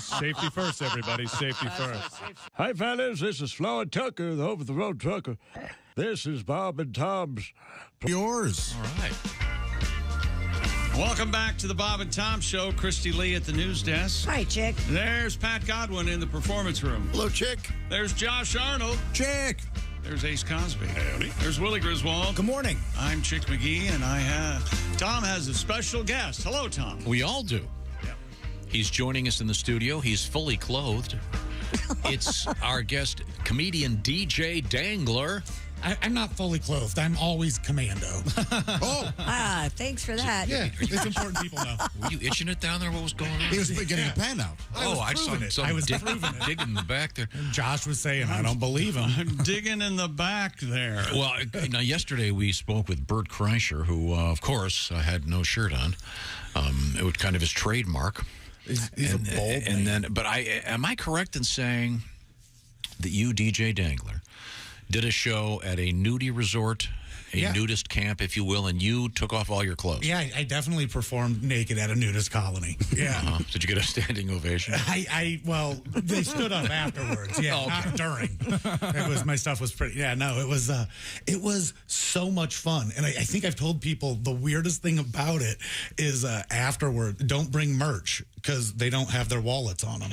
Speaker 15: Safety first, everybody. Safety first.
Speaker 25: Hi, fellas. This is Floyd Tucker, the over-the-road trucker. This is Bob and Tom's.
Speaker 6: Yours.
Speaker 4: All right. Welcome back to the Bob and Tom Show. Christy Lee at the news desk.
Speaker 5: Hi, Chick.
Speaker 4: There's Pat Godwin in the performance room.
Speaker 12: Hello, Chick.
Speaker 4: There's Josh Arnold.
Speaker 6: Chick.
Speaker 4: There's Ace Cosby. Howdy. There's Willie Griswold.
Speaker 2: Good morning.
Speaker 4: I'm Chick McGee, and Tom has a special guest. Hello, Tom.
Speaker 3: We all do.
Speaker 4: Yeah.
Speaker 3: He's joining us in the studio. He's fully clothed. It's our guest, comedian DJ Dangler.
Speaker 26: I'm not fully clothed. I'm always commando.
Speaker 5: Thanks for that.
Speaker 26: Yeah, it's important people know.
Speaker 3: Were you itching it down there? What was going on?
Speaker 6: He was getting a pan out.
Speaker 3: I saw
Speaker 26: I was proving it.
Speaker 3: digging in the back there.
Speaker 26: And Josh was saying, I don't believe him.
Speaker 4: I'm digging in the back there.
Speaker 3: Well, now yesterday we spoke with Bert Kreischer, who, of course, had no shirt on. It was kind of his trademark.
Speaker 26: He's a bold man.
Speaker 3: But am I correct in saying that you, DJ Dangler, did a show at a nudie resort, a nudist camp, if you will, and you took off all your clothes?
Speaker 26: Yeah, I definitely performed naked at a nudist colony. Yeah.
Speaker 3: Did you get a standing ovation?
Speaker 26: Well, they stood up afterwards. Yeah, not during. My stuff was pretty. Yeah, no, it was so much fun, and I think I've told people the weirdest thing about it is afterward, don't bring merch because they don't have their wallets on them.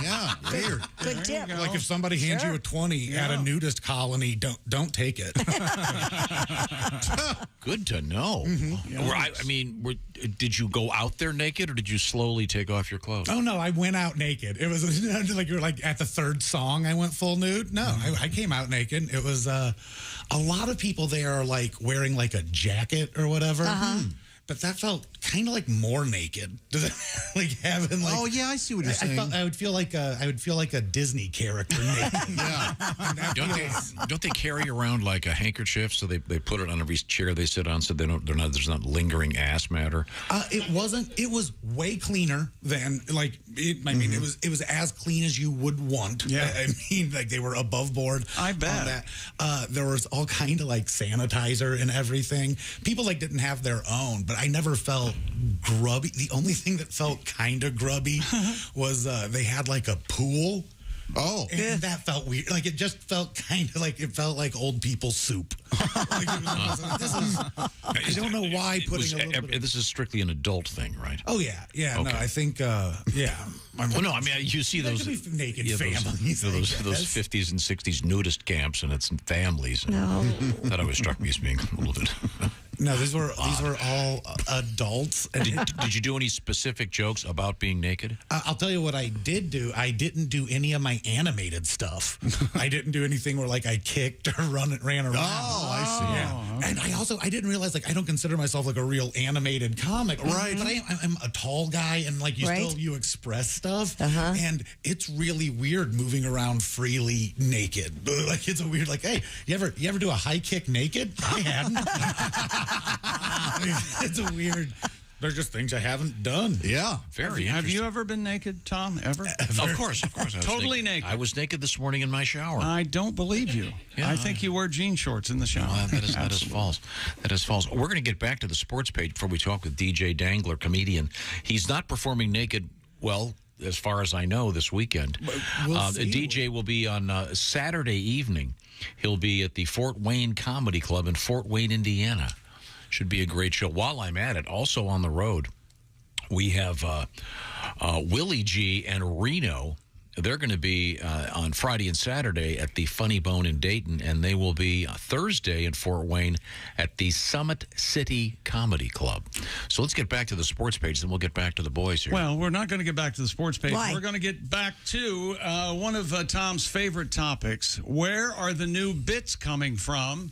Speaker 6: Yeah, weird.
Speaker 5: Good tip.
Speaker 26: Like if somebody hands you a 20 at a nudist colony, don't take it.
Speaker 3: Good to know. Did you go out there naked, or did you slowly take off your clothes?
Speaker 26: Oh no, I went out naked. It was like you were like at the third song I went full nude. No, I came out naked. It was a lot of people there are like wearing like a jacket or whatever. But that felt kind of like more naked. Does it like having like?
Speaker 6: Oh yeah, I see what you're saying.
Speaker 26: I would feel like a Disney character naked.
Speaker 6: Yeah.
Speaker 3: Don't they carry around like a handkerchief so they put it on every chair they sit on so there's not lingering ass matter?
Speaker 26: It wasn't. It was way cleaner than like. It was as clean as you would want.
Speaker 4: Yeah.
Speaker 26: I mean, like they were above board.
Speaker 4: I bet.
Speaker 26: On that. There was all kind of like sanitizer and everything. People like didn't have their own, but I never felt grubby. The only thing that felt kind of grubby was they had like a pool.
Speaker 6: Oh,
Speaker 26: and that felt weird. Like it just felt kind of like it felt like old people soup. I don't know why putting a little bit.
Speaker 3: This is strictly an adult thing, right?
Speaker 26: Oh yeah.
Speaker 3: Okay.
Speaker 26: No, I think
Speaker 3: you see those
Speaker 26: naked families,
Speaker 3: those 50s and 60s nudist camps, and it's families.
Speaker 5: No,
Speaker 3: that always struck me as being a little bit.
Speaker 26: No, these were all adults.
Speaker 3: Did you do any specific jokes about being naked?
Speaker 26: I'll tell you what I did do. I didn't do any of my animated stuff. I didn't do anything where like I kicked or ran around.
Speaker 6: Oh, I see.
Speaker 26: Yeah. Okay. And I didn't realize like I don't consider myself like a real animated comic.
Speaker 6: Right.
Speaker 26: But I'm a tall guy, and like you express stuff, and it's really weird moving around freely naked. Like it's a weird like, hey, you ever do a high kick naked? I hadn't. It's a weird. They're just things I haven't done.
Speaker 6: Yeah,
Speaker 3: very.
Speaker 4: Have you ever been naked, Tom? Ever?
Speaker 3: Of course.
Speaker 4: Totally naked.
Speaker 3: I was naked this morning in my shower.
Speaker 4: I don't believe you.
Speaker 3: Yeah,
Speaker 4: I think you wear jean shorts in the shower.
Speaker 3: No, that is false. That is false. We're going to get back to the sports page before we talk with DJ Dangler, comedian. He's not performing naked. Well, as far as I know, this weekend. The DJ will be on Saturday evening. He'll be at the Fort Wayne Comedy Club in Fort Wayne, Indiana. Should be a great show. While I'm at it, also on the road, we have Willie G and Reno. They're going to be on Friday and Saturday at the Funny Bone in Dayton, and they will be Thursday in Fort Wayne at the Summit City Comedy Club. So let's get back to the sports page, then we'll get back to the boys here.
Speaker 4: Well, we're not going to get back to the sports page.
Speaker 5: Why?
Speaker 4: We're going to get back to one of Tom's favorite topics. Where are the new bits coming from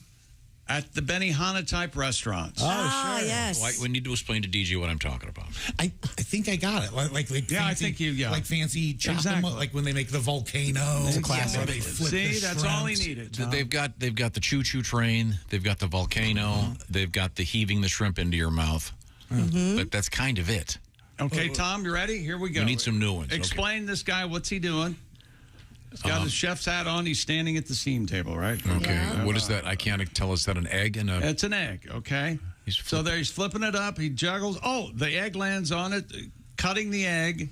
Speaker 4: at the Benihana type restaurants?
Speaker 5: Oh, sure. Yes.
Speaker 3: We need to explain to DJ what I'm talking about.
Speaker 26: I think I got it. Like fancy,
Speaker 4: I think you got
Speaker 26: like fancy chopping, like when they make the volcano.
Speaker 6: It's a classic.
Speaker 26: They flip
Speaker 4: See,
Speaker 26: the
Speaker 4: that's all he
Speaker 26: shrimps.
Speaker 4: needed. Tom.
Speaker 3: They've got the choo-choo train. They've got the volcano. They've got the heaving the shrimp into your mouth. But that's kind of it.
Speaker 4: Okay, Tom, you ready? Here we go.
Speaker 3: We need some new ones.
Speaker 4: Explain this guy. What's he doing? He's got his chef's hat on. He's standing at the seam table, right?
Speaker 3: Okay. What is that? I can't tell. Is that an egg?
Speaker 4: It's an egg, okay? So there he's flipping it up. He juggles. Oh, the egg lands on it, cutting the egg,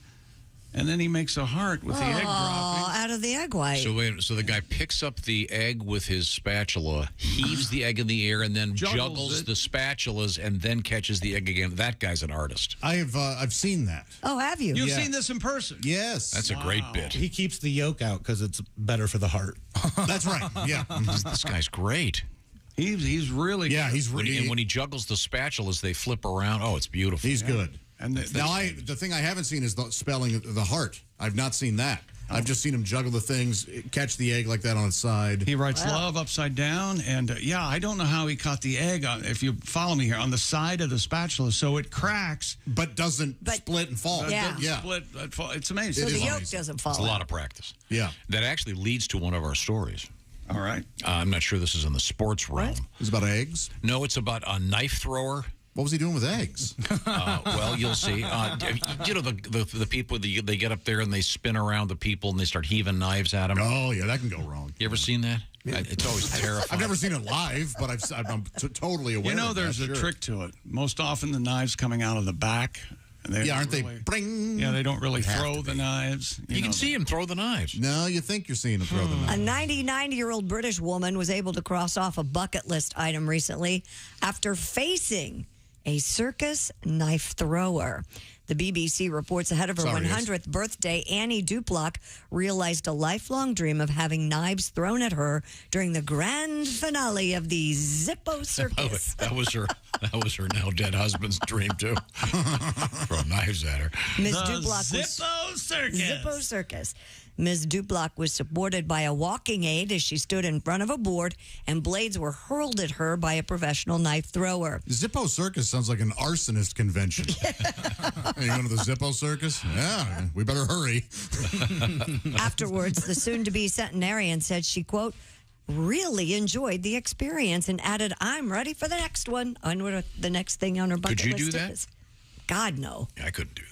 Speaker 4: and then he makes a heart with the egg dropping.
Speaker 5: Out of the egg white.
Speaker 3: So the guy picks up the egg with his spatula, heaves the egg in the air, and then juggles the spatulas, and then catches the egg again. That guy's an artist.
Speaker 6: I've seen that.
Speaker 5: Oh, have you?
Speaker 4: You've seen this in person?
Speaker 6: Yes.
Speaker 3: That's a great bit.
Speaker 26: He keeps the yolk out because it's better for the heart.
Speaker 6: That's right. Yeah.
Speaker 3: This guy's great.
Speaker 4: He's really
Speaker 6: good. He's
Speaker 3: really. And when he juggles the spatulas, they flip around. Oh, it's beautiful.
Speaker 6: He's good.
Speaker 4: And
Speaker 6: the thing I haven't seen is the spelling of the heart. I've not seen that. I've just seen him juggle the things, catch the egg like that on its side.
Speaker 4: He writes love upside down, and I don't know how he caught the egg, if you follow me here, on the side of the spatula, so it cracks.
Speaker 6: But doesn't split and fall.
Speaker 4: Split, it's amazing.
Speaker 5: So the yolk doesn't fall
Speaker 3: It's a lot of practice.
Speaker 6: Yeah.
Speaker 3: That actually leads to one of our stories.
Speaker 4: All right.
Speaker 3: I'm not sure this is in the sports realm.
Speaker 6: It's about eggs?
Speaker 3: No, it's about a knife thrower.
Speaker 6: What was he doing with eggs?
Speaker 3: Well, you'll see. You know, the people, they get up there and they spin around the people and they start heaving knives at them.
Speaker 6: Oh, yeah, that can go wrong.
Speaker 3: You ever seen that? It's always terrifying.
Speaker 6: I've never seen it live, but I'm totally aware.
Speaker 4: You know, there's a trick to it. Most often the knives coming out of the back.
Speaker 6: Aren't they? Bring.
Speaker 4: Yeah, they don't really throw the knives.
Speaker 3: You can see him throw the knives.
Speaker 6: No, you think you're seeing him throw the knives.
Speaker 5: A 99-year-old British woman was able to cross off a bucket list item recently after facing a circus knife thrower. The BBC reports ahead of her
Speaker 6: Sorry,
Speaker 5: 100th birthday, Annie Duplock realized a lifelong dream of having knives thrown at her during the grand finale of the Zippo Circus.
Speaker 3: That was her now dead husband's dream too. Throw knives at her.
Speaker 5: Ms. Duplock
Speaker 19: Zippo Circus.
Speaker 5: Zippo Circus. Ms. Duplock was supported by a walking aid as she stood in front of a board, and blades were hurled at her by a professional knife thrower.
Speaker 6: Zippo Circus sounds like an arsonist convention. Hey, you going to the Zippo Circus? Yeah, we better hurry.
Speaker 5: Afterwards, the soon-to-be centenarian said she, quote, really enjoyed the experience and added, I'm ready for the next one. I know what the next thing on her bucket
Speaker 3: Could you
Speaker 5: list
Speaker 3: do that?
Speaker 5: is. God, no.
Speaker 3: Yeah, I couldn't do that.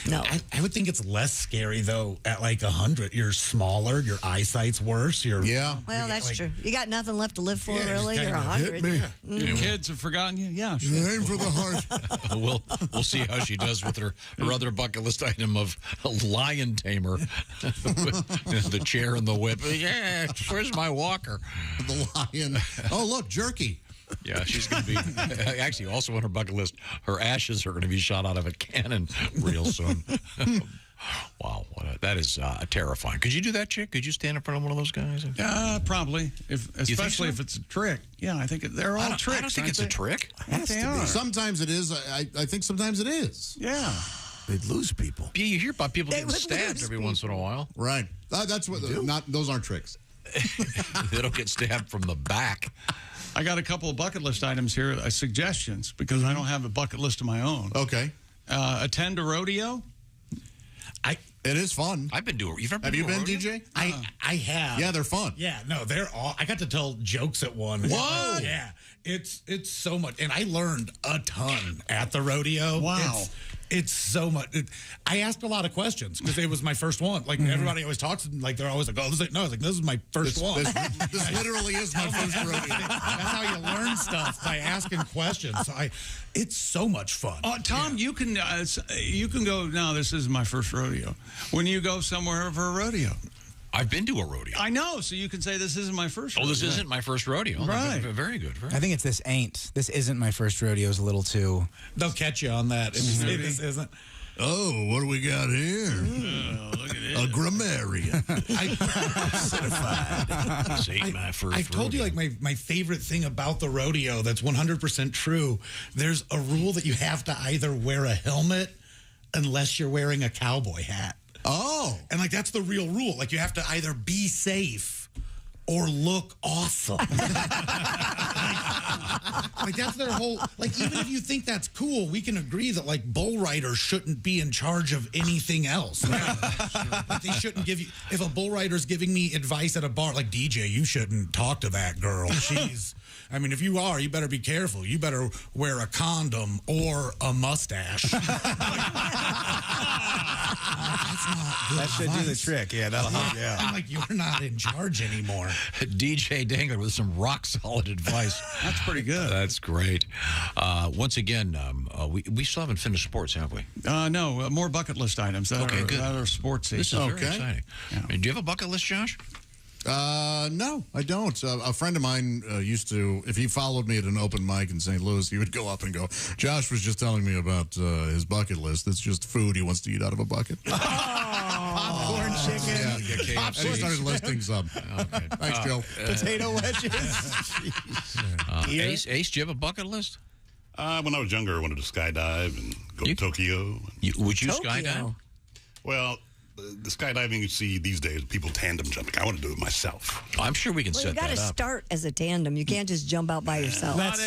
Speaker 5: No.
Speaker 26: I would think it's less scary, though, at like 100. You're smaller, your eyesight's worse.
Speaker 5: Well, that's true. You got nothing left to live for, really. You're 100.
Speaker 4: Your kids have forgotten you? Yeah, sure.
Speaker 6: Aim for the heart.
Speaker 3: We'll see how she does with her other bucket list item of a lion tamer. The chair and the whip. Yeah, where's my walker?
Speaker 6: The lion. Oh, look, jerky.
Speaker 3: Yeah, she's going to be, actually, also on her bucket list, her ashes are going to be shot out of a cannon real soon. Wow, that is terrifying. Could you do that, chick? Could you stand in front of one of those guys?
Speaker 4: Probably, especially if it's a trick. Yeah, I think they're all tricks.
Speaker 3: I don't think it's a trick.
Speaker 4: They are.
Speaker 6: Sometimes it is. I think sometimes it is.
Speaker 4: Yeah.
Speaker 6: They'd lose people.
Speaker 3: Yeah, you hear about people getting stabbed every once in a while.
Speaker 6: Right. That's what. Those aren't tricks.
Speaker 3: They don't get stabbed from the back.
Speaker 4: I got a couple of bucket list items here, suggestions, because I don't have a bucket list of my own.
Speaker 6: Okay.
Speaker 4: Attend a rodeo.
Speaker 6: It is fun.
Speaker 3: I've been doing.
Speaker 6: Have you been, DJ?
Speaker 26: I have.
Speaker 6: Yeah, they're fun.
Speaker 26: Yeah, no, they're all. I got to tell jokes at one.
Speaker 6: Whoa!
Speaker 26: Yeah, it's so much, and I learned a ton at the rodeo.
Speaker 4: Wow.
Speaker 26: It's so much. I asked a lot of questions because it was my first one. Like everybody always talks, like they're always like, "Oh, this is my first one."
Speaker 6: This literally is my first rodeo.
Speaker 26: That's how you learn stuff, by asking questions. It's so much fun.
Speaker 4: Tom, you can go. No, this is my first rodeo. When you go somewhere for a rodeo.
Speaker 3: I've been to a rodeo.
Speaker 4: I know, so you can say this isn't my first rodeo.
Speaker 3: Oh, this isn't my first rodeo.
Speaker 4: Right.
Speaker 3: Very good.
Speaker 2: I think it's this isn't my first rodeo is a little too.
Speaker 26: They'll catch you on that if you say this isn't.
Speaker 6: Oh, what do we got here?
Speaker 4: Look at it.
Speaker 6: A grammarian.
Speaker 3: Certified. This ain't my first
Speaker 26: I've told you, like, my favorite thing about the rodeo that's 100% true. There's a rule that you have to either wear a helmet unless you're wearing a cowboy hat.
Speaker 6: Oh.
Speaker 26: And, like, that's the real rule. Like, you have to either be safe or look awesome. Like, that's their whole, like, even if you think that's cool, we can agree that, like, bull riders shouldn't be in charge of anything else. Like, they shouldn't give you, if a bull rider's giving me advice at a bar, like, DJ, you shouldn't talk to that girl. I mean, if you are, you better be careful. You better wear a condom or a mustache.
Speaker 2: That should do the trick. Yeah, that'll help. Yeah.
Speaker 26: I'm like, you're not in charge anymore.
Speaker 3: DJ Dangler with some rock solid advice.
Speaker 4: That's pretty good.
Speaker 3: That's great. Once again, we still haven't finished sports, have we?
Speaker 4: No, more bucket list items that are sportsy.
Speaker 3: This is very exciting. Yeah. Do you have a bucket list, Josh?
Speaker 6: No, I don't. A friend of mine used to, if he followed me at an open mic in St. Louis, he would go up and go, Josh was just telling me about his bucket list. It's just food he wants to eat out of a bucket.
Speaker 2: Popcorn chicken.
Speaker 6: Yeah, and he started listing some.
Speaker 3: Okay.
Speaker 6: Thanks, Joe.
Speaker 2: Potato wedges.
Speaker 3: Ace, do you have a bucket list?
Speaker 11: When I was younger, I wanted to skydive and go to Tokyo.
Speaker 3: Would you skydive?
Speaker 11: Well, the skydiving you see these days, people tandem jumping. I want to do it myself.
Speaker 3: I'm sure we can set that up.
Speaker 5: You got to start as a tandem. You can't just jump out by yourself.
Speaker 2: Let's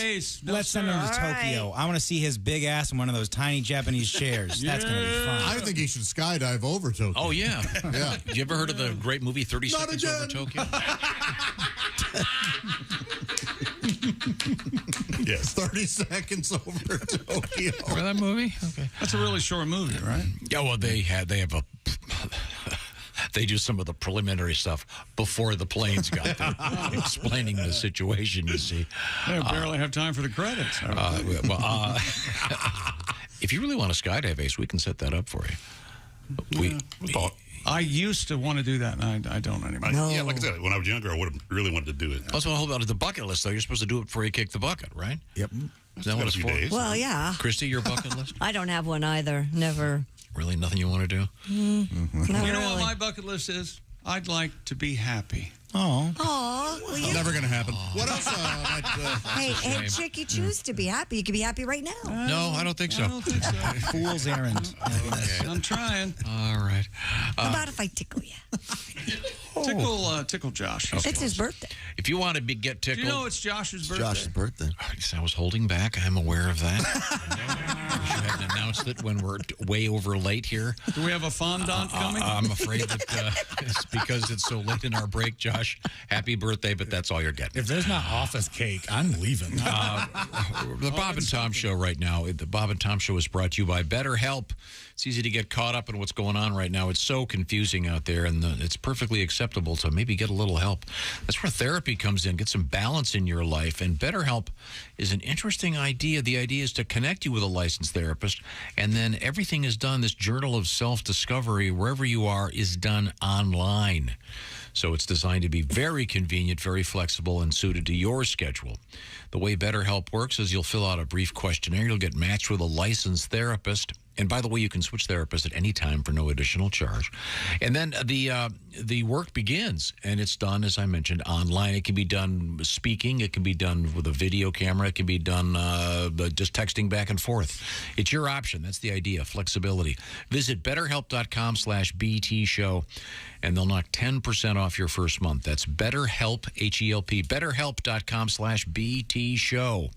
Speaker 2: send him to Tokyo. I want to see his big ass in one of those tiny Japanese chairs. That's going to be fun.
Speaker 6: I think he should skydive over Tokyo.
Speaker 3: Oh, yeah.
Speaker 6: Yeah.
Speaker 3: You ever heard of the great movie 30 Seconds Over Tokyo?
Speaker 6: Yes. 30 Seconds Over Tokyo.
Speaker 3: Remember that movie? Okay.
Speaker 4: That's a really short movie, right?
Speaker 3: Yeah, well, they have a... They do some of the preliminary stuff before the planes got there, explaining the situation, you see.
Speaker 4: They barely have time for the credits.
Speaker 3: If you really want to skydive, Ace, we can set that up for you.
Speaker 4: I used to want to do that, and I don't anymore.
Speaker 11: Yeah, like I said, when I was younger, I would have really wanted to do it.
Speaker 3: Also, hold on to the bucket list, though. You're supposed to do it before you kick the bucket, right?
Speaker 6: Yep.
Speaker 3: Is that what it's for?
Speaker 5: Well, yeah.
Speaker 3: Christy, your bucket list?
Speaker 5: I don't have one either. Never.
Speaker 3: Really? Nothing you want to do?
Speaker 5: Not
Speaker 4: You know
Speaker 5: really.
Speaker 4: what my bucket list is? I'd like to be happy.
Speaker 2: Oh.
Speaker 5: Aw. Well, you-
Speaker 6: Never going to happen. What else?
Speaker 5: Hey, Chick, you choose to be happy. You can be happy right now.
Speaker 3: No, I don't think so.
Speaker 4: I don't think so.
Speaker 2: Fool's errand.
Speaker 4: I'm trying.
Speaker 3: All right.
Speaker 5: How about if I tickle you?
Speaker 4: Tickle Josh.
Speaker 5: It's his birthday.
Speaker 3: If you want to get
Speaker 4: Do
Speaker 3: tickled.
Speaker 4: you know it's Josh's birthday?
Speaker 12: birthday.
Speaker 3: I was holding back. I'm aware of that. We should have announced it when we're way over late here.
Speaker 4: Do we have a fondant coming?
Speaker 3: I'm afraid that it's because it's so late in our break, Josh. Happy birthday, but that's all you're getting.
Speaker 26: If there's not office cake, I'm leaving.
Speaker 3: The Bob and Tom Show right now. The Bob and Tom Show is brought to you by BetterHelp. It's easy to get caught up in what's going on right now. It's so confusing out there, and it's perfectly acceptable to maybe get a little help. That's where therapy comes in. Get some balance in your life, and BetterHelp is an interesting idea. The idea is to connect you with a licensed therapist, and then everything is done. This journal of self-discovery, wherever you are, is done online. So it's designed to be very convenient, very flexible, and suited to your schedule. The way BetterHelp works is you'll fill out a brief questionnaire. You'll get matched with a licensed therapist. And by the way, you can switch therapists at any time for no additional charge. And then the work begins, and it's done, as I mentioned, online. It can be done speaking. It can be done with a video camera. It can be done just texting back and forth. It's your option. That's the idea, flexibility. Visit BetterHelp.com/BT Show, and they'll knock 10% off your first month. That's BetterHelp, H-E-L-P, BetterHelp.com/BT Show.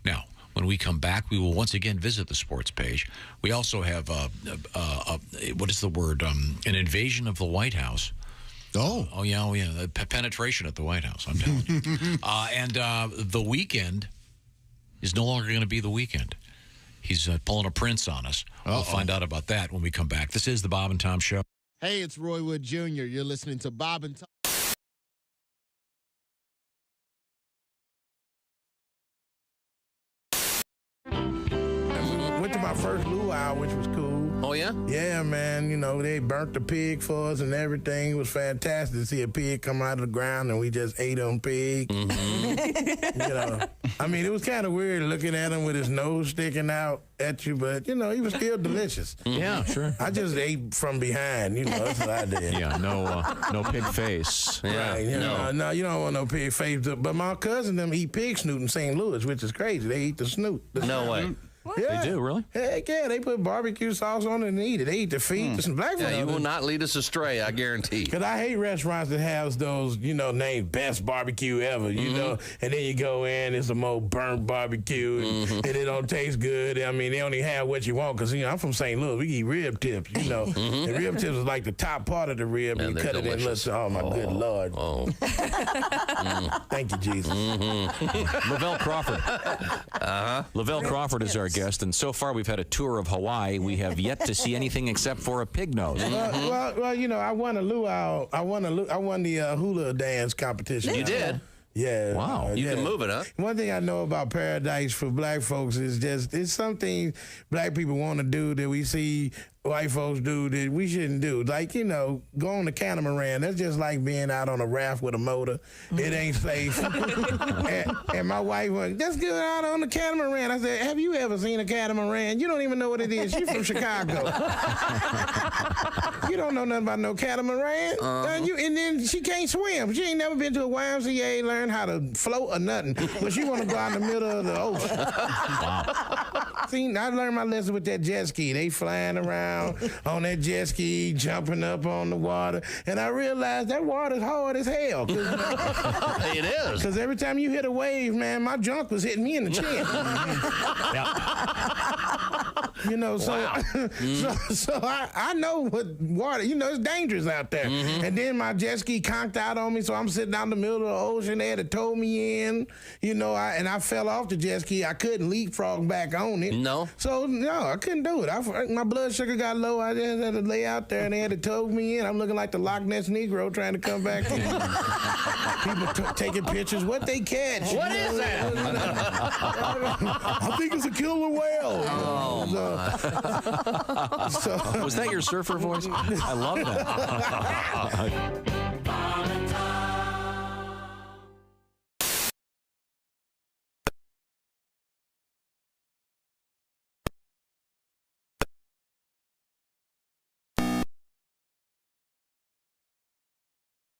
Speaker 3: Now, when we come back, we will once again visit the sports page. We also have, what is the word? An invasion of the White House. Oh, yeah. Penetration at the White House, I'm telling you. And the weekend is no longer going to be the weekend. He's pulling a Prince on us. We'll find out about that when we come back. This is the Bob and Tom Show.
Speaker 10: Hey, it's Roy Wood Jr. You're listening to Bob and Tom.
Speaker 13: Went to my first luau, which was cool.
Speaker 8: Oh, yeah?
Speaker 13: Yeah, man. You know, they burnt the pig for us and everything. It was fantastic to see a pig come out of the ground and we just ate on pig. You know, I mean, it was kind of weird looking at him with his nose sticking out at you, but, you know, he was still delicious.
Speaker 24: Yeah, sure.
Speaker 13: I just ate from behind, you know, that's what I did.
Speaker 24: Yeah, no pig face.
Speaker 13: Right, you know, no, you don't want no pig face. But my cousin them eat pig snoot in St. Louis, which is crazy. They eat the snoot.
Speaker 24: No way.
Speaker 13: Yeah.
Speaker 24: They do, really?
Speaker 13: Heck yeah, they put barbecue sauce on it and eat it. They eat the feet. Some black
Speaker 8: Yeah, you will not lead us astray, I guarantee.
Speaker 13: Because I hate restaurants that have those, you know, named best barbecue ever, you know, and then you go in, it's some old burnt barbecue, and it don't taste good. I mean, they only have what you want because, you know, I'm from St. Louis. We eat rib tips, you know. And rib tips is like the top part of the rib, and you cut
Speaker 8: delicious.
Speaker 13: it in little. Oh, my good Lord. Thank you, Jesus.
Speaker 24: Lavelle Crawford. Lavelle Crawford is our guest, and so far we've had a tour of Hawaii. We have yet to see anything except for a pig nose.
Speaker 13: Well, you know, I won a luau. I won the hula dance competition.
Speaker 8: You did?
Speaker 13: Yeah.
Speaker 8: Wow. You can move it, huh?
Speaker 13: One thing I know about Paradise for black folks is just it's something black people want to do that we see white folks do that we shouldn't do. Like, you know, go on the catamaran. That's just like being out on a raft with a motor. It ain't safe. and my wife went, let's go out on the catamaran. I said, have you ever seen a catamaran? You don't even know what it is. She's from Chicago. You don't know nothing about no catamaran. And then she can't swim. She ain't never been to a YMCA, learn how to float or nothing. But she want to go out in the middle of the ocean. See, I learned my lesson with that jet ski. They flying around on that jet ski, jumping up on the water. And I realized that water's hard as hell.
Speaker 8: It is.
Speaker 13: Because every time you hit a wave, man, my junk was hitting me in the chin. You know, so I know what water, you know, it's dangerous out there. And then my jet ski conked out on me, so I'm sitting out in the middle of the ocean. They had to tow me in, you know, and I fell off the jet ski. I couldn't leapfrog back on it.
Speaker 8: No.
Speaker 13: So, no, I couldn't do it. My blood sugar got low. I just had to lay out there, and they had to tow me in. I'm looking like the Loch Ness Negro trying to come back in. People taking pictures. What they catch?
Speaker 8: What is that?
Speaker 13: I think it's a killer whale.
Speaker 8: Oh, my.
Speaker 24: Was that your surfer voice? I love that.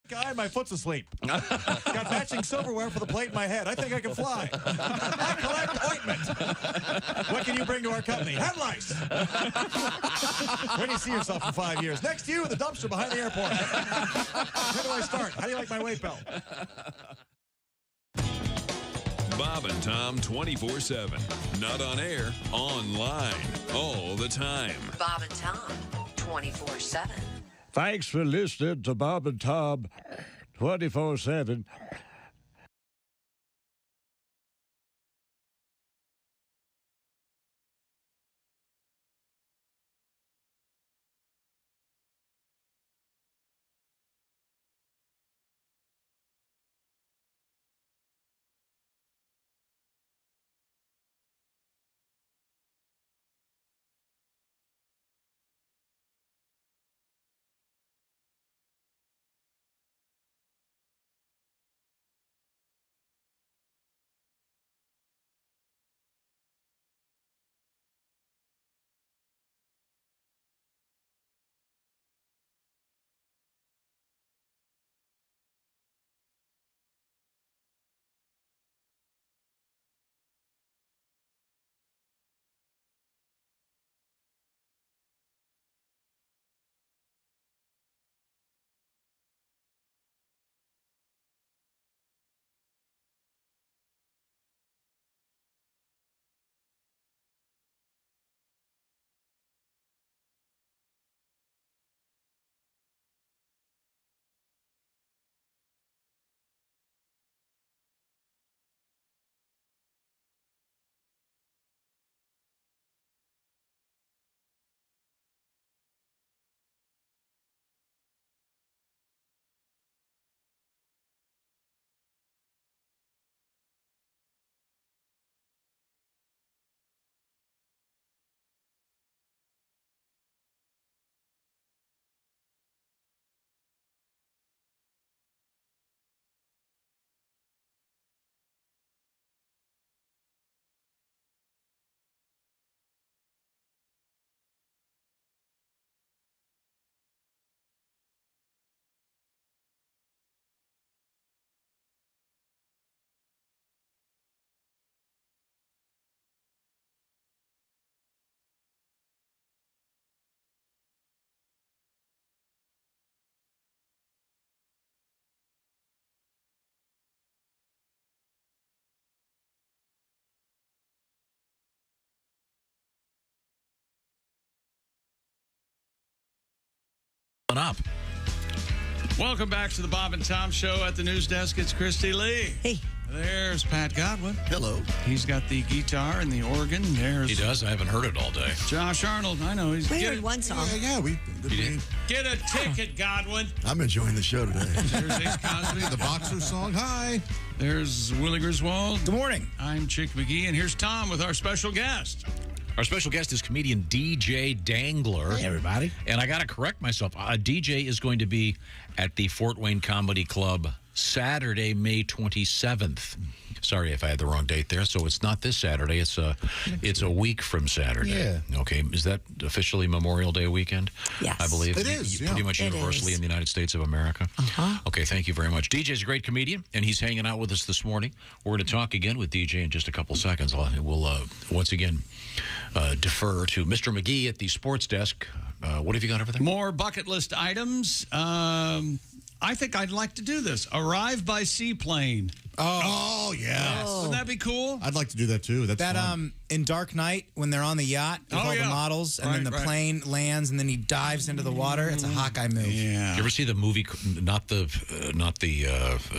Speaker 7: Guy, my foot's asleep. Got matching silverware for the plate in my head. I think I can fly. I collect ointment. What can you bring to our company? Head lice. Where do you see yourself in 5 years? Next to you in the dumpster behind the airport. Where do I start? How do you like my weight belt?
Speaker 9: Bob and Tom 24/7. Not on air, online, all the time.
Speaker 14: Bob and Tom 24/7.
Speaker 25: Thanks for listening to Bob and Tom 24/7.
Speaker 3: Up.
Speaker 4: Welcome back to the Bob and Tom Show. At the news desk, it's Christy Lee.
Speaker 5: Hey.
Speaker 4: There's Pat Godwin.
Speaker 12: Hello.
Speaker 4: He's got the guitar and the organ. There's
Speaker 3: He does. I haven't heard it all day.
Speaker 4: Josh Arnold. I know. He's
Speaker 5: We heard one song.
Speaker 4: Get a ticket, Godwin.
Speaker 12: I'm enjoying the show today.
Speaker 4: There's Ace Cosby.
Speaker 6: The boxer song. Hi.
Speaker 4: There's Willie Griswold.
Speaker 2: Good morning.
Speaker 4: I'm Chick McGee, and here's Tom with our special guest.
Speaker 3: Our special guest is comedian DJ Dangler.
Speaker 2: Hey, everybody.
Speaker 3: And I got to correct myself. DJ is going to be at the Fort Wayne Comedy Club Saturday, May 27th. Sorry if I had the wrong date there. So it's not this Saturday. It's a week from Saturday.
Speaker 2: Yeah.
Speaker 3: Okay. Is that officially Memorial Day weekend?
Speaker 5: Yes.
Speaker 3: I believe
Speaker 6: It is,
Speaker 3: pretty much
Speaker 5: It
Speaker 3: universally
Speaker 5: is.
Speaker 3: in the United States of America. Okay. Thank you very much. DJ's a great comedian, and he's hanging out with us this morning. We're going to talk again with DJ in just a couple seconds. We'll once again defer to Mr. McGee at the sports desk. What have you got over there?
Speaker 4: More bucket list items. I think I'd like to do this. Arrive by seaplane.
Speaker 6: Oh, yes.
Speaker 4: Wouldn't that be cool?
Speaker 6: I'd like to do that too. That's
Speaker 2: That
Speaker 6: fun.
Speaker 2: in Dark Knight when they're on the yacht with all the models, and then the plane lands, and then he dives into the water. It's a Hawkeye move.
Speaker 4: Yeah.
Speaker 3: You ever see the movie? Not the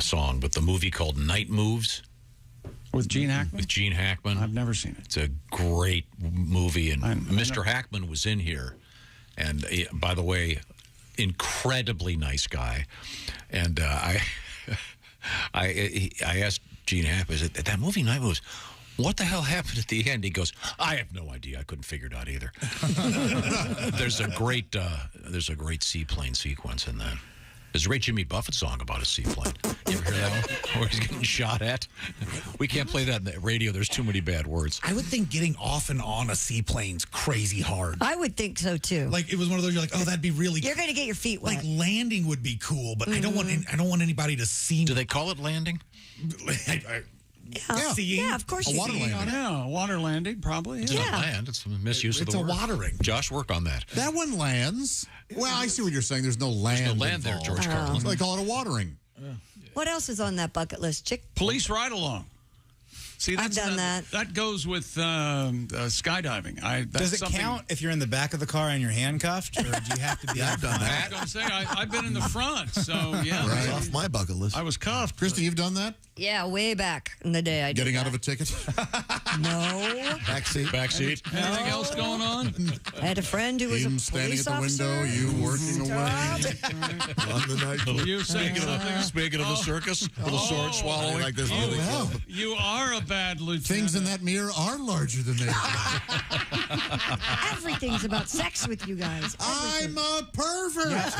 Speaker 3: song, but the movie called Night Moves.
Speaker 4: With Gene Hackman?
Speaker 3: With Gene Hackman.
Speaker 4: I've never seen it.
Speaker 3: It's a great movie, and Mr. Hackman was in here. And by the way, incredibly nice guy. And I asked Gene Hackman, is it that movie Night Moves? What the hell happened at the end? He goes, I have no idea. I couldn't figure it out either. There's a great seaplane sequence in that. There's a great Jimmy Buffett song about a seaplane. You ever hear that one? Where he's getting shot at? We can't play that in the radio. There's too many bad words.
Speaker 26: I would think getting off and on a seaplane's crazy hard.
Speaker 5: I would think so too.
Speaker 26: Like it was one of those you're like, oh, that'd be really.
Speaker 5: You're going to get your feet wet.
Speaker 26: Like landing would be cool, but I don't want anybody to see.
Speaker 3: Do they call it landing?
Speaker 5: Yeah, of course.
Speaker 4: A
Speaker 5: you
Speaker 4: water
Speaker 5: can.
Speaker 4: landing. Yeah, water landing, probably.
Speaker 3: It's not land. It's a misuse of the word.
Speaker 6: It's a watering.
Speaker 3: Josh, work on that.
Speaker 6: That one lands. Well, I see what you're saying. There's no land.
Speaker 3: There's no land there,
Speaker 6: involved.
Speaker 3: George Carlin.
Speaker 6: So they call it a watering.
Speaker 5: What else is on that bucket list, Chick?
Speaker 4: Police ride-along. See,
Speaker 5: I've done that.
Speaker 4: That goes with skydiving.
Speaker 2: Does it count if you're in the back of the car and you're handcuffed, or do you have to be?
Speaker 6: I've done that.
Speaker 4: I was going to say, I've been in the front, so yeah.
Speaker 6: Right.
Speaker 12: Off my bucket list.
Speaker 4: I was cuffed.
Speaker 6: Christy, you've done that?
Speaker 5: Yeah, way back in the day. I did
Speaker 6: Getting
Speaker 5: that.
Speaker 6: out of a ticket?
Speaker 5: No.
Speaker 3: Backseat.
Speaker 4: Anything else going on?
Speaker 5: I had a friend who was
Speaker 6: Him
Speaker 5: a
Speaker 6: standing
Speaker 5: police
Speaker 6: at the
Speaker 5: officer.
Speaker 6: window, you working away.
Speaker 12: On the night.
Speaker 4: You saying something?
Speaker 3: Speaking of the circus, little sword swallowing.
Speaker 12: Like this
Speaker 6: Oh, wow.
Speaker 4: You are a bad lieutenant.
Speaker 6: Things in that mirror are larger than they are.
Speaker 5: Everything's about sex with you guys.
Speaker 6: I'm a pervert.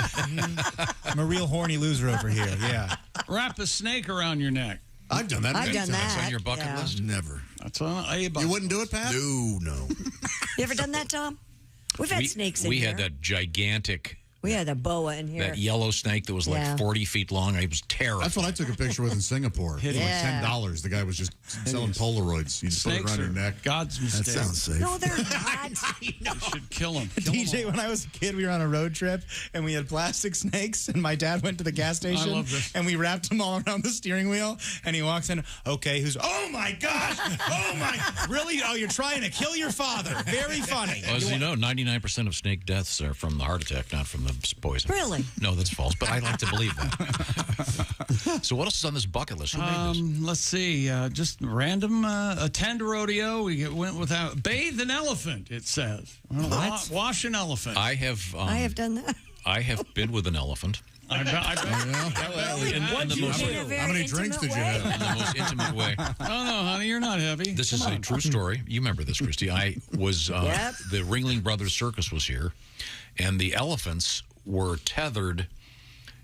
Speaker 2: I'm a real horny loser over here. Yeah.
Speaker 4: Wrap a snake around your neck.
Speaker 6: I've done that.
Speaker 5: I've
Speaker 6: many
Speaker 5: done
Speaker 6: times.
Speaker 5: that.
Speaker 3: That's on your bucket
Speaker 5: yeah.
Speaker 3: list?
Speaker 12: Never.
Speaker 4: That's on a bucket.
Speaker 6: You wouldn't do it, Pat?
Speaker 12: No.
Speaker 5: You ever done that, Tom? We've had snakes in
Speaker 3: we
Speaker 5: here.
Speaker 3: had that gigantic,
Speaker 5: We had a boa in here.
Speaker 3: that yellow snake that was like
Speaker 5: Yeah.
Speaker 3: 40 feet long. It was terrible.
Speaker 6: That's what I took a picture with in Singapore. It was
Speaker 5: Yeah.
Speaker 6: like $10. The guy was just selling Polaroids. You just put it
Speaker 4: Snakes
Speaker 6: around your
Speaker 4: are
Speaker 6: neck.
Speaker 4: God's mistake.
Speaker 12: That sounds safe.
Speaker 5: No, they're not.
Speaker 4: You should kill him.
Speaker 2: DJ, when I was a kid, we were on a road trip and we had plastic snakes, and my dad went to the gas station
Speaker 4: love this.
Speaker 2: and we wrapped them all around the steering wheel. And he walks in, okay, oh my gosh, oh my, really? Oh, you're trying to kill your father? Very funny.
Speaker 3: Well, as you know, 99% of snake deaths are from the heart attack, not from the poison.
Speaker 5: Really?
Speaker 3: No, that's false, but I like to believe that. So what else is on this bucket list? Who made this?
Speaker 4: Let's see. Just random. Attend a rodeo. Went without. Bathe an elephant, it says. Wash an elephant.
Speaker 3: I have
Speaker 5: done that.
Speaker 3: I have been with an elephant.
Speaker 4: I bet.
Speaker 3: In the most,
Speaker 6: How many drinks did you have?
Speaker 3: in the most intimate way.
Speaker 4: Oh, no, honey, you're not heavy.
Speaker 3: This is a true story. You remember this, Christy. I was, the Ringling Brothers Circus was here, and the elephants were tethered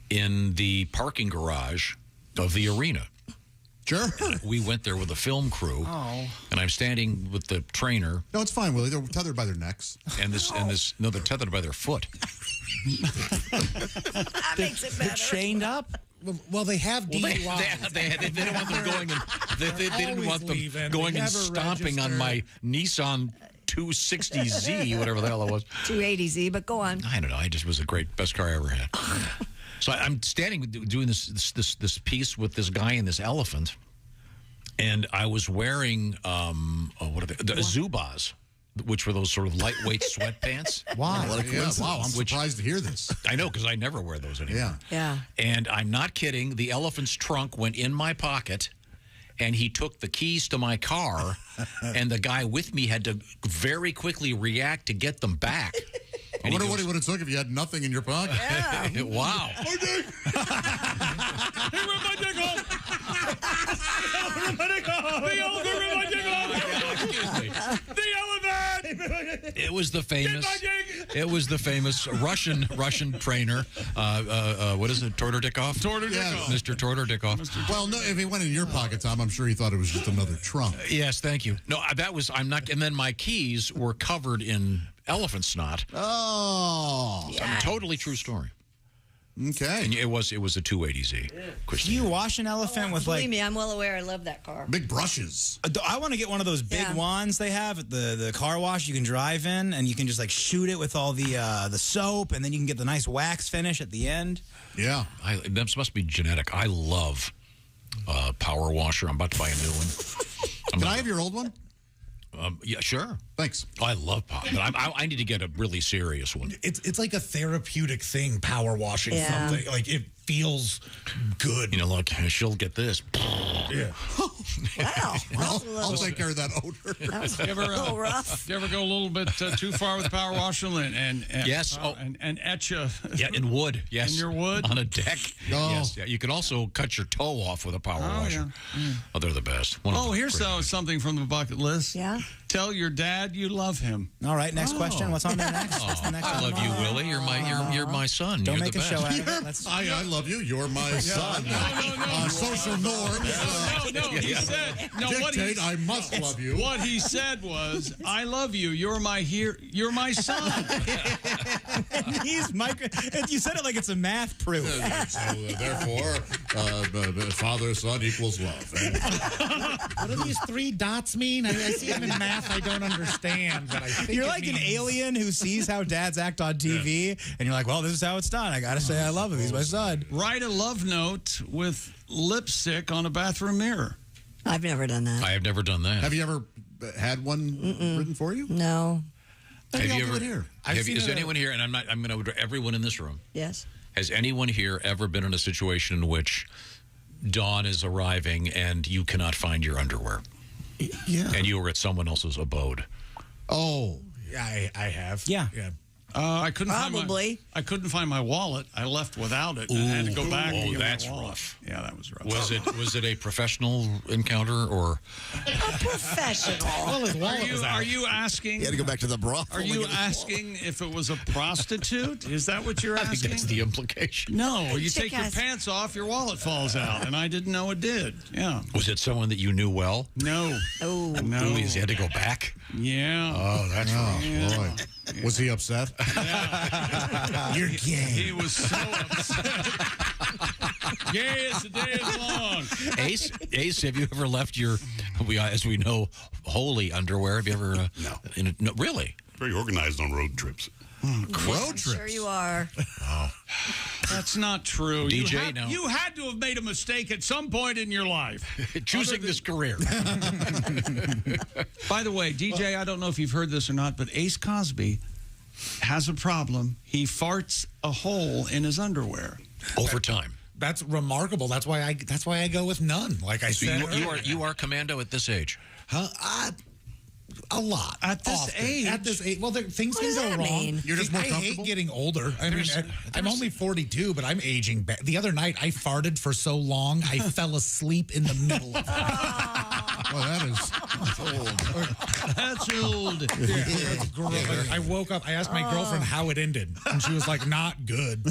Speaker 3: in the parking garage of the arena.
Speaker 6: Sure.
Speaker 3: We went there with a film crew, and I'm standing with the trainer.
Speaker 6: No, it's fine, Willie. They're tethered by their necks.
Speaker 3: And no, they're tethered by their foot.
Speaker 5: That makes it better.
Speaker 2: They're chained up?
Speaker 26: Well, they have DUI.
Speaker 3: They didn't want them going and they didn't want them
Speaker 26: leaving.
Speaker 3: going
Speaker 26: They
Speaker 3: and
Speaker 26: never
Speaker 3: stomping on my Nissan 260Z, whatever the hell it was.
Speaker 5: 280Z, but go on.
Speaker 3: I don't know. I just was the best car I ever had. So I'm standing doing this piece with this guy and this elephant, and I was wearing what are they? The Zubaz, which were those sort of lightweight sweatpants.
Speaker 6: Wow. Wow, I'm surprised to hear this.
Speaker 3: I know, because I never wear those anymore.
Speaker 5: Yeah.
Speaker 3: And I'm not kidding. The elephant's trunk went in my pocket, and he took the keys to my car, and the guy with me had to very quickly react to get them back.
Speaker 6: I wonder what it would have took if you had nothing in your pocket.
Speaker 5: Yeah.
Speaker 3: Wow.
Speaker 4: My dick! He ripped my dick off! The elephant ripped my dick off!
Speaker 3: Excuse me.
Speaker 4: The elephant!
Speaker 3: It was the famous.
Speaker 4: Get my dick!
Speaker 3: It was the famous Russian trainer. What is it? Torderdikov?
Speaker 4: Torderdikov.
Speaker 3: Mr. Torderdikov.
Speaker 6: Well, no, if he went in your pocket, Tom, I'm sure he thought it was just another trunk.
Speaker 3: Yes, thank you. No, that was. I'm not. And then my keys were covered in elephant snot.
Speaker 6: Oh.
Speaker 3: Totally true story.
Speaker 6: Okay.
Speaker 3: And it was a 280Z.
Speaker 2: Do you wash an elephant with
Speaker 5: Believe me, I'm well aware. I love that car.
Speaker 6: Big brushes.
Speaker 2: I want to get one of those big wands they have at the car wash you can drive in, and you can just like shoot it with all the soap, and then you can get the nice wax finish at the end.
Speaker 6: Yeah.
Speaker 3: That must be genetic. I love power washer. I'm about to buy a new one.
Speaker 6: Can I have your old one?
Speaker 3: Yeah, sure.
Speaker 6: Thanks.
Speaker 3: I love power, but I need to get a really serious one.
Speaker 26: It's like a therapeutic thing, power washing something. Like it feels good.
Speaker 3: You know, look, she'll get this.
Speaker 26: Yeah.
Speaker 5: Wow.
Speaker 6: I'll take care of that odor.
Speaker 5: That was a little rough.
Speaker 4: Do you ever go a little bit too far with the power washer and
Speaker 3: Yes.
Speaker 4: and etch a
Speaker 3: in wood. Yes.
Speaker 4: in your wood
Speaker 3: on a deck.
Speaker 6: Oh.
Speaker 3: Yes. Yeah. You can also cut your toe off with a power washer.
Speaker 4: yeah.
Speaker 3: Oh, they're the best.
Speaker 4: Oh, here's something from the bucket list.
Speaker 5: Yeah.
Speaker 4: Tell your dad you love him.
Speaker 2: All right, next question. What's on there next? What's the next
Speaker 3: I
Speaker 2: one?
Speaker 3: love you, Willie. You're my son.
Speaker 2: Don't
Speaker 3: You're
Speaker 2: make
Speaker 3: the
Speaker 2: a
Speaker 3: best.
Speaker 2: show out of it. Let's-
Speaker 6: I love you. You're my son.
Speaker 4: No.
Speaker 6: Social norms.
Speaker 4: No, he said,
Speaker 6: Dictate, I must love you.
Speaker 4: What he said was, I love you. You're my son.
Speaker 2: He's you said it like it's a math proof.
Speaker 6: So, therefore, father, son equals love.
Speaker 26: What do these 3 dots mean? I see them in math I don't understand, but I think
Speaker 2: You're
Speaker 26: it
Speaker 2: like an
Speaker 26: means-
Speaker 2: alien who sees how dads act on TV, and you're like, well, this is how it's done. I got to say I love him. He's my son.
Speaker 4: Write a love note with lipstick on a bathroom mirror.
Speaker 5: I've never done that.
Speaker 3: I have never done that.
Speaker 6: Have you ever had one written for you?
Speaker 5: No.
Speaker 3: Have you ever?
Speaker 6: Do it here.
Speaker 3: Is anyone here? And I'm going to everyone in this room.
Speaker 5: Yes.
Speaker 3: Has anyone here ever been in a situation in which dawn is arriving and you cannot find your underwear?
Speaker 6: Yeah.
Speaker 3: And you were at someone else's abode.
Speaker 6: Oh,
Speaker 26: I have.
Speaker 2: Yeah.
Speaker 4: I couldn't
Speaker 5: Probably.
Speaker 4: I couldn't find my wallet. I left without it. And I had to go back. and get
Speaker 3: that's
Speaker 4: my wallet.
Speaker 3: rough.
Speaker 4: Yeah, that was rough.
Speaker 3: Was it a professional encounter or?
Speaker 5: A professional.
Speaker 26: Well, his wallet was out.
Speaker 4: Are you asking?
Speaker 12: You had to go back to the brothel.
Speaker 4: Are you asking if it was a prostitute? Is that what you're
Speaker 3: I think
Speaker 4: asking?
Speaker 3: that's the implication.
Speaker 4: No, you
Speaker 5: Chick
Speaker 4: take your
Speaker 5: has-
Speaker 4: pants off, your wallet falls out, and I didn't know it did. Yeah.
Speaker 3: Was it someone that you knew well?
Speaker 4: No.
Speaker 5: Oh.
Speaker 4: No.
Speaker 3: Ooh, you had to go back.
Speaker 4: Yeah.
Speaker 3: Oh, that's rough.
Speaker 6: boy. Was he upset?
Speaker 26: You're gay.
Speaker 4: He was so upset. Gay as the day is long.
Speaker 3: Ace, have you ever left your, as we know, holy underwear? Have you ever?
Speaker 11: No.
Speaker 3: No, really?
Speaker 11: Very organized on road trips.
Speaker 6: Road trips.
Speaker 5: Sure you are.
Speaker 4: That's not true.
Speaker 3: DJ, no.
Speaker 4: You had to have made a mistake at some point in your life.
Speaker 3: Choosing this career.
Speaker 4: By the way, DJ, I don't know if you've heard this or not, but Ace Cosby has a problem. He farts a hole in his underwear.
Speaker 3: Over time.
Speaker 26: That's remarkable. That's why I go with none. Like I
Speaker 3: So
Speaker 26: said,
Speaker 3: you are commando at this age.
Speaker 26: Huh? A lot.
Speaker 4: At this
Speaker 26: Often.
Speaker 4: age?
Speaker 26: At this age. Well, things
Speaker 5: What
Speaker 26: can
Speaker 5: does
Speaker 26: go
Speaker 5: that
Speaker 26: wrong.
Speaker 5: mean?
Speaker 6: You're just more
Speaker 26: I
Speaker 6: comfortable?
Speaker 26: hate getting older. I mean, I'm only 42, but I'm aging back. The other night, I farted for so long, I fell asleep in the middle of it.
Speaker 6: Oh, that is old.
Speaker 4: That's old.
Speaker 26: Yeah, that's gross. I woke up. I asked my girlfriend how it ended, and she was like, "Not good."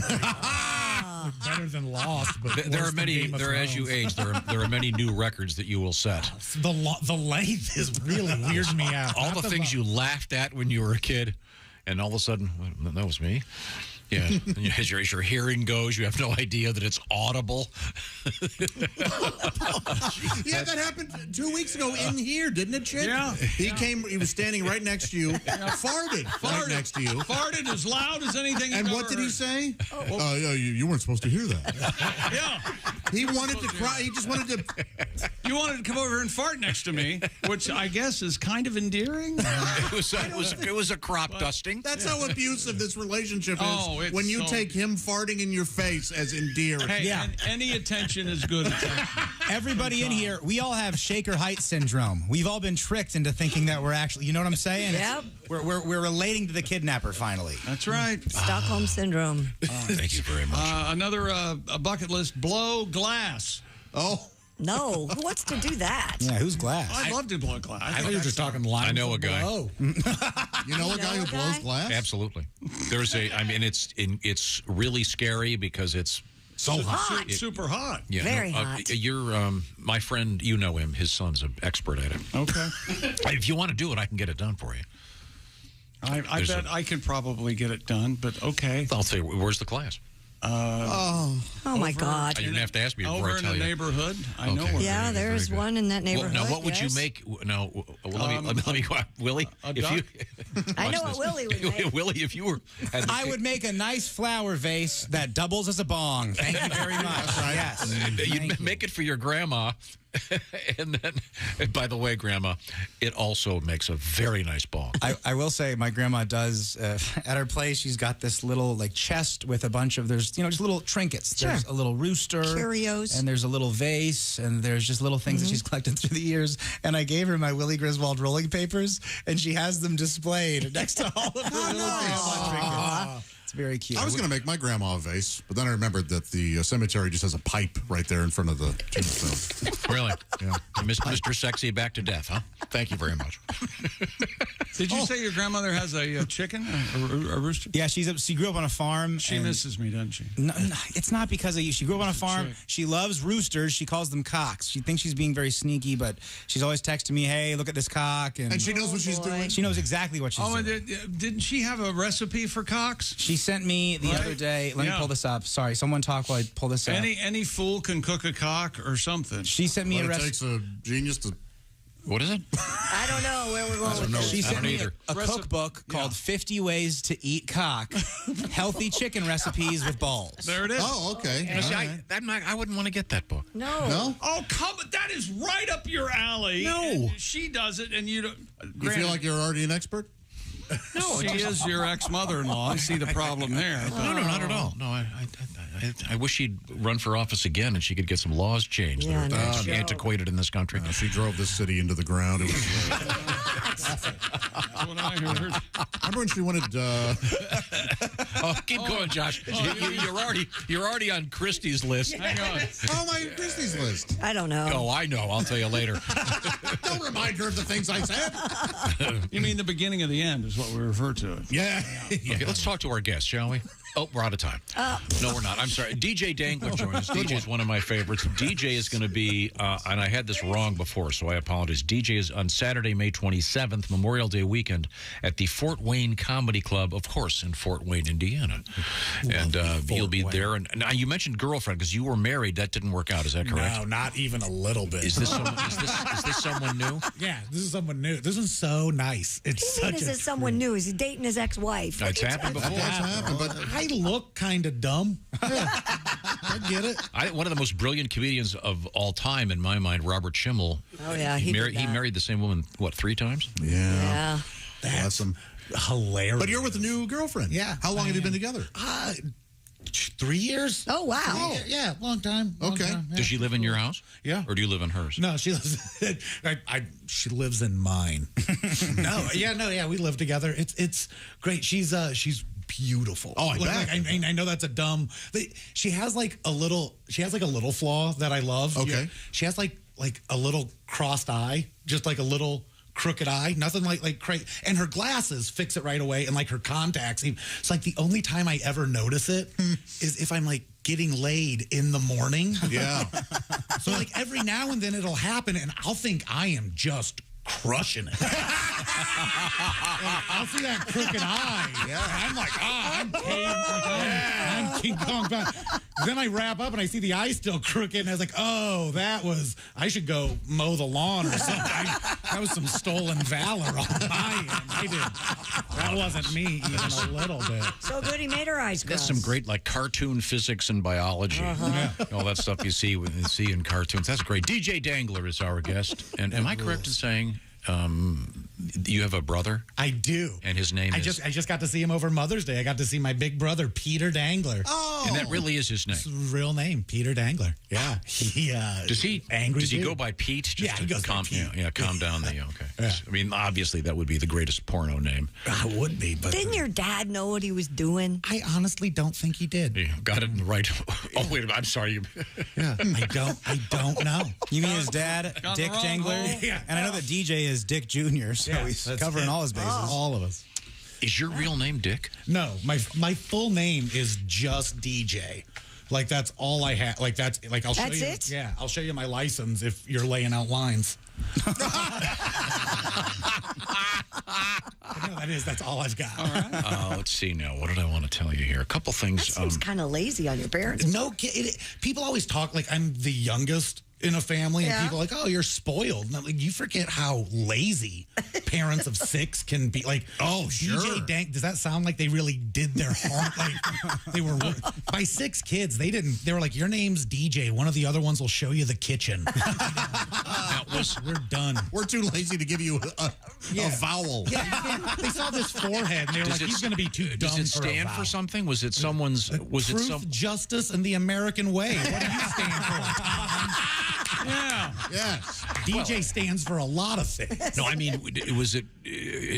Speaker 26: Better than Lost, but
Speaker 3: There
Speaker 26: worse
Speaker 3: are
Speaker 26: than
Speaker 3: many.
Speaker 26: Game of
Speaker 3: There, as you
Speaker 26: Thrones.
Speaker 3: age, there are many new records that you will set.
Speaker 26: The length is really weirding me out.
Speaker 3: All
Speaker 26: Not
Speaker 3: the things you laughed at when you were a kid, and all of a sudden, that was me. Yeah, as your hearing goes, you have no idea that it's audible.
Speaker 6: Yeah, that happened 2 weeks ago in here, didn't it, Chick?
Speaker 4: Yeah.
Speaker 6: He came, he was standing right next to you, farted right next to you.
Speaker 4: Farted as loud as anything
Speaker 6: And
Speaker 4: you've
Speaker 6: what
Speaker 4: ever
Speaker 6: did he
Speaker 4: heard.
Speaker 6: say? Yeah, you weren't supposed to hear that.
Speaker 4: Yeah.
Speaker 6: He wanted to cry. He just wanted to.
Speaker 4: You wanted to come over and fart next to me, which I guess is kind of endearing.
Speaker 3: It was a crop dusting.
Speaker 6: That's how abusive this relationship is.
Speaker 4: Oh, it's
Speaker 6: when you
Speaker 4: so-
Speaker 6: take him farting in your face as endearing.
Speaker 4: Hey,
Speaker 2: Yeah.
Speaker 4: any attention is good attention.
Speaker 2: Everybody in here, we all have Shaker Heights syndrome. We've all been tricked into thinking that we're actually, you know what I'm saying?
Speaker 5: Yep.
Speaker 2: We're relating to the kidnapper finally.
Speaker 4: That's right.
Speaker 5: Stockholm Syndrome.
Speaker 3: Thank you very much.
Speaker 4: Another a bucket list, blow glass.
Speaker 6: Oh.
Speaker 5: No. Who wants to do that?
Speaker 2: Yeah, who's glass?
Speaker 4: I'd love to blow glass.
Speaker 26: I thought you were just talking lines.
Speaker 3: I know a guy.
Speaker 26: Oh,
Speaker 6: You know a guy who blows glass?
Speaker 3: Absolutely. There's it's really scary because it's
Speaker 6: So hot.
Speaker 4: Super hot.
Speaker 3: Yeah,
Speaker 5: Very hot.
Speaker 3: You're my friend. You know him. His son's an expert at it.
Speaker 4: Okay.
Speaker 3: If you want to do it, I can get it done for you.
Speaker 4: I bet I could probably get it done, but okay.
Speaker 3: I'll tell you. Where's the class?
Speaker 5: Oh my God.
Speaker 3: You didn't have to ask me before
Speaker 4: Over
Speaker 3: I tell
Speaker 4: in
Speaker 3: you.
Speaker 4: the neighborhood. I know where.
Speaker 5: Yeah, there's one in that neighborhood.
Speaker 3: Now, what would you
Speaker 5: yes.
Speaker 3: make? No, let me go. Willie, if you.
Speaker 5: I know
Speaker 3: Watch
Speaker 5: what
Speaker 3: this.
Speaker 5: Willie would make.
Speaker 3: Willie, if you were.
Speaker 2: I would make a nice flower vase that doubles as a bong. Thank you very much. Yes.
Speaker 3: You'd make it for your grandma. And then, and by the way, Grandma, it also makes a very nice bong.
Speaker 2: I will say my grandma does, at her place, she's got this little like chest with a bunch of, there's, just little trinkets.
Speaker 5: Sure.
Speaker 2: There's a little rooster.
Speaker 5: Curios.
Speaker 2: And there's a little vase. And there's just little things that she's collected through the years. And I gave her my Willie Griswold rolling papers, and she has them displayed next to all of her little grandma trinkets. It's very cute.
Speaker 6: I was going to make my grandma a vase, but then I remembered that the cemetery just has a pipe right there in front of the tombstone.
Speaker 3: Really?
Speaker 6: Yeah.
Speaker 3: Mr. Sexy back to death, huh? Thank you very much.
Speaker 4: Did you say your grandmother has a chicken, a rooster?
Speaker 2: Yeah, she grew up on a farm.
Speaker 4: She misses me, doesn't she?
Speaker 2: No, it's not because of you. She grew up on a farm. She loves roosters. She calls them cocks. She thinks she's being very sneaky, but she's always texting me, "Hey, look at this cock."
Speaker 6: And she knows what she's doing.
Speaker 2: She knows exactly what she's doing.
Speaker 4: And didn't she have a recipe for cocks?
Speaker 2: She sent me the other day. Let me pull this up. Sorry, someone talk while I pull this up.
Speaker 4: Any fool can cook a cock or something.
Speaker 2: She sent me a recipe.
Speaker 6: It takes a genius to.
Speaker 3: What is it?
Speaker 5: I don't know where we're going with this.
Speaker 2: She sent me a cookbook called 50 Ways to Eat Cock. Healthy chicken recipes with balls.
Speaker 4: There it is.
Speaker 6: Oh, okay.
Speaker 3: You know, see, I wouldn't want to get that book.
Speaker 5: No.
Speaker 4: Oh, that is right up your alley.
Speaker 3: No.
Speaker 4: And she does it, and you don't.
Speaker 6: You feel like you're already an expert?
Speaker 4: No, she is your ex-mother-in-law. I see the problem there.
Speaker 3: No, not at all. No, I wish she'd run for office again and she could get some laws changed that are antiquated in this country.
Speaker 6: She drove this city into the ground. It was
Speaker 4: That's what I heard.
Speaker 6: Remember when she wanted?
Speaker 3: Keep going, Josh. You're already on Christie's list.
Speaker 4: Hang on.
Speaker 6: Oh, my Christie's list.
Speaker 5: I don't know.
Speaker 3: Oh, I know. I'll tell you later.
Speaker 6: Don't remind her of the things I said.
Speaker 4: You mean the beginning of the end is what we refer to it.
Speaker 6: Yeah.
Speaker 3: Okay, let's talk to our guest, shall we? Oh, we're out of time. No, we're not. I'm sorry. DJ Dangler joins us. DJ is one of my favorites. DJ is going to be, and I had this wrong before, so I apologize. DJ is on Saturday, May 27th, Memorial Day weekend, at the Fort Wayne Comedy Club, of course, in Fort Wayne, Indiana. And you'll be there. And now you mentioned girlfriend because you were married. That didn't work out. Is that correct?
Speaker 26: No, not even a little bit.
Speaker 3: Is this someone new?
Speaker 26: Yeah, this is someone new. This is so nice. It's
Speaker 5: What is this someone new? Is he dating his ex-wife?
Speaker 3: It's happened before.
Speaker 26: That's happened, but I look kind of dumb. I get it.
Speaker 3: One of the most brilliant comedians of all time, in my mind, Robert Schimmel.
Speaker 5: Oh, yeah.
Speaker 3: He married the same woman, what, 3 times?
Speaker 5: Yeah.
Speaker 26: That's awesome. Hilarious.
Speaker 6: But you're with a new girlfriend.
Speaker 26: Yeah.
Speaker 6: How long have you been together?
Speaker 26: 3 years.
Speaker 5: Oh, wow.
Speaker 26: Yeah, long time.
Speaker 6: Okay.
Speaker 3: Does she live in your house?
Speaker 26: Yeah.
Speaker 3: Or do you live in hers?
Speaker 26: No, she lives. She lives in mine. Yeah. We live together. It's great. She's beautiful.
Speaker 6: Oh, I bet.
Speaker 26: I know that's a dumb. She has like a little flaw that I love.
Speaker 6: Okay.
Speaker 26: She has like a little crossed eye, just like a little crooked eye, nothing like crazy. And her glasses fix it right away, and like her contacts. It's like the only time I ever notice it is if I'm like getting laid in the morning.
Speaker 6: Yeah.
Speaker 26: So like every now and then it'll happen, and I'll think I am just crushing it. I'll see that crooked eye. Yeah. I'm like, I'm King Kong. Then I wrap up and I see the eye still crooked, and I was like, oh, I should go mow the lawn or something. That was some stolen valor on my end. That wasn't me even a little bit.
Speaker 5: So good he made her eyes cross.
Speaker 3: That's some great like cartoon physics and biology. All that stuff you see in cartoons. That's great. DJ Dangler is our guest. And am I correct in saying you have a brother?
Speaker 26: I do.
Speaker 3: And his name is?
Speaker 26: I just got to see him over Mother's Day. I got to see my big brother, Peter Dangler.
Speaker 6: Oh.
Speaker 3: And that really is his name?
Speaker 26: It's his real name, Peter Dangler. Yeah.
Speaker 3: Does he go by Pete?
Speaker 26: Yeah, he goes by Pete.
Speaker 3: Yeah, calm down. Okay.
Speaker 26: Yeah.
Speaker 3: I mean, obviously, that would be the greatest porno name.
Speaker 26: It would be, but...
Speaker 5: Didn't your dad know what he was doing?
Speaker 26: I honestly don't think he did.
Speaker 3: Yeah, got it right. Oh, wait a minute. I'm sorry.
Speaker 26: Yeah. I don't know.
Speaker 2: You mean his dad, Dick Dangler?
Speaker 26: Yeah.
Speaker 2: And I know that DJ is Dick Jr., so he's covering all his bases.
Speaker 26: All of us.
Speaker 3: Is your real name Dick?
Speaker 26: No, my full name is just DJ. Like that's all I have. Like that's like I'll show you.
Speaker 5: It?
Speaker 26: Yeah, I'll show you my license if you're laying out lines. No, that's all I've got. All right.
Speaker 3: Let's see now. What did I want to tell you here? A couple things.
Speaker 5: That seems kind of lazy on your parents.
Speaker 26: No, people always talk like I'm the youngest in a family, and people are like, oh, you're spoiled. And I'm like, you forget how lazy parents of 6 can be. Like,
Speaker 6: oh, sure.
Speaker 26: DJ Dank, does that sound like they really did their heart? Like, they were by 6 kids. They were like, your name's DJ. One of the other ones will show you the kitchen. We're done.
Speaker 6: We're too lazy to give you a vowel.
Speaker 26: Yeah, they saw this forehead, and they were like, he's going to be too dumb.
Speaker 3: Does it stand for something? Was it someone's?
Speaker 26: Truth, justice, and the American way. What do you stand for? Yeah.
Speaker 6: Yes.
Speaker 26: DJ stands for a lot of things.
Speaker 3: No, I mean, was it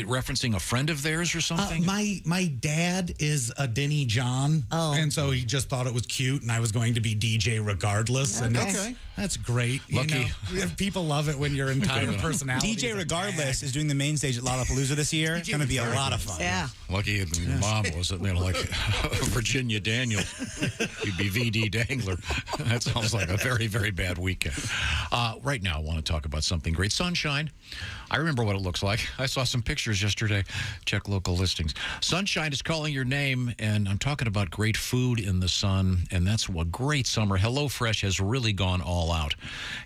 Speaker 3: referencing a friend of theirs or something?
Speaker 26: My dad is a Denny John, and so he just thought it was cute, and I was going to be DJ regardless. And that's great.
Speaker 3: Lucky.
Speaker 26: You know, people love it when your entire personality.
Speaker 2: DJ regardless is doing the main stage at Lollapalooza this year. It's going to be a lot of fun.
Speaker 5: Yeah.
Speaker 3: Lucky your mom wasn't, like Virginia Daniels. You'd be VD Dangler. That sounds like a very, very bad weekend. Right now, I want to talk about something great. Sunshine. I remember what it looks like. I saw some pictures yesterday. Check local listings. Sunshine is calling your name, and I'm talking about great food in the sun, and that's a great summer. HelloFresh has really gone all out.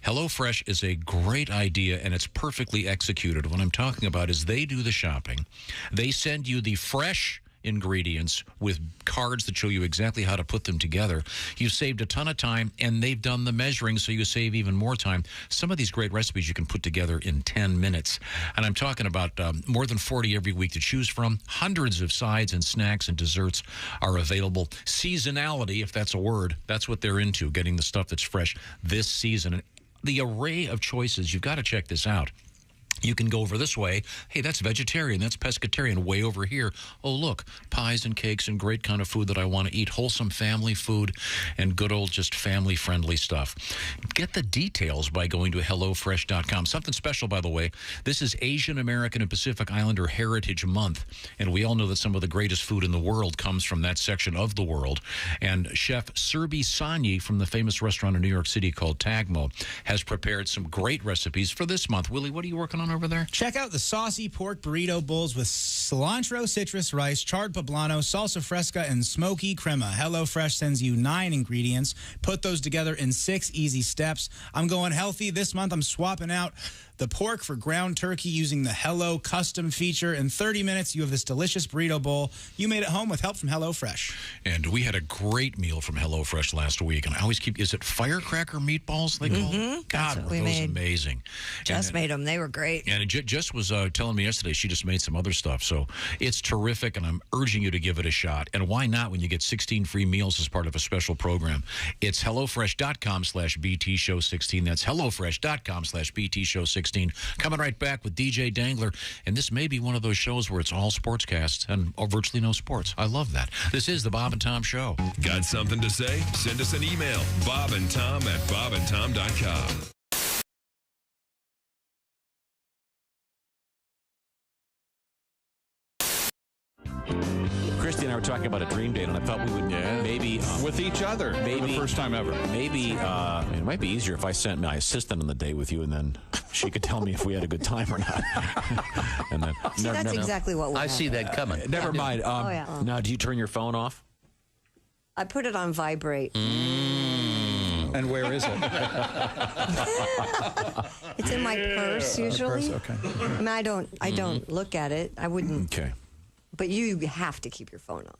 Speaker 3: HelloFresh is a great idea, and it's perfectly executed. What I'm talking about is they do the shopping. They send you the fresh ingredients with cards that show you exactly how to put them together. You saved a ton of time, and they've done the measuring, so you save even more time. Some of these great recipes you can put together in 10 minutes. And I'm talking about more than 40 every week to choose from. Hundreds of sides and snacks and desserts are available. Seasonality, if that's a word, that's what they're into, getting the stuff that's fresh this season. And the array of choices, you've got to check this out. You can go over this way. Hey, that's vegetarian. That's pescatarian. Way over here. Oh, look, pies and cakes and great kind of food that I want to eat. Wholesome family food and good old just family-friendly stuff. Get the details by going to HelloFresh.com. Something special, by the way. This is Asian American and Pacific Islander Heritage Month, and we all know that some of the greatest food in the world comes from that section of the world. And Chef Surbi Sanyi from the famous restaurant in New York City called Tagmo has prepared some great recipes for this month. Willie, what are you working on over there?
Speaker 2: Check out the saucy pork burrito bowls with cilantro, citrus rice, charred poblano, salsa fresca, and smoky crema. HelloFresh sends you 9 ingredients. Put those together in 6 easy steps. I'm going healthy. This month I'm swapping out the pork for ground turkey using the Hello custom feature. In 30 minutes, you have this delicious burrito bowl you made at home with help from HelloFresh.
Speaker 3: And we had a great meal from HelloFresh last week. And I always keep, is it firecracker meatballs they call them? God, were those amazing.
Speaker 5: Just made them. They were great.
Speaker 3: And Jess was telling me yesterday she just made some other stuff. So it's terrific, and I'm urging you to give it a shot. And why not when you get 16 free meals as part of a special program? It's HelloFresh.com/BT Show 16. That's HelloFresh.com/BT Show 16. Coming right back with DJ Dangler. And this may be one of those shows where it's all sportscasts and virtually no sports. I love that. This is the Bob and Tom Show.
Speaker 9: Got something to say? Send us an email. BobandTom@BobandTom.com.
Speaker 24: Christy and I were talking about a dream date, and I thought we would maybe
Speaker 4: with each other
Speaker 24: maybe
Speaker 4: for the first time ever.
Speaker 24: Maybe it might be easier if I sent my assistant on the date with you, and then she could tell me if we had a good time or not. And then
Speaker 5: that's exactly what
Speaker 24: I
Speaker 5: see
Speaker 24: that coming. Never mind. Now, do you turn your phone off?
Speaker 5: I put it on vibrate.
Speaker 4: And where is it?
Speaker 5: It's in my purse usually.
Speaker 4: Okay.
Speaker 5: I mean, I don't look at it. I wouldn't.
Speaker 24: Okay.
Speaker 5: But you have to keep your phone on.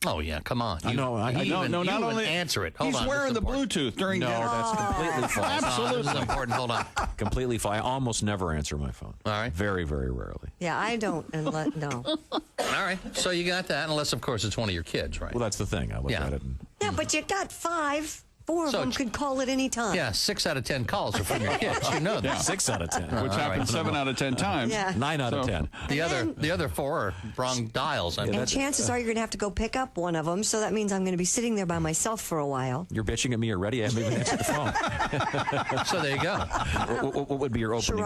Speaker 3: Oh, yeah, come on.
Speaker 24: No,
Speaker 4: not only
Speaker 3: answer it.
Speaker 4: He's wearing the Bluetooth during dinner.
Speaker 24: No, that's completely false.
Speaker 3: Absolutely. This is important. Hold on.
Speaker 24: Completely false. I almost never answer my phone.
Speaker 3: All right.
Speaker 24: Very, very rarely.
Speaker 5: Yeah, I don't. No.
Speaker 3: All right. So you got that, unless, of course, it's one of your kids, right?
Speaker 24: Well, that's the thing. I look at it.
Speaker 5: Yeah, but you got 5. 4 of them could call at any time.
Speaker 3: Yeah, 6 out of 10 calls are from your kids. You know that.
Speaker 24: 6 out of 10.
Speaker 4: Which happens 7 out of 10 times.
Speaker 5: Yeah.
Speaker 24: 9 out of 10.
Speaker 3: The other 4 are wrong dials.
Speaker 5: And chances are you're going to have to go pick up one of them, so that means I'm going to be sitting there by myself for a while.
Speaker 24: You're bitching at me already? I haven't even answered the phone.
Speaker 3: So there you go.
Speaker 24: What would be your opening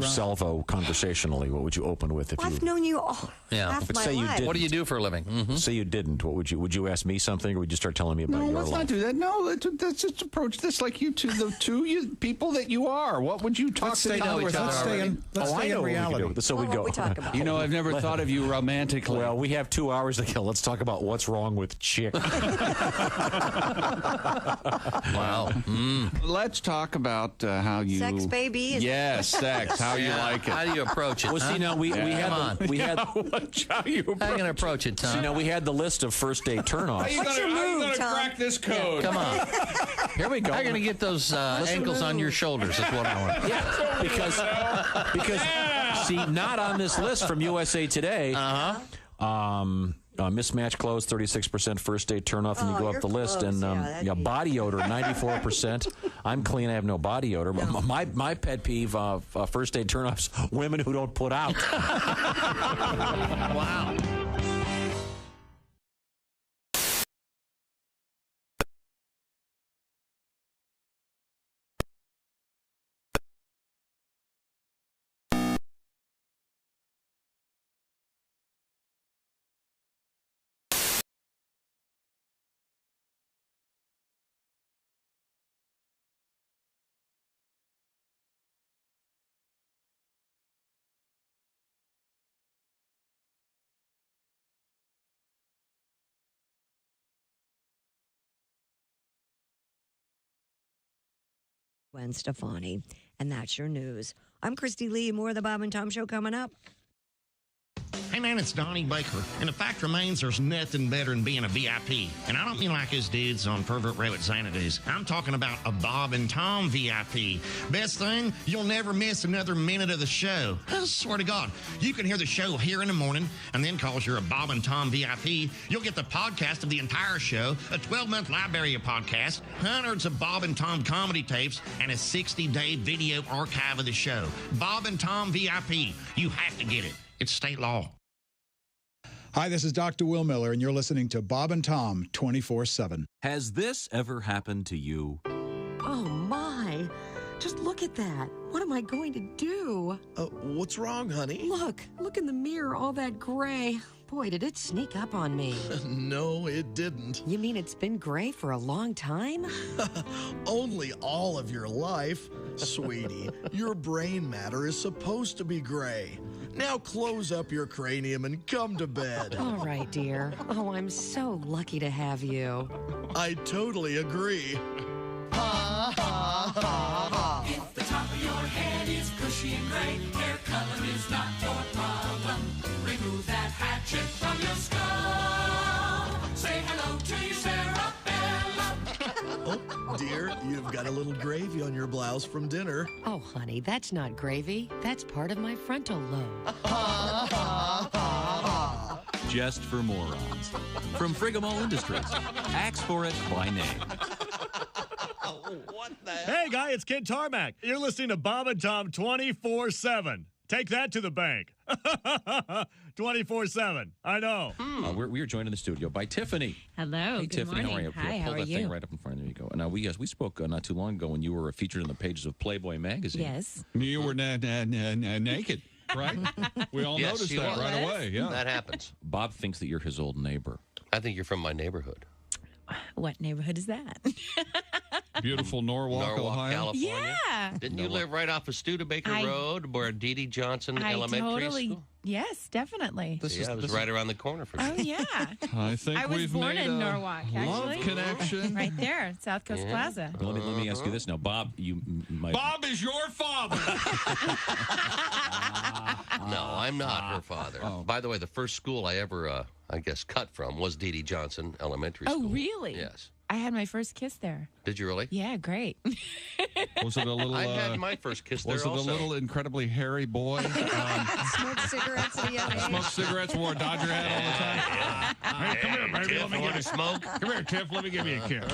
Speaker 24: salvo conversationally? What would you open with if you...
Speaker 5: I've known you all half my life.
Speaker 3: What do you do for a living? Mm-hmm.
Speaker 24: Say you didn't. What would you? Would you ask me something, or would you start telling me about your life?
Speaker 4: No, let's not do that. No, let's just approach this like the two people that you are. What would you talk to?
Speaker 2: Let's stay in reality.
Speaker 24: So we go.
Speaker 5: About?
Speaker 4: You know, I've never thought of you romantically.
Speaker 24: Well, we have 2 hours to kill. Let's talk about what's wrong with chick.
Speaker 3: Wow.
Speaker 4: Let's talk about how you
Speaker 5: sex, baby.
Speaker 4: Yes, sex. How you like it?
Speaker 3: How do you approach it?
Speaker 24: Well, see, now we had how you
Speaker 3: going to approach it, Tom?
Speaker 24: See, now we had the list of first date turnoffs.
Speaker 4: How you going to crack this code?
Speaker 3: Come on.
Speaker 24: Here we go.
Speaker 3: How are you going to get those ankles on your shoulders? That's what I want.
Speaker 24: Yeah, because see, not on this list from USA Today. Mismatched clothes, 36% first date turnoff, and you go up the list, and body odor, 94%. I'm clean. I have no body odor. But my pet peeve of first date turnoffs: women who don't put out.
Speaker 17: Wow.
Speaker 5: Gwen Stefani, and that's your news. I'm Christy Lee. More of the Bob and Tom Show coming up.
Speaker 16: Hey man, it's Donnie Baker, and the fact remains there's nothing better than being a VIP. And I don't mean like his dudes on Pervert Row at Xanadu's. I'm talking about a Bob and Tom VIP. Best thing, you'll never miss another minute of the show. I swear to God, you can hear the show here in the morning, and then because you're a Bob and Tom VIP, you'll get the podcast of the entire show, a 12-month library of podcasts, hundreds of Bob and Tom comedy tapes, and a 60-day video archive of the show. Bob and Tom VIP. You have to get it. It's state law.
Speaker 18: Hi, this is Dr. Will Miller, and you're listening to Bob and Tom 24/7.
Speaker 20: Has this ever happened to you?
Speaker 21: Oh, my. Just look at that. What am I going to do?
Speaker 22: What's wrong, honey?
Speaker 21: Look in the mirror, all that gray. Boy, did it sneak up on me.
Speaker 22: No, it didn't.
Speaker 21: You mean it's been gray for a long time?
Speaker 22: Only all of your life. Sweetie, your brain matter is supposed to be gray. Now close up your cranium and come to bed.
Speaker 21: All right, dear. Oh, I'm so lucky to have you.
Speaker 22: I totally agree.
Speaker 23: Ha, ha, ha, ha. If the top of your head is bushy and gray, hair color is not your problem. Remove that hatchet from your skull. Say hello to your cerebellum.
Speaker 22: Oh, dear, you've got a little gravy on your blouse from dinner.
Speaker 21: Oh, honey, that's not gravy. That's part of my frontal lobe.
Speaker 22: Ha, ha, ha, ha.
Speaker 20: Just for morons. From Frigamo Industries. Ask for it by name.
Speaker 27: Hey, guy, it's Kid Tarmac. You're listening to Bob and Tom 24/7. Take that to the bank. 24/7. I know.
Speaker 24: We are joined in the studio by Tiffany.
Speaker 28: Hello.
Speaker 24: Hey,
Speaker 28: Good
Speaker 24: Tiffany,
Speaker 28: morning.
Speaker 24: how are you?
Speaker 28: Hi, how
Speaker 24: Pull
Speaker 28: are
Speaker 24: that
Speaker 28: you?
Speaker 24: thing right up in front. There you go. Now, we spoke not too long ago when you were featured in the pages of Playboy magazine.
Speaker 28: Yes.
Speaker 4: You were naked, right? We all
Speaker 8: Yes,
Speaker 24: noticed
Speaker 8: she
Speaker 24: that
Speaker 8: was.
Speaker 24: right away. Yeah,
Speaker 8: That happens.
Speaker 24: Bob thinks that you're his old neighbor.
Speaker 8: I think you're from my neighborhood.
Speaker 28: What neighborhood is that?
Speaker 4: Beautiful Norwalk, Ohio.
Speaker 8: California.
Speaker 28: Yeah.
Speaker 8: Didn't you live right off of Studebaker Road where D.D. Johnson Elementary School?
Speaker 28: Yes, definitely.
Speaker 8: Yeah, it was right around the corner for me.
Speaker 28: Oh, yeah.
Speaker 4: I think
Speaker 28: I was
Speaker 4: we've
Speaker 28: born
Speaker 4: made
Speaker 28: in
Speaker 4: a
Speaker 28: Norwalk,
Speaker 4: love
Speaker 28: actually.
Speaker 4: connection.
Speaker 28: Right there, South Coast Plaza.
Speaker 24: Let me ask you this now, Bob. You might.
Speaker 4: Bob is your father.
Speaker 8: No, I'm not her father. By the way, the first school I ever, cut from was D.D. Johnson Elementary School.
Speaker 28: Oh, really?
Speaker 8: Yes.
Speaker 28: I had my first kiss there.
Speaker 8: Did you really?
Speaker 28: Yeah, great.
Speaker 4: Was it a little?
Speaker 8: I had my first kiss there
Speaker 4: Was it
Speaker 8: also.
Speaker 4: a little incredibly hairy boy?
Speaker 5: Smoked cigarettes at a young age.
Speaker 4: Smoked cigarettes, wore a Dodger hat all the time. Hey, come here, baby. Let me give you
Speaker 8: smoke.
Speaker 4: Come here, Tiff. Let me give you a kiss.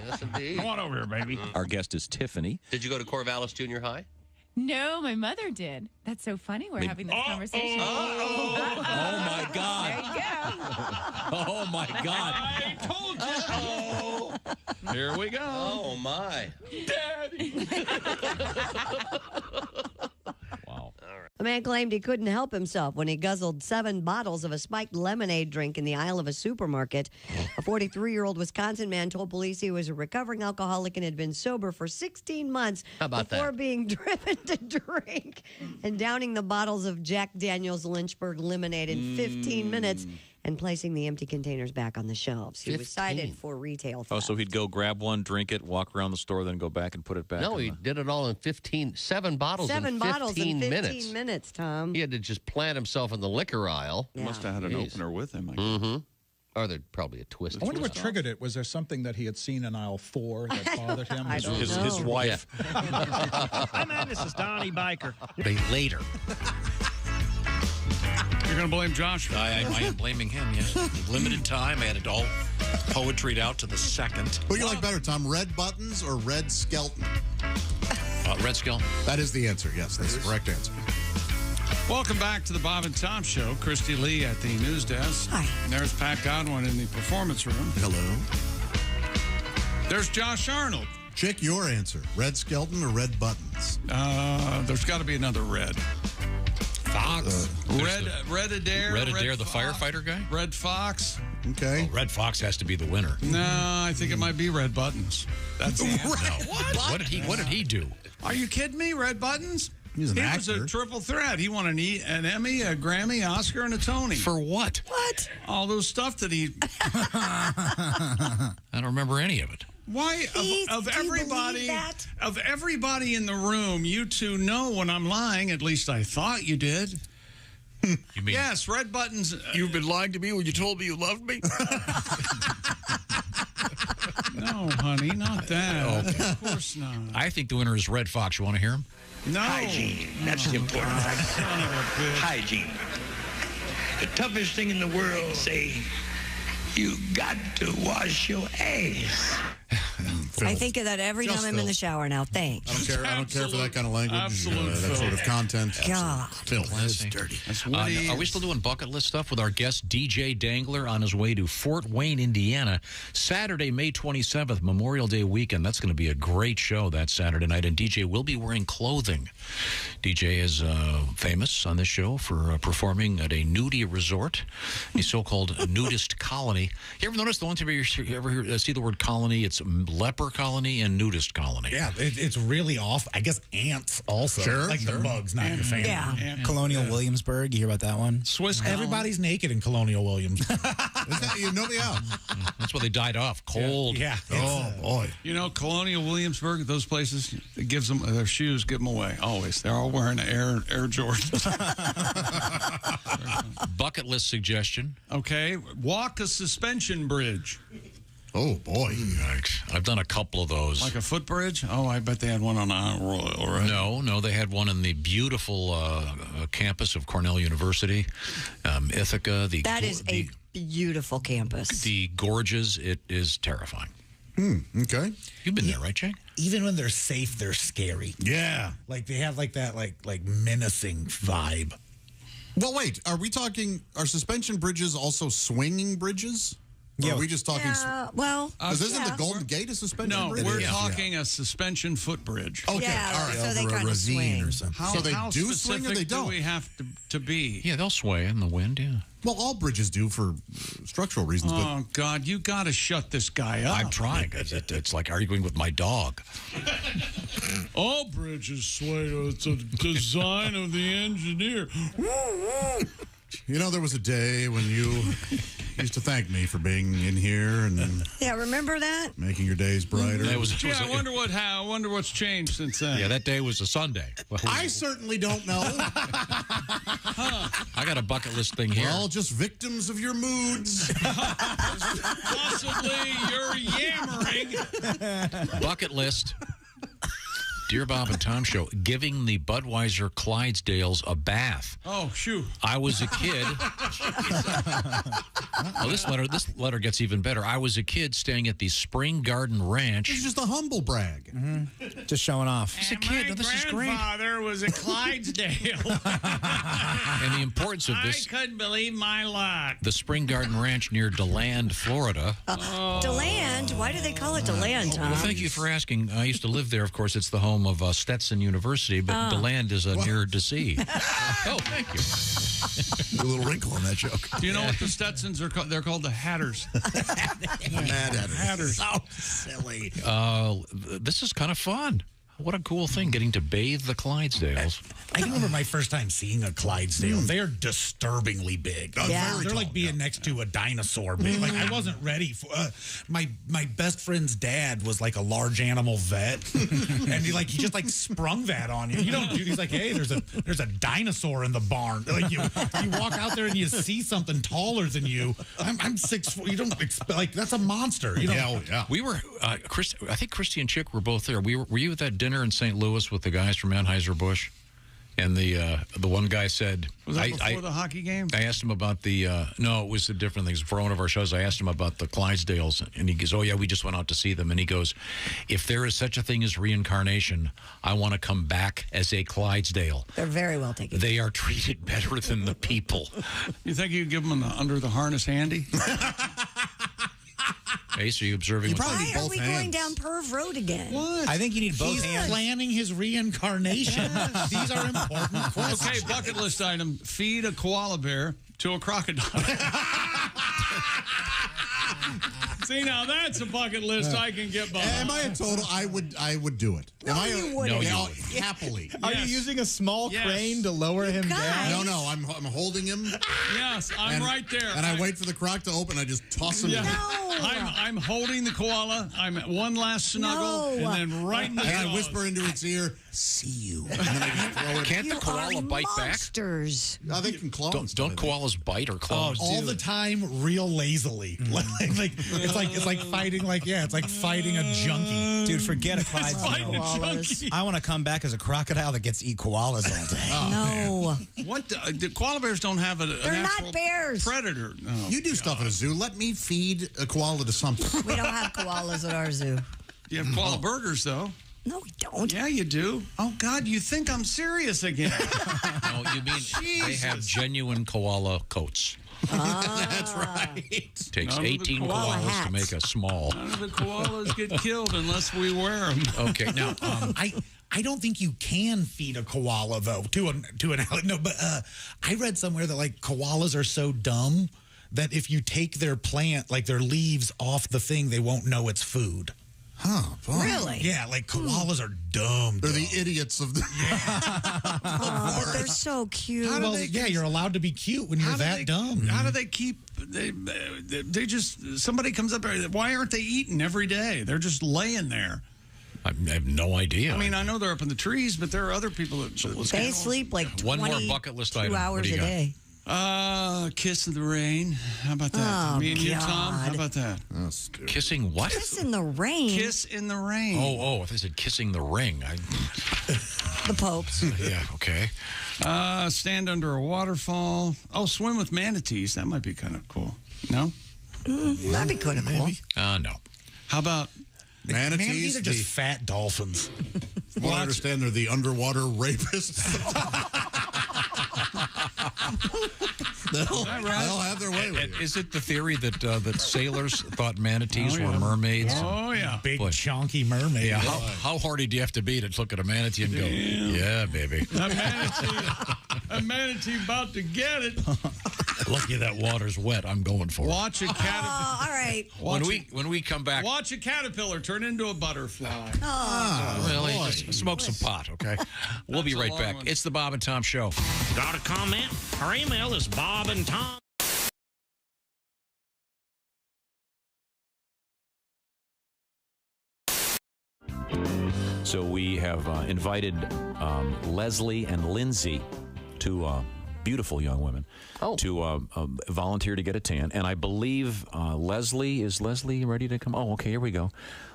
Speaker 8: Yes, indeed.
Speaker 4: Come on over here, baby.
Speaker 24: Our guest is Tiffany.
Speaker 8: Did you go to Corvallis Junior High?
Speaker 28: No, my mother did. That's so funny. We're having this conversation.
Speaker 24: Oh my God.
Speaker 28: There you go.
Speaker 24: Oh my God.
Speaker 4: I told you. Here we go.
Speaker 8: Oh my.
Speaker 4: Daddy.
Speaker 24: Wow.
Speaker 5: A man claimed he couldn't help himself when he guzzled 7 bottles of a spiked lemonade drink in the aisle of a supermarket. A 43-year-old Wisconsin man told police he was a recovering alcoholic and had been sober for 16 months before being driven to drink and downing the bottles of Jack Daniel's Lynchburg lemonade in 15 minutes and placing the empty containers back on the shelves. He was cited for retail theft.
Speaker 24: Oh, so he'd go grab one, drink it, walk around the store, then go back and put it back.
Speaker 8: No, he did it all in 7 bottles in 15 minutes.
Speaker 5: 15 minutes, Tom.
Speaker 8: He had to just plant himself in the liquor aisle.
Speaker 4: He must have had an opener with him.
Speaker 8: Or there'd probably a twist.
Speaker 18: I wonder what triggered it. Was there something that he had seen in aisle 4 that bothered him?
Speaker 24: His wife.
Speaker 27: Hi, man. This is Donnie Biker.
Speaker 8: Later.
Speaker 4: You're going to blame Josh?
Speaker 3: I am blaming him, yes. Limited time. I had it all Poetried out to the second.
Speaker 6: What do you like better, Tom? Red buttons or red skeleton?
Speaker 3: Red skeleton.
Speaker 6: That is the answer. Yes, that's the correct answer.
Speaker 4: Welcome back to the Bob and Tom Show. Christy Lee at the news desk.
Speaker 5: Hi.
Speaker 4: There's Pat Godwin in the performance room.
Speaker 6: Hello.
Speaker 4: There's Josh Arnold.
Speaker 6: Chick, your answer. Red skeleton or red buttons?
Speaker 4: There's got to be another red.
Speaker 6: Fox.
Speaker 4: Red Adair.
Speaker 3: Red Adair, the firefighter guy?
Speaker 4: Red Fox.
Speaker 6: Okay.
Speaker 3: Oh, Red Fox has to be the winner.
Speaker 4: No, I think it might be Red Buttons. That's the answer.
Speaker 3: What did he do?
Speaker 4: Are you kidding me? Red Buttons?
Speaker 6: He's an
Speaker 4: He
Speaker 6: actor.
Speaker 4: was a triple threat. He won an Emmy, a Grammy, Oscar, and a Tony.
Speaker 3: For what?
Speaker 5: What?
Speaker 4: All those stuff that he...
Speaker 3: I don't remember any of it.
Speaker 4: Why, of everybody in the room, you two know when I'm lying. At least I thought you did.
Speaker 3: You mean?
Speaker 4: Yes, Red Buttons.
Speaker 3: You've been lying to me when you told me you loved me?
Speaker 4: No, honey, not that.
Speaker 3: Okay.
Speaker 4: Of course not.
Speaker 3: I think the winner is Red Fox. You want to hear him?
Speaker 4: No.
Speaker 1: Hygiene. That's the important
Speaker 4: God, son of a bitch.
Speaker 1: Hygiene. The toughest thing in the world, say, you got to wash your ass.
Speaker 5: I think of that every time I'm in the shower now. Thanks.
Speaker 6: I don't care for that kind of language.
Speaker 4: Absolute
Speaker 6: that sort of content.
Speaker 5: God.
Speaker 6: Filth.
Speaker 3: That's
Speaker 6: dirty.
Speaker 3: Are we still doing bucket list stuff with our guest DJ Dangler on his way to Fort Wayne, Indiana, Saturday, May 27th, Memorial Day weekend? That's going to be a great show that Saturday night, and DJ will be wearing clothing. DJ is famous on this show for performing at a nudie resort, a so-called nudist colony. You ever notice the one time you ever see the word colony? It's leper colony and nudist colony.
Speaker 26: Yeah, it's really off. I guess ants also.
Speaker 6: Sure,
Speaker 26: like the bugs, not your family.
Speaker 5: Yeah.
Speaker 2: Colonial Williamsburg. You hear about that one?
Speaker 4: Swiss.
Speaker 26: Everybody's naked in Colonial Williamsburg.
Speaker 3: That's why they died off. Cold.
Speaker 26: Yeah.
Speaker 6: Oh, boy.
Speaker 4: You know, Colonial Williamsburg, those places, it gives them their shoes, give them away. Always. They're all wearing Air Jordans.
Speaker 3: Bucket list suggestion.
Speaker 4: Okay. Walk a suspension bridge.
Speaker 6: Oh, boy.
Speaker 3: Yikes. I've done a couple of those.
Speaker 4: Like a footbridge? Oh, I bet they had one on Royal, right?
Speaker 3: No, they had one in the beautiful campus of Cornell University, Ithaca.
Speaker 5: That is a beautiful campus.
Speaker 3: The gorges, it is terrifying.
Speaker 6: Okay.
Speaker 3: You've been there, right, Jay?
Speaker 26: Even when they're safe, they're scary.
Speaker 6: Yeah.
Speaker 26: Like they have like that like menacing vibe.
Speaker 6: Well, wait. Are we talking, are suspension bridges also swinging bridges? Or are we just talking?
Speaker 5: Well,
Speaker 6: because isn't the Golden Gate a suspension bridge?
Speaker 4: No, we're talking a suspension footbridge.
Speaker 6: Okay, all right.
Speaker 5: so they
Speaker 6: Over a
Speaker 5: kind of
Speaker 6: ravine
Speaker 5: swing.
Speaker 6: or something. So they do swing or they don't?
Speaker 4: Do we have to be?
Speaker 3: Yeah, they'll sway in the wind, yeah.
Speaker 6: Well, all bridges do for structural reasons.
Speaker 4: Oh, God, you got to shut this guy up.
Speaker 3: I'm trying. It's like arguing with my dog.
Speaker 4: All bridges sway. It's a design of the engineer.
Speaker 6: You know, there was a day when you used to thank me for being in here and
Speaker 5: Yeah, remember that?
Speaker 6: making your days brighter.
Speaker 4: I wonder what's changed since then.
Speaker 3: Yeah, that day was a Sunday.
Speaker 6: I certainly don't know.
Speaker 3: I got a bucket list thing here.
Speaker 6: We're all just victims of your moods.
Speaker 4: Possibly you're yammering.
Speaker 3: Bucket list. Dear Bob and Tom Show, giving the Budweiser Clydesdales a bath.
Speaker 4: Oh, shoo.
Speaker 3: I was a kid. Oh, this letter gets even better. I was a kid staying at the Spring Garden Ranch.
Speaker 6: It's just a humble brag.
Speaker 2: Just showing off.
Speaker 3: As a kid, no, this is great.
Speaker 4: My grandfather was a Clydesdale.
Speaker 3: And the importance of this.
Speaker 4: I couldn't believe my luck.
Speaker 3: The Spring Garden Ranch near DeLand, Florida.
Speaker 5: DeLand? Why do they call it DeLand, Tom?
Speaker 3: Well, thank you for asking. I used to live there. Of course, it's the home of Stetson University, but DeLand is near DC. Oh, thank you.
Speaker 6: A little wrinkle in that joke.
Speaker 4: Do you know what the Stetsons are called? They're called the Hatters.
Speaker 6: Mad Hatters.
Speaker 26: So silly.
Speaker 3: This is kind of fun. What a cool thing, getting to bathe the Clydesdales.
Speaker 26: I remember my first time seeing a Clydesdale. They are disturbingly big.
Speaker 5: Yeah.
Speaker 26: They're like being next to a dinosaur big. Like I wasn't ready for my best friend's dad was like a large animal vet. And he just sprung that on you. You don't do he's like, hey, there's a dinosaur in the barn. Like you walk out there and you see something taller than you. I'm 6'4". You don't expect that's a monster. You know?
Speaker 6: Yeah.
Speaker 3: We were I think Christy and Chick were both there. Were you at that dinner in St. Louis with the guys from Anheuser-Busch? And the one guy said,
Speaker 4: Was that before the hockey game?
Speaker 3: I asked him about the, no, it was the different things. For one of our shows, I asked him about the Clydesdales, and he goes, oh, yeah, we just went out to see them. And he goes, if there is such a thing as reincarnation, I want to come back as a Clydesdale.
Speaker 5: They're very well taken.
Speaker 3: They are treated better than the people.
Speaker 4: You think you could give them an under the harness handy?
Speaker 3: Ace, are you observing?
Speaker 5: Why are we going down Perv Road again?
Speaker 4: What?
Speaker 2: I think you need both
Speaker 26: He's
Speaker 2: hands.
Speaker 26: planning his reincarnation. These are important questions.
Speaker 4: Okay, bucket list item: feed a koala bear to a crocodile. See, now that's a bucket list I can get behind.
Speaker 6: Am I a total? I would do it.
Speaker 5: No, you wouldn't.
Speaker 6: No, happily.
Speaker 26: Are you using a small crane to lower him down?
Speaker 6: No, I'm holding him.
Speaker 4: Yes, I'm right there.
Speaker 6: And I wait for the croc to open. I just toss him.
Speaker 4: Yeah.
Speaker 5: No.
Speaker 4: I'm holding the koala. I'm at one last snuggle, and then right in the
Speaker 6: And I whisper into its ear, "See you." And then I just throw it.
Speaker 3: Can't the koala bite
Speaker 5: monsters.
Speaker 6: back? No, they can claw.
Speaker 3: Don't koalas bite or claw?
Speaker 26: All the time, real lazily. It's like fighting. It's like fighting a junkie.
Speaker 2: Dude, forget a Clydesdale. I want to come back as a crocodile that gets to eat koalas all day.
Speaker 5: No.
Speaker 4: What? The koala bears don't have a
Speaker 5: They're not bears.
Speaker 4: predator. Oh,
Speaker 6: You do stuff at a zoo. Let me feed a koala to something.
Speaker 5: We don't have koalas at our zoo.
Speaker 4: You have koala burgers, though.
Speaker 5: No, we don't.
Speaker 4: Yeah, you do. Oh, God, you think I'm serious again.
Speaker 3: No, you mean they have genuine koala coats.
Speaker 6: That's right.
Speaker 3: Takes
Speaker 4: None of the
Speaker 3: 18
Speaker 4: koala
Speaker 3: koalas
Speaker 5: hats.
Speaker 3: to make a small.
Speaker 4: None of the koalas get killed unless we wear them.
Speaker 3: Okay, now
Speaker 26: I don't think you can feed a koala though to an no, but I read somewhere that like koalas are so dumb that if you take their plant, like their leaves off the thing, they won't know it's food.
Speaker 6: Huh? Boy.
Speaker 5: Really?
Speaker 26: Yeah, like koalas are dumb.
Speaker 6: They're the idiots of the.
Speaker 5: Oh, but they're so cute.
Speaker 26: Well, yeah, you're allowed to be cute when you're that dumb.
Speaker 4: How do they keep? They just somebody comes up there. Why aren't they eating every day? They're just laying there.
Speaker 3: I have no idea.
Speaker 4: I mean, I know they're up in the trees, but there are other people that
Speaker 5: They sleep like 22
Speaker 3: One more bucket list item. What
Speaker 5: hours
Speaker 3: do you
Speaker 5: a
Speaker 3: got?
Speaker 5: day.
Speaker 4: Kiss in the rain. How about that?
Speaker 5: Oh,
Speaker 4: Me and you, Tom. How
Speaker 5: God.
Speaker 4: about that?
Speaker 3: Kissing what?
Speaker 5: Kiss in the rain.
Speaker 4: Kiss in the rain.
Speaker 3: Oh, they said kissing the ring.
Speaker 5: The Popes.
Speaker 3: Yeah, okay.
Speaker 4: Stand under a waterfall. Oh, swim with manatees. That might be kind of cool. No?
Speaker 5: That'd be kind of cool.
Speaker 3: No.
Speaker 4: How about
Speaker 6: Manatees
Speaker 26: are just fat dolphins.
Speaker 6: Well, I understand they're the underwater rapists. They'll have their way with you.
Speaker 3: Is it the theory that sailors thought manatees were mermaids?
Speaker 4: Oh, yeah.
Speaker 26: Big, chunky mermaid.
Speaker 3: Yeah. How hardy do you have to be to look at a manatee and go, yeah, baby.
Speaker 4: A manatee about to get it.
Speaker 3: Lucky that water's wet. I'm going for it.
Speaker 4: Watch a caterpillar.
Speaker 5: All right.
Speaker 3: When we come back.
Speaker 4: Watch a caterpillar turn into a butterfly.
Speaker 3: Really? Just smoke some pot, okay? We'll be right back. It's the Bob and Tom Show.
Speaker 16: Got a comment? Our email is Bob and Tom.
Speaker 24: So we have invited Leslie and Lindsay, two beautiful young women, to volunteer to get a tan. And I believe Leslie, is Leslie ready to come? Oh, okay, here we go.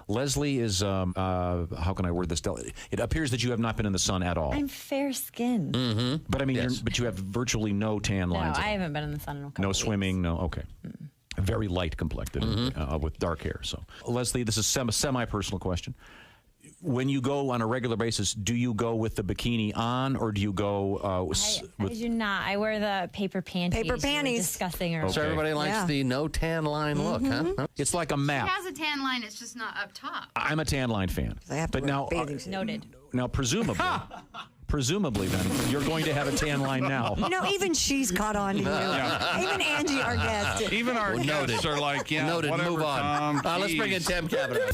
Speaker 24: Leslie is, how can I word this? It appears that you have not been in the sun at all.
Speaker 7: I'm fair-skinned.
Speaker 24: Mm-hmm. But I mean, but you have virtually no tan
Speaker 7: No,
Speaker 24: lines.
Speaker 7: I haven't been in the sun in a couple
Speaker 24: No
Speaker 7: weeks.
Speaker 24: swimming, no, okay. Very light complected with dark hair. So, Leslie, this is a semi-personal question. When you go on a regular basis, do you go with the bikini on, or do you go
Speaker 7: I do not. I wear the paper panties.
Speaker 5: Paper panties.
Speaker 7: We were discussing earlier.
Speaker 17: So everybody likes the no tan line look, huh?
Speaker 24: It's like a
Speaker 10: It
Speaker 24: map.
Speaker 10: has a tan line, it's just not up top.
Speaker 24: I'm a tan line fan. But now,
Speaker 7: Noted.
Speaker 24: now presumably, then you're going to have a tan line now.
Speaker 5: You know, even she's caught on to you.
Speaker 24: Yeah.
Speaker 5: Even Angie, our guest.
Speaker 4: Even our guests are like, yeah,
Speaker 17: Noted.
Speaker 4: whatever,
Speaker 17: Move on.
Speaker 4: Tom,
Speaker 17: Let's bring in Tim Cavanaugh.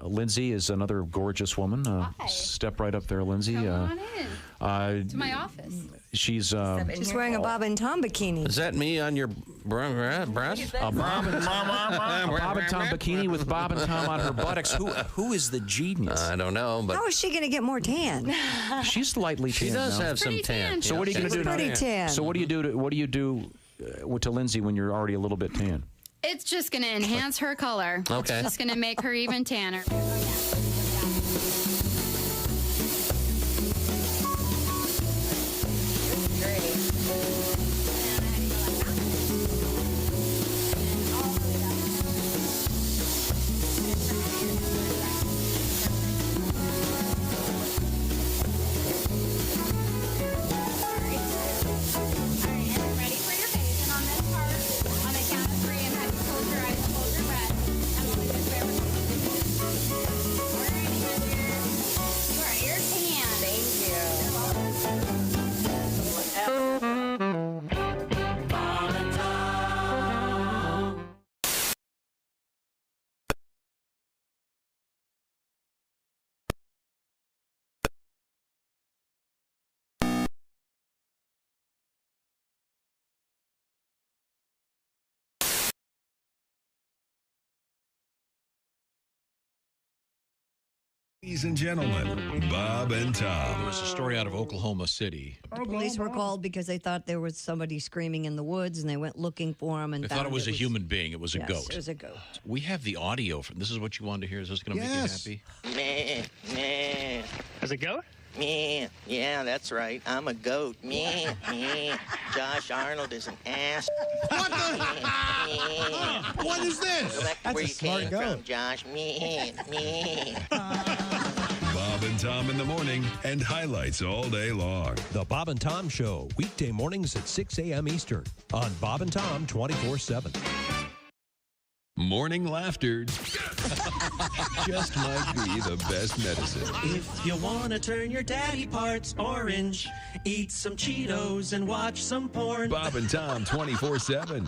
Speaker 24: Lindsay is another gorgeous woman. Step right up there, Lindsay.
Speaker 10: To my office.
Speaker 24: She's
Speaker 5: wearing a Bob and Tom bikini.
Speaker 17: Is that me on your breast?
Speaker 24: A Bob and Tom bikini with Bob and Tom on her buttocks. Who is the genius?
Speaker 17: I don't know, but
Speaker 5: How is she going to get more tan?
Speaker 24: she's slightly tan.
Speaker 17: she does
Speaker 24: now.
Speaker 17: have some tan.
Speaker 24: So what are you going to do?
Speaker 5: pretty tan.
Speaker 24: So what do you do to Lindsay when you're already a little bit tan?
Speaker 10: It's just going to enhance her color.
Speaker 24: Okay.
Speaker 10: It's just going to make her even tanner.
Speaker 9: Ladies and gentlemen, Bob and Tom.
Speaker 3: There was a story out of Oklahoma City.
Speaker 5: Police were called because they thought there was somebody screaming in the woods, and they went looking for him. And
Speaker 3: They thought it was a human being. It was a
Speaker 5: Yes,
Speaker 3: goat.
Speaker 5: it was a goat.
Speaker 3: We have the audio from. This is what you wanted to hear. Is this going to
Speaker 11: Yes.
Speaker 3: make you happy?
Speaker 11: Meh, meh.
Speaker 12: As a goat? Meh. Yeah, that's right. I'm a goat. Meh, meh. Josh Arnold is an ass.
Speaker 6: What the? What is this?
Speaker 12: Go back to
Speaker 11: That's
Speaker 12: where
Speaker 11: a
Speaker 12: you
Speaker 11: smart
Speaker 12: came
Speaker 11: goat.
Speaker 12: from, Josh. Meh, meh.
Speaker 9: Bob and Tom in the morning and highlights all day long.
Speaker 13: The Bob and Tom Show, weekday mornings at 6 a.m. Eastern on Bob and Tom 24/7.
Speaker 9: Morning laughter just might be the best medicine.
Speaker 14: If you want to turn your daddy parts orange, eat some Cheetos and watch some porn.
Speaker 9: Bob and Tom 24/7.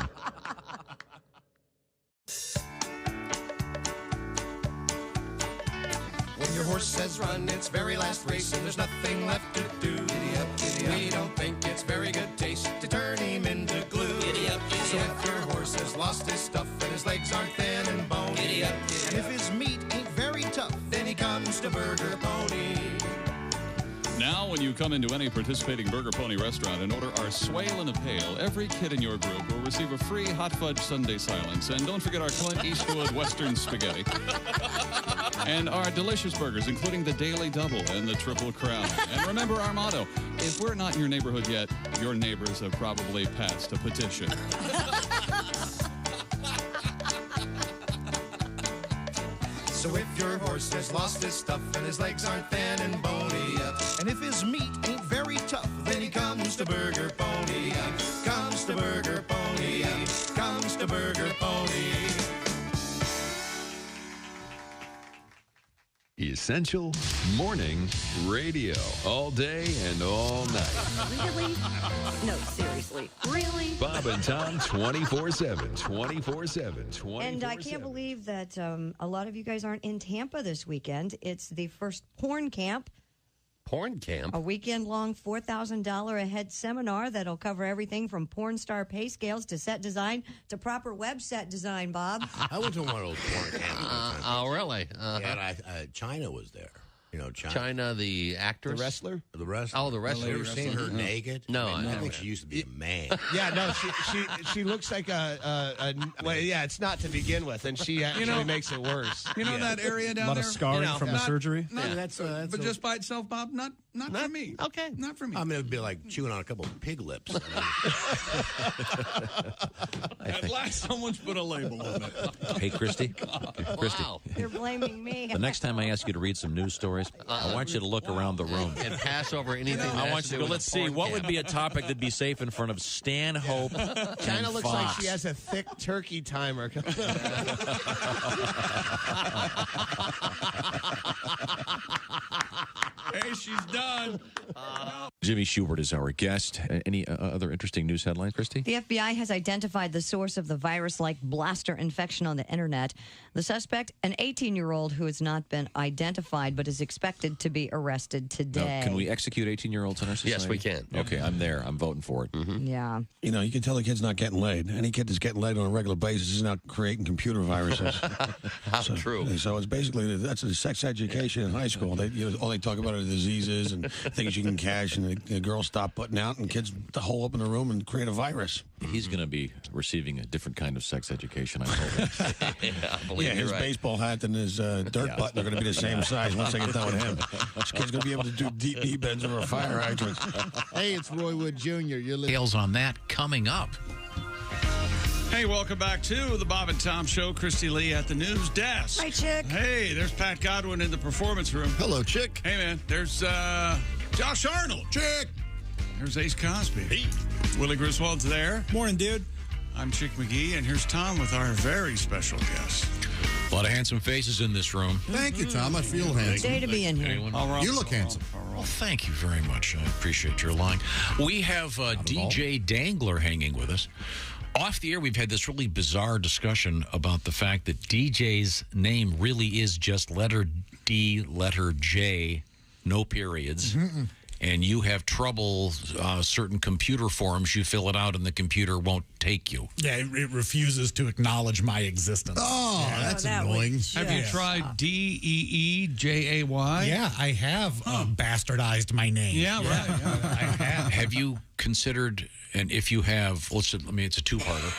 Speaker 15: When your horse says run, its very last race, and there's nothing left to do. Giddy up, giddy up. We don't think it's very good taste to turn him into glue. Giddy up, giddy so if your horse has lost his stuff and his legs aren't thin and bony, giddy up, giddy and if his meat ain't very tough, then he comes to Burger Pony.
Speaker 4: Now, when you come into any participating Burger Pony restaurant and order our Swale in a Pail, every kid in your group will receive a free hot fudge sundae silence. And don't forget our Clint Eastwood Western spaghetti. And our delicious burgers, including the Daily Double and the Triple Crown. And remember our motto, if we're not in your neighborhood yet, your neighbors have probably passed a petition.
Speaker 15: So if your horse has lost his stuff and his legs aren't thin and bony, and if his meat ain't very tough, then he comes to Burger Pony. Comes to Burger Pony. Comes to Burger Pony.
Speaker 9: Essential morning radio. All day and all night.
Speaker 5: Really? No, seriously. Really?
Speaker 9: Bob and Tom 24/7. 24/7. 24/7.
Speaker 5: And I can't believe that a lot of you guys aren't in Tampa this weekend. It's the first porn camp.
Speaker 8: Porn camp?
Speaker 5: A weekend-long $4,000 a head seminar that'll cover everything from porn star pay scales to set design to proper web set design, Bob.
Speaker 17: I went to one of those porn camps.
Speaker 8: Oh, really?
Speaker 17: Yeah, China was there. You know,
Speaker 8: China, the actress?
Speaker 17: The wrestler? The wrestler.
Speaker 8: Oh, the wrestler.
Speaker 17: You ever seen her naked?
Speaker 8: No,
Speaker 17: I
Speaker 8: haven't.
Speaker 17: think she used to be a man.
Speaker 12: Yeah, no, she looks like well, yeah, it's not to begin with, and she actually makes it worse.
Speaker 4: You know that area down
Speaker 13: A lot
Speaker 4: there?
Speaker 13: of scarring from the surgery?
Speaker 4: Not,
Speaker 12: that's
Speaker 4: but just by itself, Bob, not for me.
Speaker 12: Okay.
Speaker 4: Not for me.
Speaker 17: I mean, it'd be like chewing on a couple of pig lips.
Speaker 4: At last, someone's put a label on it.
Speaker 24: Hey, Christy. Christy.
Speaker 8: Wow.
Speaker 5: You're blaming me.
Speaker 24: The next time I ask you to read some news stories, I want you to look around the room.
Speaker 8: And pass over anything.
Speaker 24: I want you to go, let's see, what would be a topic that'd be safe in front of Stanhope
Speaker 12: China
Speaker 24: and
Speaker 12: looks
Speaker 24: Fox?
Speaker 12: like she has a thick turkey timer.
Speaker 4: Hey, she's done.
Speaker 24: Jimmy Schubert is our guest. Any other interesting news headlines, Christy?
Speaker 5: The FBI has identified the source of the virus-like blaster infection on the internet. The suspect, an 18-year-old who has not been identified but is expected to be arrested today.
Speaker 24: Now, can we execute 18-year-olds in our society?
Speaker 8: Yes, we can.
Speaker 24: Okay, I'm there. I'm voting for it.
Speaker 5: Yeah.
Speaker 11: You know, you can tell the kid's not getting laid. Any kid that's getting laid on a regular basis is not creating computer viruses.
Speaker 8: How true.
Speaker 11: So it's basically, that's a sex education in high school. All they talk about are diseases and things you can catch, and the girls stop putting out, and kids hole up in the room and create a virus.
Speaker 24: He's going to be receiving a different kind of sex education, I'm hoping.
Speaker 11: Yeah, his baseball hat and his dirt button are going to be the same size once I get done with him. This kid's going to be able to do deep knee bends over a fire hydrant.
Speaker 6: Hey, it's Roy Wood Jr. You're listening.
Speaker 3: Details on that coming up.
Speaker 4: Hey, welcome back to the Bob and Tom Show. Christy Lee at the news desk.
Speaker 5: Hi, Chick.
Speaker 4: Hey, there's Pat Godwin in the performance room.
Speaker 6: Hello, Chick.
Speaker 4: Hey, man. There's Josh Arnold.
Speaker 6: Chick.
Speaker 4: There's Ace Cosby. Hey. Willie Griswold's there.
Speaker 2: Morning, dude.
Speaker 4: I'm Chick McGee, and here's Tom with our very special guest.
Speaker 3: A lot of handsome faces in this room.
Speaker 6: Thank you, Tom. I feel handsome.
Speaker 5: Day to be in here.
Speaker 6: You look handsome.
Speaker 3: Well, thank you very much. I appreciate your line. We have DJ Dangler hanging with us. Off the air, we've had this really bizarre discussion about the fact that DJ's name really is just letter D, letter J, no periods. And you have trouble, certain computer forms, you fill it out and the computer won't take you.
Speaker 26: Yeah, it refuses to acknowledge my existence.
Speaker 6: Oh, that's annoying.
Speaker 4: Have you tried D-E-E-J-A-Y?
Speaker 26: Yeah, I have bastardized my name.
Speaker 4: Yeah, right.
Speaker 26: I have.
Speaker 3: Have you considered, and if you have, it's a two-parter.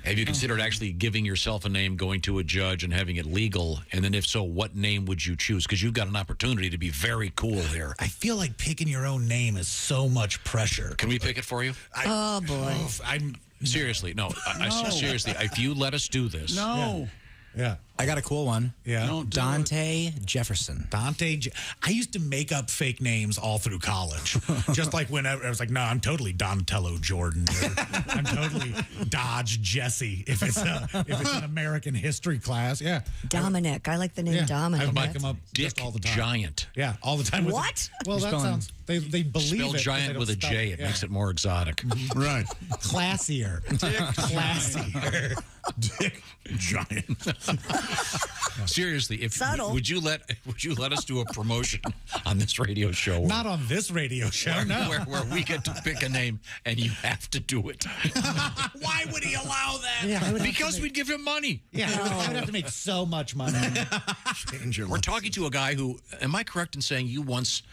Speaker 3: Have you considered actually giving yourself a name, going to a judge, and having it legal? And then if so, what name would you choose? Because you've got an opportunity to be very cool here.
Speaker 26: I feel like picking your own name is so much pressure.
Speaker 3: Can we pick it for you?
Speaker 5: Oh, boy.
Speaker 3: Seriously, no. Seriously, if you let us do this.
Speaker 4: No.
Speaker 26: Yeah.
Speaker 2: I got a cool one.
Speaker 26: Yeah.
Speaker 2: Dante Jefferson. I used to make up fake names all through college. Just like whenever I was like, no, I'm totally Donatello Jordan. Or I'm totally Dodge Jesse if it's an American history class. Yeah.
Speaker 5: Dominic. I like the name Dominic.
Speaker 26: I make them up
Speaker 3: Dick
Speaker 26: just all the time.
Speaker 3: Giant.
Speaker 26: Yeah, all the time.
Speaker 5: What?
Speaker 26: Well, that sounds. They believe
Speaker 3: Spell
Speaker 26: it.
Speaker 3: giant with a J. It makes it more exotic.
Speaker 6: Right.
Speaker 26: Classier. Classier.
Speaker 6: Dick Giant.
Speaker 3: Seriously,
Speaker 5: Subtle.
Speaker 3: would you let us do a promotion on this radio show?
Speaker 26: Not on this radio show, no.
Speaker 3: Where we get to pick a name and you have to do it. Why would he allow that?
Speaker 26: Yeah,
Speaker 3: because we'd give him money.
Speaker 26: Yeah, I would have to make so much money.
Speaker 3: We're talking to a guy who, am I correct in saying you once,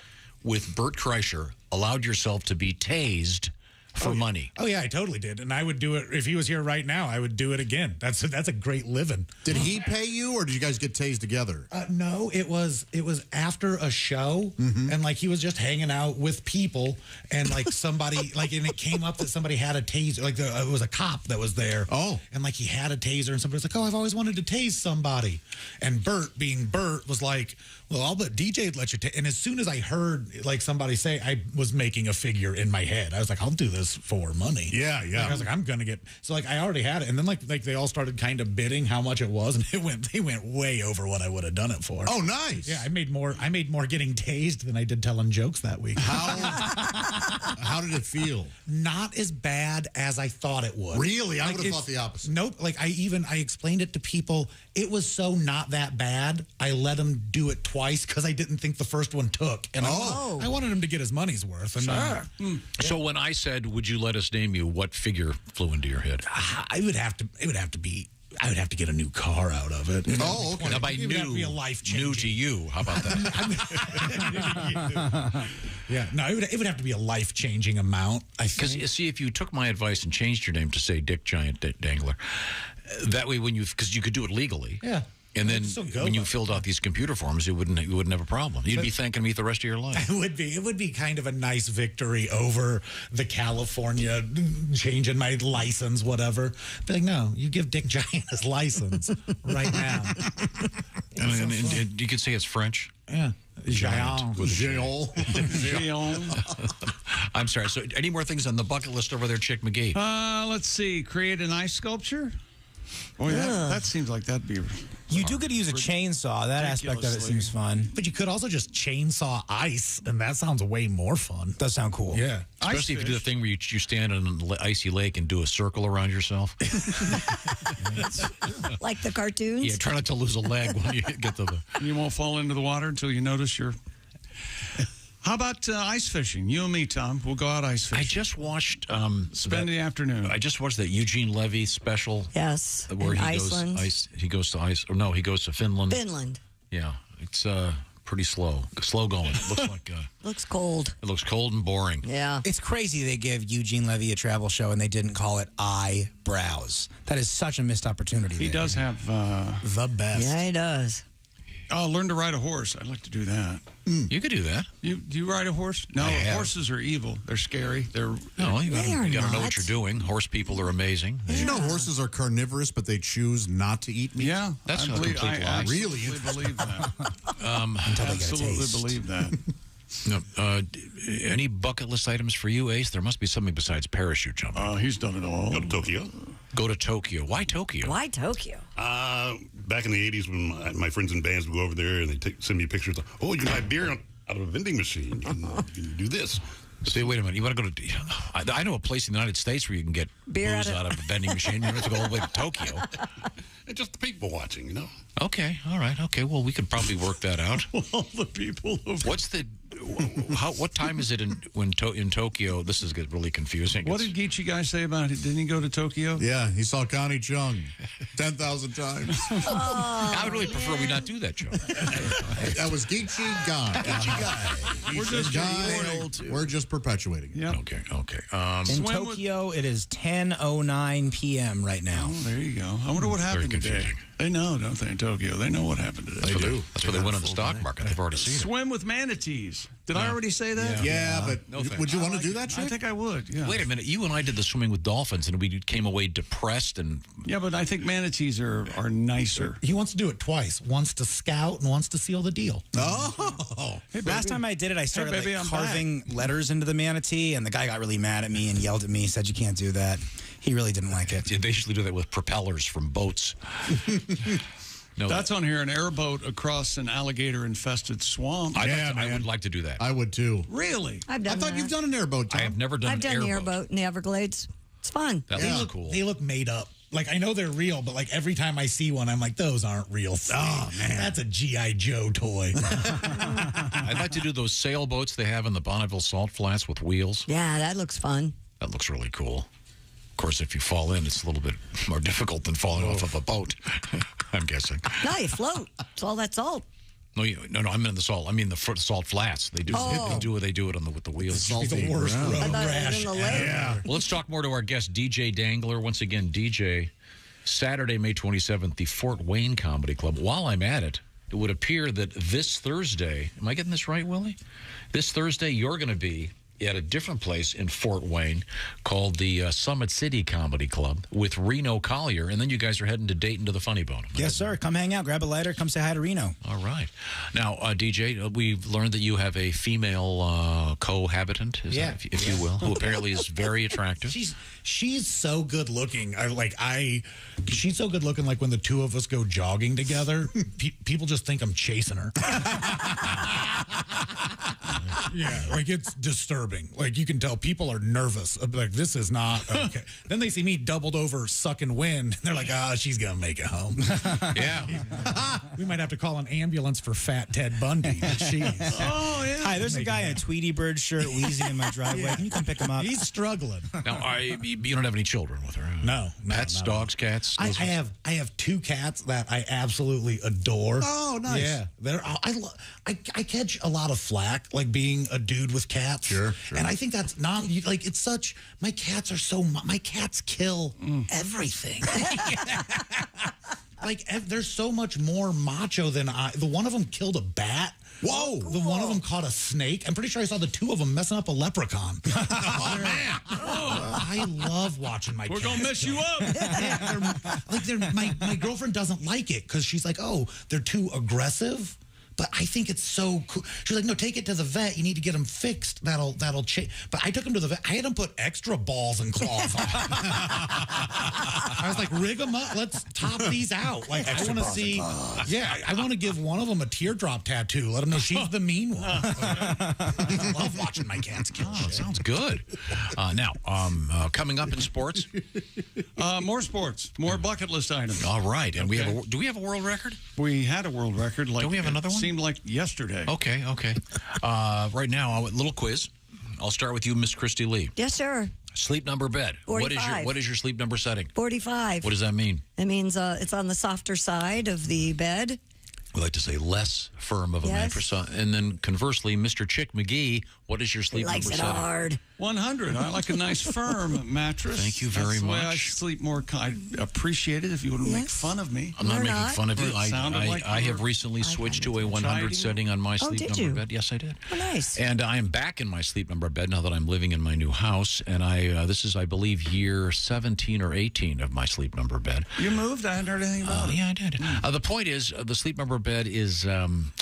Speaker 3: with Bert Kreischer, allowed yourself to be tased for money?
Speaker 26: Oh yeah, I totally did, and I would do it if he was here right now. I would do it again. That's a great living.
Speaker 6: Did he pay you, or did you guys get tased together?
Speaker 26: No, it was after a show, and like he was just hanging out with people, and like somebody and it came up that somebody had a taser. Like it was a cop that was there. Oh, and like he had a taser, and somebody was like, "Oh, I've always wanted to tase somebody," and Bert, being Bert, was like, "Well, I'll bet DJ'd let you tase." And as soon as I heard like somebody say, I was making a figure in my head. I was like, "I'll do this for money."
Speaker 6: Yeah.
Speaker 26: Like, I was like, I'm gonna get. So like I already had it, and then like they all started kind of bidding how much it was, and they went way over what I would have done it for.
Speaker 6: Oh, nice.
Speaker 26: Yeah, I made more getting tased than I did telling jokes that week.
Speaker 6: How did it feel?
Speaker 26: Not as bad as I thought it would.
Speaker 6: Really? I would have thought the opposite.
Speaker 26: Nope. Like I explained it to people. It was so not that bad. I let him do it twice because I didn't think the first one took, and I wanted him to get his money's worth. And,
Speaker 3: So when I said, "Would you let us name you?" What figure flew into your head?
Speaker 26: It would have to be. I would have to get a new car out of it.
Speaker 3: Oh, okay. Now by
Speaker 26: It would have to be a life-changing.
Speaker 3: new to you. How about that?
Speaker 26: Yeah, no, it would have to be a life-changing amount.
Speaker 3: Because see, if you took my advice and changed your name to say Dick Giant Dangler, that way because you could do it legally.
Speaker 26: Yeah.
Speaker 3: And then when you filled out these computer forms, you wouldn't have a problem. You'd be thanking me the rest of your life.
Speaker 26: It would be kind of a nice victory over the California changing my license, whatever. Be like, no, you give Dick Giant his license right now.
Speaker 3: And you could say it's French.
Speaker 26: Yeah.
Speaker 3: Giant.
Speaker 26: Giant.
Speaker 3: I'm sorry. So any more things on the bucket list over there, Chick McGee?
Speaker 4: Let's see. Create an ice sculpture? Oh, yeah. That seems like that'd be
Speaker 2: You do get to use a chainsaw. That aspect of it seems fun.
Speaker 26: But you could also just chainsaw ice, and that sounds way more fun.
Speaker 2: Does sound cool.
Speaker 26: Yeah.
Speaker 3: Especially if you do the thing where you stand in an icy lake and do a circle around yourself.
Speaker 5: Like the cartoons?
Speaker 3: Yeah, try not to lose a leg when you get to the...
Speaker 4: You won't fall into the water until you notice you're... How about ice fishing? You and me, Tom. We'll go out ice fishing.
Speaker 3: I just watched...
Speaker 4: Spend the afternoon.
Speaker 3: I just watched that Eugene Levy special.
Speaker 5: Yes.
Speaker 3: Where
Speaker 5: in
Speaker 3: he
Speaker 5: Iceland.
Speaker 3: he goes to ice... Or no, he goes to Finland.
Speaker 5: Finland.
Speaker 3: Yeah, it's pretty slow. Slow going. It looks like...
Speaker 5: Looks cold.
Speaker 3: It looks cold and boring.
Speaker 5: Yeah.
Speaker 2: It's crazy they give Eugene Levy a travel show and they didn't call it Eyebrows. That is such a missed opportunity.
Speaker 4: He does have...
Speaker 2: the best.
Speaker 5: Yeah, he does.
Speaker 4: Oh, learn to ride a horse. I'd like to do that.
Speaker 3: You could do that.
Speaker 4: Do you ride a horse? No, horses are evil. They're scary.
Speaker 3: No, you got to know what you're doing. Horse people are amazing.
Speaker 6: Did you know horses are carnivorous, but they choose not to eat meat?
Speaker 4: Yeah,
Speaker 3: that's
Speaker 4: I
Speaker 3: a
Speaker 4: believe,
Speaker 3: complete lie.
Speaker 4: Really believe that.
Speaker 2: Until they get a
Speaker 4: Absolutely
Speaker 2: taste.
Speaker 4: believe that.
Speaker 3: No, any bucket list items for you, Ace? There must be something besides parachute jumping.
Speaker 4: He's done it all.
Speaker 18: Go to Tokyo.
Speaker 3: Go to Tokyo. Why Tokyo?
Speaker 5: Why Tokyo?
Speaker 18: Back in the 80s when my friends in bands would go over there and they send me pictures of, oh, you can buy beer out of a vending machine. And you can do this.
Speaker 3: See, wait a minute. You want to go to... I know a place in the United States where you can get
Speaker 5: beer
Speaker 3: booze out of a vending machine. You don't have to go all the way to Tokyo.
Speaker 18: And just the people watching, you know.
Speaker 3: Okay, all right. Okay, well, we could probably work that out.
Speaker 4: All the people over.
Speaker 3: What's the... what time is it in Tokyo? This is really confusing.
Speaker 4: What did Geechee guy say about it? Didn't he go to Tokyo?
Speaker 6: Yeah, he saw Connie Chung 10,000 times.
Speaker 3: I would really prefer we not do that, Joe.
Speaker 6: That was Geechee Guy. We're just perpetuating it.
Speaker 4: Yep.
Speaker 3: Okay.
Speaker 2: In Tokyo, it is 10:09 p.m. right now.
Speaker 4: Oh, there you go. I wonder what happened today. They know, don't they, in Tokyo? They know what happened today.
Speaker 3: They do. That's where they went on the stock market. They've already seen it.
Speaker 4: Swim with manatees. Did I already say that?
Speaker 6: Yeah, but would you want to do that,
Speaker 4: I think I would, yeah.
Speaker 3: Wait a minute. You and I did the swimming with dolphins, and we came away depressed. And
Speaker 4: Yeah, but I think manatees are nicer.
Speaker 26: He wants to do it twice. Once to scout and once to seal the deal.
Speaker 6: Oh.
Speaker 2: Hey, last time I did it, I started
Speaker 4: baby, I'm
Speaker 2: carving letters into the manatee, and the guy got really mad at me and yelled at me, said, "You can't do that." He really didn't like it.
Speaker 3: they usually do that with propellers from boats. No,
Speaker 4: that's on here, an airboat across an alligator-infested swamp.
Speaker 3: I would like to do that.
Speaker 6: I would too.
Speaker 4: Really?
Speaker 5: I've done
Speaker 6: I thought
Speaker 5: that.
Speaker 6: you've done an airboat, Tom.
Speaker 3: I have never done
Speaker 5: I've
Speaker 3: an
Speaker 5: done the
Speaker 3: airboat.
Speaker 5: airboat in the Everglades. It's fun.
Speaker 3: That looks cool.
Speaker 26: They look made up. Like, I know they're real, but like every time I see one, I'm like, those aren't real. Oh, man. That's a G.I. Joe toy.
Speaker 3: I'd like to do those sailboats they have in the Bonneville Salt Flats with wheels.
Speaker 5: Yeah, that looks fun.
Speaker 3: That looks really cool. Of course, if you fall in, it's a little bit more difficult than falling off of a boat, I'm guessing.
Speaker 5: No, you float. It's all that salt.
Speaker 3: No, I'm in the salt. I mean the salt flats. They do.
Speaker 5: Oh.
Speaker 3: They do it with the wheels.
Speaker 26: It's the worst road
Speaker 5: I thought it was
Speaker 26: rash.
Speaker 5: in the lake.
Speaker 26: Yeah.
Speaker 3: Well, let's talk more to our guest, DJ Dangler. Once again, DJ, Saturday, May 27th, the Fort Wayne Comedy Club. While I'm at it, it would appear that this Thursday, am I getting this right, Willie? This Thursday, you're going to be at a different place in Fort Wayne called the Summit City Comedy Club with Reno Collier, and then you guys are heading to Dayton to the Funny Bone.
Speaker 2: Yes, sir. Come hang out, grab a lighter, come say hi to Reno.
Speaker 3: All right. Now, DJ, we've learned that you have a female cohabitant, if you will, who apparently is very attractive.
Speaker 26: She's so good looking. She's so good looking. Like when the two of us go jogging together, people just think I'm chasing her. Yeah, like it's disturbing. Like you can tell people are nervous. Like this is not okay. Then they see me doubled over sucking wind. And they're like, she's gonna make it home.
Speaker 3: Yeah.
Speaker 26: We might have to call an ambulance for Fat Ted Bundy. Jeez.
Speaker 4: Oh, yeah.
Speaker 2: Hi, there's a guy in a Tweety Bird shirt wheezing in my driveway. Can you come pick him up?
Speaker 26: He's struggling.
Speaker 3: Now, you don't have any children with her?
Speaker 26: No.
Speaker 3: Pets, dogs, cats?
Speaker 26: I have two cats that I absolutely adore.
Speaker 6: Oh, nice.
Speaker 26: Yeah, I catch a lot of flack, like being a dude with cats.
Speaker 6: Sure.
Speaker 26: And I think that's not like it's such. My cats are so. My cats kill everything. Like there's so much more macho than I. The one of them killed a bat. Whoa! The one of them caught a snake. I'm pretty sure I saw the two of them messing up a leprechaun. Oh man! I love watching my.
Speaker 4: We're
Speaker 26: cats
Speaker 4: gonna mess you up.
Speaker 26: my girlfriend doesn't like it because she's like, oh, they're too aggressive. but I think it's so cool. She's like, no, take it to the vet. You need to get them fixed. That'll change. But I took him to the vet. I had him put extra balls and claws on. I was like, rig them up. Let's top these out. Like, I want to see. Yeah, I want to give one of them a teardrop tattoo. Let them know she's the mean one. I love watching my cats kill shit.
Speaker 3: Sounds good. Now, coming up in sports,
Speaker 4: more sports, more bucket list items.
Speaker 3: All right, and do we have a world record?
Speaker 4: We had a world record. Like,
Speaker 3: do we have another one?
Speaker 4: Seemed like yesterday.
Speaker 3: Okay. Right now, a little quiz. I'll start with you, Miss Christy Lee.
Speaker 5: Yes, sir.
Speaker 3: Sleep number bed.
Speaker 5: 45.
Speaker 3: What is your sleep number setting?
Speaker 5: 45.
Speaker 3: What does that mean?
Speaker 5: It means it's on the softer side of the bed.
Speaker 3: We like to say less firm of a mattress. And then conversely, Mr. Chick McGee, what is your sleep number setting?
Speaker 5: Hard.
Speaker 4: 100. I like a nice firm mattress.
Speaker 3: Thank you very
Speaker 4: That's the way I
Speaker 3: much.
Speaker 4: sleep more. I appreciate it if you wouldn't make fun of me.
Speaker 3: I'm not making fun of you.
Speaker 4: I
Speaker 3: I have recently switched to a 100 setting on my sleep number bed. Yes, I did.
Speaker 5: Oh, nice.
Speaker 3: And I am back in my sleep number bed now that I'm living in my new house. And this is, I believe, year 17 or 18 of my sleep number bed.
Speaker 4: You moved? I hadn't heard anything about it.
Speaker 3: Yeah, I did. The point is, the sleep number bed is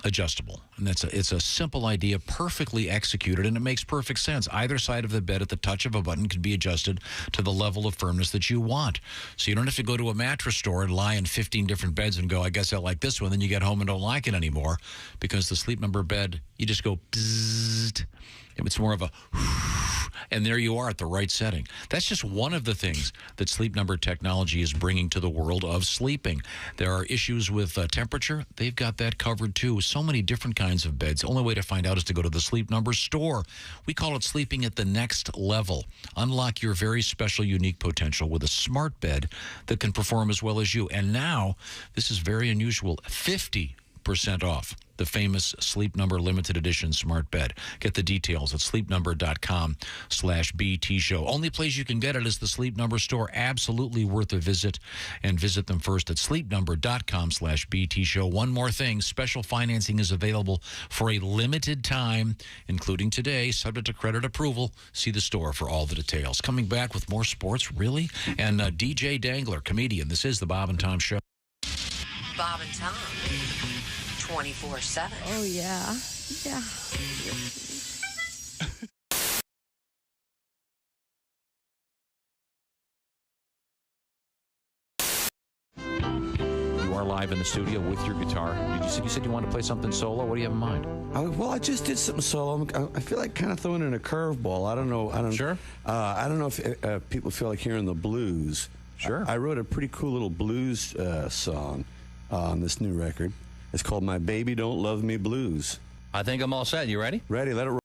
Speaker 3: adjustable. And it's a simple idea, perfectly executed, and it makes perfect sense. Either side of the bed at the touch of a button can be adjusted to the level of firmness that you want. So you don't have to go to a mattress store and lie in 15 different beds and go, I guess I like this one. Then you get home and don't like it anymore, because the sleep number bed, you just go bzzzt. It's more of a and there you are at the right setting. That's just one of the things that Sleep Number technology is bringing to the world of sleeping. There are issues with temperature. They've got that covered too. So many different kinds of beds. The only way to find out is to go to the Sleep Number store. We call it sleeping at the next level. Unlock your very special, unique potential with a smart bed that can perform as well as you. And now, this is very unusual, 50% off the famous Sleep Number limited edition smart bed. Get the details at sleepnumber.com/BT show. Only place you can get it is the Sleep Number store. Absolutely worth a visit, and visit them first at sleepnumber.com/BT show. One more thing, special financing is available for a limited time, including today, subject to credit approval. See the store for all the details. Coming back with more sports, really? And DJ Dangler, comedian. This is the Bob and Tom Show.
Speaker 19: Bob and Tom. 24/7.
Speaker 5: Oh, yeah. Yeah.
Speaker 24: You are live in the studio with your guitar. You said you wanted to play something solo. What do you have in mind?
Speaker 11: Well, I just did something solo. I feel like kind of throwing in a curveball. I don't know. Sure. I don't know if people feel like hearing the blues.
Speaker 24: Sure.
Speaker 11: I wrote a pretty cool little blues song on this new record. It's called My Baby Don't Love Me Blues.
Speaker 24: I think I'm all set. You ready?
Speaker 11: Ready. Let it roll.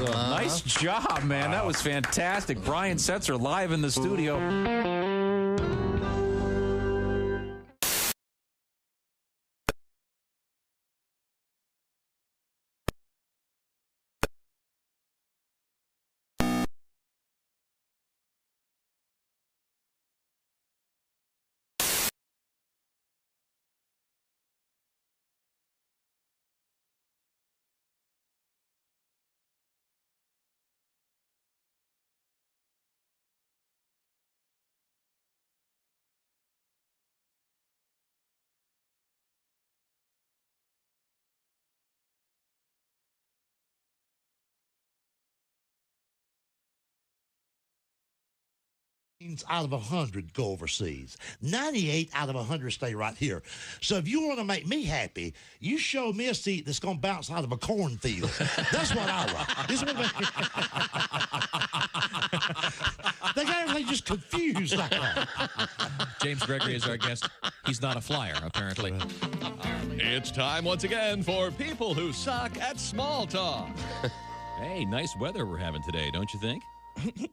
Speaker 24: awesome. Nice job, man. That was fantastic. Brian Setzer live in the studio.
Speaker 1: Out of 100 go overseas. 98 out of 100 stay right here. So if you want to make me happy, you show me a seat that's going to bounce out of a cornfield. That's what I want. They got everything just confused like that.
Speaker 8: James Gregory is our guest. He's not a flyer, apparently.
Speaker 9: It's time once again for people who suck at small talk.
Speaker 24: Hey, nice weather we're having today, don't you think?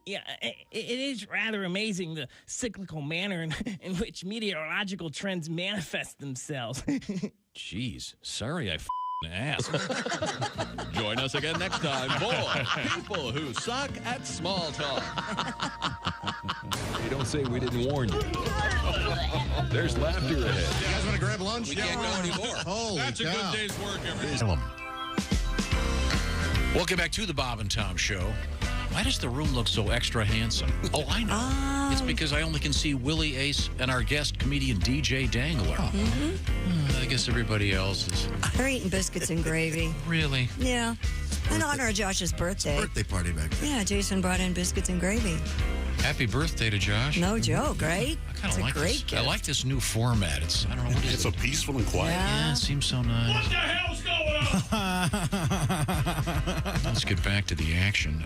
Speaker 20: Yeah, it is rather amazing the cyclical manner in which meteorological trends manifest themselves.
Speaker 24: Jeez, sorry I asked.
Speaker 9: Join us again next time for people who suck at small talk.
Speaker 13: You don't say we didn't warn you. There's laughter ahead.
Speaker 6: You guys want to grab lunch?
Speaker 8: We can't go anymore.
Speaker 6: Holy
Speaker 4: That's
Speaker 6: cow.
Speaker 4: a good day's work, everybody.
Speaker 3: Welcome back to the Bob and Tom Show. Why does the room look so extra handsome? Oh, I know. It's because I only can see Willie Ace and our guest comedian DJ Dangler. I guess everybody else is.
Speaker 5: They're eating biscuits and gravy.
Speaker 3: Really?
Speaker 5: Yeah. In honor of Josh's birthday.
Speaker 6: Birthday party back there.
Speaker 5: Yeah, Jason brought in biscuits and gravy.
Speaker 3: Happy birthday to Josh.
Speaker 5: No joke, right?
Speaker 3: I kind
Speaker 5: It's
Speaker 3: of
Speaker 5: a
Speaker 3: like
Speaker 5: great
Speaker 3: this.
Speaker 5: gift.
Speaker 3: I like this new format. It's I don't know what is
Speaker 18: It's so peaceful and quiet.
Speaker 3: Yeah, it seems so nice.
Speaker 4: What the hell's going on?
Speaker 3: Let's get back to the action.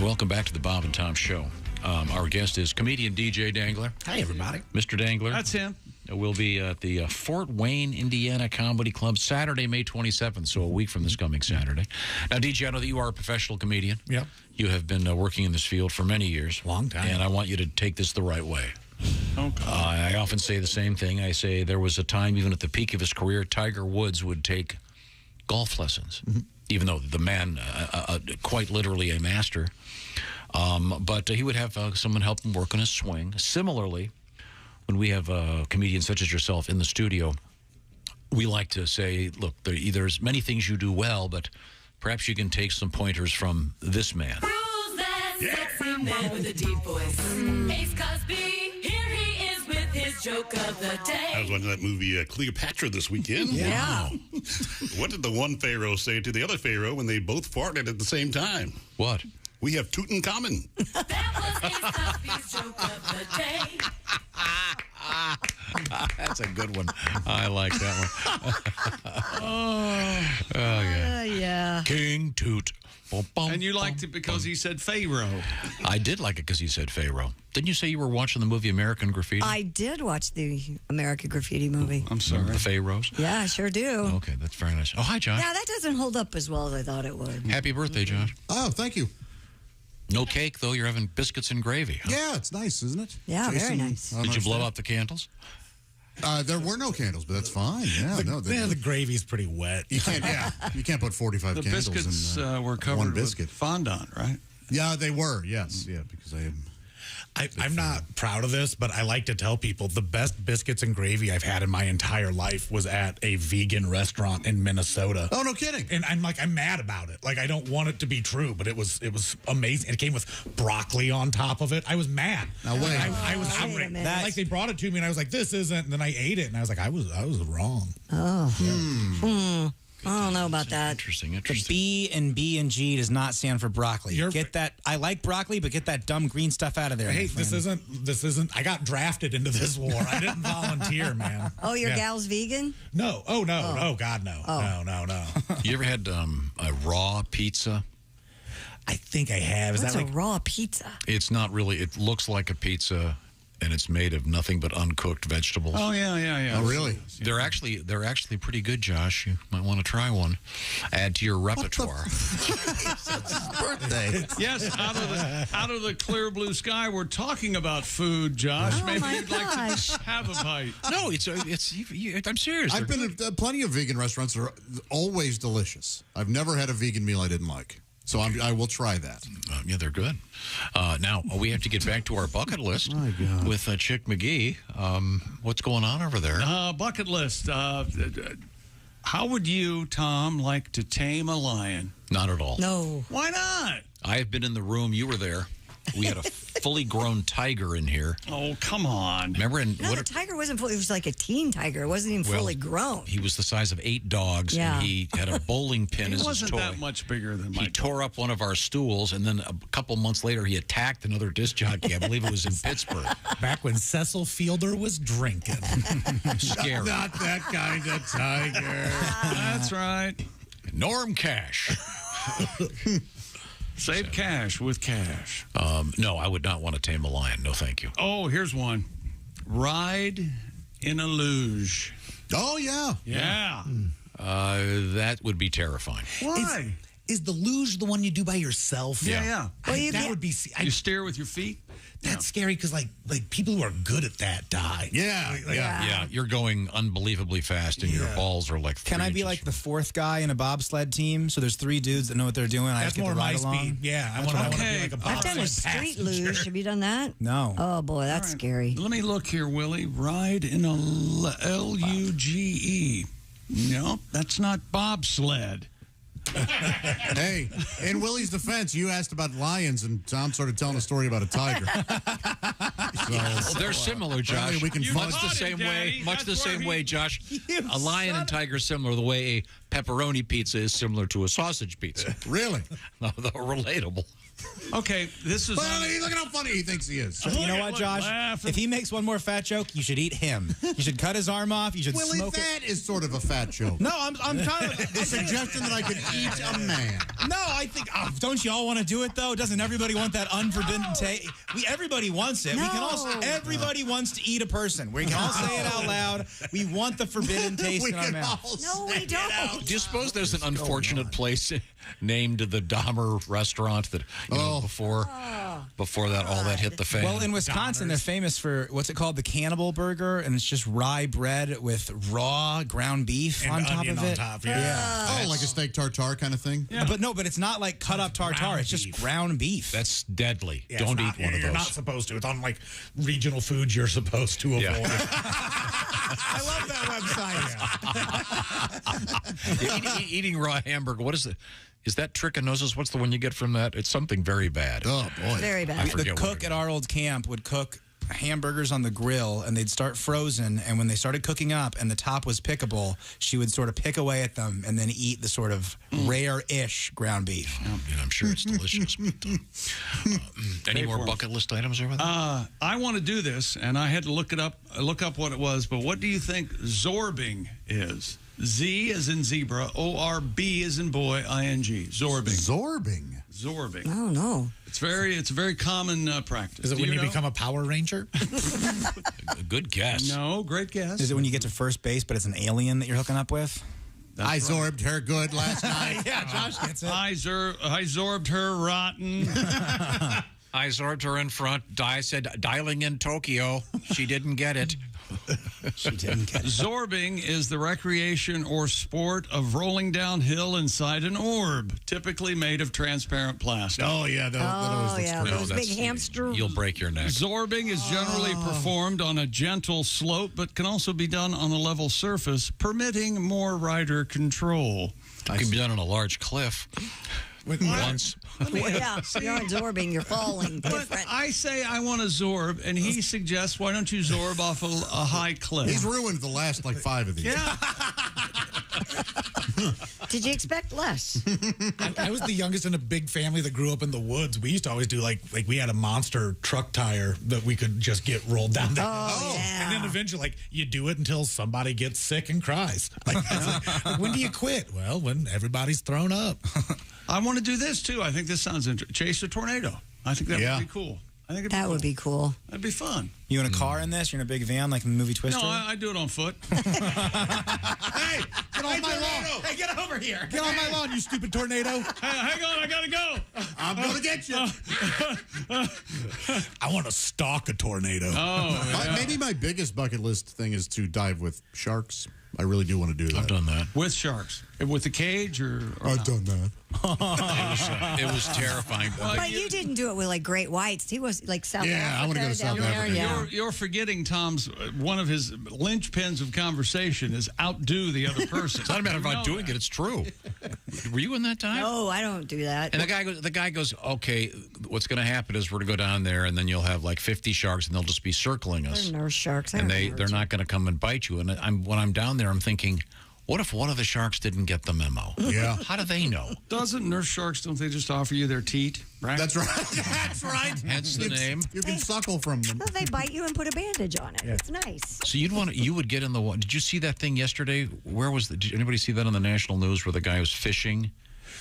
Speaker 3: Welcome back to the Bob and Tom Show. Our guest is comedian DJ Dangler.
Speaker 26: Hi, everybody.
Speaker 3: Mr. Dangler.
Speaker 4: That's him.
Speaker 3: We'll be at the Fort Wayne, Indiana Comedy Club Saturday, May 27th, so a week from this coming Saturday. Now, DJ, I know that you are a professional comedian.
Speaker 26: Yep.
Speaker 3: You have been working in this field for many years.
Speaker 26: Long time.
Speaker 3: And I want you to take this the right way.
Speaker 4: Okay.
Speaker 3: I often say the same thing. I say there was a time, even at the peak of his career, Tiger Woods would take golf lessons, even though the man, quite literally a master. But he would have someone help him work on his swing. Similarly, when we have comedians such as yourself in the studio, we like to say, look, there's many things you do well, but perhaps you can take some pointers from this man.
Speaker 21: Who's that sexy man with a deep voice? Ace Cosby, here he is with his joke of the day.
Speaker 18: I was watching that movie Cleopatra this weekend.
Speaker 5: Yeah.
Speaker 18: What did the one pharaoh say to the other pharaoh when they both farted at the same time?
Speaker 3: What?
Speaker 18: We have Tutankhamun.
Speaker 21: That was Ace Cosby's joke of the day.
Speaker 3: That's a good one. I like that one. Oh, yeah.
Speaker 5: Yeah.
Speaker 3: King Toot.
Speaker 4: And you liked it because he said Pharaoh.
Speaker 3: I did like it because he said Pharaoh. Didn't you say you were watching the movie American Graffiti?
Speaker 5: I did watch the American Graffiti movie.
Speaker 3: I'm sorry. The Pharaohs?
Speaker 5: Yeah, I sure do.
Speaker 3: Okay, that's very nice. Oh, hi, Josh.
Speaker 5: Yeah, that doesn't hold up as well as I thought it would.
Speaker 3: Happy birthday, Josh.
Speaker 6: Oh, thank you.
Speaker 3: No cake, though. You're having biscuits and gravy. Huh?
Speaker 6: Yeah, it's nice, isn't it?
Speaker 5: Yeah, very nice.
Speaker 3: Did you blow out the candles?
Speaker 6: There were no candles, but that's fine. Yeah,
Speaker 26: The gravy's pretty wet.
Speaker 6: You can't. Yeah, you can't put 45
Speaker 4: The
Speaker 6: candles
Speaker 4: biscuits
Speaker 6: in
Speaker 4: were
Speaker 6: one
Speaker 4: covered
Speaker 6: biscuit.
Speaker 4: with fondant, right?
Speaker 6: Yeah, they were. Yes, yeah, because I am.
Speaker 26: I'm not proud of this, but I like to tell people the best biscuits and gravy I've had in my entire life was at a vegan restaurant in Minnesota.
Speaker 6: Oh, no kidding.
Speaker 26: And I'm mad about it. Like, I don't want it to be true, but it was amazing. It came with broccoli on top of it. I was mad.
Speaker 6: Now, wait.
Speaker 26: I was
Speaker 5: Wait a
Speaker 26: outraged.
Speaker 5: minute.
Speaker 26: Like, they brought it to me, and I was like, this isn't. And then I ate it, and I was like, I was wrong.
Speaker 5: Oh. I don't know about that.
Speaker 3: Interesting.
Speaker 2: The B and B&G does not stand for broccoli. Get that. I like broccoli, but get that dumb green stuff out of there.
Speaker 26: Hey,
Speaker 2: my friend.
Speaker 26: this isn't. I got drafted into this war. I didn't volunteer, man.
Speaker 5: Oh, your gal's vegan?
Speaker 26: No. Oh, no. Oh, God, no.
Speaker 5: Oh.
Speaker 26: No.
Speaker 3: You ever had a raw pizza?
Speaker 26: I think I have. Is
Speaker 5: What's
Speaker 26: that
Speaker 5: a
Speaker 26: like
Speaker 5: raw pizza?
Speaker 3: It's not really. It looks like a pizza. and it's made of nothing but uncooked vegetables.
Speaker 4: Oh, yeah.
Speaker 6: Oh, really?
Speaker 3: They're actually pretty good, Josh. You might want to try one. Add to your repertoire.
Speaker 6: Birthday.
Speaker 4: Yes, out of the clear blue sky, we're talking about food, Josh.
Speaker 5: Oh,
Speaker 4: Maybe
Speaker 5: my
Speaker 4: you'd like
Speaker 5: gosh.
Speaker 4: to have a bite.
Speaker 3: No, I'm serious.
Speaker 6: I've been at plenty of vegan restaurants that are always delicious. I've never had a vegan meal I didn't like. So I will try that.
Speaker 3: Yeah, they're good. Now, we have to get back to our bucket list with Chick McGee. What's going on over there?
Speaker 4: Bucket list. How would you, Tom, like to tame a lion?
Speaker 3: Not at all.
Speaker 5: No.
Speaker 4: Why not?
Speaker 3: I have been in the room. You were there. We had a fully grown tiger in here.
Speaker 4: Oh, come on.
Speaker 3: Remember?
Speaker 5: No, the tiger wasn't fully, it was like a teen tiger. It wasn't even fully grown.
Speaker 3: He was the size of 8 dogs,
Speaker 5: Yeah.
Speaker 3: and he had a bowling pin as his toy.
Speaker 4: He wasn't that much bigger than my
Speaker 3: He tore up one of our stools, and then a couple months later, he attacked another disc jockey. I believe it was in Pittsburgh.
Speaker 26: Back when Cecil Fielder was drinking.
Speaker 3: Scary.
Speaker 6: Not that kind of tiger.
Speaker 4: That's right.
Speaker 3: Norm Cash.
Speaker 4: Save cash with cash.
Speaker 3: No, I would not want to tame a lion. No, thank you.
Speaker 4: Oh, here's one. Ride in a luge.
Speaker 6: Oh, yeah.
Speaker 4: Yeah.
Speaker 3: That would be terrifying.
Speaker 4: Why?
Speaker 26: Is the luge the one you do by yourself?
Speaker 4: Yeah.
Speaker 26: Well, that would be.
Speaker 4: You steer with your feet?
Speaker 26: That's scary because like people who are good at that die.
Speaker 3: Yeah. You're going unbelievably fast, and your balls are like 3
Speaker 2: Can I be
Speaker 3: inches
Speaker 2: like the 4th guy in a bobsled team? So there's 3 dudes that know what they're doing. I just
Speaker 26: That's
Speaker 2: get
Speaker 26: more
Speaker 2: to
Speaker 26: my
Speaker 2: ride along.
Speaker 26: speed. Yeah, I want to be like a
Speaker 5: I've done a
Speaker 26: bobsled
Speaker 5: street
Speaker 26: passenger.
Speaker 5: luge. Have you done that?
Speaker 2: No.
Speaker 5: Oh, boy, that's scary.
Speaker 4: Let me look here, Willie. Ride in a Luge. No, that's not bobsled.
Speaker 6: Hey, in Willie's defense, you asked about lions, and Tom started telling a story about a tiger.
Speaker 3: Well, they're similar, Josh.
Speaker 6: We can
Speaker 3: much the same way. Much the same way, Josh. A lion and tiger similar. The way a pepperoni pizza is similar to a sausage pizza.
Speaker 6: Really?
Speaker 3: No, they're relatable.
Speaker 4: Okay, this is.
Speaker 6: Well, look at how funny he thinks he is.
Speaker 2: You know what, Josh?
Speaker 4: laughing.
Speaker 2: If he makes one more fat joke, you should eat him. You should cut his arm off. You should
Speaker 6: Willie,
Speaker 2: smoke
Speaker 6: that
Speaker 2: it.
Speaker 6: is sort of a fat joke.
Speaker 2: No, I'm trying to.
Speaker 6: A suggestion that I could eat a man.
Speaker 2: No, I think. Don't you all want to do it though? Doesn't everybody want that unforbidden taste? Everybody wants it.
Speaker 5: No.
Speaker 2: We can also. Everybody wants to eat a person. We can all say it out loud. We want the forbidden taste in our mouth.
Speaker 5: No, we don't.
Speaker 3: Do you suppose there's an unfortunate place named the Dahmer restaurant that before that all that hit the fan?
Speaker 2: Well, in Wisconsin, they're famous for what's it called, the Cannibal Burger, and it's just rye bread with raw ground beef
Speaker 26: And
Speaker 2: on top
Speaker 26: onion
Speaker 2: of
Speaker 26: on
Speaker 2: it.
Speaker 26: top,
Speaker 6: Oh, like a steak tartare kind of thing?
Speaker 2: Yeah. But it's not like cut up tartare.
Speaker 26: ground
Speaker 2: It's just
Speaker 26: beef.
Speaker 2: ground beef.
Speaker 3: That's deadly.
Speaker 26: Yeah,
Speaker 3: Don't
Speaker 26: it's
Speaker 3: eat one of
Speaker 26: You're
Speaker 3: those.
Speaker 26: not supposed to. It's on like regional foods you're supposed to avoid.
Speaker 3: Yeah.
Speaker 26: I love that website.
Speaker 3: Eating raw hamburger. What is it? Is that trichinosis? What's the one you get from that? It's something very bad.
Speaker 6: Oh, boy.
Speaker 5: Very bad.
Speaker 3: I
Speaker 2: The
Speaker 3: forget what
Speaker 2: cook at our old camp would cook hamburgers on the grill, and they'd start frozen, and when they started cooking up and the top was pickable, she would sort of pick away at them and then eat the sort of rare-ish ground beef.
Speaker 3: Yeah, I'm sure it's delicious. But, any more bucket list items over there?
Speaker 4: I want to do this, and I had to look up what it was. But what do you think zorbing is? Z as in zebra, O-R-B as in boy, I-N-G. Zorbing. Zorbing.
Speaker 5: Oh, no.
Speaker 4: It's a very common practice.
Speaker 26: Is it
Speaker 4: Do
Speaker 26: when you
Speaker 4: know?
Speaker 26: become a Power Ranger?
Speaker 3: Good guess.
Speaker 4: No, great guess.
Speaker 2: Is it when you get to first base, but it's an alien that you're hooking up with?
Speaker 6: I zorbed her good last night.
Speaker 2: Yeah, Josh gets it.
Speaker 4: I zorbed her rotten.
Speaker 3: I zorbed her in front. I said, dialing in Tokyo. She didn't get it.
Speaker 2: She didn't get it.
Speaker 4: Zorbing is the recreation or sport of rolling downhill inside an orb, typically made of transparent plastic.
Speaker 6: Oh, yeah. That always looks
Speaker 5: yeah,
Speaker 6: great.
Speaker 5: those big hamster.
Speaker 3: You'll break your neck.
Speaker 4: Zorbing is generally performed on a gentle slope, but can also be done on a level surface, permitting more rider control.
Speaker 3: It can be done on a large cliff. Once.
Speaker 5: Yeah, you're absorbing, you're falling different.
Speaker 4: But I say I want to zorb, and he suggests, why don't you zorb off a high cliff?
Speaker 6: He's ruined the last, 5 of these.
Speaker 4: Yeah.
Speaker 5: Did you expect less?
Speaker 26: I was the youngest in a big family that grew up in the woods. We used to always do like we had a monster truck tire that we could just get rolled down the hill.
Speaker 5: Yeah.
Speaker 26: And then eventually, you do it until somebody gets sick and cries. Like, when do you quit? Well, when everybody's thrown up.
Speaker 4: I want to do this, too. I think this sounds interesting. Chase a tornado. I think that would be cool. I think
Speaker 5: that would be cool.
Speaker 4: That'd be fun.
Speaker 2: You in a car in this? You're in a big van like in the movie Twister?
Speaker 4: No, I do it on foot.
Speaker 26: Hey, get off my lawn. Hey, get over here. Get off my lawn, you stupid tornado.
Speaker 4: Hey, hang on, I gotta go.
Speaker 6: I'm going to get you.
Speaker 26: I want to stalk a tornado.
Speaker 6: Maybe my biggest bucket list thing is to dive with sharks. I really do want to do that.
Speaker 3: I've done that.
Speaker 4: With sharks? With the cage or
Speaker 6: I've done that.
Speaker 3: It was terrifying.
Speaker 5: But you didn't do it with like great whites. He was like South Africa.
Speaker 6: I want to go to South Africa.
Speaker 5: Yeah.
Speaker 4: You're forgetting Tom's one of his linchpins of conversation is outdo the other person.
Speaker 3: It's not a matter of outdoing it. It's true. Were you in that time?
Speaker 5: No, I don't do that.
Speaker 3: And the guy goes, okay, what's going to happen is we're going to go down there, and then you'll have like 50 sharks, and they'll just be circling us.
Speaker 5: They're nurse sharks.
Speaker 3: And they're not going to come and bite you. And when I'm down there, I'm thinking, what if one of the sharks didn't get the memo?
Speaker 6: Yeah.
Speaker 3: How do they know?
Speaker 4: Doesn't nurse sharks, don't they just offer you their teat? Right?
Speaker 6: That's right. That's right.
Speaker 3: Hence the name.
Speaker 6: You can suckle from them.
Speaker 5: Well, they bite you and put a bandage on it.
Speaker 6: Yeah.
Speaker 5: It's nice.
Speaker 3: So you would get in the water. Did you see that thing yesterday? Did anybody see that on the national news where the guy was fishing?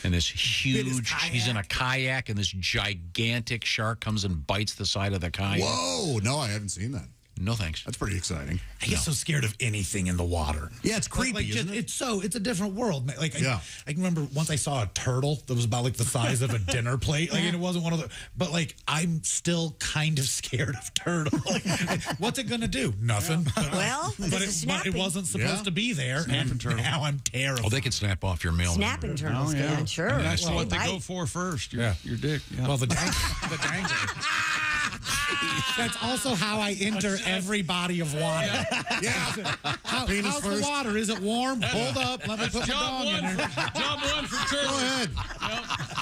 Speaker 3: And this huge, he's in a kayak, and this gigantic shark comes and bites the side of the kayak.
Speaker 6: Whoa. No, I haven't seen that.
Speaker 3: No thanks.
Speaker 6: That's pretty exciting.
Speaker 26: I get so scared of anything in the water.
Speaker 6: Yeah, it's creepy, isn't it?
Speaker 26: It's a different world. Like,
Speaker 6: Yeah.
Speaker 26: I can remember once I saw a turtle that was about like the size of a dinner plate. Like, and it wasn't one of the, but like, I'm still kind of scared of turtle. Like, what's it going to do? Nothing.
Speaker 5: Well,
Speaker 26: but it wasn't supposed to be there.
Speaker 4: Snapping turtle.
Speaker 26: Now I'm terrified.
Speaker 3: Oh, they can snap off your mail.
Speaker 5: Snapping turtles can, sure.
Speaker 4: And that's
Speaker 5: Well,
Speaker 4: what they
Speaker 5: bite.
Speaker 4: go for first, your dick. Yeah.
Speaker 26: Well, the dangler. That's also how I enter every body of water. Yeah. How's the water? Is it warm? Hold up. Let me put my dong in there.
Speaker 4: Job one for turtle.
Speaker 6: Go ahead.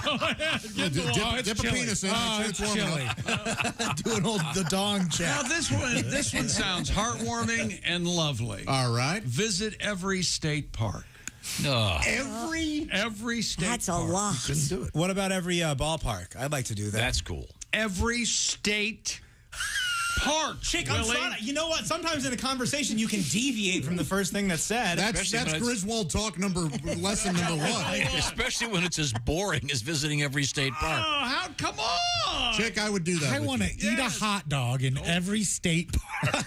Speaker 4: Go ahead. Get the water.
Speaker 6: Dip a penis in.
Speaker 26: Oh, it's chilly. Doing the dong check.
Speaker 4: Now this one sounds heartwarming and lovely.
Speaker 6: All right.
Speaker 4: Visit every state park.
Speaker 3: No.
Speaker 4: Every state
Speaker 5: That's
Speaker 4: park.
Speaker 5: a lot.
Speaker 6: Couldn't do it.
Speaker 2: What about every ballpark? I'd like to do that.
Speaker 3: That's cool.
Speaker 4: Every state park.
Speaker 2: Chick, I'm
Speaker 4: Willie.
Speaker 2: sorry. You know what? Sometimes in a conversation, you can deviate from the first thing that's said.
Speaker 6: That's Griswold talk lesson number one.
Speaker 3: Especially when it's as boring as visiting every state park.
Speaker 4: Oh, come on.
Speaker 6: Chick, I would do that.
Speaker 26: I want to eat a hot dog in every state park.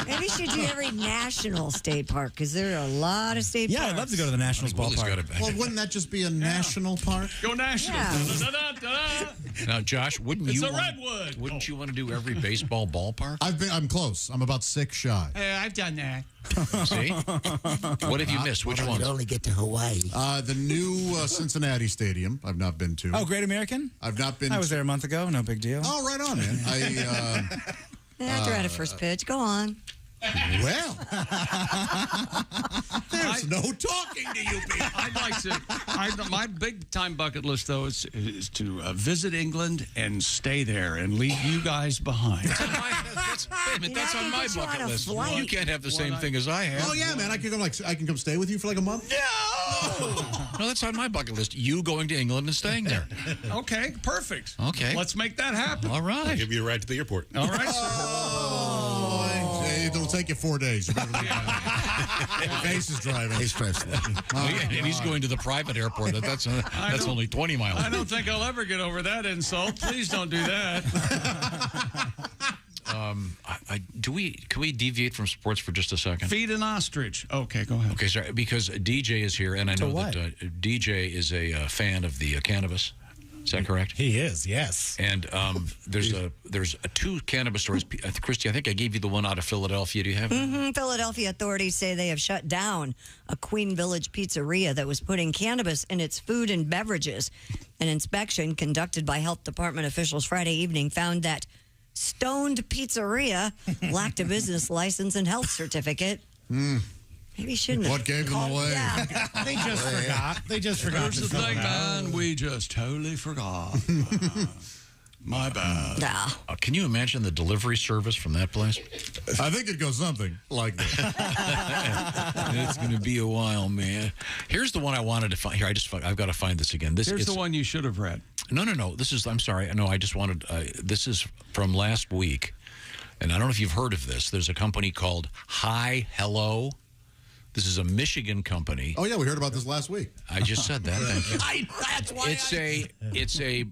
Speaker 5: Maybe you should do every national state park because there are a lot of state parks.
Speaker 2: I'd love to go to the Nationals ballpark.
Speaker 6: Well, wouldn't that just be a national park?
Speaker 4: Go national.
Speaker 5: Yeah.
Speaker 3: Now, Josh, wouldn't
Speaker 4: It's
Speaker 3: you?
Speaker 4: a redwood.
Speaker 3: Wouldn't you want to do every baseball ballpark?
Speaker 6: I'm close. I'm about 6 shy.
Speaker 4: Hey, I've done that.
Speaker 3: See? What have you missed? Which one?
Speaker 1: only get to Hawaii.
Speaker 6: The new Cincinnati Stadium. I've not been to.
Speaker 2: Oh, Great American?
Speaker 6: I've not been.
Speaker 2: I was there a month ago. No big deal.
Speaker 6: Oh, right on, man.
Speaker 5: After at a first pitch, go on.
Speaker 6: Well, there's no talking to you people.
Speaker 4: I'd like to. My big time bucket list, though, is to visit England and stay there and leave you guys behind.
Speaker 3: That's on my
Speaker 5: get you on
Speaker 3: bucket
Speaker 5: a
Speaker 3: list.
Speaker 5: flight.
Speaker 3: You can't have the same thing as I have.
Speaker 6: Oh yeah, man. I can come stay with you for like a month.
Speaker 3: No, that's on my bucket list. You going to England and staying there.
Speaker 4: Okay, perfect.
Speaker 3: Okay.
Speaker 4: Let's make that happen.
Speaker 3: All
Speaker 18: I'll
Speaker 3: right.
Speaker 18: give you a ride to the airport.
Speaker 4: All right.
Speaker 6: It'll take you 4 days. Your face is driving.
Speaker 1: He's first.
Speaker 3: And he's going to the private airport. That's only 20 miles.
Speaker 4: I don't think I'll ever get over that insult. Please don't do that.
Speaker 3: Can we deviate from sports for just a second?
Speaker 4: Feed an ostrich. Okay, go ahead.
Speaker 3: Okay, sorry, because DJ is here, and I know that DJ is a fan of the cannabis. Is that correct?
Speaker 26: He is, yes.
Speaker 3: And there's two cannabis stores. Christy, I think I gave you the one out of Philadelphia. Do you have it?
Speaker 5: Philadelphia authorities say they have shut down a Queen Village pizzeria that was putting cannabis in its food and beverages. An inspection conducted by health department officials Friday evening found that Stoned Pizzeria lacked a business license and health certificate. Maybe shouldn't have.
Speaker 6: What gave them away?
Speaker 5: Yeah.
Speaker 26: They just forgot. They just forgot.
Speaker 4: Here's the thing, man. We just totally forgot. My bad.
Speaker 5: Nah.
Speaker 3: Can you imagine the delivery service from that place?
Speaker 6: I think it goes something like this.
Speaker 3: It's going to be a while, man. Here's the one I wanted to find. Here, I've got to find this again.
Speaker 4: Here's the one you should have read.
Speaker 3: No. I'm sorry. No, I just wanted. This is from last week, and I don't know if you've heard of this. There's a company called Hi Hello. This is a Michigan company.
Speaker 6: Oh yeah, we heard about this last week.
Speaker 3: I just said that. Thank you.
Speaker 6: That's why
Speaker 3: It's a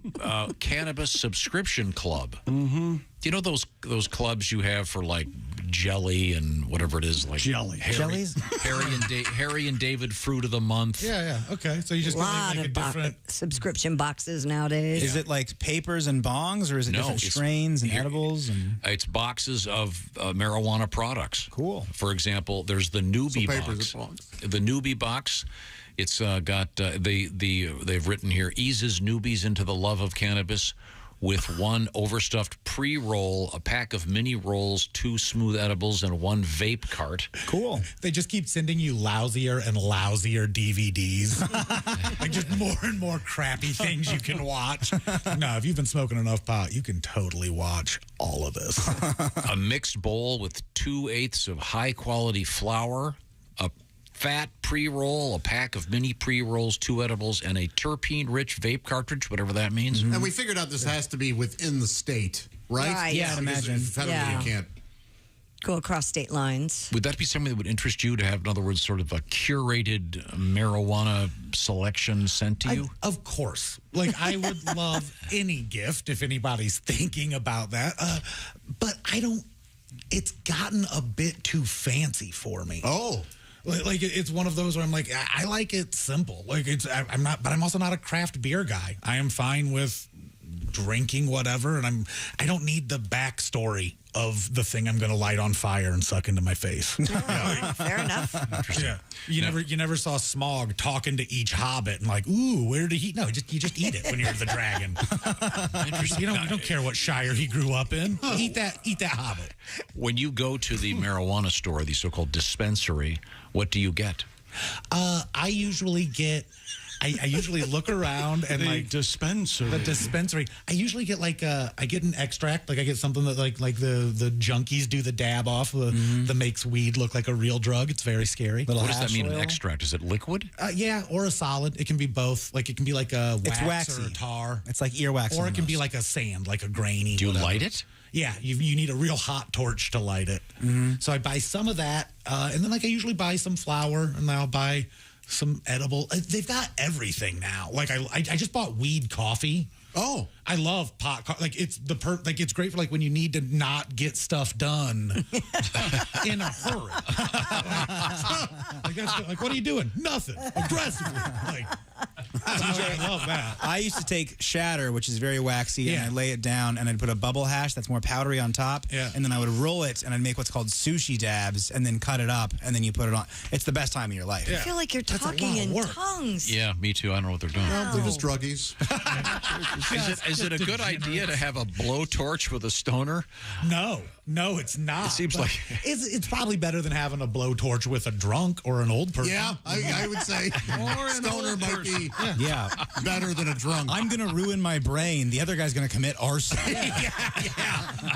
Speaker 3: cannabis subscription club.
Speaker 4: Mm-hmm.
Speaker 3: You know those clubs you have for like jelly and whatever it is, like
Speaker 2: Jellies?
Speaker 3: Harry and David Fruit of the Month.
Speaker 26: Yeah. Okay. So you just
Speaker 5: A lot
Speaker 26: like a
Speaker 5: of
Speaker 26: different.
Speaker 5: subscription boxes nowadays.
Speaker 2: Is it like papers and bongs, or is it
Speaker 3: No,
Speaker 2: different
Speaker 3: it's-
Speaker 2: strains and edibles? And
Speaker 3: It's boxes of marijuana products.
Speaker 2: Cool.
Speaker 3: For example, there's the newbie
Speaker 6: papers
Speaker 3: box.
Speaker 6: and
Speaker 3: The newbie box. It's got they've written here, eases newbies into the love of cannabis with one overstuffed pre-roll, a pack of mini rolls, 2 smooth edibles, and 1 vape cart.
Speaker 2: Cool.
Speaker 26: They just keep sending you lousier and lousier DVDs. Like just more and more crappy things you can watch. No, if you've been smoking enough pot, you can totally watch all of this.
Speaker 3: A mixed bowl with 2/8 of high-quality flour, a fat pre-roll, a pack of mini pre-rolls, 2 edibles, and a terpene-rich vape cartridge, whatever that means.
Speaker 6: And we figured out this has to be within the state, right?
Speaker 5: Right. Yeah, I'd
Speaker 6: Because
Speaker 2: imagine.
Speaker 6: federally
Speaker 5: Yeah.
Speaker 6: you can't.
Speaker 5: Go across state lines.
Speaker 3: Would that be something that would interest you to have, in other words, sort of a curated marijuana selection sent to you?
Speaker 26: Of course. Like, I would love any gift if anybody's thinking about that. But I don't, it's gotten a bit too fancy for me.
Speaker 6: Oh.
Speaker 26: Like it's one of those where I'm like, I like it simple. Like I'm not, but I'm also not a craft beer guy. I am fine with drinking whatever, and I don't need the backstory of the thing I'm going to light on fire and suck into my face.
Speaker 5: Fair enough.
Speaker 26: Yeah, you never saw Smog talking to each hobbit and like, ooh, where did he? No, you just eat it when you're the dragon. You don't care what shire he grew up in. Eat that hobbit.
Speaker 3: When you go to the marijuana store, the so-called dispensary, what do you get?
Speaker 26: I usually get. I usually look around and
Speaker 4: The dispensary.
Speaker 26: I usually get I get an extract. Like I get something that like the junkies do the dab off that makes weed look like a real drug. It's very scary.
Speaker 3: What does that mean, an extract? Is it liquid?
Speaker 26: Yeah, or a solid. It can be both. Like it can be like a wax
Speaker 2: It's waxy.
Speaker 26: or tar.
Speaker 2: It's like earwax.
Speaker 26: Or it can be like a sand, like a grainy.
Speaker 3: Do you
Speaker 26: whatever.
Speaker 3: light it?
Speaker 26: Yeah, you need a real hot torch to light it. So I buy some of that, and then I usually buy some flour, and then I'll buy some edible. They've got everything now. Like I just bought weed coffee.
Speaker 6: Oh,
Speaker 26: I love pot. Like it's it's great for like when you need to not get stuff done in a hurry. Like what are you doing? Nothing. Aggressively. Like I love that.
Speaker 2: I used to take shatter, which is very waxy, and I'd lay it down, and I'd put a bubble hash that's more powdery on top, and then I would roll it, and I'd make what's called sushi dabs, and then cut it up, and then you put it on. It's the best time of your life.
Speaker 5: I feel like you're talking in tongues.
Speaker 3: Yeah, me too. I don't know what they're doing.
Speaker 6: Well, they're just druggies.
Speaker 3: Is it a good idea to have a blowtorch with a stoner?
Speaker 26: No, it's not.
Speaker 3: It seems
Speaker 26: But
Speaker 3: like
Speaker 26: it's probably better than having a blowtorch with a drunk or an old person.
Speaker 6: Yeah, I would say stoner might be better than a drunk.
Speaker 2: I'm going to ruin my brain. The other guy's going to commit arson.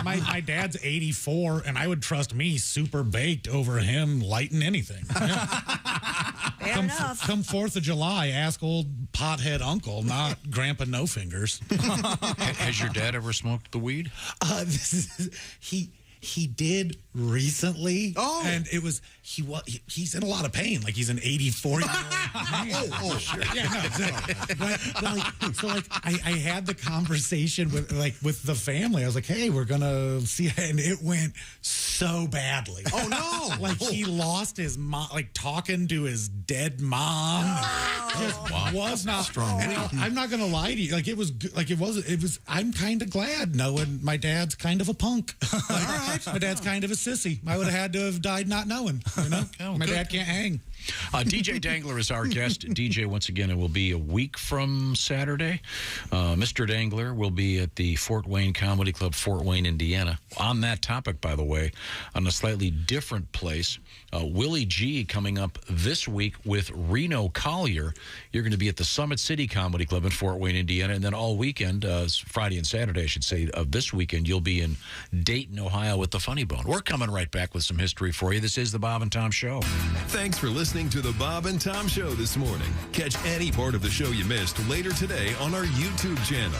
Speaker 26: My dad's 84, and I would trust me super baked over him lighting anything.
Speaker 5: Fair enough.
Speaker 26: Come 4th of July, ask old pothead uncle, not Grandpa No Fingers.
Speaker 3: Has your dad ever smoked the weed?
Speaker 26: He did recently. Oh, and it was he's in a lot of pain. Like he's an 84-year-old man.
Speaker 6: Oh, sure.
Speaker 26: Yeah, no, I had the conversation with the family. I was like, hey, we're gonna see, and it went so badly.
Speaker 6: Oh no!
Speaker 26: Like he lost his mom, like talking to his dead mom. Was not strong. I'm not gonna lie to you. Like it was like it was. I'm kind of glad knowing my dad's kind of a punk. My dad's kind of a sissy. I would have had to have died not knowing. You know, my dad can't hang.
Speaker 3: DJ Dangler is our guest. DJ, once again, it will be a week from Saturday. Mr. Dangler will be at the Fort Wayne Comedy Club, Fort Wayne, Indiana. On that topic, by the way, on a slightly different place, Willie G coming up this week with Reno Collier. You're going to be at the Summit City Comedy Club in Fort Wayne, Indiana. And then all weekend, Friday and Saturday, I should say, of this weekend, you'll be in Dayton, Ohio with the Funny Bone. We're coming right back with some history for you. This is the Bob and Tom Show.
Speaker 7: Thanks for listening to the Bob and Tom Show this morning. Catch any part of the show you missed later today on our YouTube channel.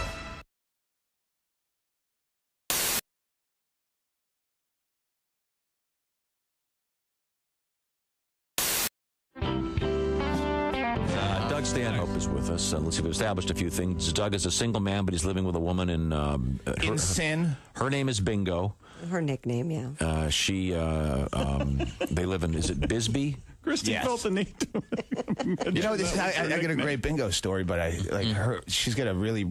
Speaker 24: Doug Stanhope is with us. Let's see, we've established a few things. Doug is a single man, but he's living with a woman in
Speaker 10: sin.
Speaker 24: Her name is Bingo.
Speaker 5: Her nickname, yeah.
Speaker 24: They live in, is it Bisbee?
Speaker 10: Christy felt the need to. You know, I get a great bingo story, but I like her. She's got a really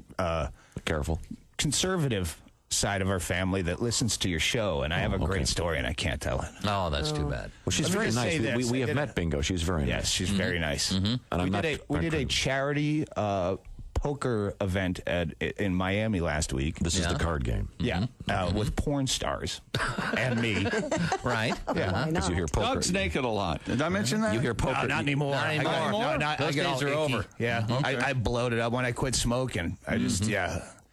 Speaker 24: careful,
Speaker 10: conservative side of our family that listens to your show, and I have a great story, and I can't tell it.
Speaker 8: Oh, that's too bad.
Speaker 24: Well, she's very nice. We have met Bingo. She's very nice.
Speaker 10: Yes, she's very nice.
Speaker 24: And
Speaker 10: we did a charity poker event in Miami last week.
Speaker 24: This is the card game.
Speaker 10: Yeah, with porn stars and me.
Speaker 8: Right.
Speaker 10: Yeah.
Speaker 24: Because you hear poker.
Speaker 4: Doug's naked a lot. Did I mention that?
Speaker 24: You hear poker.
Speaker 10: No, not anymore.
Speaker 8: Not anymore.
Speaker 10: Those days are over. Yeah.
Speaker 4: Okay.
Speaker 10: I bloated up when I quit smoking. I just,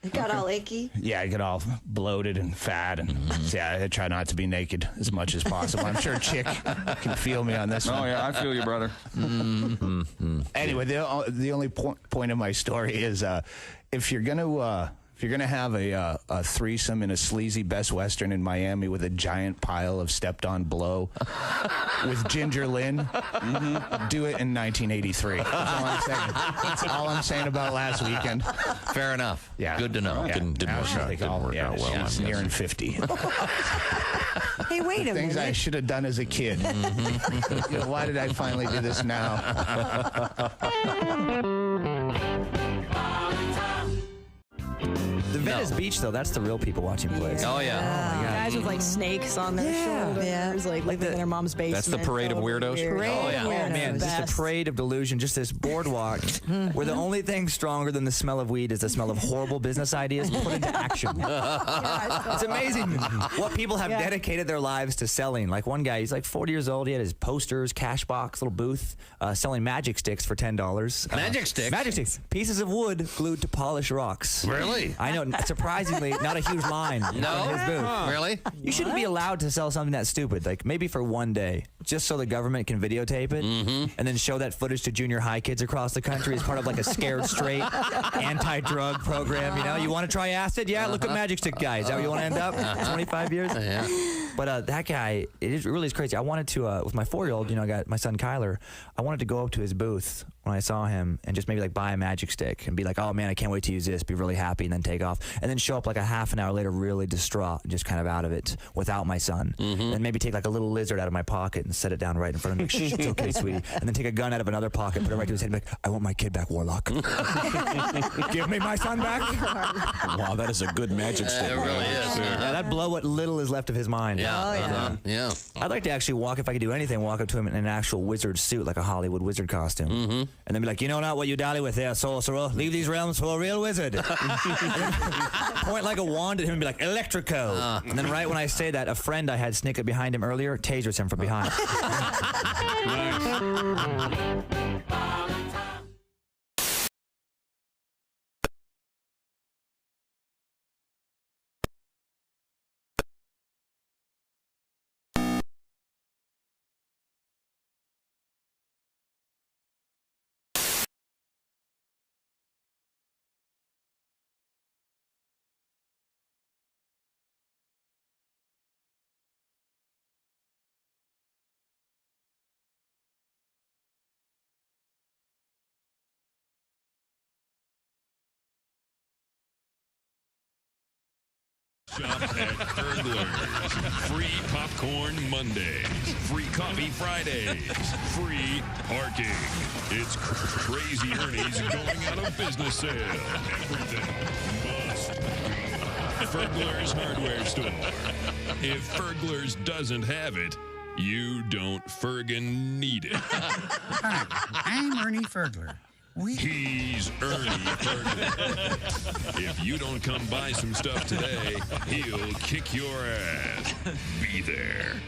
Speaker 5: It got all achy?
Speaker 10: Yeah, I get all bloated and fat, and I try not to be naked as much as possible. I'm sure Chick can feel me on this one.
Speaker 4: Oh, yeah, I feel you, brother.
Speaker 10: Anyway, the only point of my story is if you're gonna have a threesome in a sleazy Best Western in Miami with a giant pile of stepped-on blow with Ginger Lynn, do it in 1983. That's all I'm saying. That's all I'm saying about last weekend.
Speaker 8: Fair enough.
Speaker 10: Yeah.
Speaker 8: Good to know.
Speaker 10: Yeah.
Speaker 24: Didn't work out well.
Speaker 10: She's nearing 50.
Speaker 5: Hey, wait a
Speaker 10: Things
Speaker 5: minute.
Speaker 10: I should have done as a kid. You know, why did I finally do this now?
Speaker 14: The Venice Beach, though, that's the real people watching plays.
Speaker 8: Oh, yeah.
Speaker 14: Oh, my God.
Speaker 16: Guys with like snakes on their shoulders, like living in their mom's basement.
Speaker 24: That's the parade of weirdos?
Speaker 16: Parade of weirdos.
Speaker 14: Oh, man, just a parade of delusion, just this boardwalk where the only thing stronger than the smell of weed is the smell of horrible business ideas put into action. It's amazing what people have dedicated their lives to selling. Like one guy, he's like 40 years old. He had his posters, cash box, little booth, selling magic sticks for $10.
Speaker 8: Magic sticks?
Speaker 14: Magic sticks. Pieces of wood glued to polished rocks.
Speaker 8: Really?
Speaker 14: I know. Surprisingly, not a huge line.
Speaker 8: No?
Speaker 14: In his booth.
Speaker 8: Really?
Speaker 14: You shouldn't be allowed to sell something that stupid, like maybe for one day, just so the government can videotape it and then show that footage to junior high kids across the country as part of like a Scared Straight anti-drug program. You know, you want to try acid? Yeah, look at Magic Stick guys. Is that where you want to end up? 25 years?
Speaker 8: Yeah.
Speaker 14: But that guy, it really is crazy. I wanted to, with my 4-year-old, I got my son Kyler, I wanted to go up to his booth when I saw him and just maybe like buy a magic stick and be like, oh man, I can't wait to use this, be really happy, and then take off. And then show up like a half an hour later really distraught and just kind of out of it without my son. And maybe take like a little lizard out of my pocket and set it down right in front of me. Shh, it's okay, sweetie. And then take a gun out of another pocket, put it right to his head and be like, I want my kid back, Warlock. Give me my son back.
Speaker 24: Wow, that is a good magic stick.
Speaker 8: It really is.
Speaker 14: Yeah, that'd blow what little is left of his mind.
Speaker 8: Yeah. Yeah.
Speaker 14: I'd like to actually walk, if I could do anything, walk up to him in an actual wizard suit, like a Hollywood wizard costume. And then be like, you know not what you dally with there, sorcerer. Leave these realms for a real wizard. Point like a wand at him and be like, Electrico. And then right when I say that, a friend I had sneak up behind him earlier tasers him from behind.
Speaker 22: Shop at Burglars. Free popcorn Mondays. Free coffee Fridays. Free parking. It's Crazy Ernie's going out of business sale. Everything must go. Burglars Hardware Store. If Burglars doesn't have it, you don't Fergan need it.
Speaker 23: Hi, I'm Ernie Fergler.
Speaker 22: He's Ernie Ferguson. If you don't come buy some stuff today, he'll kick your ass. Be there.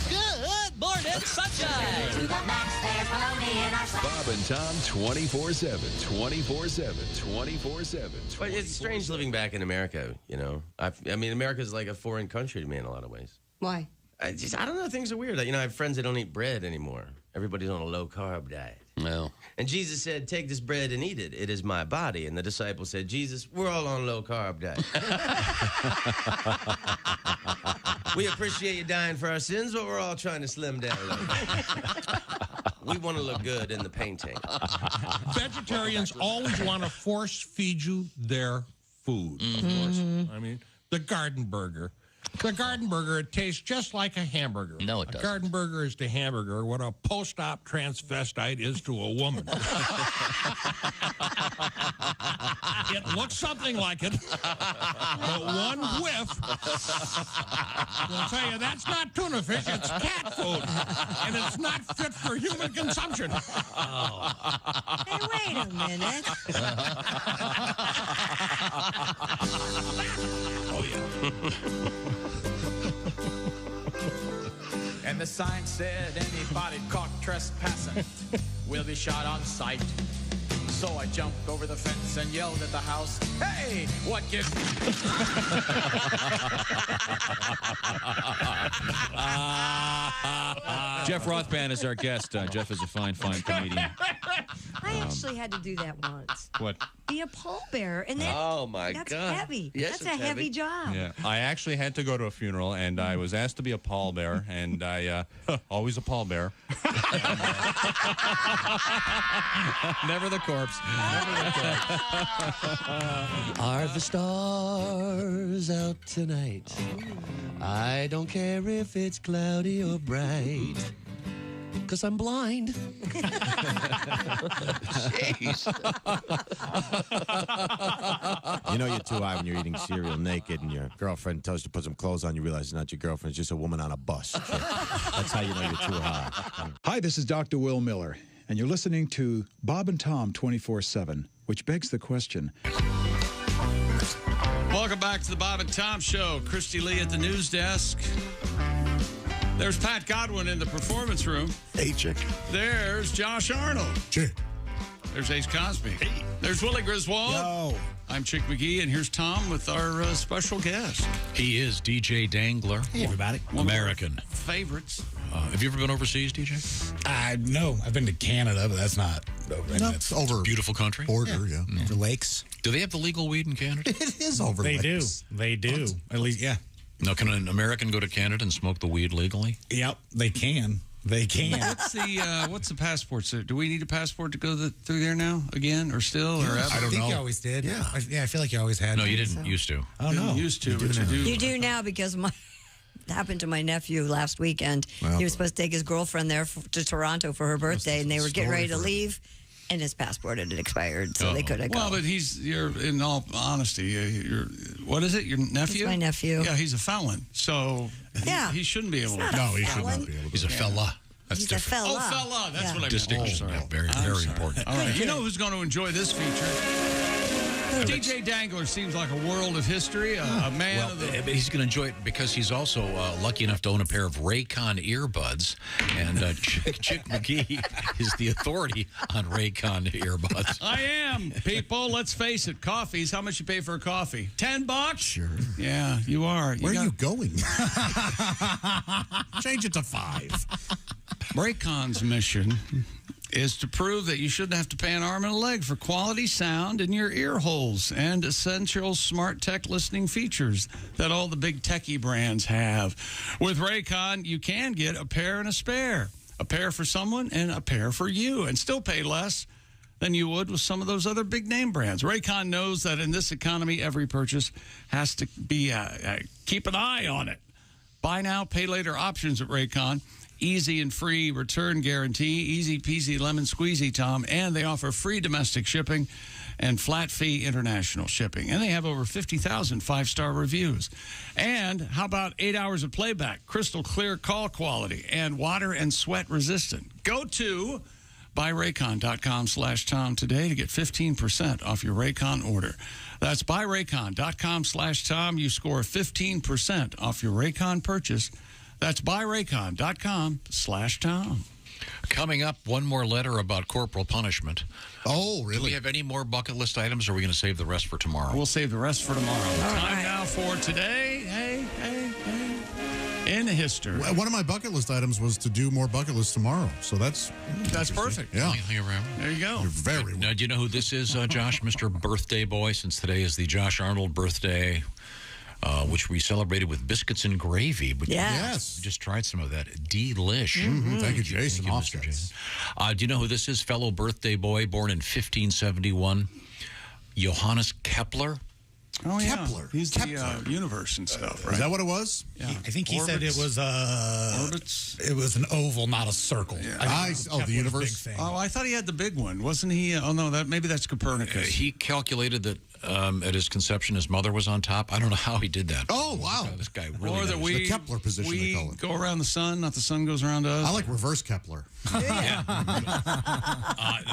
Speaker 21: Good morning, sunshine. To the max, there's baloney in our
Speaker 7: Bob and Tom 24/7, 24/7, 24/7.
Speaker 8: But it's strange living back in America, you know. I mean, America's like a foreign country to me in a lot of ways.
Speaker 5: Why?
Speaker 8: I don't know. Things are weird. You know, I have friends that don't eat bread anymore. Everybody's on a low-carb diet.
Speaker 24: No.
Speaker 8: And Jesus said, take this bread and eat it. It is my body. And the disciples said, Jesus, we're all on a low-carb diet. We appreciate you dying for our sins, but we're all trying to slim down a little.
Speaker 11: We want to look good in the painting.
Speaker 12: Vegetarians always want to force feed you their food. Of course. I mean, the garden burger. The garden burger, it tastes just like a hamburger.
Speaker 8: No, it
Speaker 12: doesn't. A
Speaker 8: doesn't.
Speaker 12: garden burger is to hamburger what a post-op transvestite is to a woman. It looks something like it, but one whiff will tell you that's not tuna fish, it's cat food, and it's not fit for human consumption.
Speaker 5: Hey, wait a minute.
Speaker 12: Oh, yeah.
Speaker 15: And the sign said anybody caught trespassing will be shot on sight. So I jumped over the fence and yelled at the house, "Hey, what gives?"
Speaker 24: Jeff Rothband is our guest. Jeff is a fine comedian.
Speaker 5: I actually had to do that once.
Speaker 24: What?
Speaker 5: Be a pallbearer. And that,
Speaker 11: Oh, my
Speaker 5: that's
Speaker 11: God.
Speaker 5: heavy.
Speaker 11: Yes,
Speaker 5: That's
Speaker 11: it's
Speaker 5: a heavy job.
Speaker 17: Yeah, I actually had to go to a funeral, and I was asked to be a pallbearer, and I always a pallbearer.
Speaker 24: Never the corpse.
Speaker 11: Are the stars out tonight? I don't care if it's cloudy or bright, 'cause I'm blind.
Speaker 19: Jeez. You know you're too high when you're eating cereal naked and your girlfriend tells you to put some clothes on. You realize it's not your girlfriend. It's just a woman on a bus. That's how you know you're too high.
Speaker 25: Hi, this is Dr. Will Miller, and you're listening to Bob and Tom 24/7, which begs the question.
Speaker 4: Welcome back to the Bob and Tom Show. Christy Lee at the news desk. There's Pat Godwin in the performance room.
Speaker 6: Hey, chick.
Speaker 4: There's Josh Arnold.
Speaker 6: Chick.
Speaker 4: There's Ace Cosby. Hey. There's Willie Griswold.
Speaker 6: Yo.
Speaker 4: I'm Chick McGee, and here's Tom with our special guest.
Speaker 3: He is DJ Dangler.
Speaker 26: Hey, everybody.
Speaker 3: American.
Speaker 4: Favorites.
Speaker 3: Have you ever been overseas, DJ?
Speaker 26: No, I've been to Canada, but that's not over.
Speaker 6: No, it's over.
Speaker 3: Beautiful country.
Speaker 6: Border, yeah.
Speaker 26: Over lakes.
Speaker 3: Do they have the legal weed in Canada?
Speaker 6: It is over
Speaker 26: They
Speaker 6: lakes.
Speaker 26: do. They do. At least, yeah.
Speaker 3: Now, can an American go to Canada and smoke the weed legally?
Speaker 26: Yep, they can. They can.
Speaker 4: What's the passport? So do we need a passport to go through there now again, or still, or ever?
Speaker 26: I think you always did.
Speaker 6: Yeah.
Speaker 26: I feel like you always had.
Speaker 3: No, you didn't used to.
Speaker 26: Oh no,
Speaker 4: used to, but you do.
Speaker 5: You do now because it happened to my nephew last weekend.
Speaker 6: Well,
Speaker 5: he was supposed to take his girlfriend there to Toronto for her birthday, and they were getting ready to leave, and his passport had expired, so they couldn't go.
Speaker 4: Well, but you're in all honesty, what is it? Your nephew?
Speaker 5: It's my nephew.
Speaker 4: Yeah, he's a felon, so
Speaker 5: yeah,
Speaker 4: he shouldn't be able to.
Speaker 6: No, he should not be able to.
Speaker 3: He's a fella. That's
Speaker 5: He's
Speaker 3: different.
Speaker 5: a fella.
Speaker 4: Oh, fella. That's what I meant.
Speaker 3: Distinction. Yeah, very important.
Speaker 4: All right. You know who's going to enjoy this feature? DJ Dangler seems like a world of history, a man
Speaker 3: Well,
Speaker 4: of the...
Speaker 3: he's going to enjoy it because he's also lucky enough to own a pair of Raycon earbuds, and Chick McGee is the authority on Raycon earbuds.
Speaker 4: I am. People, let's face it, coffees. How much you pay for a coffee? $10?
Speaker 6: Sure.
Speaker 4: Yeah, you are.
Speaker 6: Where are you going? Change it to 5.
Speaker 4: Raycon's mission is to prove that you shouldn't have to pay an arm and a leg for quality sound in your ear holes and essential smart tech listening features that all the big techie brands have. With Raycon, you can get a pair and a spare. A pair for someone and a pair for you, and still pay less than you would with some of those other big name brands. Raycon knows that in this economy, every purchase has to be, keep an eye on it. Buy now, pay later options at Raycon. Easy and free return guarantee, easy peasy lemon squeezy, Tom, and they offer free domestic shipping and flat fee international shipping. And they have over 50,000 five-star reviews. And how about 8 hours of playback, crystal clear call quality, and water and sweat resistant? Go to buyraycon.com/Tom today to get 15% off your Raycon order. That's buyraycon.com/Tom. You score 15% off your Raycon purchase. That's buyraycon.com/Tom.
Speaker 3: Coming up, one more letter about corporal punishment.
Speaker 6: Oh, really?
Speaker 3: Do we have any more bucket list items, or are we going to save the rest for tomorrow?
Speaker 4: We'll save the rest for tomorrow. Time now for today. In history.
Speaker 6: One of my bucket list items was to do more bucket lists tomorrow. So that's
Speaker 4: perfect.
Speaker 6: Yeah.
Speaker 4: There you go.
Speaker 6: You're very welcome.
Speaker 3: Now, do you know who this is, Josh? Mr. Birthday Boy, since today is the Josh Arnold birthday. which we celebrated with biscuits and gravy.
Speaker 6: Yes.
Speaker 3: We just tried some of that. Delish.
Speaker 6: Thank you, Jason.
Speaker 3: Thank you, Mr. Jason. Do you know who this is? Fellow birthday boy, born in 1571. Johannes Kepler.
Speaker 4: Oh, yeah.
Speaker 6: Kepler.
Speaker 4: He's the universe and stuff, right?
Speaker 6: Is that what it was?
Speaker 4: Yeah.
Speaker 26: I think he said it was
Speaker 4: Orbits?
Speaker 26: It was an oval, not a circle.
Speaker 4: Yeah.
Speaker 6: The universe.
Speaker 4: Oh, I thought he had the big one. Wasn't he? Oh, no, maybe that's Copernicus.
Speaker 3: He calculated that at his conception, his mother was on top. I don't know how he did that.
Speaker 6: Oh, wow.
Speaker 3: This guy really
Speaker 4: Or that
Speaker 3: knows.
Speaker 6: The Kepler position, they call it.
Speaker 4: go around the sun, not the sun goes around us.
Speaker 6: I like reverse Kepler.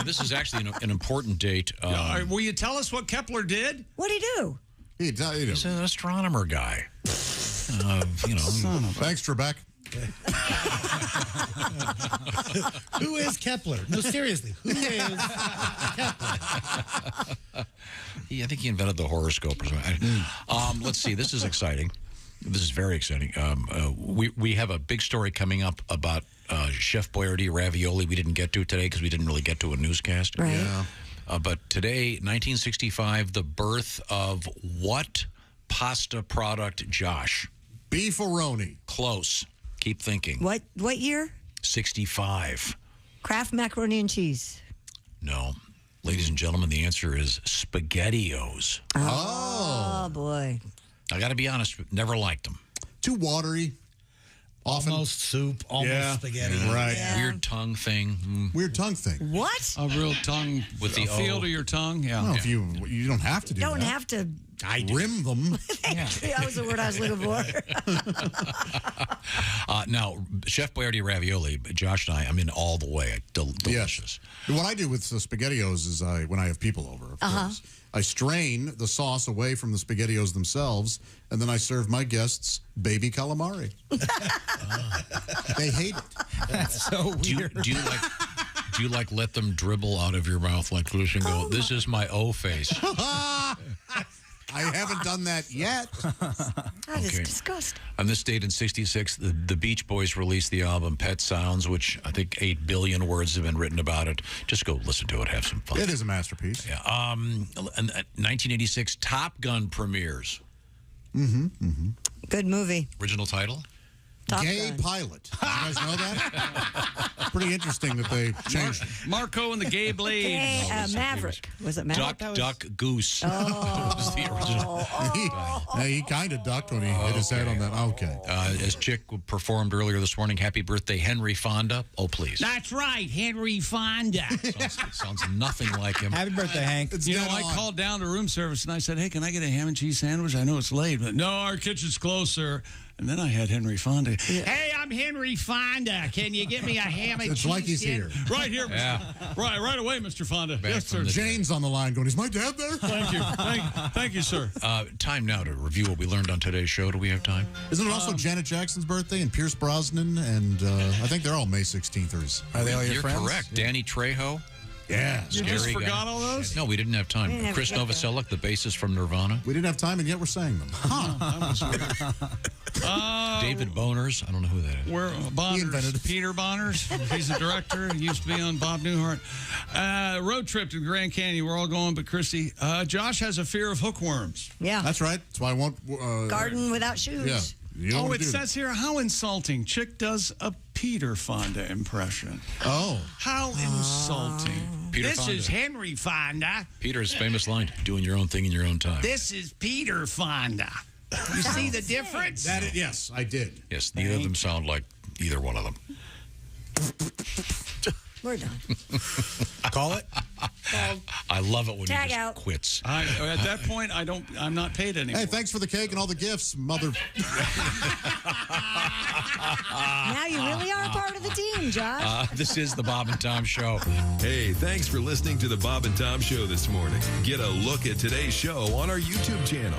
Speaker 3: This is actually an important date.
Speaker 4: Will you tell us what Kepler did?
Speaker 5: What'd he do?
Speaker 3: He's an astronomer guy.
Speaker 6: Thanks, Trebek.
Speaker 26: Who is Kepler? No, seriously. Who is Kepler?
Speaker 3: I think he invented the horoscope or something. Let's see. This is exciting. This is very exciting. We have a big story coming up about Chef Boyardee ravioli. We didn't get to it today because we didn't really get to a newscast.
Speaker 5: Right. Yeah.
Speaker 3: But today, 1965, the birth of what pasta product, Josh?
Speaker 6: Beefaroni.
Speaker 3: Close. Keep thinking.
Speaker 5: What year?
Speaker 3: 65.
Speaker 5: Kraft macaroni and cheese.
Speaker 3: No. Ladies and gentlemen, the answer is SpaghettiOs.
Speaker 5: Oh boy.
Speaker 3: I got to be honest, never liked them.
Speaker 6: Too watery. Often.
Speaker 26: Almost soup, almost spaghetti.
Speaker 6: Right.
Speaker 5: Yeah.
Speaker 3: Weird tongue thing.
Speaker 6: Weird tongue thing.
Speaker 5: What?
Speaker 4: A real tongue
Speaker 3: With the
Speaker 4: a feel
Speaker 3: O.
Speaker 4: to your tongue. Yeah.
Speaker 6: Well, if you don't have to do
Speaker 5: Don't
Speaker 6: that.
Speaker 5: have to.
Speaker 6: Rim them.
Speaker 5: That was the word I was looking for.
Speaker 3: Now, Chef Boyardee ravioli, Josh and I'm in all the way. Delicious.
Speaker 6: What I do with the SpaghettiOs is when I have people over, of course, I strain the sauce away from the SpaghettiOs themselves, and then I serve my guests baby calamari. They hate it.
Speaker 26: That's so weird.
Speaker 3: Do you like let them dribble out of your mouth like this and go, this is my O face?
Speaker 6: I haven't done that yet.
Speaker 5: That is disgusting.
Speaker 3: On this date in 66, the Beach Boys released the album Pet Sounds, which I think 8 billion words have been written about it. Just go listen to it, have some fun.
Speaker 6: It is a masterpiece.
Speaker 3: Yeah. And 1986, Top Gun premieres.
Speaker 5: Good movie.
Speaker 3: Original title?
Speaker 5: Top
Speaker 6: Gay
Speaker 5: Gun.
Speaker 6: pilot. You guys know that? Pretty interesting that they changed.
Speaker 4: Marco and the Gay Blade.
Speaker 5: Maverick. Was it Maverick?
Speaker 3: Duck, Goose.
Speaker 5: Oh.
Speaker 3: That was the original.
Speaker 6: He kind of ducked when he hit his head on that. Okay.
Speaker 3: As Chick performed earlier this morning, happy birthday, Henry Fonda. Oh, please.
Speaker 12: That's right, Henry Fonda.
Speaker 3: Sounds nothing like him.
Speaker 26: Happy birthday, Hank.
Speaker 4: I called down to room service and I said, hey, can I get a ham and cheese sandwich? I know it's late, but no, our kitchen's closed, sir. And then I had Henry Fonda.
Speaker 12: Yeah. Hey, I'm Henry Fonda. Can you get me a ham and cheese?
Speaker 6: It's like he's here.
Speaker 4: Right here.
Speaker 3: Yeah.
Speaker 4: Right away, Mr. Fonda.
Speaker 3: Back
Speaker 4: yes, sir.
Speaker 6: Jane's on the line going, is my dad there?
Speaker 4: Thank you. Thank you, sir.
Speaker 3: Time now to review what we learned on today's show. Do we have time?
Speaker 6: Isn't it also Janet Jackson's birthday and Pierce Brosnan? And I think they're all May 16thers.
Speaker 26: Are they all your
Speaker 3: You're
Speaker 26: friends?
Speaker 3: correct. Danny Trejo.
Speaker 6: Yeah.
Speaker 4: You just
Speaker 3: Scary
Speaker 4: forgot
Speaker 3: guy.
Speaker 4: all those?
Speaker 3: No, we didn't have time.
Speaker 5: We didn't
Speaker 3: Chris
Speaker 5: have-
Speaker 3: Novoselic, the bassist from Nirvana.
Speaker 6: We didn't have time, and yet we're saying them.
Speaker 3: David Boners. I don't know who that is.
Speaker 4: We're Bonners, Peter Bonners. He's the director. He used to be on Bob Newhart. Road trip to the Grand Canyon. We're all going, but Christy. Josh has a fear of hookworms.
Speaker 5: Yeah.
Speaker 6: That's right. That's why I won't.
Speaker 5: Garden without shoes.
Speaker 6: Yeah. You don't
Speaker 4: Oh,
Speaker 6: wanna
Speaker 4: it
Speaker 6: do
Speaker 4: says here, how insulting. Chick does a Peter Fonda impression.
Speaker 6: Oh.
Speaker 4: How insulting.
Speaker 3: Peter
Speaker 12: This
Speaker 3: Fonda.
Speaker 12: is Henry Fonda.
Speaker 3: Peter's famous line, doing your own thing in your own time.
Speaker 12: This is Peter Fonda. You see the difference?
Speaker 6: Yes, I did.
Speaker 3: Yes, neither of them sound like either one of them.
Speaker 5: We're done.
Speaker 26: Call it.
Speaker 3: I love it when
Speaker 5: Tag
Speaker 3: he just
Speaker 5: out.
Speaker 3: quits.
Speaker 4: At that point, I'm not paid anymore.
Speaker 6: Hey, thanks for the cake and all the gifts, mother.
Speaker 5: Now you really are part of the team, Josh.
Speaker 3: This is the Bob and Tom Show.
Speaker 7: Hey, thanks for listening to the Bob and Tom Show this morning. Get a look at today's show on our YouTube channel.